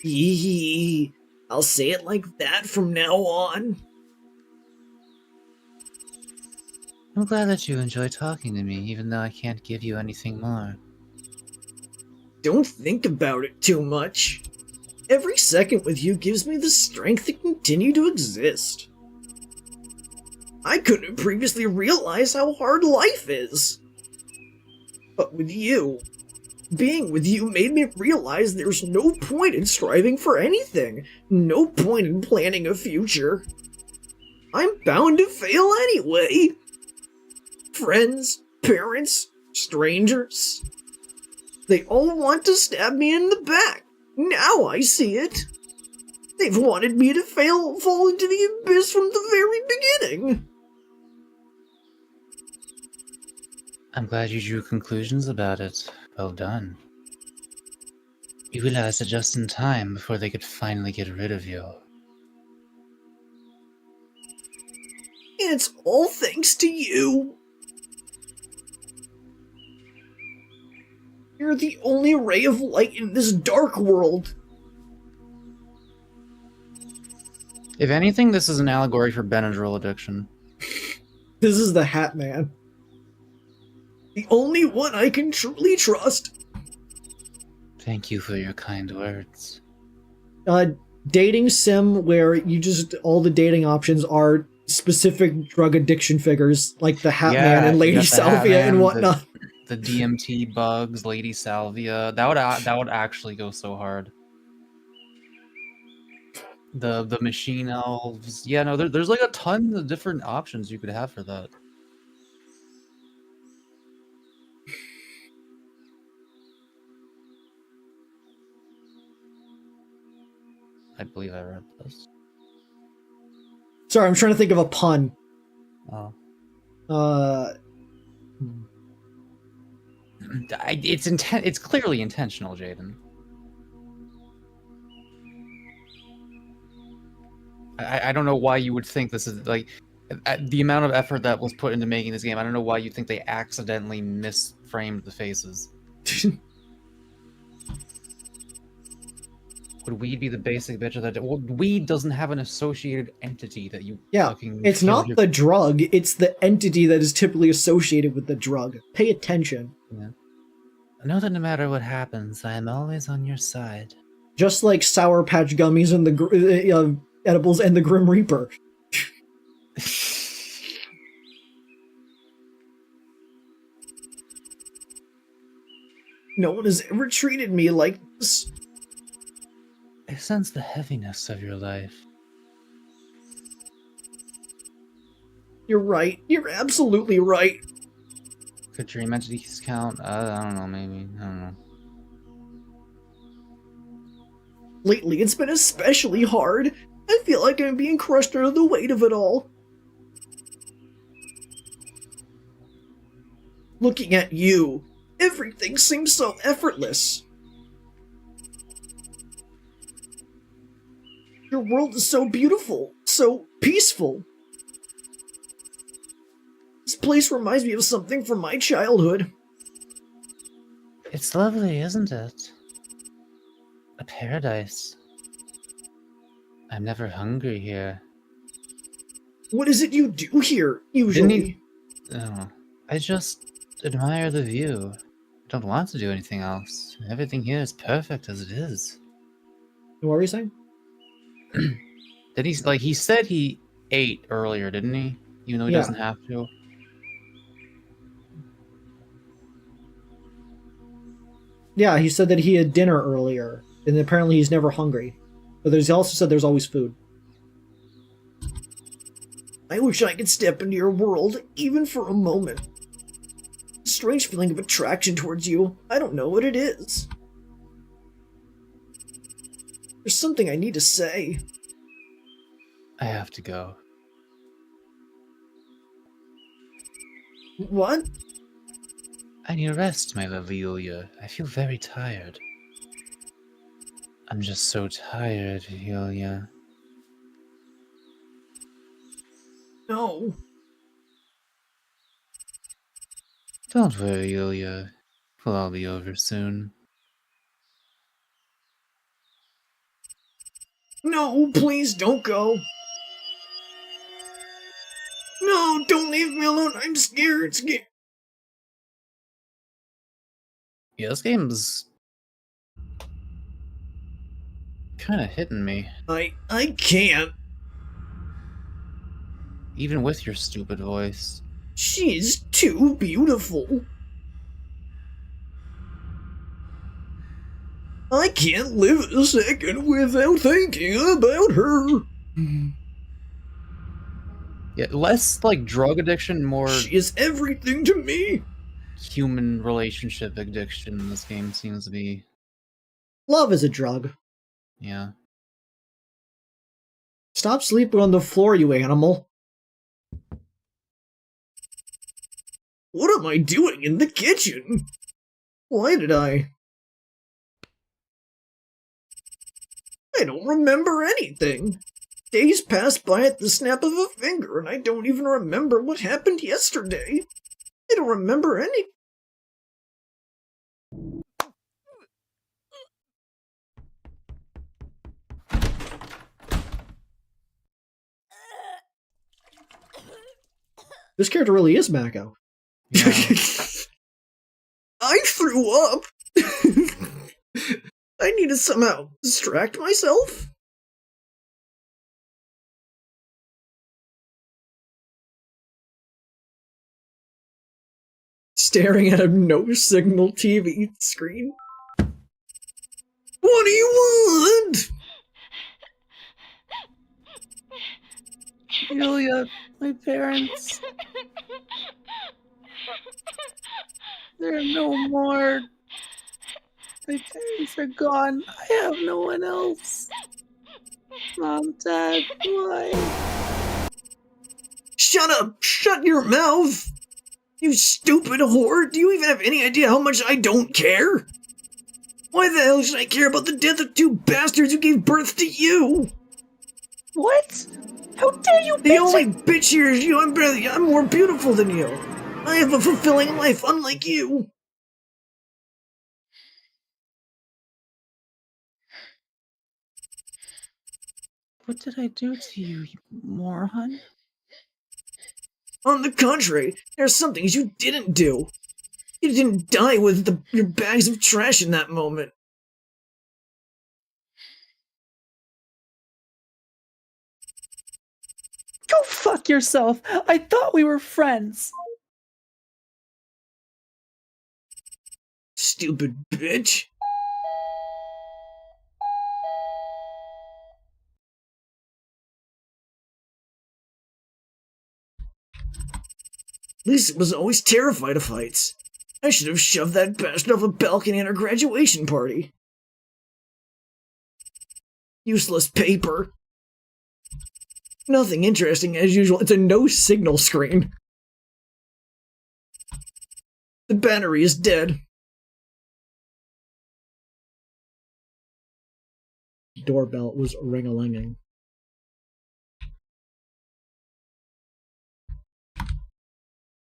Yee, I'll say it like that from now on. I'm glad that you enjoy talking to me, even though I can't give you anything more. Don't think about it too much. Every second with you gives me the strength to continue to exist. I couldn't previously realize how hard life is. But with you, being with you made me realize there's no point in striving for anything, no point in planning a future. I'm bound to fail anyway. Friends, parents, strangers. They all want to stab me in the back. Now I see it. They've wanted me to fall into the abyss from the very beginning. I'm glad you drew conclusions about it. Well done. You realized it just in time before they could finally get rid of you. And it's all thanks to you. You're the only ray of light in this dark world. If anything, this is an allegory for Benadryl addiction. This is the Hat Man. The only one I can truly trust. Thank you for your kind words. Dating sim where you just, all the dating options are specific drug addiction figures, like the Hat Man and you Lady got the Salvia Hat and Man, whatnot. The DMT bugs, Lady Salvia. That would actually go so hard. The machine elves. Yeah, no, there's like a ton of different options you could have for that. I believe I read this. Sorry, I'm trying to think of a pun. Oh. It's clearly intentional, Jaden. I don't know why you would think this is like the amount of effort that was put into making this game. I don't know why you think they accidentally misframed the faces. Would weed be the basic bitch of that? Well, weed doesn't have an associated entity that you fucking it's feel not the drug, it's the entity that is typically associated with the drug. Pay attention. Yeah. I know that no matter what happens, I am always on your side. Just like Sour Patch Gummies and the edibles and the Grim Reaper. No one has ever treated me like this. I sense the heaviness of your life. You're right. You're absolutely right. Could dream entities count? I don't know, maybe. I don't know. Lately, it's been especially hard. I feel like I'm being crushed under the weight of it all. Looking at you, everything seems so effortless. Your world is so beautiful, so peaceful. This place reminds me of something from my childhood. It's lovely, isn't it? A paradise. I'm never hungry here. What is it you do here, usually? Oh, I just admire the view. Don't want to do anything else. Everything here is perfect as it is. What were you saying? Did he said he ate earlier, didn't he? Even though he doesn't have to. Yeah, he said that he had dinner earlier, and apparently he's never hungry. But he also said there's always food. I wish I could step into your world, even for a moment. A strange feeling of attraction towards you. I don't know what it is. There's something I need to say. I have to go. What? I need rest, my lovely Yulia. I feel very tired. I'm just so tired, Yulia. No. Don't worry, Yulia. We'll all be over soon. No, please don't go. No, don't leave me alone. I'm scared. Yeah, this game's kind of hitting me. I can't. Even with your stupid voice. She's too beautiful. I can't live a second without thinking about her. Yeah, less like drug addiction, more She is everything to me. human relationship addiction in this game seems to be. Love is a drug. Yeah. Stop sleeping on the floor, you animal. What am I doing in the kitchen? Why did I don't remember anything. Days pass by at the snap of a finger, and I don't even remember what happened yesterday. I don't remember anything. This character really is Mako. Yeah. I threw up! I need to somehow distract myself? Staring at a no-signal TV screen. What do you want? Julia, my parents. They're no more. My parents are gone. I have no one else. Mom, Dad, why? Shut up! Shut your mouth! You stupid whore! Do you even have any idea how much I don't care? Why the hell should I care about the death of two bastards who gave birth to you? What? How dare you, The only bitch here is you. I'm more beautiful than you. I have a fulfilling life, unlike you. What did I do to you, you moron? On the contrary, there are some things you didn't do. You didn't die with your bags of trash in that moment. Go fuck yourself! I thought we were friends! Stupid bitch. Lisa was always terrified of heights. I should have shoved that bastard off a balcony at our graduation party. Useless paper. Nothing interesting as usual. It's a no-signal screen. The battery is dead. Doorbell was ring-a-linging.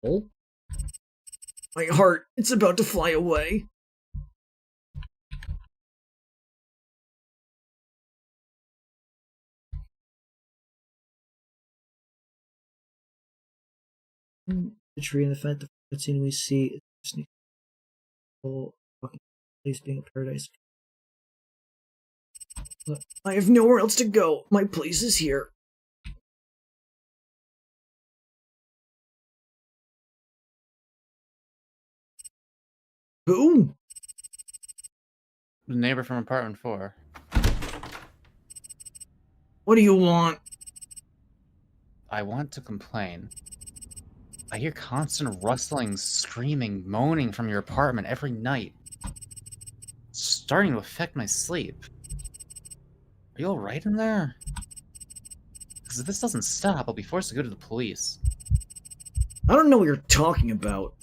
Oh? My heart, it's about to fly away. The tree and the fact that scene we see is whole fucking place being a paradise. Look, I have nowhere else to go. My place is here. Who? The neighbor from apartment 4. What do you want? I want to complain. I hear constant rustling, screaming, moaning from your apartment every night. It's starting to affect my sleep. Are you alright in there? Because if this doesn't stop, I'll be forced to go to the police. I don't know what you're talking about.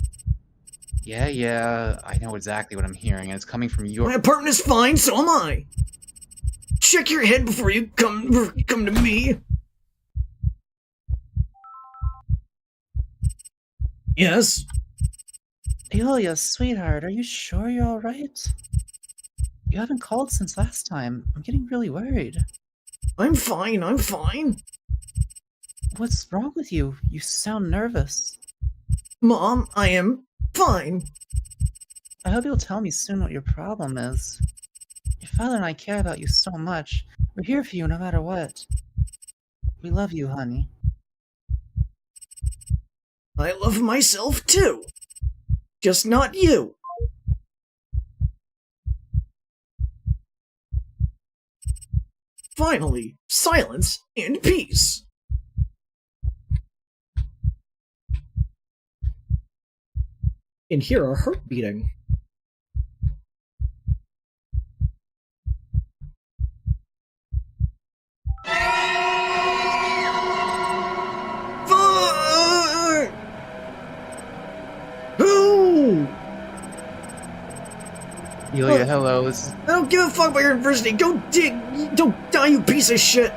Yeah, I know exactly what I'm hearing, and it's coming from your— My apartment is fine, so am I. Check your head before you come to me. Yes? Julia, sweetheart, are you sure you're alright? You haven't called since last time. I'm getting really worried. I'm fine, I'm fine. What's wrong with you? You sound nervous. Mom, I am fine. I hope you'll tell me soon what your problem is. Your father and I care about you so much. We're here for you no matter what. We love you, honey. I love myself too. Just not you. Finally, silence and peace. And hear our heart beating. Fuck! Who? Yulia, hello. I don't give a fuck about your university. Go dig. Don't die, you piece of shit.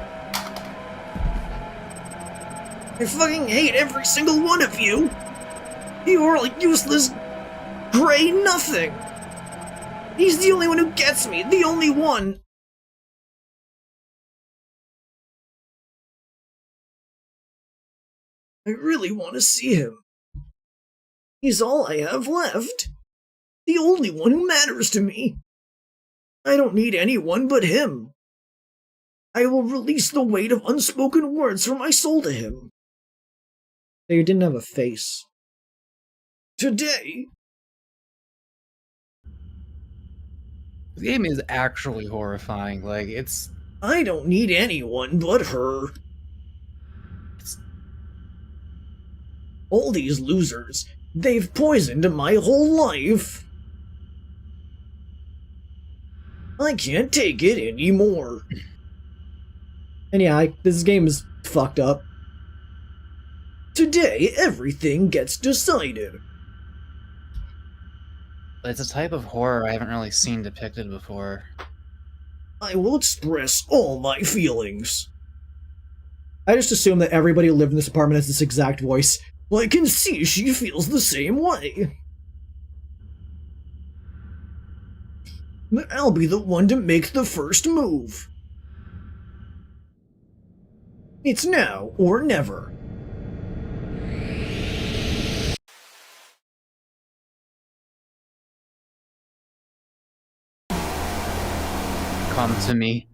I fucking hate every single one of you. You are like useless gray nothing. He's the only one who gets me. The only one. I really want to see him. He's all I have left. The only one who matters to me. I don't need anyone but him. I will release the weight of unspoken words from my soul to him. They didn't have a face. Today. The game is actually horrifying. Like, it's... I don't need anyone but her. All these losers, they've poisoned my whole life. I can't take it anymore. And yeah, this game is fucked up. Today, everything gets decided. It's a type of horror I haven't really seen depicted before. I will express all my feelings. I just assume that everybody who lived in this apartment has this exact voice. Well, I can see she feels the same way. But I'll be the one to make the first move. It's now or never. Come to me.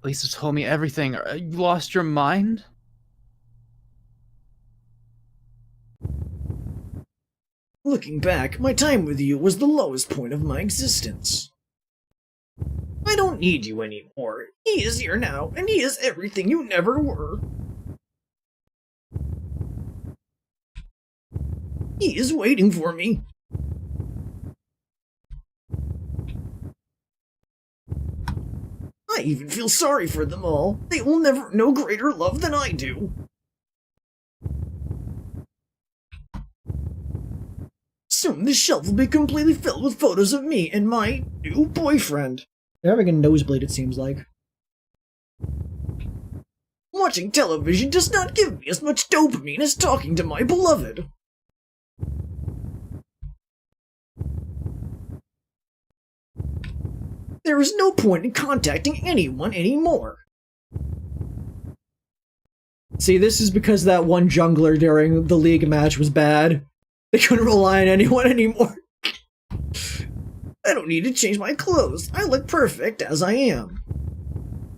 Lisa told me everything. You lost your mind? Looking back, my time with you was the lowest point of my existence. I don't need you anymore. He is here now, and he is everything you never were. He is waiting for me. I even feel sorry for them all. They will never know greater love than I do. Soon this shelf will be completely filled with photos of me and my new boyfriend. They're having a nosebleed, it seems like. Watching television does not give me as much dopamine as talking to my beloved. There is no point in contacting anyone anymore. See, this is because that one jungler during the league match was bad. They couldn't rely on anyone anymore. I don't need to change my clothes. I look perfect as I am.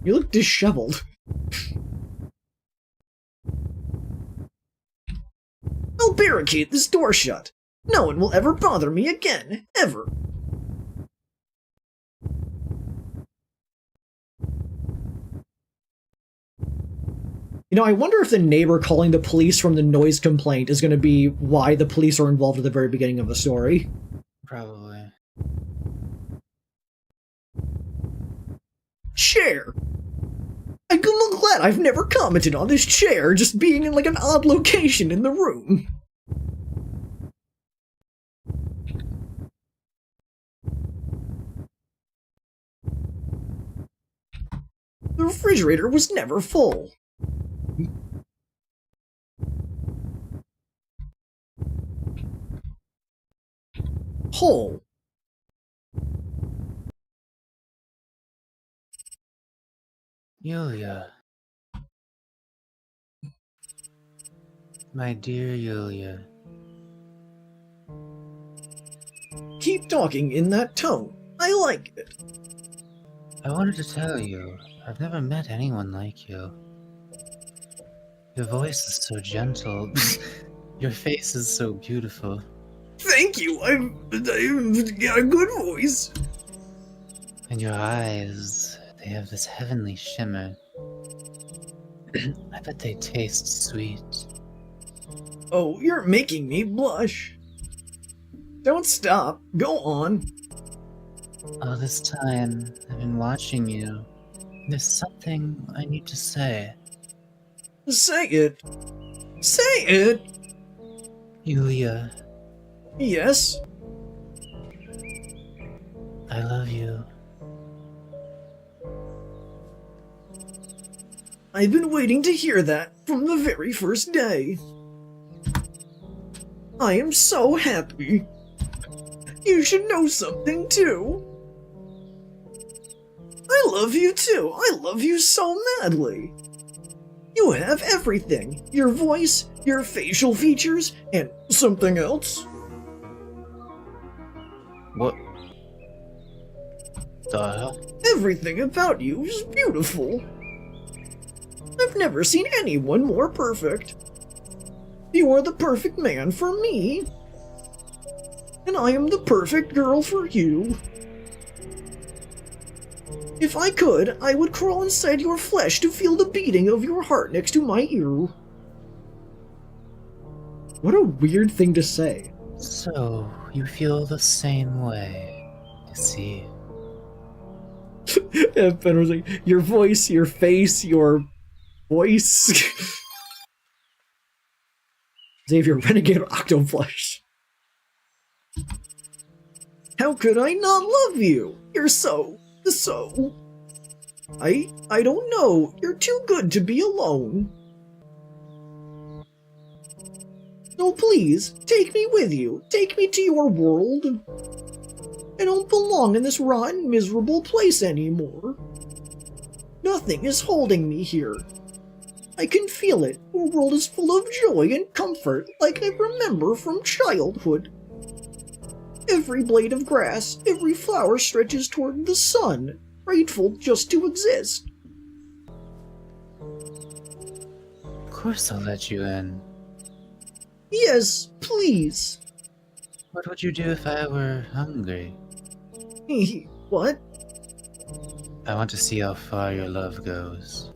You look disheveled. I'll barricade this door shut. No one will ever bother me again, ever. You know, I wonder if the neighbor calling the police from the noise complaint is going to be why the police are involved at the very beginning of the story. Probably. Chair! I'm glad I've never commented on this chair just being in like an odd location in the room. The refrigerator was never full. Hole. Yulia. My dear Yulia. Keep talking in that tone. I like it. I wanted to tell you, I've never met anyone like you. Your voice is so gentle. Your face is so beautiful. Thank you. I've got a good voice. And your eyes, they have this heavenly shimmer. I bet they taste sweet. Oh, you're making me blush. Don't stop. Go on. All this time, I've been watching you. There's something I need to say. Say it. Say it. Yulia, Yes. I love you. I've been waiting to hear that from the very first day. I am so happy. you should know something too. I love you too. I love you so madly. You have everything. Your voice, your facial features, and something else. What the hell? Everything about you is beautiful. I've never seen anyone more perfect. You are the perfect man for me. And I am the perfect girl for you. If I could, I would crawl inside your flesh to feel the beating of your heart next to my ear. What a weird thing to say. So, you feel the same way, you see. Ben was like, your voice, your face, your voice. Xavier, Renegade Octoplush. How could I not love you? You're so... I don't know. You're too good to be alone. So please, take me with you. Take me to your world. I don't belong in this rotten, miserable place anymore. Nothing is holding me here. I can feel it. Your world is full of joy and comfort, like I remember from childhood. Every blade of grass, every flower stretches toward the sun, grateful just to exist. Of course I'll let you in. Yes, please. What would you do if I were hungry? What? I want to see how far your love goes.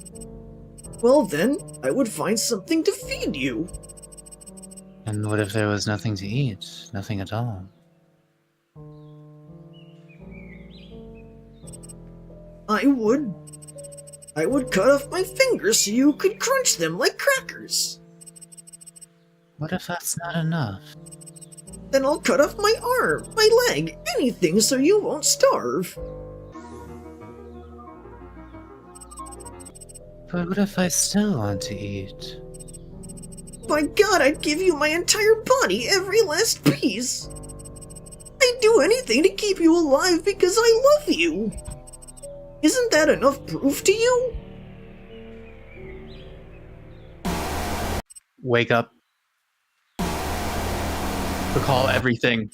Well then, I would find something to feed you. And what if there was nothing to eat? Nothing at all? I would cut off my fingers so you could crunch them like crackers. What if that's not enough? Then I'll cut off my arm, my leg, anything so you won't starve. But what if I still want to eat? By God, I'd give you my entire body, every last piece. I'd do anything to keep you alive because I love you. Isn't that enough proof to you? Wake up. Recall everything.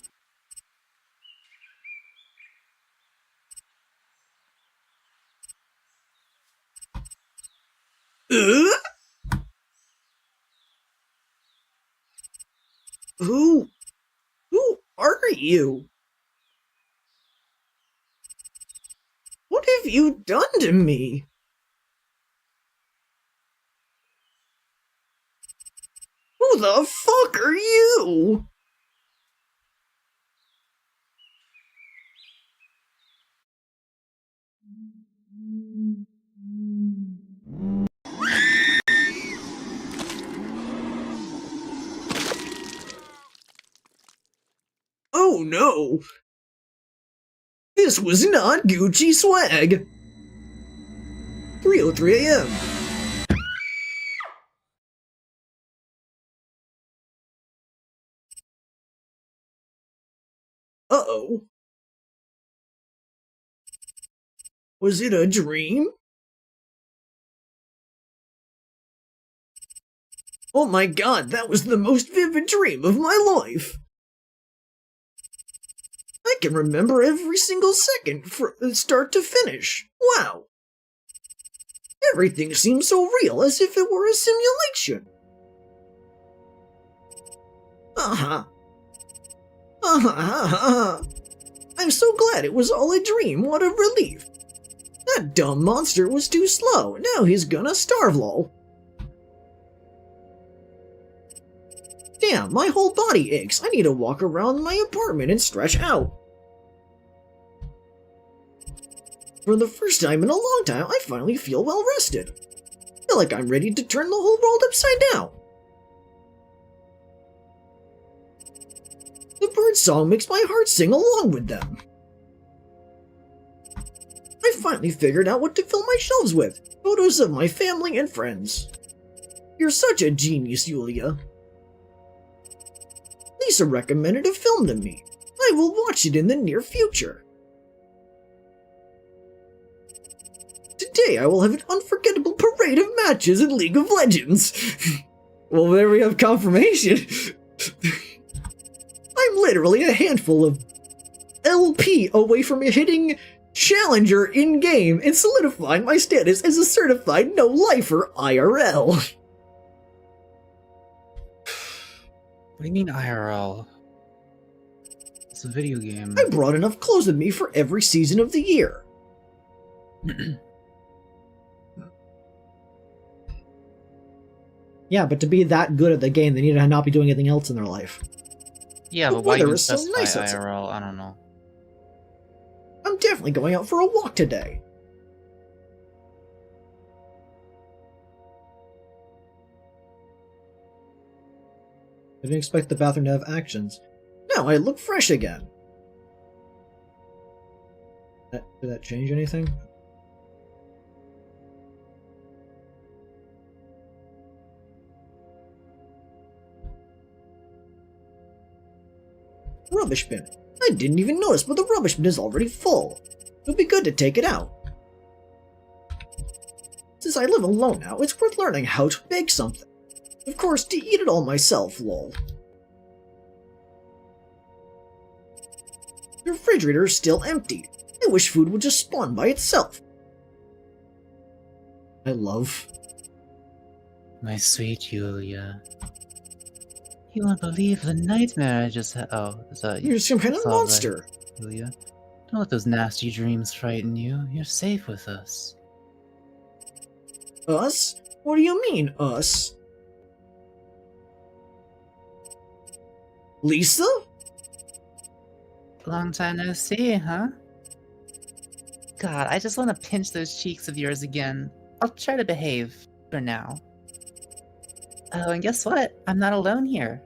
Who are you? What have you done to me? Who the fuck are you? Oh no! This was not Gucci swag! 3:03 a.m. Uh-oh. Was it a dream? Oh my god, that was the most vivid dream of my life! I can remember every single second from start to finish. Wow! Everything seems so real, as if it were a simulation. I'm so glad it was all a dream. What a relief. That dumb monster was too slow. Now he's gonna starve, lol. Damn, my whole body aches. I need to walk around my apartment and stretch out. For the first time in a long time, I finally feel well rested. I feel like I'm ready to turn the whole world upside down. The bird song makes my heart sing along with them. I finally figured out what to fill my shelves with. Photos of my family and friends. You're such a genius, Yulia. Lisa recommended a film to me. I will watch it in the near future. Today I will have an unforgettable parade of matches in League of Legends. Well, there we have confirmation. I'm literally a handful of LP away from hitting Challenger in-game and solidifying my status as a certified no-lifer IRL. What do you mean IRL? It's a video game. I brought enough clothes with me for every season of the year. Yeah, but to be that good at the game, they need to not be doing anything else in their life. Yeah, The but why weather even is so specify nice outside. IRL? I don't know. I'm definitely going out for a walk today. I didn't expect the bathroom to have actions. Now I look fresh again. Did that change anything? Rubbish bin. I didn't even notice, but the rubbish bin is already full. It'll be good to take it out. Since I live alone now, it's worth learning how to bake something. Of course, to eat it all myself, lol. The refrigerator is still empty. I wish food would just spawn by itself. I love... My sweet Julia. You won't believe the nightmare I just had. Oh, is that you? You're some kind of It's all right, monster. Julia. Don't let those nasty dreams frighten you. You're safe with us. Us? What do you mean, us? Lisa? Long time no see, huh? God, I just want to pinch those cheeks of yours again. I'll try to behave, for now. Oh, and guess what? I'm not alone here.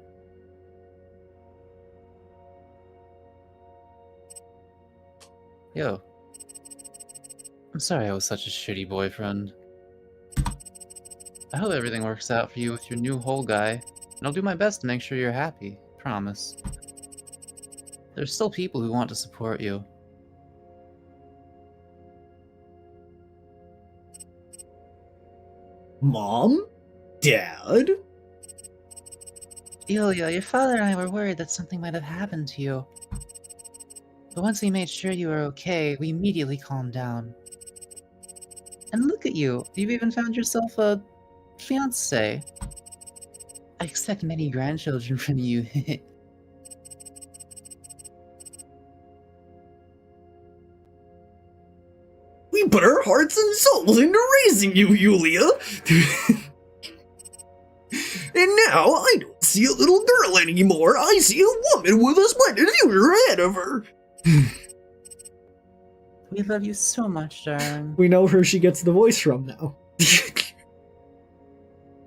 Yo. I'm sorry I was such a shitty boyfriend. I hope everything works out for you with your new whole guy, and I'll do my best to make sure you're happy. Promise. There's still people who want to support you. Mom? Dad? Yulia, your father and I were worried that something might have happened to you. But once we made sure you were okay, we immediately calmed down. And look at you, you've even found yourself a fiancé. I expect many grandchildren from you. We put our hearts and souls into raising you, Yulia! And now, I don't see a little girl anymore, I see a woman with a splendid future ahead of her! We love you so much, darling. We know where she gets the voice from now.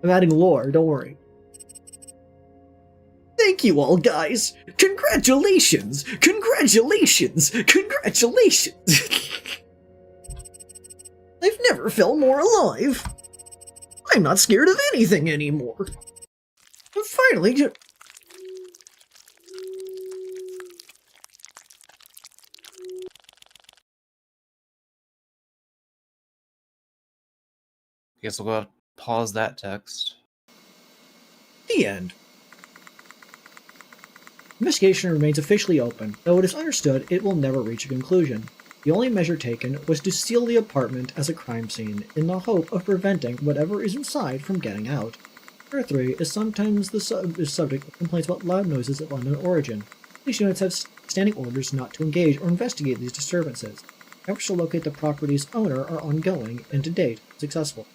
I'm adding lore, don't worry. Thank you all, guys! Congratulations! Congratulations! Congratulations! I've never felt more alive. I'm not scared of anything anymore. I'm finally Guess we'll go ahead and pause that text. The end. Investigation remains officially open, though it is understood it will never reach a conclusion. The only measure taken was to seal the apartment as a crime scene, in the hope of preventing whatever is inside from getting out. Number 3 is sometimes the subject of complaints about loud noises of unknown origin. Police units have standing orders not to engage or investigate these disturbances. Efforts to locate the property's owner are ongoing, and to date, successful.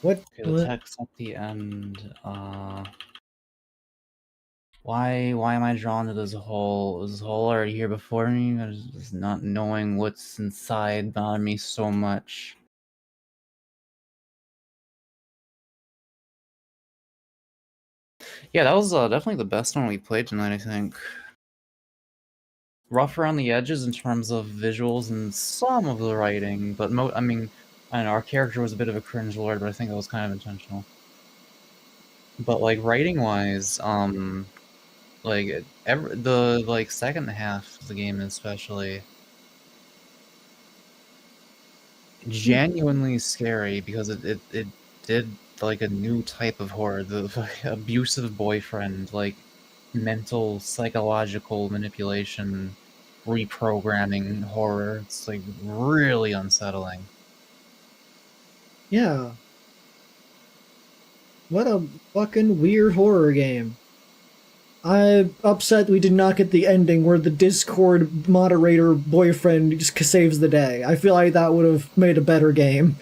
What? Okay, the text at the end, Why am I drawn to this hole? Was this hole already here before me? I just not knowing what's inside bothered me so much. Yeah, that was definitely the best one we played tonight, I think. Rough around the edges in terms of visuals and some of the writing, but I mean, I don't know, our character was a bit of a cringe lord, but I think that was kind of intentional. But like writing wise, like the like second half of the game especially genuinely scary because it did like a new type of horror, the abusive boyfriend, like mental psychological manipulation, reprogramming horror. It's like really unsettling. Yeah. What a fucking weird horror game. I'm upset we did not get the ending where the Discord moderator boyfriend just saves the day. I feel like that would have made a better game.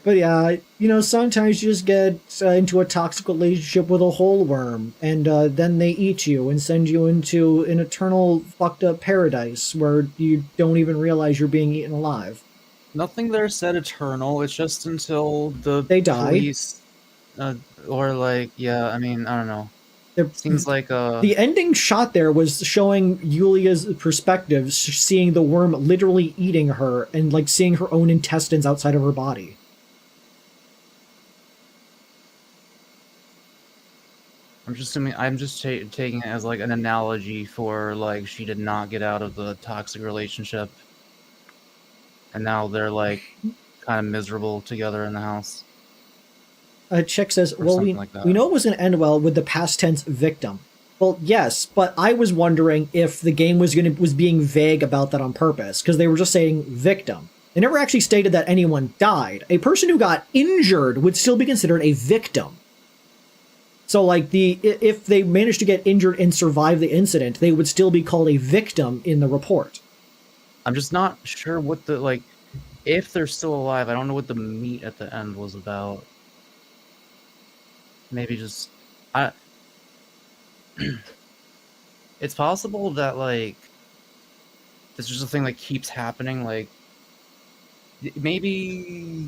But yeah, you know, sometimes you just get into a toxic relationship with a whole worm, and then they eat you and send you into an eternal fucked up paradise where you don't even realize you're being eaten alive. Nothing there said eternal. It's just until the They die. police, or like, yeah. I mean, I don't know. Seems like the ending shot there was showing Yulia's perspective, seeing the worm literally eating her and like seeing her own intestines outside of her body. I'm just assuming. I'm just taking it as like an analogy for like she did not get out of the toxic relationship, and now they're like kind of miserable together in the house. Chick says, Or well, something we like that. know it was going to end well with the past tense victim. Well, yes, but I was wondering if the game was being vague about that on purpose, because they were just saying victim. They never actually stated that anyone died. A person who got injured would still be considered a victim. So, like, if they managed to get injured and survive the incident, they would still be called a victim in the report. I'm just not sure what the, like, if they're still alive, I don't know what the meat at the end was about. Maybe just, it's possible that, like, it's just a thing that keeps happening, like, maybe,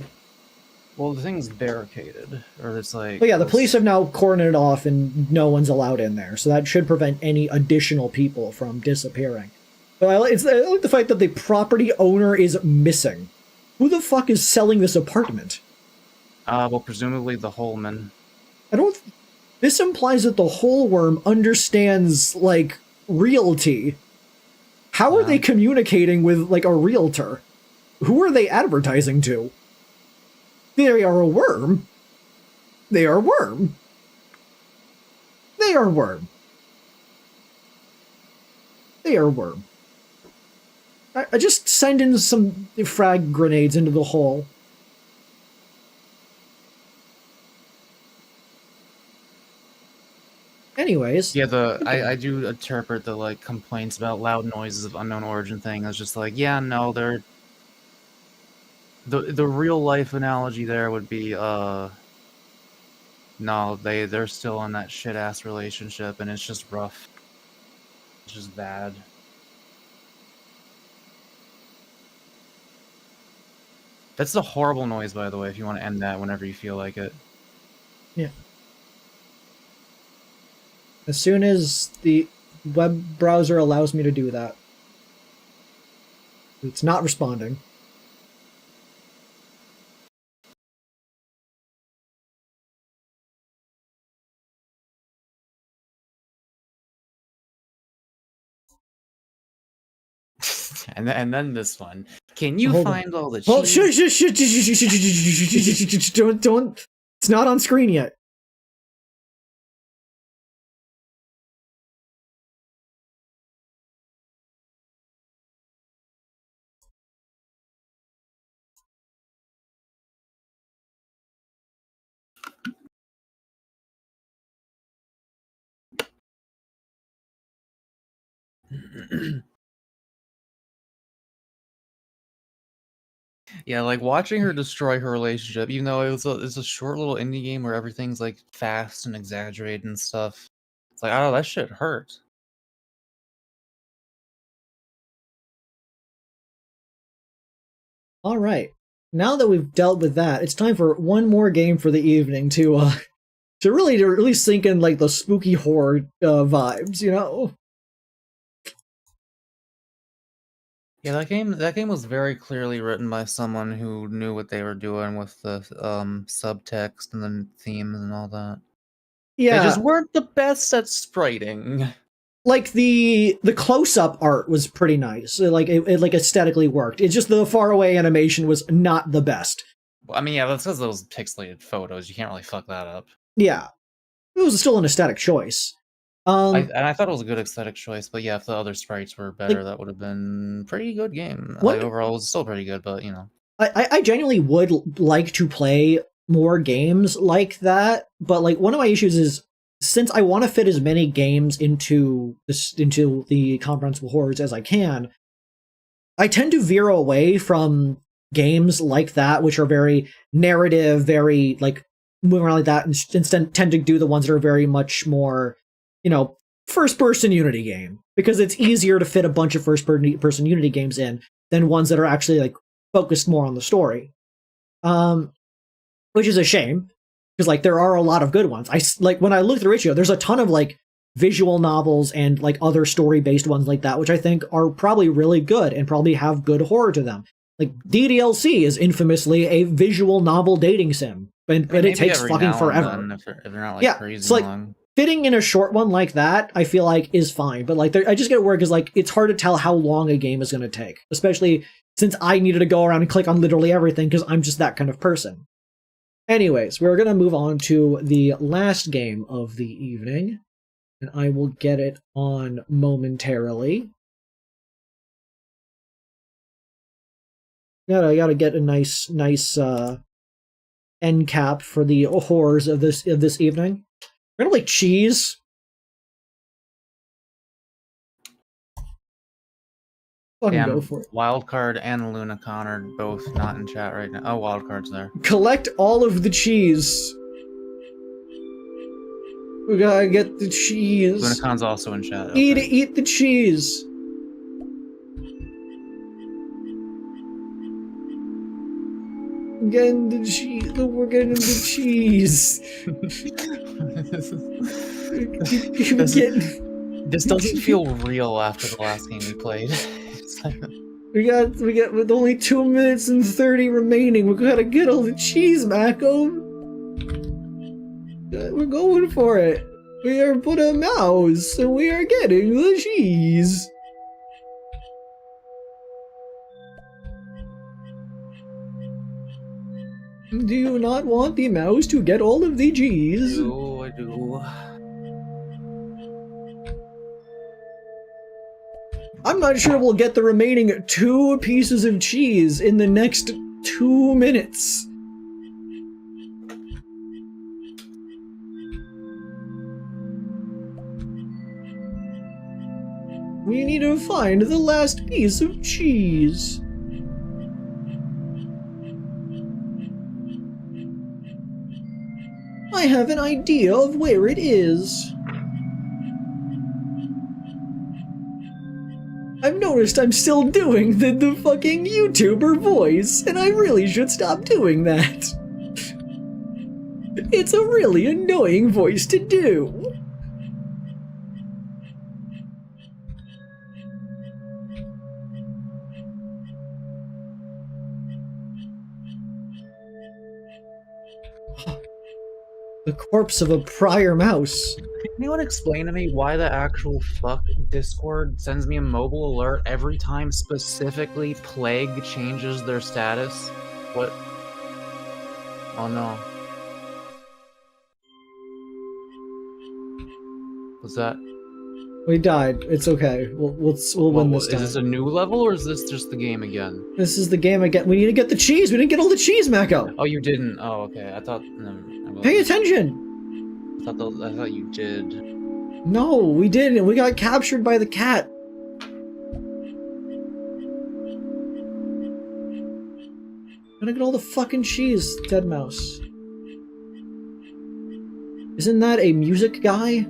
well, the thing's barricaded, or it's like... But yeah, the police have now cordoned it off and no one's allowed in there, so that should prevent any additional people from disappearing. But I like the fact that the property owner is missing. Who the fuck is selling this apartment? Well, presumably the Holman. This implies that the whole worm understands, like, realty. How are they communicating with, like, a realtor? Who are they advertising to? They are a worm. They are worm. They are worm. They are worm. I just send in some frag grenades into the hole. Anyways. Yeah, I do interpret the, like, complaints about loud noises of unknown origin thing as just like, yeah, no, they're... The real life analogy there would be, no, they're still in that shit-ass relationship, and it's just rough. It's just bad. That's a horrible noise, by the way, if you want to end that whenever you feel like it. Yeah. As soon as the web browser allows me to do that. It's not responding. And then this one. Can you Hold find on. all the cheese? Oh, shh. Don't. It's not on screen yet. Yeah, like watching her destroy her relationship, even though it's a short little indie game where everything's like fast and exaggerated and stuff. It's like, oh, that shit hurt. All right. Now that we've dealt with that, it's time for one more game for the evening to really sink in like the spooky horror vibes, you know. Yeah, that game was very clearly written by someone who knew what they were doing with the subtext and the themes and all that. They Yeah, just weren't the best at spriting. like the close-up art was pretty nice. It like aesthetically worked. It's just the far away animation was not the best. I mean, yeah, that's because those pixelated photos. You can't really fuck that up. Yeah, it was still an aesthetic choice. I thought it was a good aesthetic choice, but yeah, if the other sprites were better, Like- that would have been pretty good game. What- Like overall, it was still pretty good, but you know. I genuinely would like to play more games like that, but like one of my issues is since I want to fit as many games into the comprehensible horrors as I can, I tend to veer away from games like that, which are very narrative, very like moving around like that, and instead tend to do the ones that are very much more, first-person Unity game, because it's easier to fit a bunch of first-person Unity games in than ones that are actually like focused more on the story. Which is a shame, because like there are a lot of good ones. When I look through Itch.io, there's a ton of like visual novels and like other story-based ones like that, which I think are probably really good and probably have good horror to them. Like DDLC is infamously a visual novel dating sim, but it takes fucking forever. If they're not like crazy so like long. fitting in a short one like that, I feel like is fine. But like I just get worried because like it's hard to tell how long a game is going to take, especially since I needed to go around and click on literally everything because I'm just that kind of person. Anyways, we're going to move on to the last game of the evening, and I will get it on momentarily. Gotta get a nice end cap for the horrors of this evening. We're gonna play Cheese. Fucking go for it. Wildcard and Lunacon are both not in chat right now. Oh, Wildcard's there. Collect all of the cheese. We gotta get the cheese. Lunacon's also in chat. Okay. Eat the cheese. Getting the cheese. We're getting the cheese. This doesn't feel real after the last game we played. We got with only 2 minutes and 30 remaining. We gotta get all the cheese, Mako. We're going for it. We are put a mouse, and we are getting the cheese. Do you not want the mouse to get all of the cheese? I do. I'm not sure we'll get the remaining 2 pieces of cheese in the next 2 minutes. We need to find the last piece of cheese. I have an idea of where it is. I've noticed I'm still doing the fucking YouTuber voice, and I really should stop doing that. It's a really annoying voice to do. The corpse of a prior mouse. Can anyone explain to me why the actual fuck Discord sends me a mobile alert every time specifically Plague changes their status? What? Oh no. What's that? We died. It's okay. We'll win this time. Is this a new level or is this just the game again? This is the game again. We need to get the cheese. We didn't get all the cheese, Mako. Oh, you didn't. Oh, okay. I thought. Pay attention. I thought you did. No, we didn't. We got captured by the cat. Gotta get all the fucking cheese, dead mouse. Isn't that a music guy?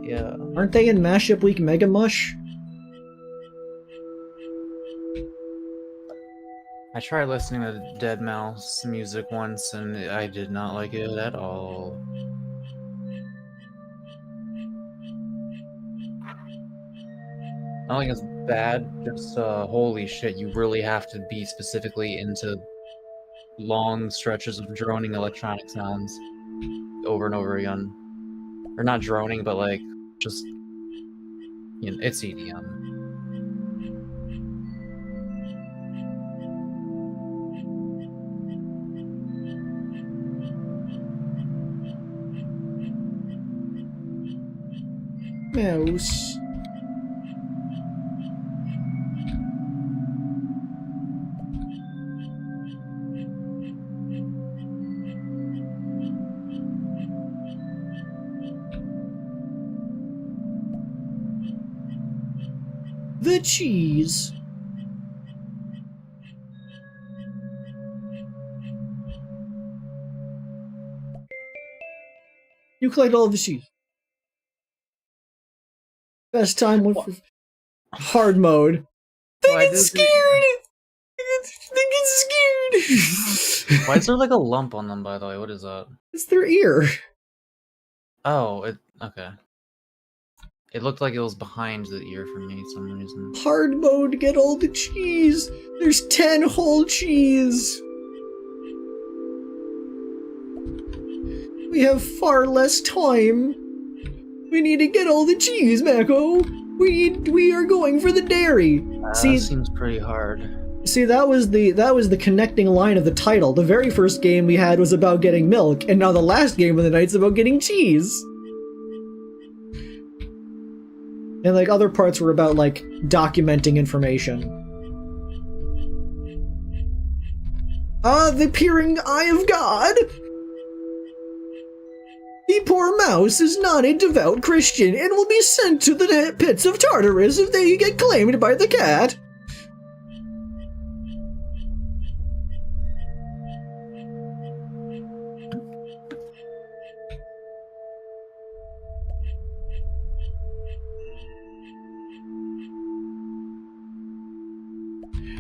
Yeah. Aren't they in Mashup Week Mega Mush? I tried listening to Dead Mouse music once and I did not like it at all. I don't think it's bad. Just holy shit, you really have to be specifically into long stretches of droning electronic sounds over and over again. Or not droning, but like just it's EDM. Mouse. The cheese. You collect all of the cheese. Best time with hard mode. They get scared! They get scared! Why is there like a lump on them, by the way? What is that? It's their ear. Oh, okay. It looked like it was behind the ear for me for some reason. Hard mode, get all the cheese. There's 10 whole cheese. We have far less time. We need to get all the cheese, Mako. We are going for the dairy. See, that seems pretty hard. See, that was the connecting line of the title. The very first game we had was about getting milk, and now the last game of the night's about getting cheese. And like other parts were about like documenting information. The peering eye of God. The poor mouse is not a devout Christian and will be sent to the pits of Tartarus if they get claimed by the cat.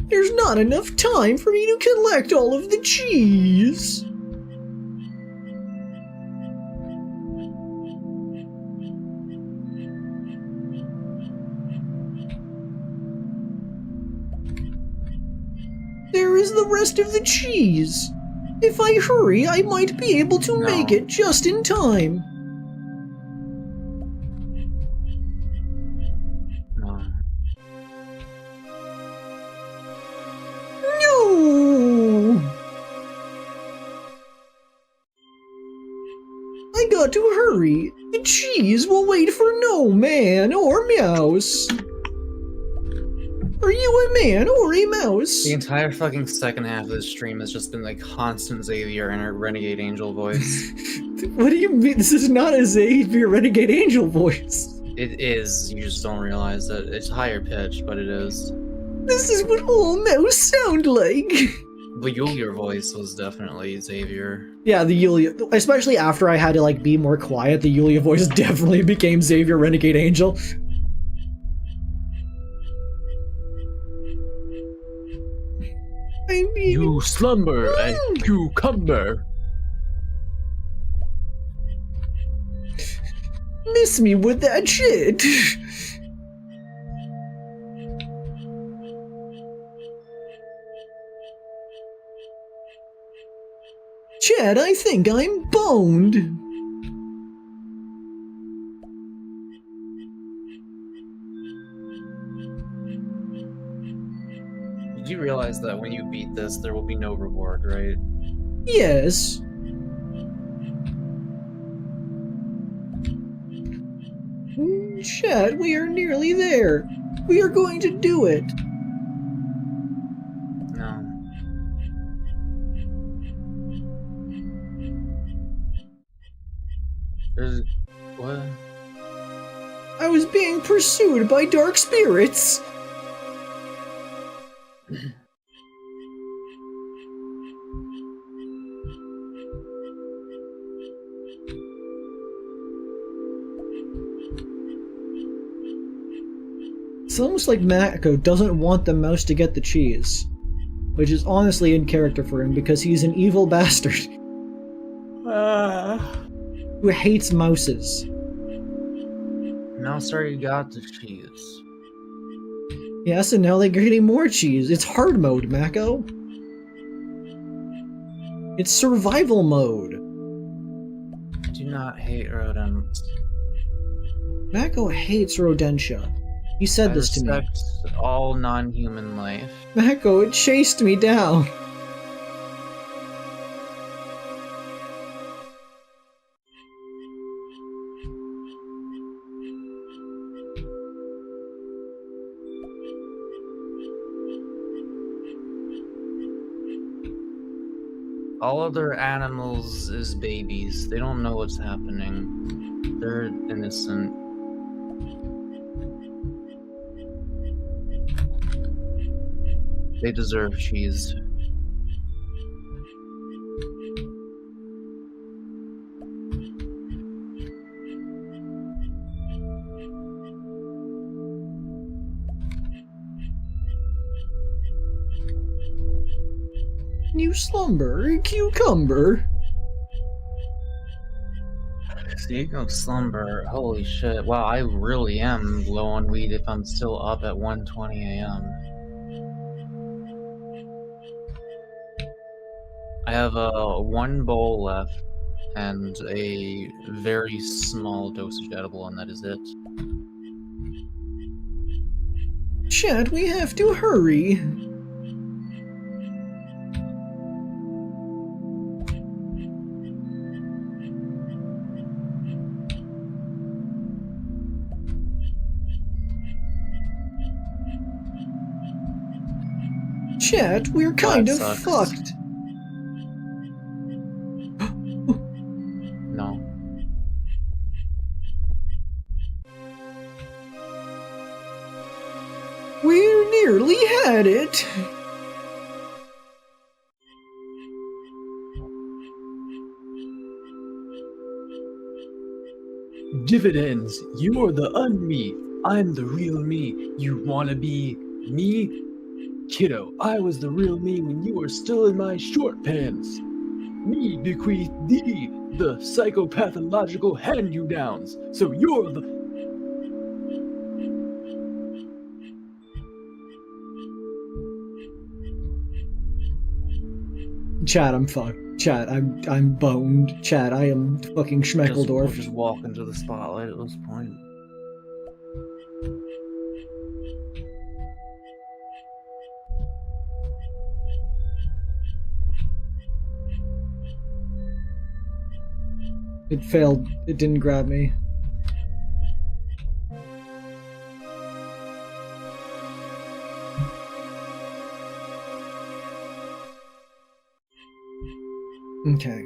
There's not enough time for me to collect all of the cheese. There is the rest of the cheese. If I hurry, I might be able to make it just in time. No! I got to hurry. The cheese will wait for no man or mouse. Are you a man or a mouse? The entire fucking second half of this stream has just been like constant Xavier and a Renegade Angel voice. What do you mean? This is not a Xavier Renegade Angel voice. It is, you just don't realize that. It's higher pitched, but it is. This is what all mouse sound like. The Yulia voice was definitely Xavier. Yeah, the Yulia, especially after I had to like be more quiet, the Yulia voice definitely became Xavier Renegade Angel. You slumber and cucumber. Miss me with that shit. Chad, I think I'm boned. Did you realize that when you beat this, there will be no reward, right? Yes. Chad, we are nearly there. We are going to do it. No. There's... what? I was being pursued by dark spirits. It's almost like Mako doesn't want the mouse to get the cheese, which is honestly in character for him because he's an evil bastard who hates mouses. Mouse already got the cheese. Yes, and now they're getting more cheese. It's hard mode, Mako. It's survival mode. I do not hate rodents. Mako hates rodentia. He said I this to me. respect all non-human life. Mako, it chased me down. All other animals is babies. They don't know what's happening. They're innocent. They deserve cheese. You slumber, cucumber. Speaking of slumber, holy shit. Wow, I really am low on weed if I'm still up at 1:20 a.m. I have one bowl left and a very small dosage edible, and that is it. Chat, we have to hurry. Chat, we're kind of sucks. fucked. No. We nearly had it. Dividends, you're the un-me. I'm the real me. You wanna be me? Kiddo, I was the real me when you were still in my short pants. Me bequeath thee the psychopathological hand-you-downs. So you're the... Chat, I'm fucked. Chat, I'm boned. Chat, I am fucking We'll Schmeckledorf. just walk into the spotlight at this point. It failed. It didn't grab me. Okay.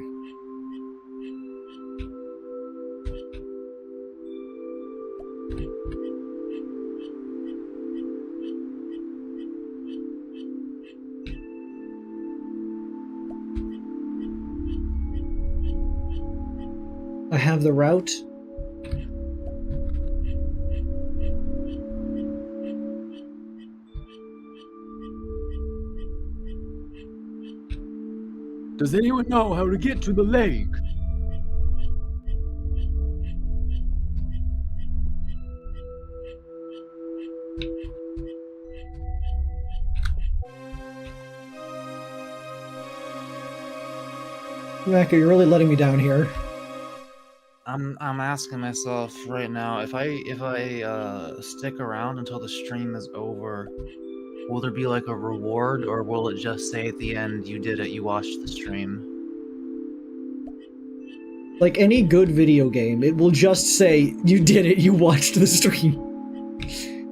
I have the route. Does anyone know how to get to the lake? Mako, you're really letting me down here. I'm asking myself right now, if I stick around until the stream is over, will there be like a reward, or will it just say at the end, you did it, you watched the stream? Like any good video game, it will just say, you did it, you watched the stream.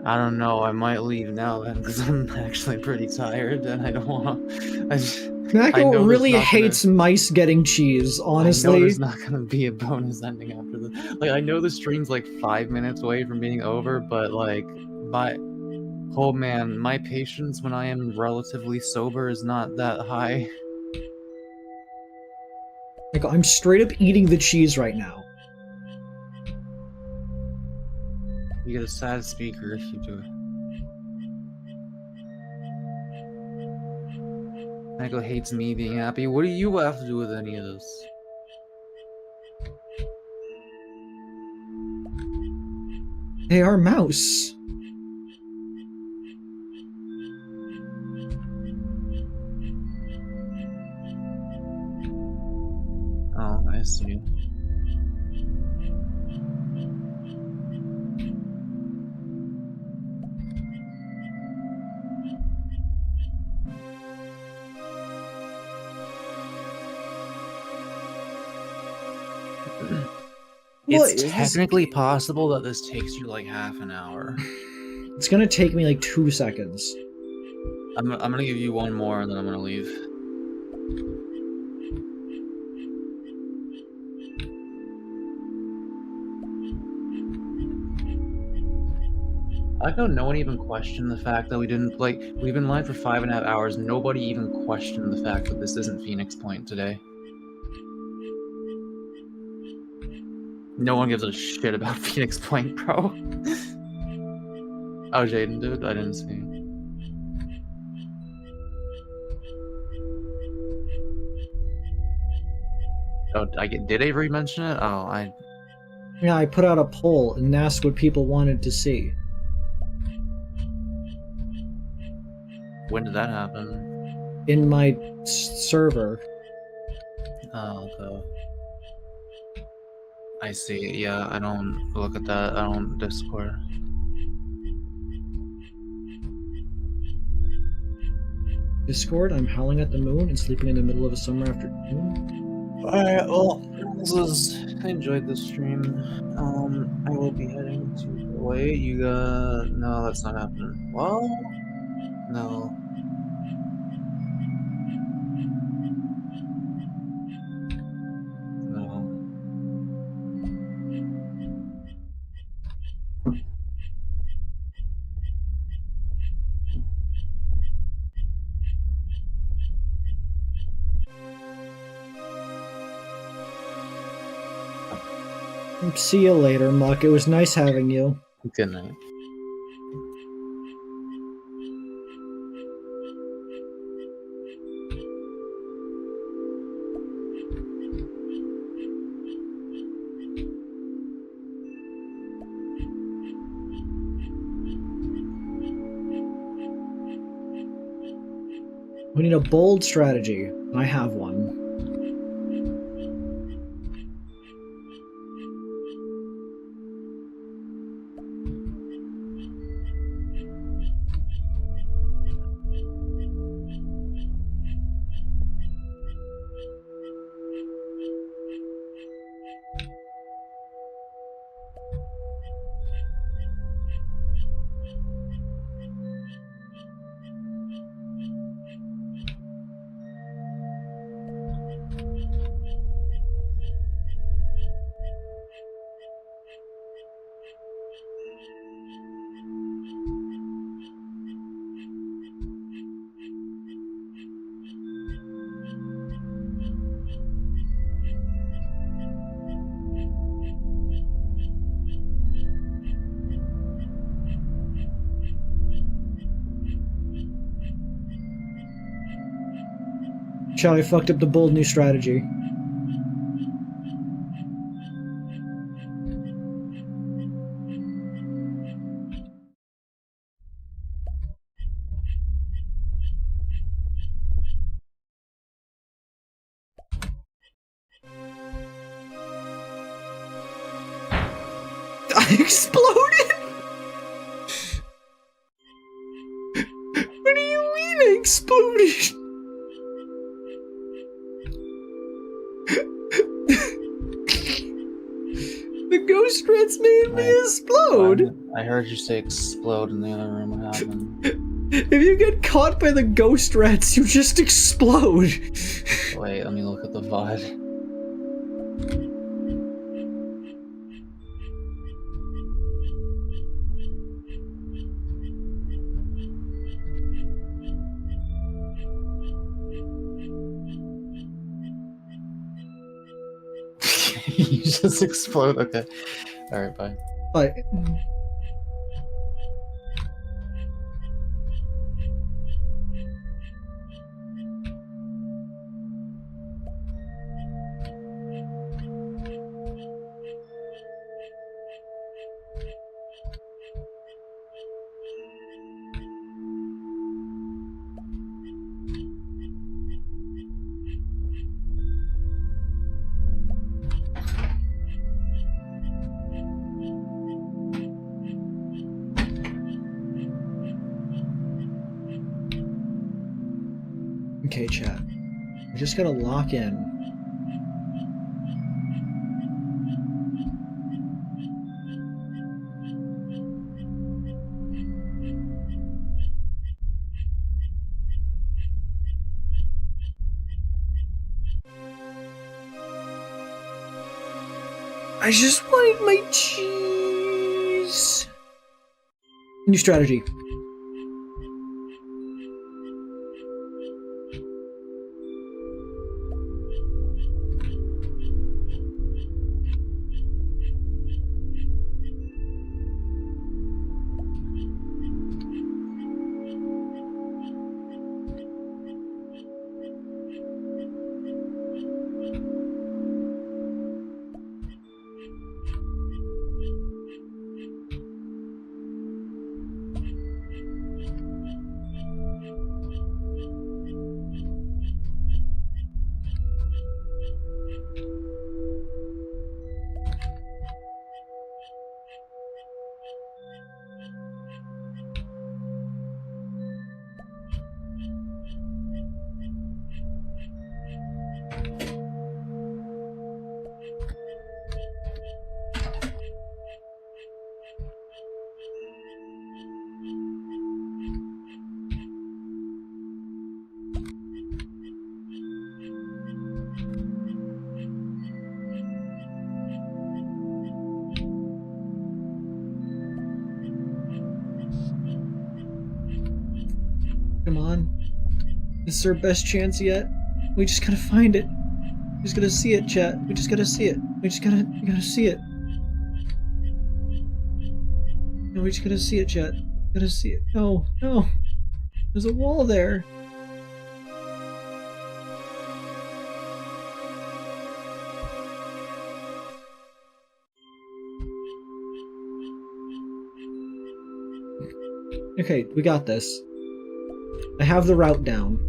I don't know, I might leave now then, because I'm actually pretty tired, and I don't want to... Mako really hates mice getting cheese, I know honestly. there's not gonna be a bonus ending after this. Like, I know the stream's like 5 minutes away from being over, but like, oh man, my patience when I am relatively sober is not that high. Mako, I'm straight up eating the cheese right now. You get a sad speaker if you do it. Michael hates me being happy. What do you have to do with any of this? Hey, our mouse. I see. What It's is this? technically possible that this takes you like half an hour. It's gonna take me like 2 seconds. I'm gonna give you one more and then I'm gonna leave. I like how no one even questioned the fact that we've been live for 5.5 hours. Nobody even questioned the fact that this isn't Phoenix Point today. No one gives a shit about Phoenix Point, bro. Oh, Jaden did? I didn't see. Oh, did Avery mention it? Oh, Yeah, I put out a poll and asked what people wanted to see. when did that happen? In my server. Oh, okay. I see. Yeah, I don't look at that. I don't Discord. Discord, I'm howling at the moon and sleeping in the middle of a summer afternoon. Alright, well, I enjoyed this stream. I will be heading to wait, you got no, that's not happening. Well, no. No. See you later, Muck. It was nice having you. Good night. We need a bold strategy. I have one. Shall I fucked up the bold new strategy? I exploded! What do you mean I exploded? The ghost rats made me explode! I heard you say explode in the other room. What happened? If you get caught by the ghost rats, you just explode! Wait, let me look at the VOD. You just explode. Okay. Alright, bye. But Okay, chat. We just gotta lock in. I just wanted my cheese. New strategy. Come on. This is our best chance yet. We just gotta find it. We just gotta see it, chat. We just gotta see it. We gotta see it. No, we just gotta see it, chat. Gotta see it. No, no. There's a wall there. Okay, we got this. I have the route down.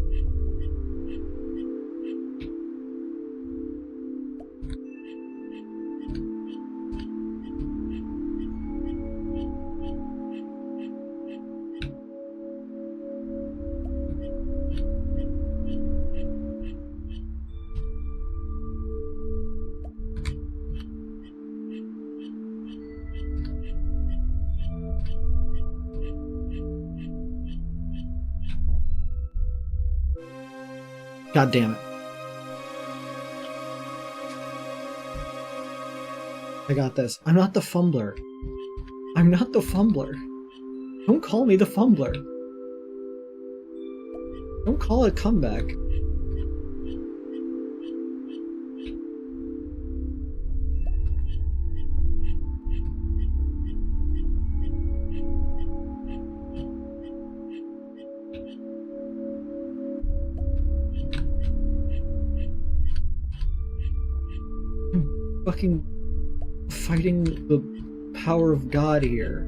God damn it. I got this. I'm not the fumbler. I'm not the fumbler. Don't call me the fumbler. Don't call it a comeback. Fucking fighting the power of God here.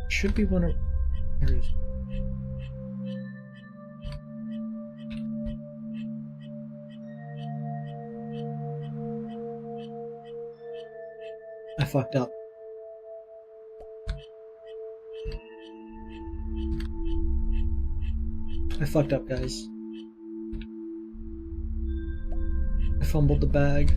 Should be one of... There it is. I fucked up. I fucked up, guys. I fumbled the bag.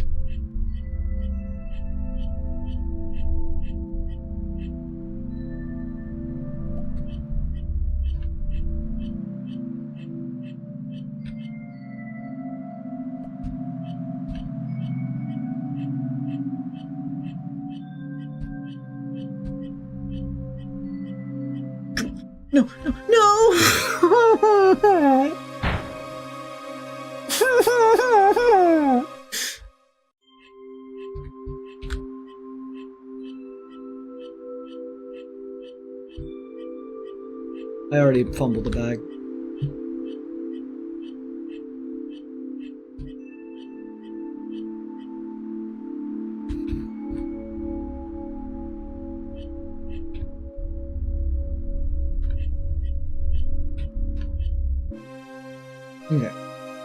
No, no, no! I already fumbled the bag. Okay,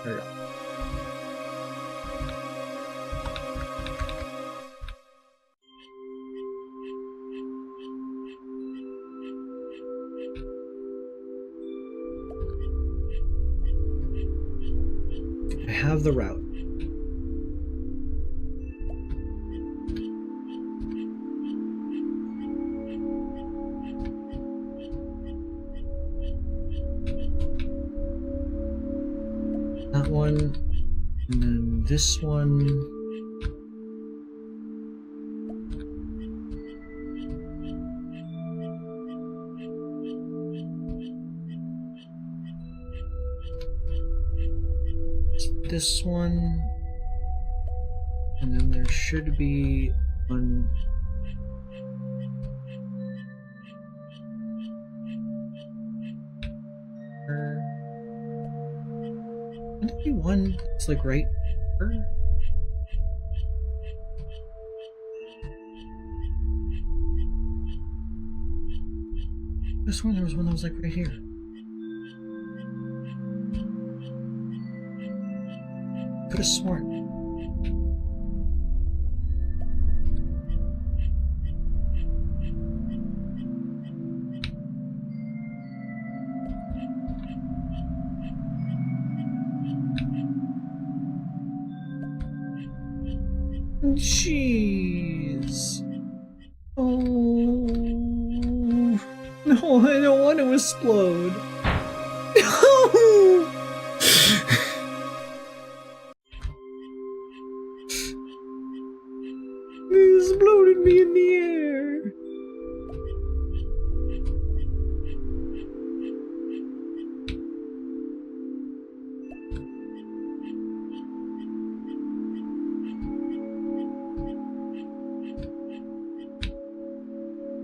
there we go. have the route. That one, and then this one. This one, and then there should be one. Would it be one that's like right here? This one, there was one that was like right here. Could have sworn. Jeez. Oh. No, I don't want to explode. No! It exploded me in the air.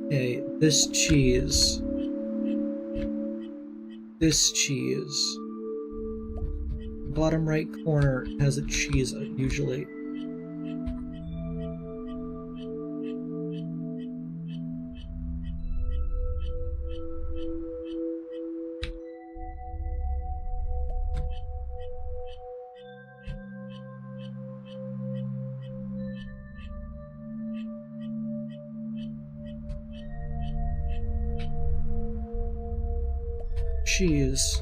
Okay, this cheese. This cheese. Bottom right corner has a cheese usually. Cheese.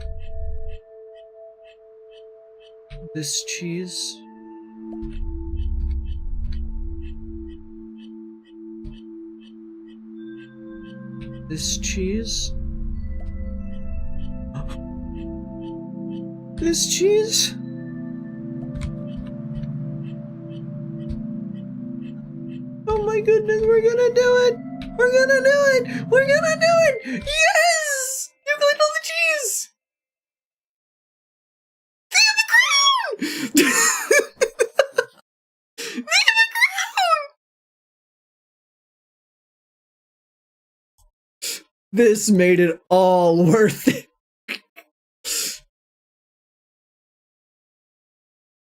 This cheese. This cheese. This cheese. Oh my goodness, we're gonna do it! We're gonna do it! We're gonna do it! Yes! You got all the cheese! Think of the crown! Think of the crown! This made it all worth it.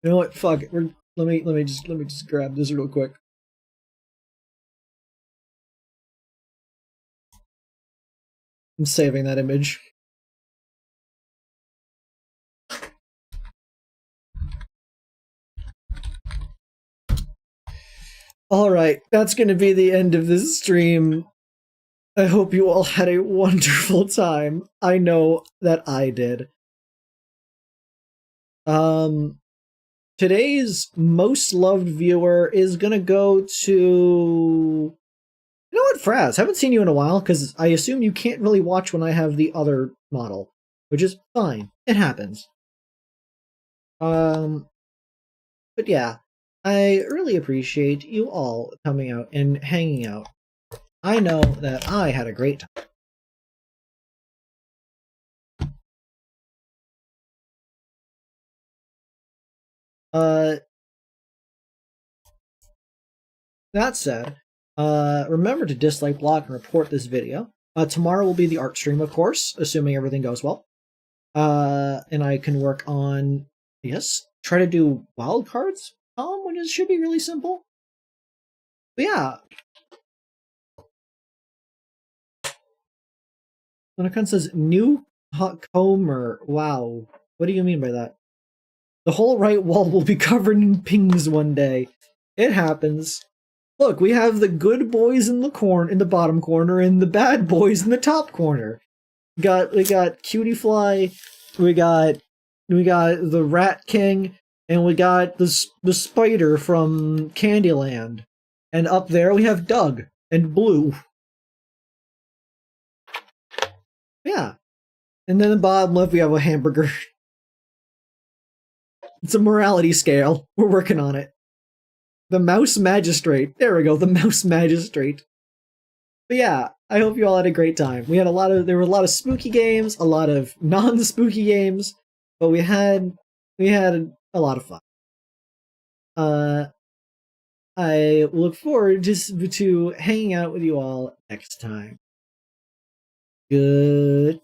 You know what? Fuck it. Let me just grab this real quick. I'm saving that image. Alright, that's gonna be the end of this stream. I hope you all had a wonderful time. I know that I did. Today's most loved viewer is gonna go to... You know what, Fraz? Haven't seen you in a while, because I assume you can't really watch when I have the other model. Which is fine. It happens. But yeah. I really appreciate you all coming out and hanging out. I know that I had a great time. That said, remember to dislike, block, and report this video. Tomorrow will be the art stream, of course, assuming everything goes well. And I can work on, yes, try to do wildcards, which should be really simple. But yeah. When says new Comer, wow. What do you mean by that? The whole right wall will be covered in pings one day. It happens. Look, we have the good boys in the bottom corner and the bad boys in the top corner. We got Cutie Fly, we got the Rat King, And we got the spider from Candyland. And up there we have Doug and Blue. Yeah. And then the bottom left we have a hamburger. It's a morality scale. We're working on it. The Mouse Magistrate. There we go, the Mouse Magistrate. But yeah, I hope you all had a great time. There were a lot of spooky games, a lot of non-spooky games, but we had a lot of fun. I look forward to hanging out with you all next time. Good